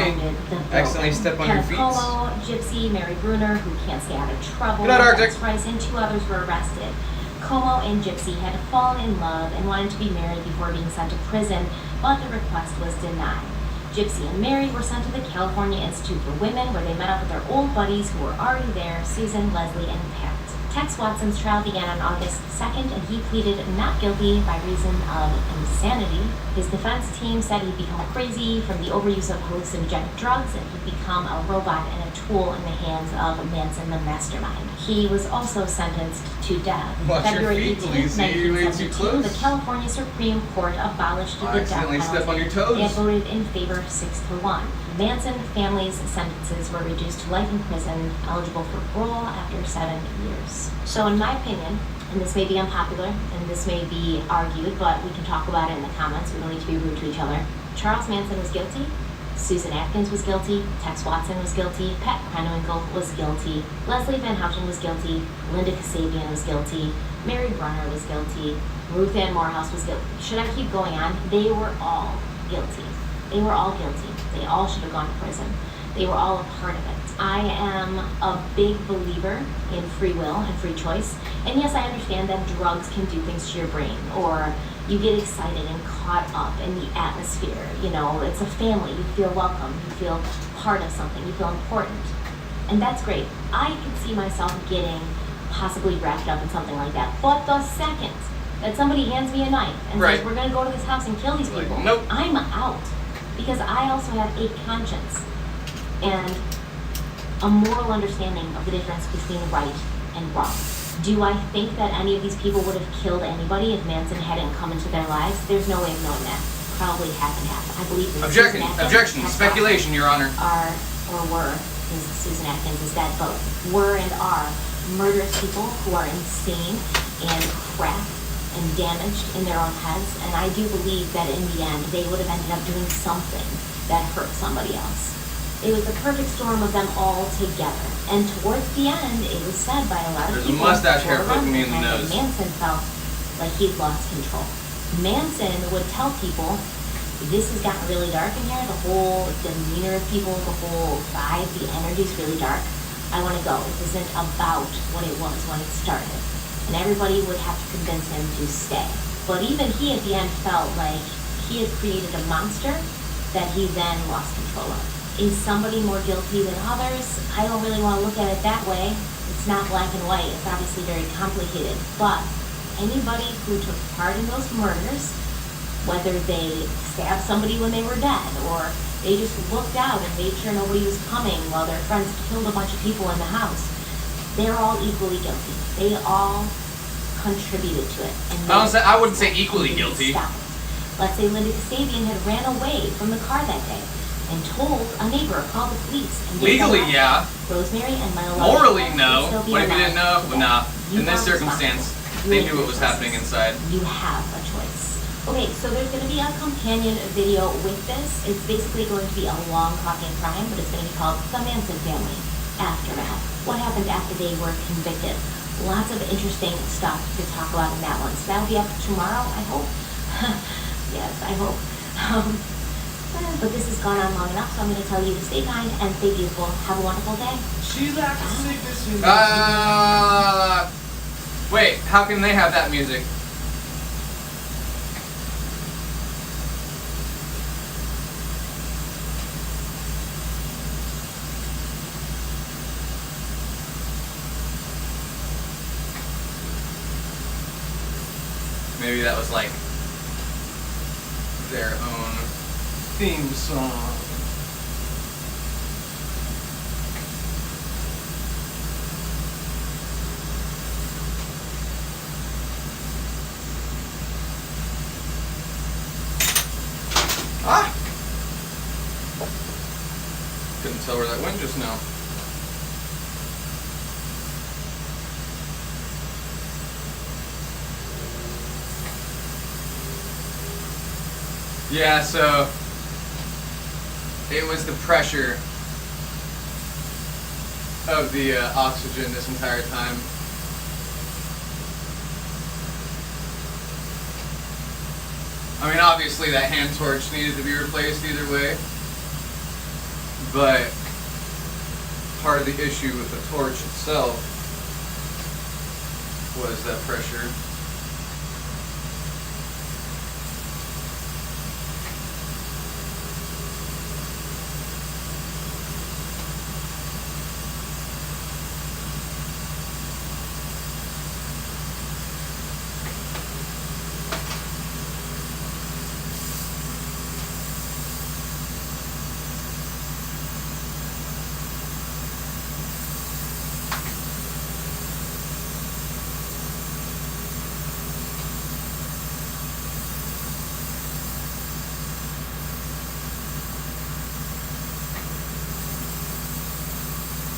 Speaker 1: Accidentally step on your feet.
Speaker 11: Como, Gypsy, Mary Bruner, who can't stay out of trouble,
Speaker 1: Good night, Arctic.
Speaker 11: Rex Rice, and 2 others were arrested. Como and Gypsy had fallen in love and wanted to be married before being sent to prison, but the request was denied. Gypsy and Mary were sent to the California Institute for Women, where they met up with their old buddies who were already there, Susan, Leslie, and Pat. Tex Watson's trial began on August 2nd, and he pleaded not guilty by reason of insanity. His defense team said he'd become crazy from the overuse of hallucinogenic drugs, and he'd become a robot and a tool in the hands of Manson, the mastermind. He was also sentenced to death.
Speaker 1: Watch
Speaker 11: February
Speaker 1: your feet,
Speaker 11: 18th,
Speaker 1: Lucy. You're way too
Speaker 11: 1972,
Speaker 1: close.
Speaker 11: the California Supreme Court abolished the death
Speaker 1: Accidentally step on your
Speaker 11: penalty.
Speaker 1: toes.
Speaker 11: They had voted in favor 6-1. Manson family's sentences were reduced to life in prison, eligible for parole after 7 years. So in my opinion, and this may be unpopular, and this may be argued, but we can talk about it in the comments. We don't need to be rude to each other. Charles Manson was guilty. Susan Atkins was guilty. Tex Watson was guilty. Pat Krenwinkel was guilty. Leslie Van Houten was guilty. Linda Kasabian was guilty. Mary Brunner was guilty. Ruth Ann Morehouse was guilty. Should I keep going on? They were all guilty. They were all guilty. They all should have gone to prison. They were all a part of it. I am a big believer in free will and free choice. And yes, I understand that drugs can do things to your brain, or you get excited and caught up in the atmosphere. You know, it's a family. You feel welcome. You feel part of something. You feel important. And that's great. I could see myself getting possibly wrapped up in something like that. But the second that somebody hands me a knife and says, we're going to go to this house and kill these people,
Speaker 1: nope.
Speaker 11: I'm out. Because I also have a conscience and a moral understanding of the difference between right and wrong. Do I think that any of these people would have killed anybody if Manson hadn't come into their lives? There's no way of knowing that. Probably half and half. I believe that
Speaker 1: Objection, speculation, Your Honor.
Speaker 11: Susan Atkins is dead, but were and are murderous people who are insane and cracked and damaged in their own heads, and I do believe that in the end they would have ended up doing something that hurt somebody else. It was the perfect storm of them all together, and towards the end it was said by a lot of
Speaker 1: There's a
Speaker 11: people
Speaker 1: mustache hair
Speaker 11: who were
Speaker 1: poking me in the
Speaker 11: around
Speaker 1: nose.
Speaker 11: that Manson felt like he'd lost control. Manson would tell people, this has gotten really dark in here, the whole demeanor of people, the whole vibe, the energy's really dark. I want to go. This isn't about what it was when it started. And everybody would have to convince him to stay. But even he at the end felt like he had created a monster that he then lost control of. Is somebody more guilty than others? I don't really want to look at it that way. It's not black and white. It's obviously very complicated. But anybody who took part in those murders, whether they stabbed somebody when they were dead, or they just looked out and made sure nobody was coming while their friends killed a bunch of people in the house, they're all equally guilty. They all contributed to it. And
Speaker 1: I wouldn't say equally guilty.
Speaker 11: Stop it. Let's say Linda Kasabian had ran away from the car that day and told a neighbor, called the police. And
Speaker 1: Legally, yeah.
Speaker 11: Rosemary and Milo.
Speaker 1: Morally, no.
Speaker 11: Still be
Speaker 1: What if you didn't know?
Speaker 11: alive
Speaker 1: Nah.
Speaker 11: today.
Speaker 1: In this
Speaker 11: You are
Speaker 1: circumstance,
Speaker 11: responsible.
Speaker 1: they
Speaker 11: You
Speaker 1: knew what was
Speaker 11: make
Speaker 1: happening
Speaker 11: choices.
Speaker 1: inside.
Speaker 11: You have a choice. Okay, so there's going to be a companion video with this. It's basically going to be a long Coffee and Crime, but it's going to be called The Manson Family Aftermath. What happened after they were convicted? Lots of interesting stuff to talk about in that one. So that'll be up tomorrow, I hope. Yes, I hope. But this has gone on long enough, so I'm going to tell you to stay kind and stay beautiful. Have a wonderful day.
Speaker 1: Wait, how can they have that music? Maybe that was like their own theme song. Ah! Couldn't tell where that went just now. Yeah, so it was the pressure of the oxygen this entire time. I mean, obviously that hand torch needed to be replaced either way, but part of the issue with the torch itself was that pressure.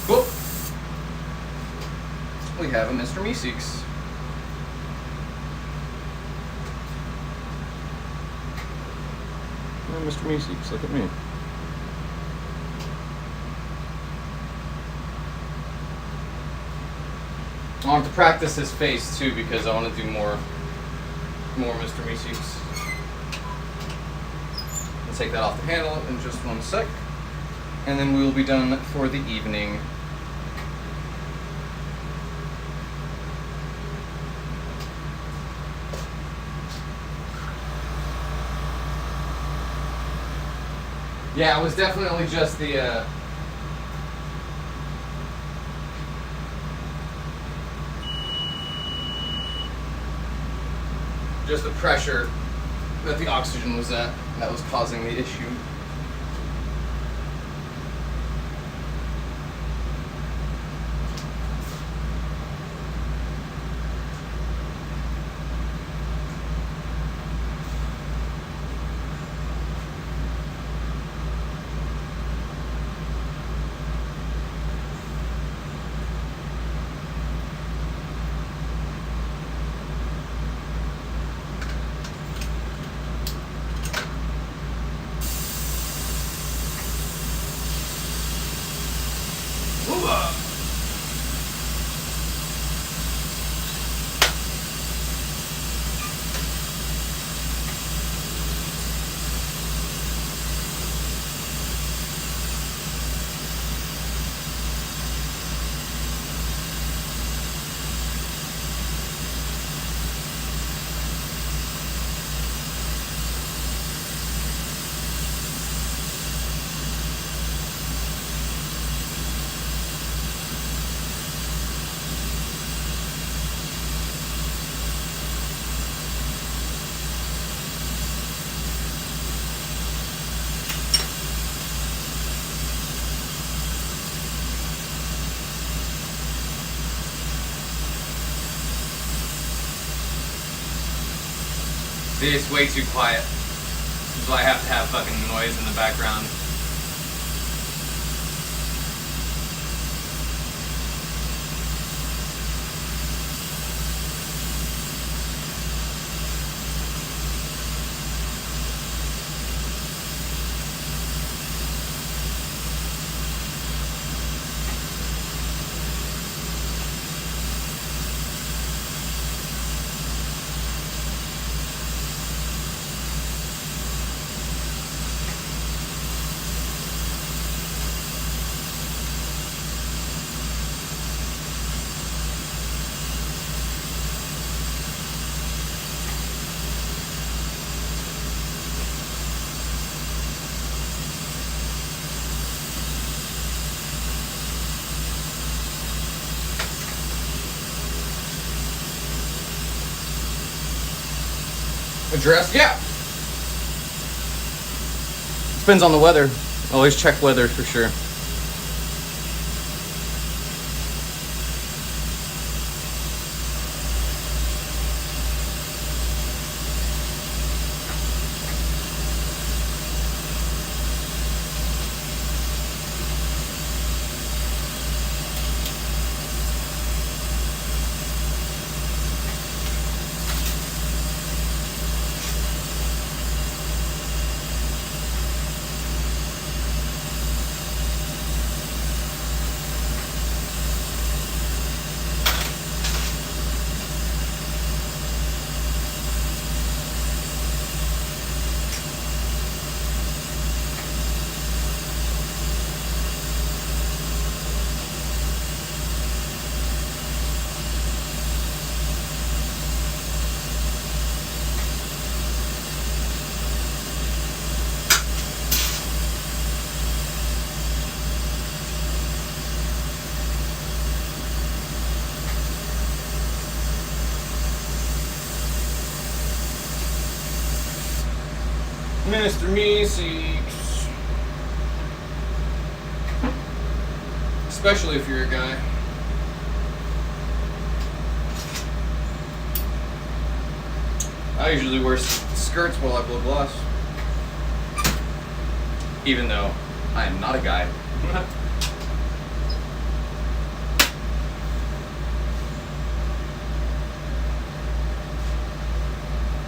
Speaker 1: Cool. We have a Mr. Meeseeks. Oh, Mr. Meeseeks, look at me. I want to practice his face too because I want to do more Mr. Meeseeks. I'll take that off the handle in just one sec. And then we will be done for the evening. Yeah, it was definitely just the pressure that the oxygen was at that was causing the issue. See, it's way too quiet. So I have to have fucking noise in the background. Address? Yeah. Depends on the weather. Always check weather for sure. Mr. Meeseeks. Especially if you're a guy. I usually wear skirts while I blow gloss. Even though I am not a guy.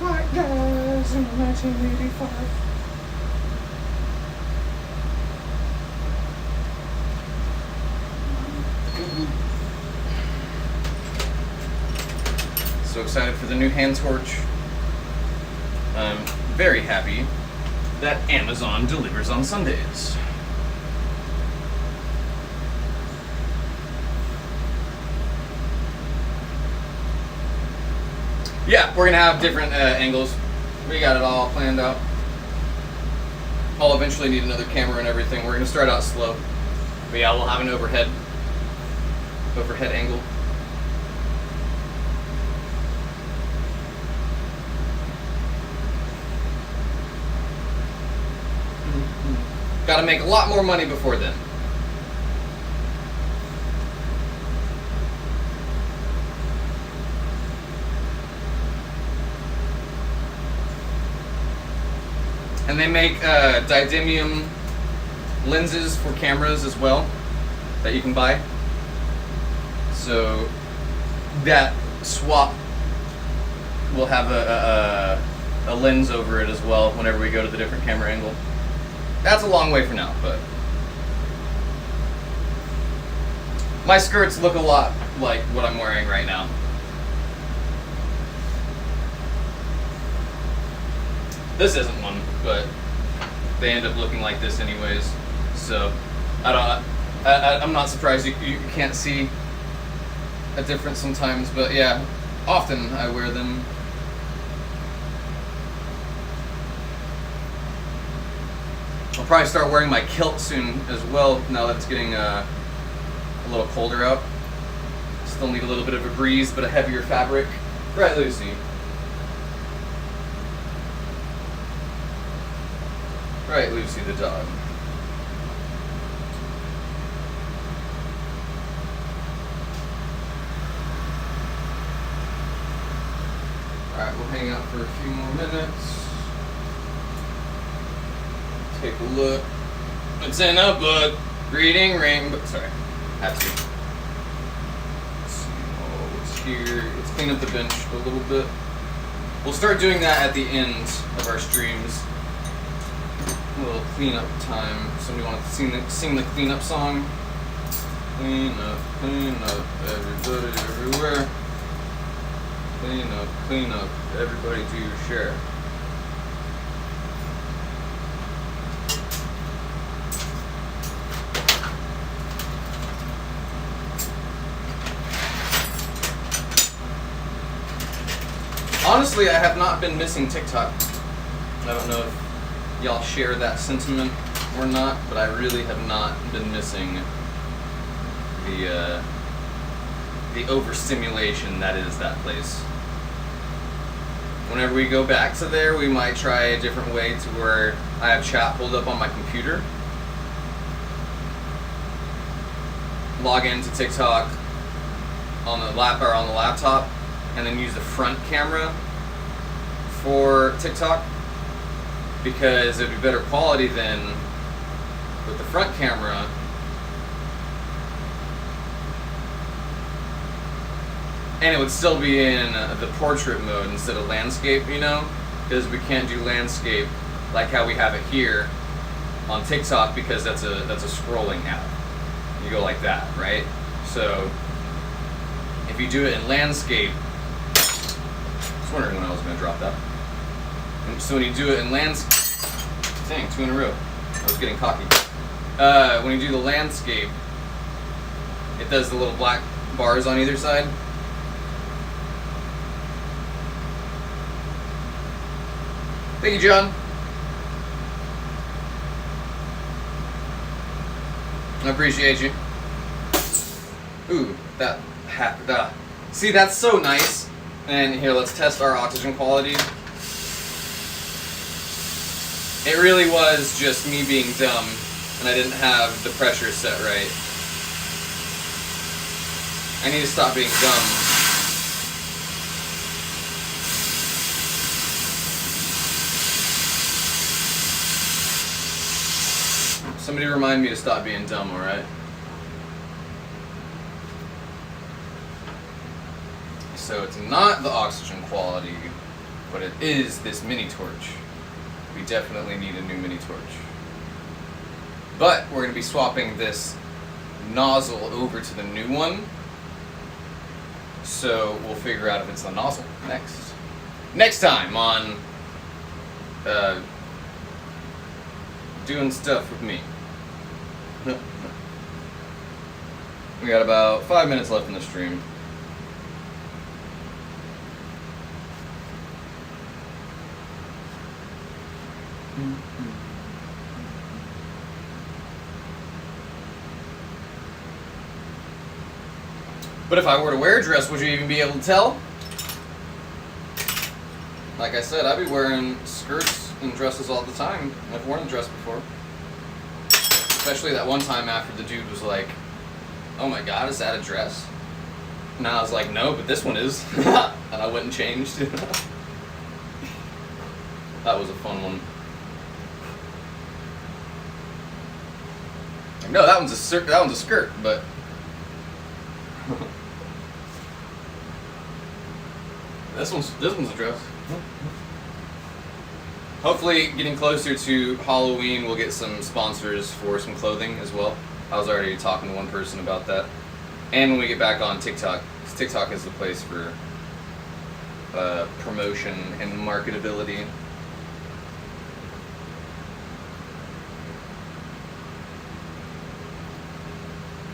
Speaker 1: White guys in 1985. So excited for the new hand torch. I'm very happy that Amazon delivers on Sundays. Yeah, we're gonna have different angles. We got it all planned out. I'll eventually need another camera and everything. We're gonna start out slow. But yeah, we'll have an overhead angle. Gotta make a lot more money before then. And they make didymium lenses for cameras as well that you can buy. So that swap will have a lens over it as well whenever we go to the different camera angle. That's a long way from now, but my skirts look a lot like what I'm wearing right now. This isn't one, but they end up looking like this anyways. So I'm not surprised you can't see a difference sometimes, but yeah, often I wear them. I'll probably start wearing my kilt soon as well, now that it's getting a little colder out. Still need a little bit of a breeze, but a heavier fabric. Right, Lucy? Right, Lucy the dog. Alright, we'll hang out for a few more minutes. Take a look. What's in a book? Reading rainbow. Sorry, have to. Let's see what's here. Let's clean up the bench a little bit. We'll start doing that at the end of our streams. A little cleanup time. Somebody wants to sing the cleanup song. Clean up, everybody, everywhere. Clean up, everybody do your share. Honestly, I have not been missing TikTok. I don't know if y'all share that sentiment or not, but I really have not been missing the overstimulation that is that place. Whenever we go back to there, we might try a different way to where I have chat pulled up on my computer, log into TikTok on the laptop, and then use the front camera for TikTok, because it'd be better quality than with the front camera. And it would still be in the portrait mode instead of landscape, you know? Because we can't do landscape like how we have it here on TikTok, because that's a scrolling app. You go like that, right? So if you do it in landscape, I was wondering when I was going to drop that. And so when you do it in landscape, dang, 2 in a row. I was getting cocky. When you do the landscape, it does the little black bars on either side. Thank you, John. I appreciate you. Ooh, that happened. See, that's so nice. And here, let's test our oxygen quality. It really was just me being dumb, and I didn't have the pressure set right. I need to stop being dumb. Somebody remind me to stop being dumb, alright? So it's not the oxygen quality, but it is this mini torch. We definitely need a new mini torch. But we're going to be swapping this nozzle over to the new one. So we'll figure out if it's the nozzle next. Next time on doing stuff with me. We got about 5 minutes left in the stream. But if I were to wear a dress, would you even be able to tell? Like I said, I'd be wearing skirts and dresses all the time. I've worn a dress before. Especially that one time after the dude was like, "Oh my god, is that a dress?" And I was like, "No, but this one is." And I went and changed. That was a fun one. Like, no, that one's a skirt, but this one's a dress. Hopefully, getting closer to Halloween, we'll get some sponsors for some clothing as well. I was already talking to one person about that. And when we get back on TikTok, 'cause TikTok is the place for promotion and marketability.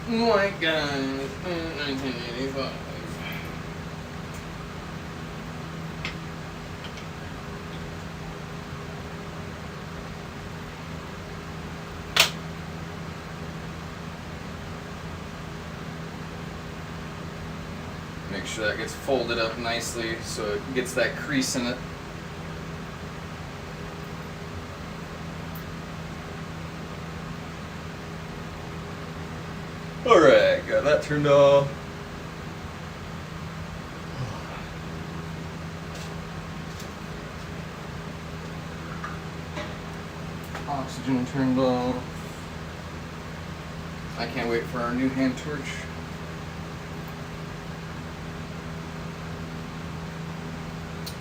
Speaker 1: My God, 1985. Make sure that gets folded up nicely so it gets that crease in it. Alright, got that turned off. Oxygen turned off. I can't wait for our new hand torch.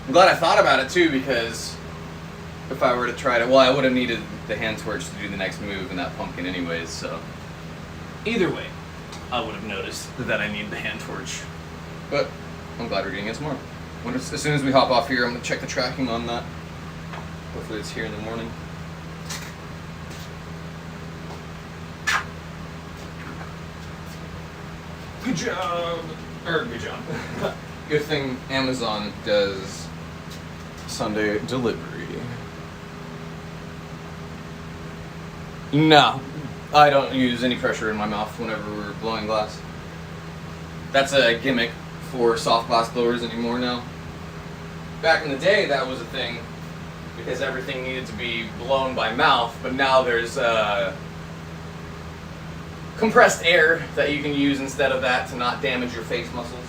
Speaker 1: I'm glad I thought about it too, because if I were to try to, well, I would have needed the hand torch to do the next move in that pumpkin anyways, so. Either way, I would have noticed that I need the hand torch. But I'm glad we're getting it tomorrow. As soon as we hop off here, I'm going to check the tracking on that. Hopefully it's here in the morning. Good job! Or good job. Good thing Amazon does Sunday delivery. No, I don't use any pressure in my mouth whenever we're blowing glass. That's a gimmick for soft glass blowers anymore now. Back in the day, that was a thing because everything needed to be blown by mouth, but now there's compressed air that you can use instead of that to not damage your face muscles.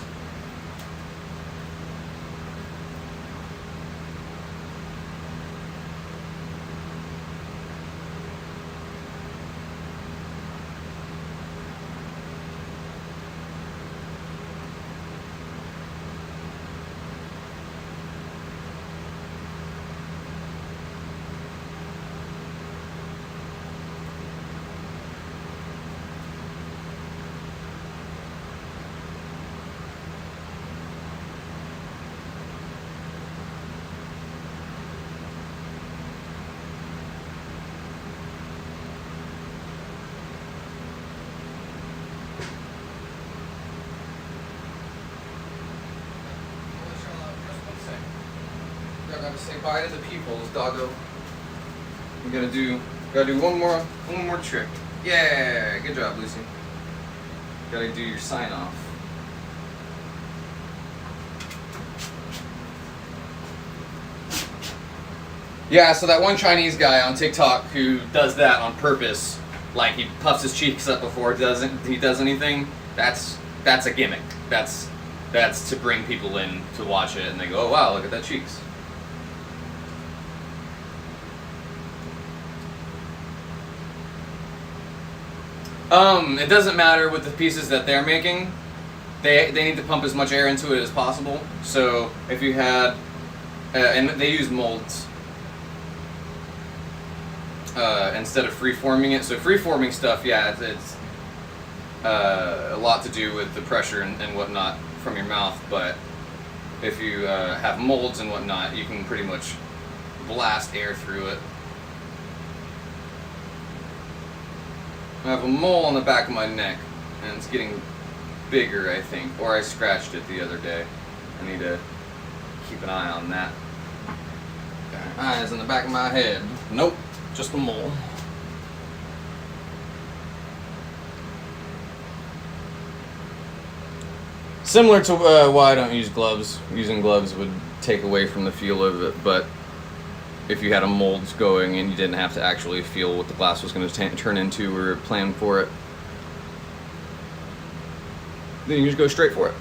Speaker 1: I gotta say bye to the peoples, doggo. We gotta do one more trick. Yeah, good job, Lucy. Gotta do your sign off. Yeah, so that one Chinese guy on TikTok who does that on purpose, like he puffs his cheeks up before he does anything, that's a gimmick. That's to bring people in to watch it and they go, oh wow, look at that cheeks. It doesn't matter with the pieces that they're making. They need to pump as much air into it as possible. So if you had, and they use molds instead of free-forming it. So free-forming stuff, yeah, it's a lot to do with the pressure and whatnot from your mouth. But if you have molds and whatnot, you can pretty much blast air through it. I have a mole on the back of my neck, and it's getting bigger, I think. Or I scratched it the other day. I need to keep an eye on that. Got eyes on the back of my head. Nope, just a mole. Similar to why I don't use gloves. Using gloves would take away from the feel of it, but if you had a mold going and you didn't have to actually feel what the glass was going to turn into or plan for it, then you just go straight for it.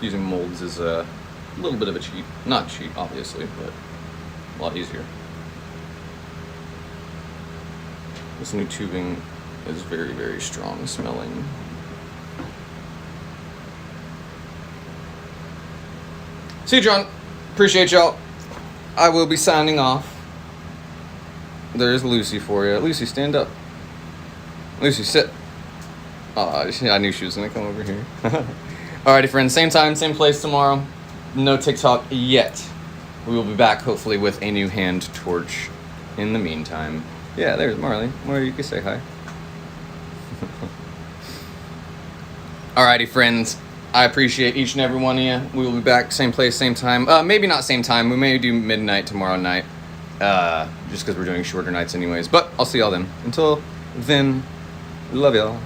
Speaker 1: Using molds is a little bit of a cheat. Not cheat, obviously, but a lot easier. This new tubing is very, very strong smelling. See you, John. Appreciate y'all. I will be signing off. There's Lucy for you. Lucy, stand up. Lucy, sit. Oh, I knew she was going to come over here. Alrighty, friends. Same time, same place tomorrow. No TikTok yet. We will be back, hopefully, with a new hand torch. In the meantime. Yeah, there's Marley. Marley, you can say hi. Alrighty, friends. I appreciate each and every one of you. We will be back, same place, same time. Maybe not same time. We may do midnight tomorrow night. Just because we're doing shorter nights anyways. But I'll see y'all then. Until then, love y'all.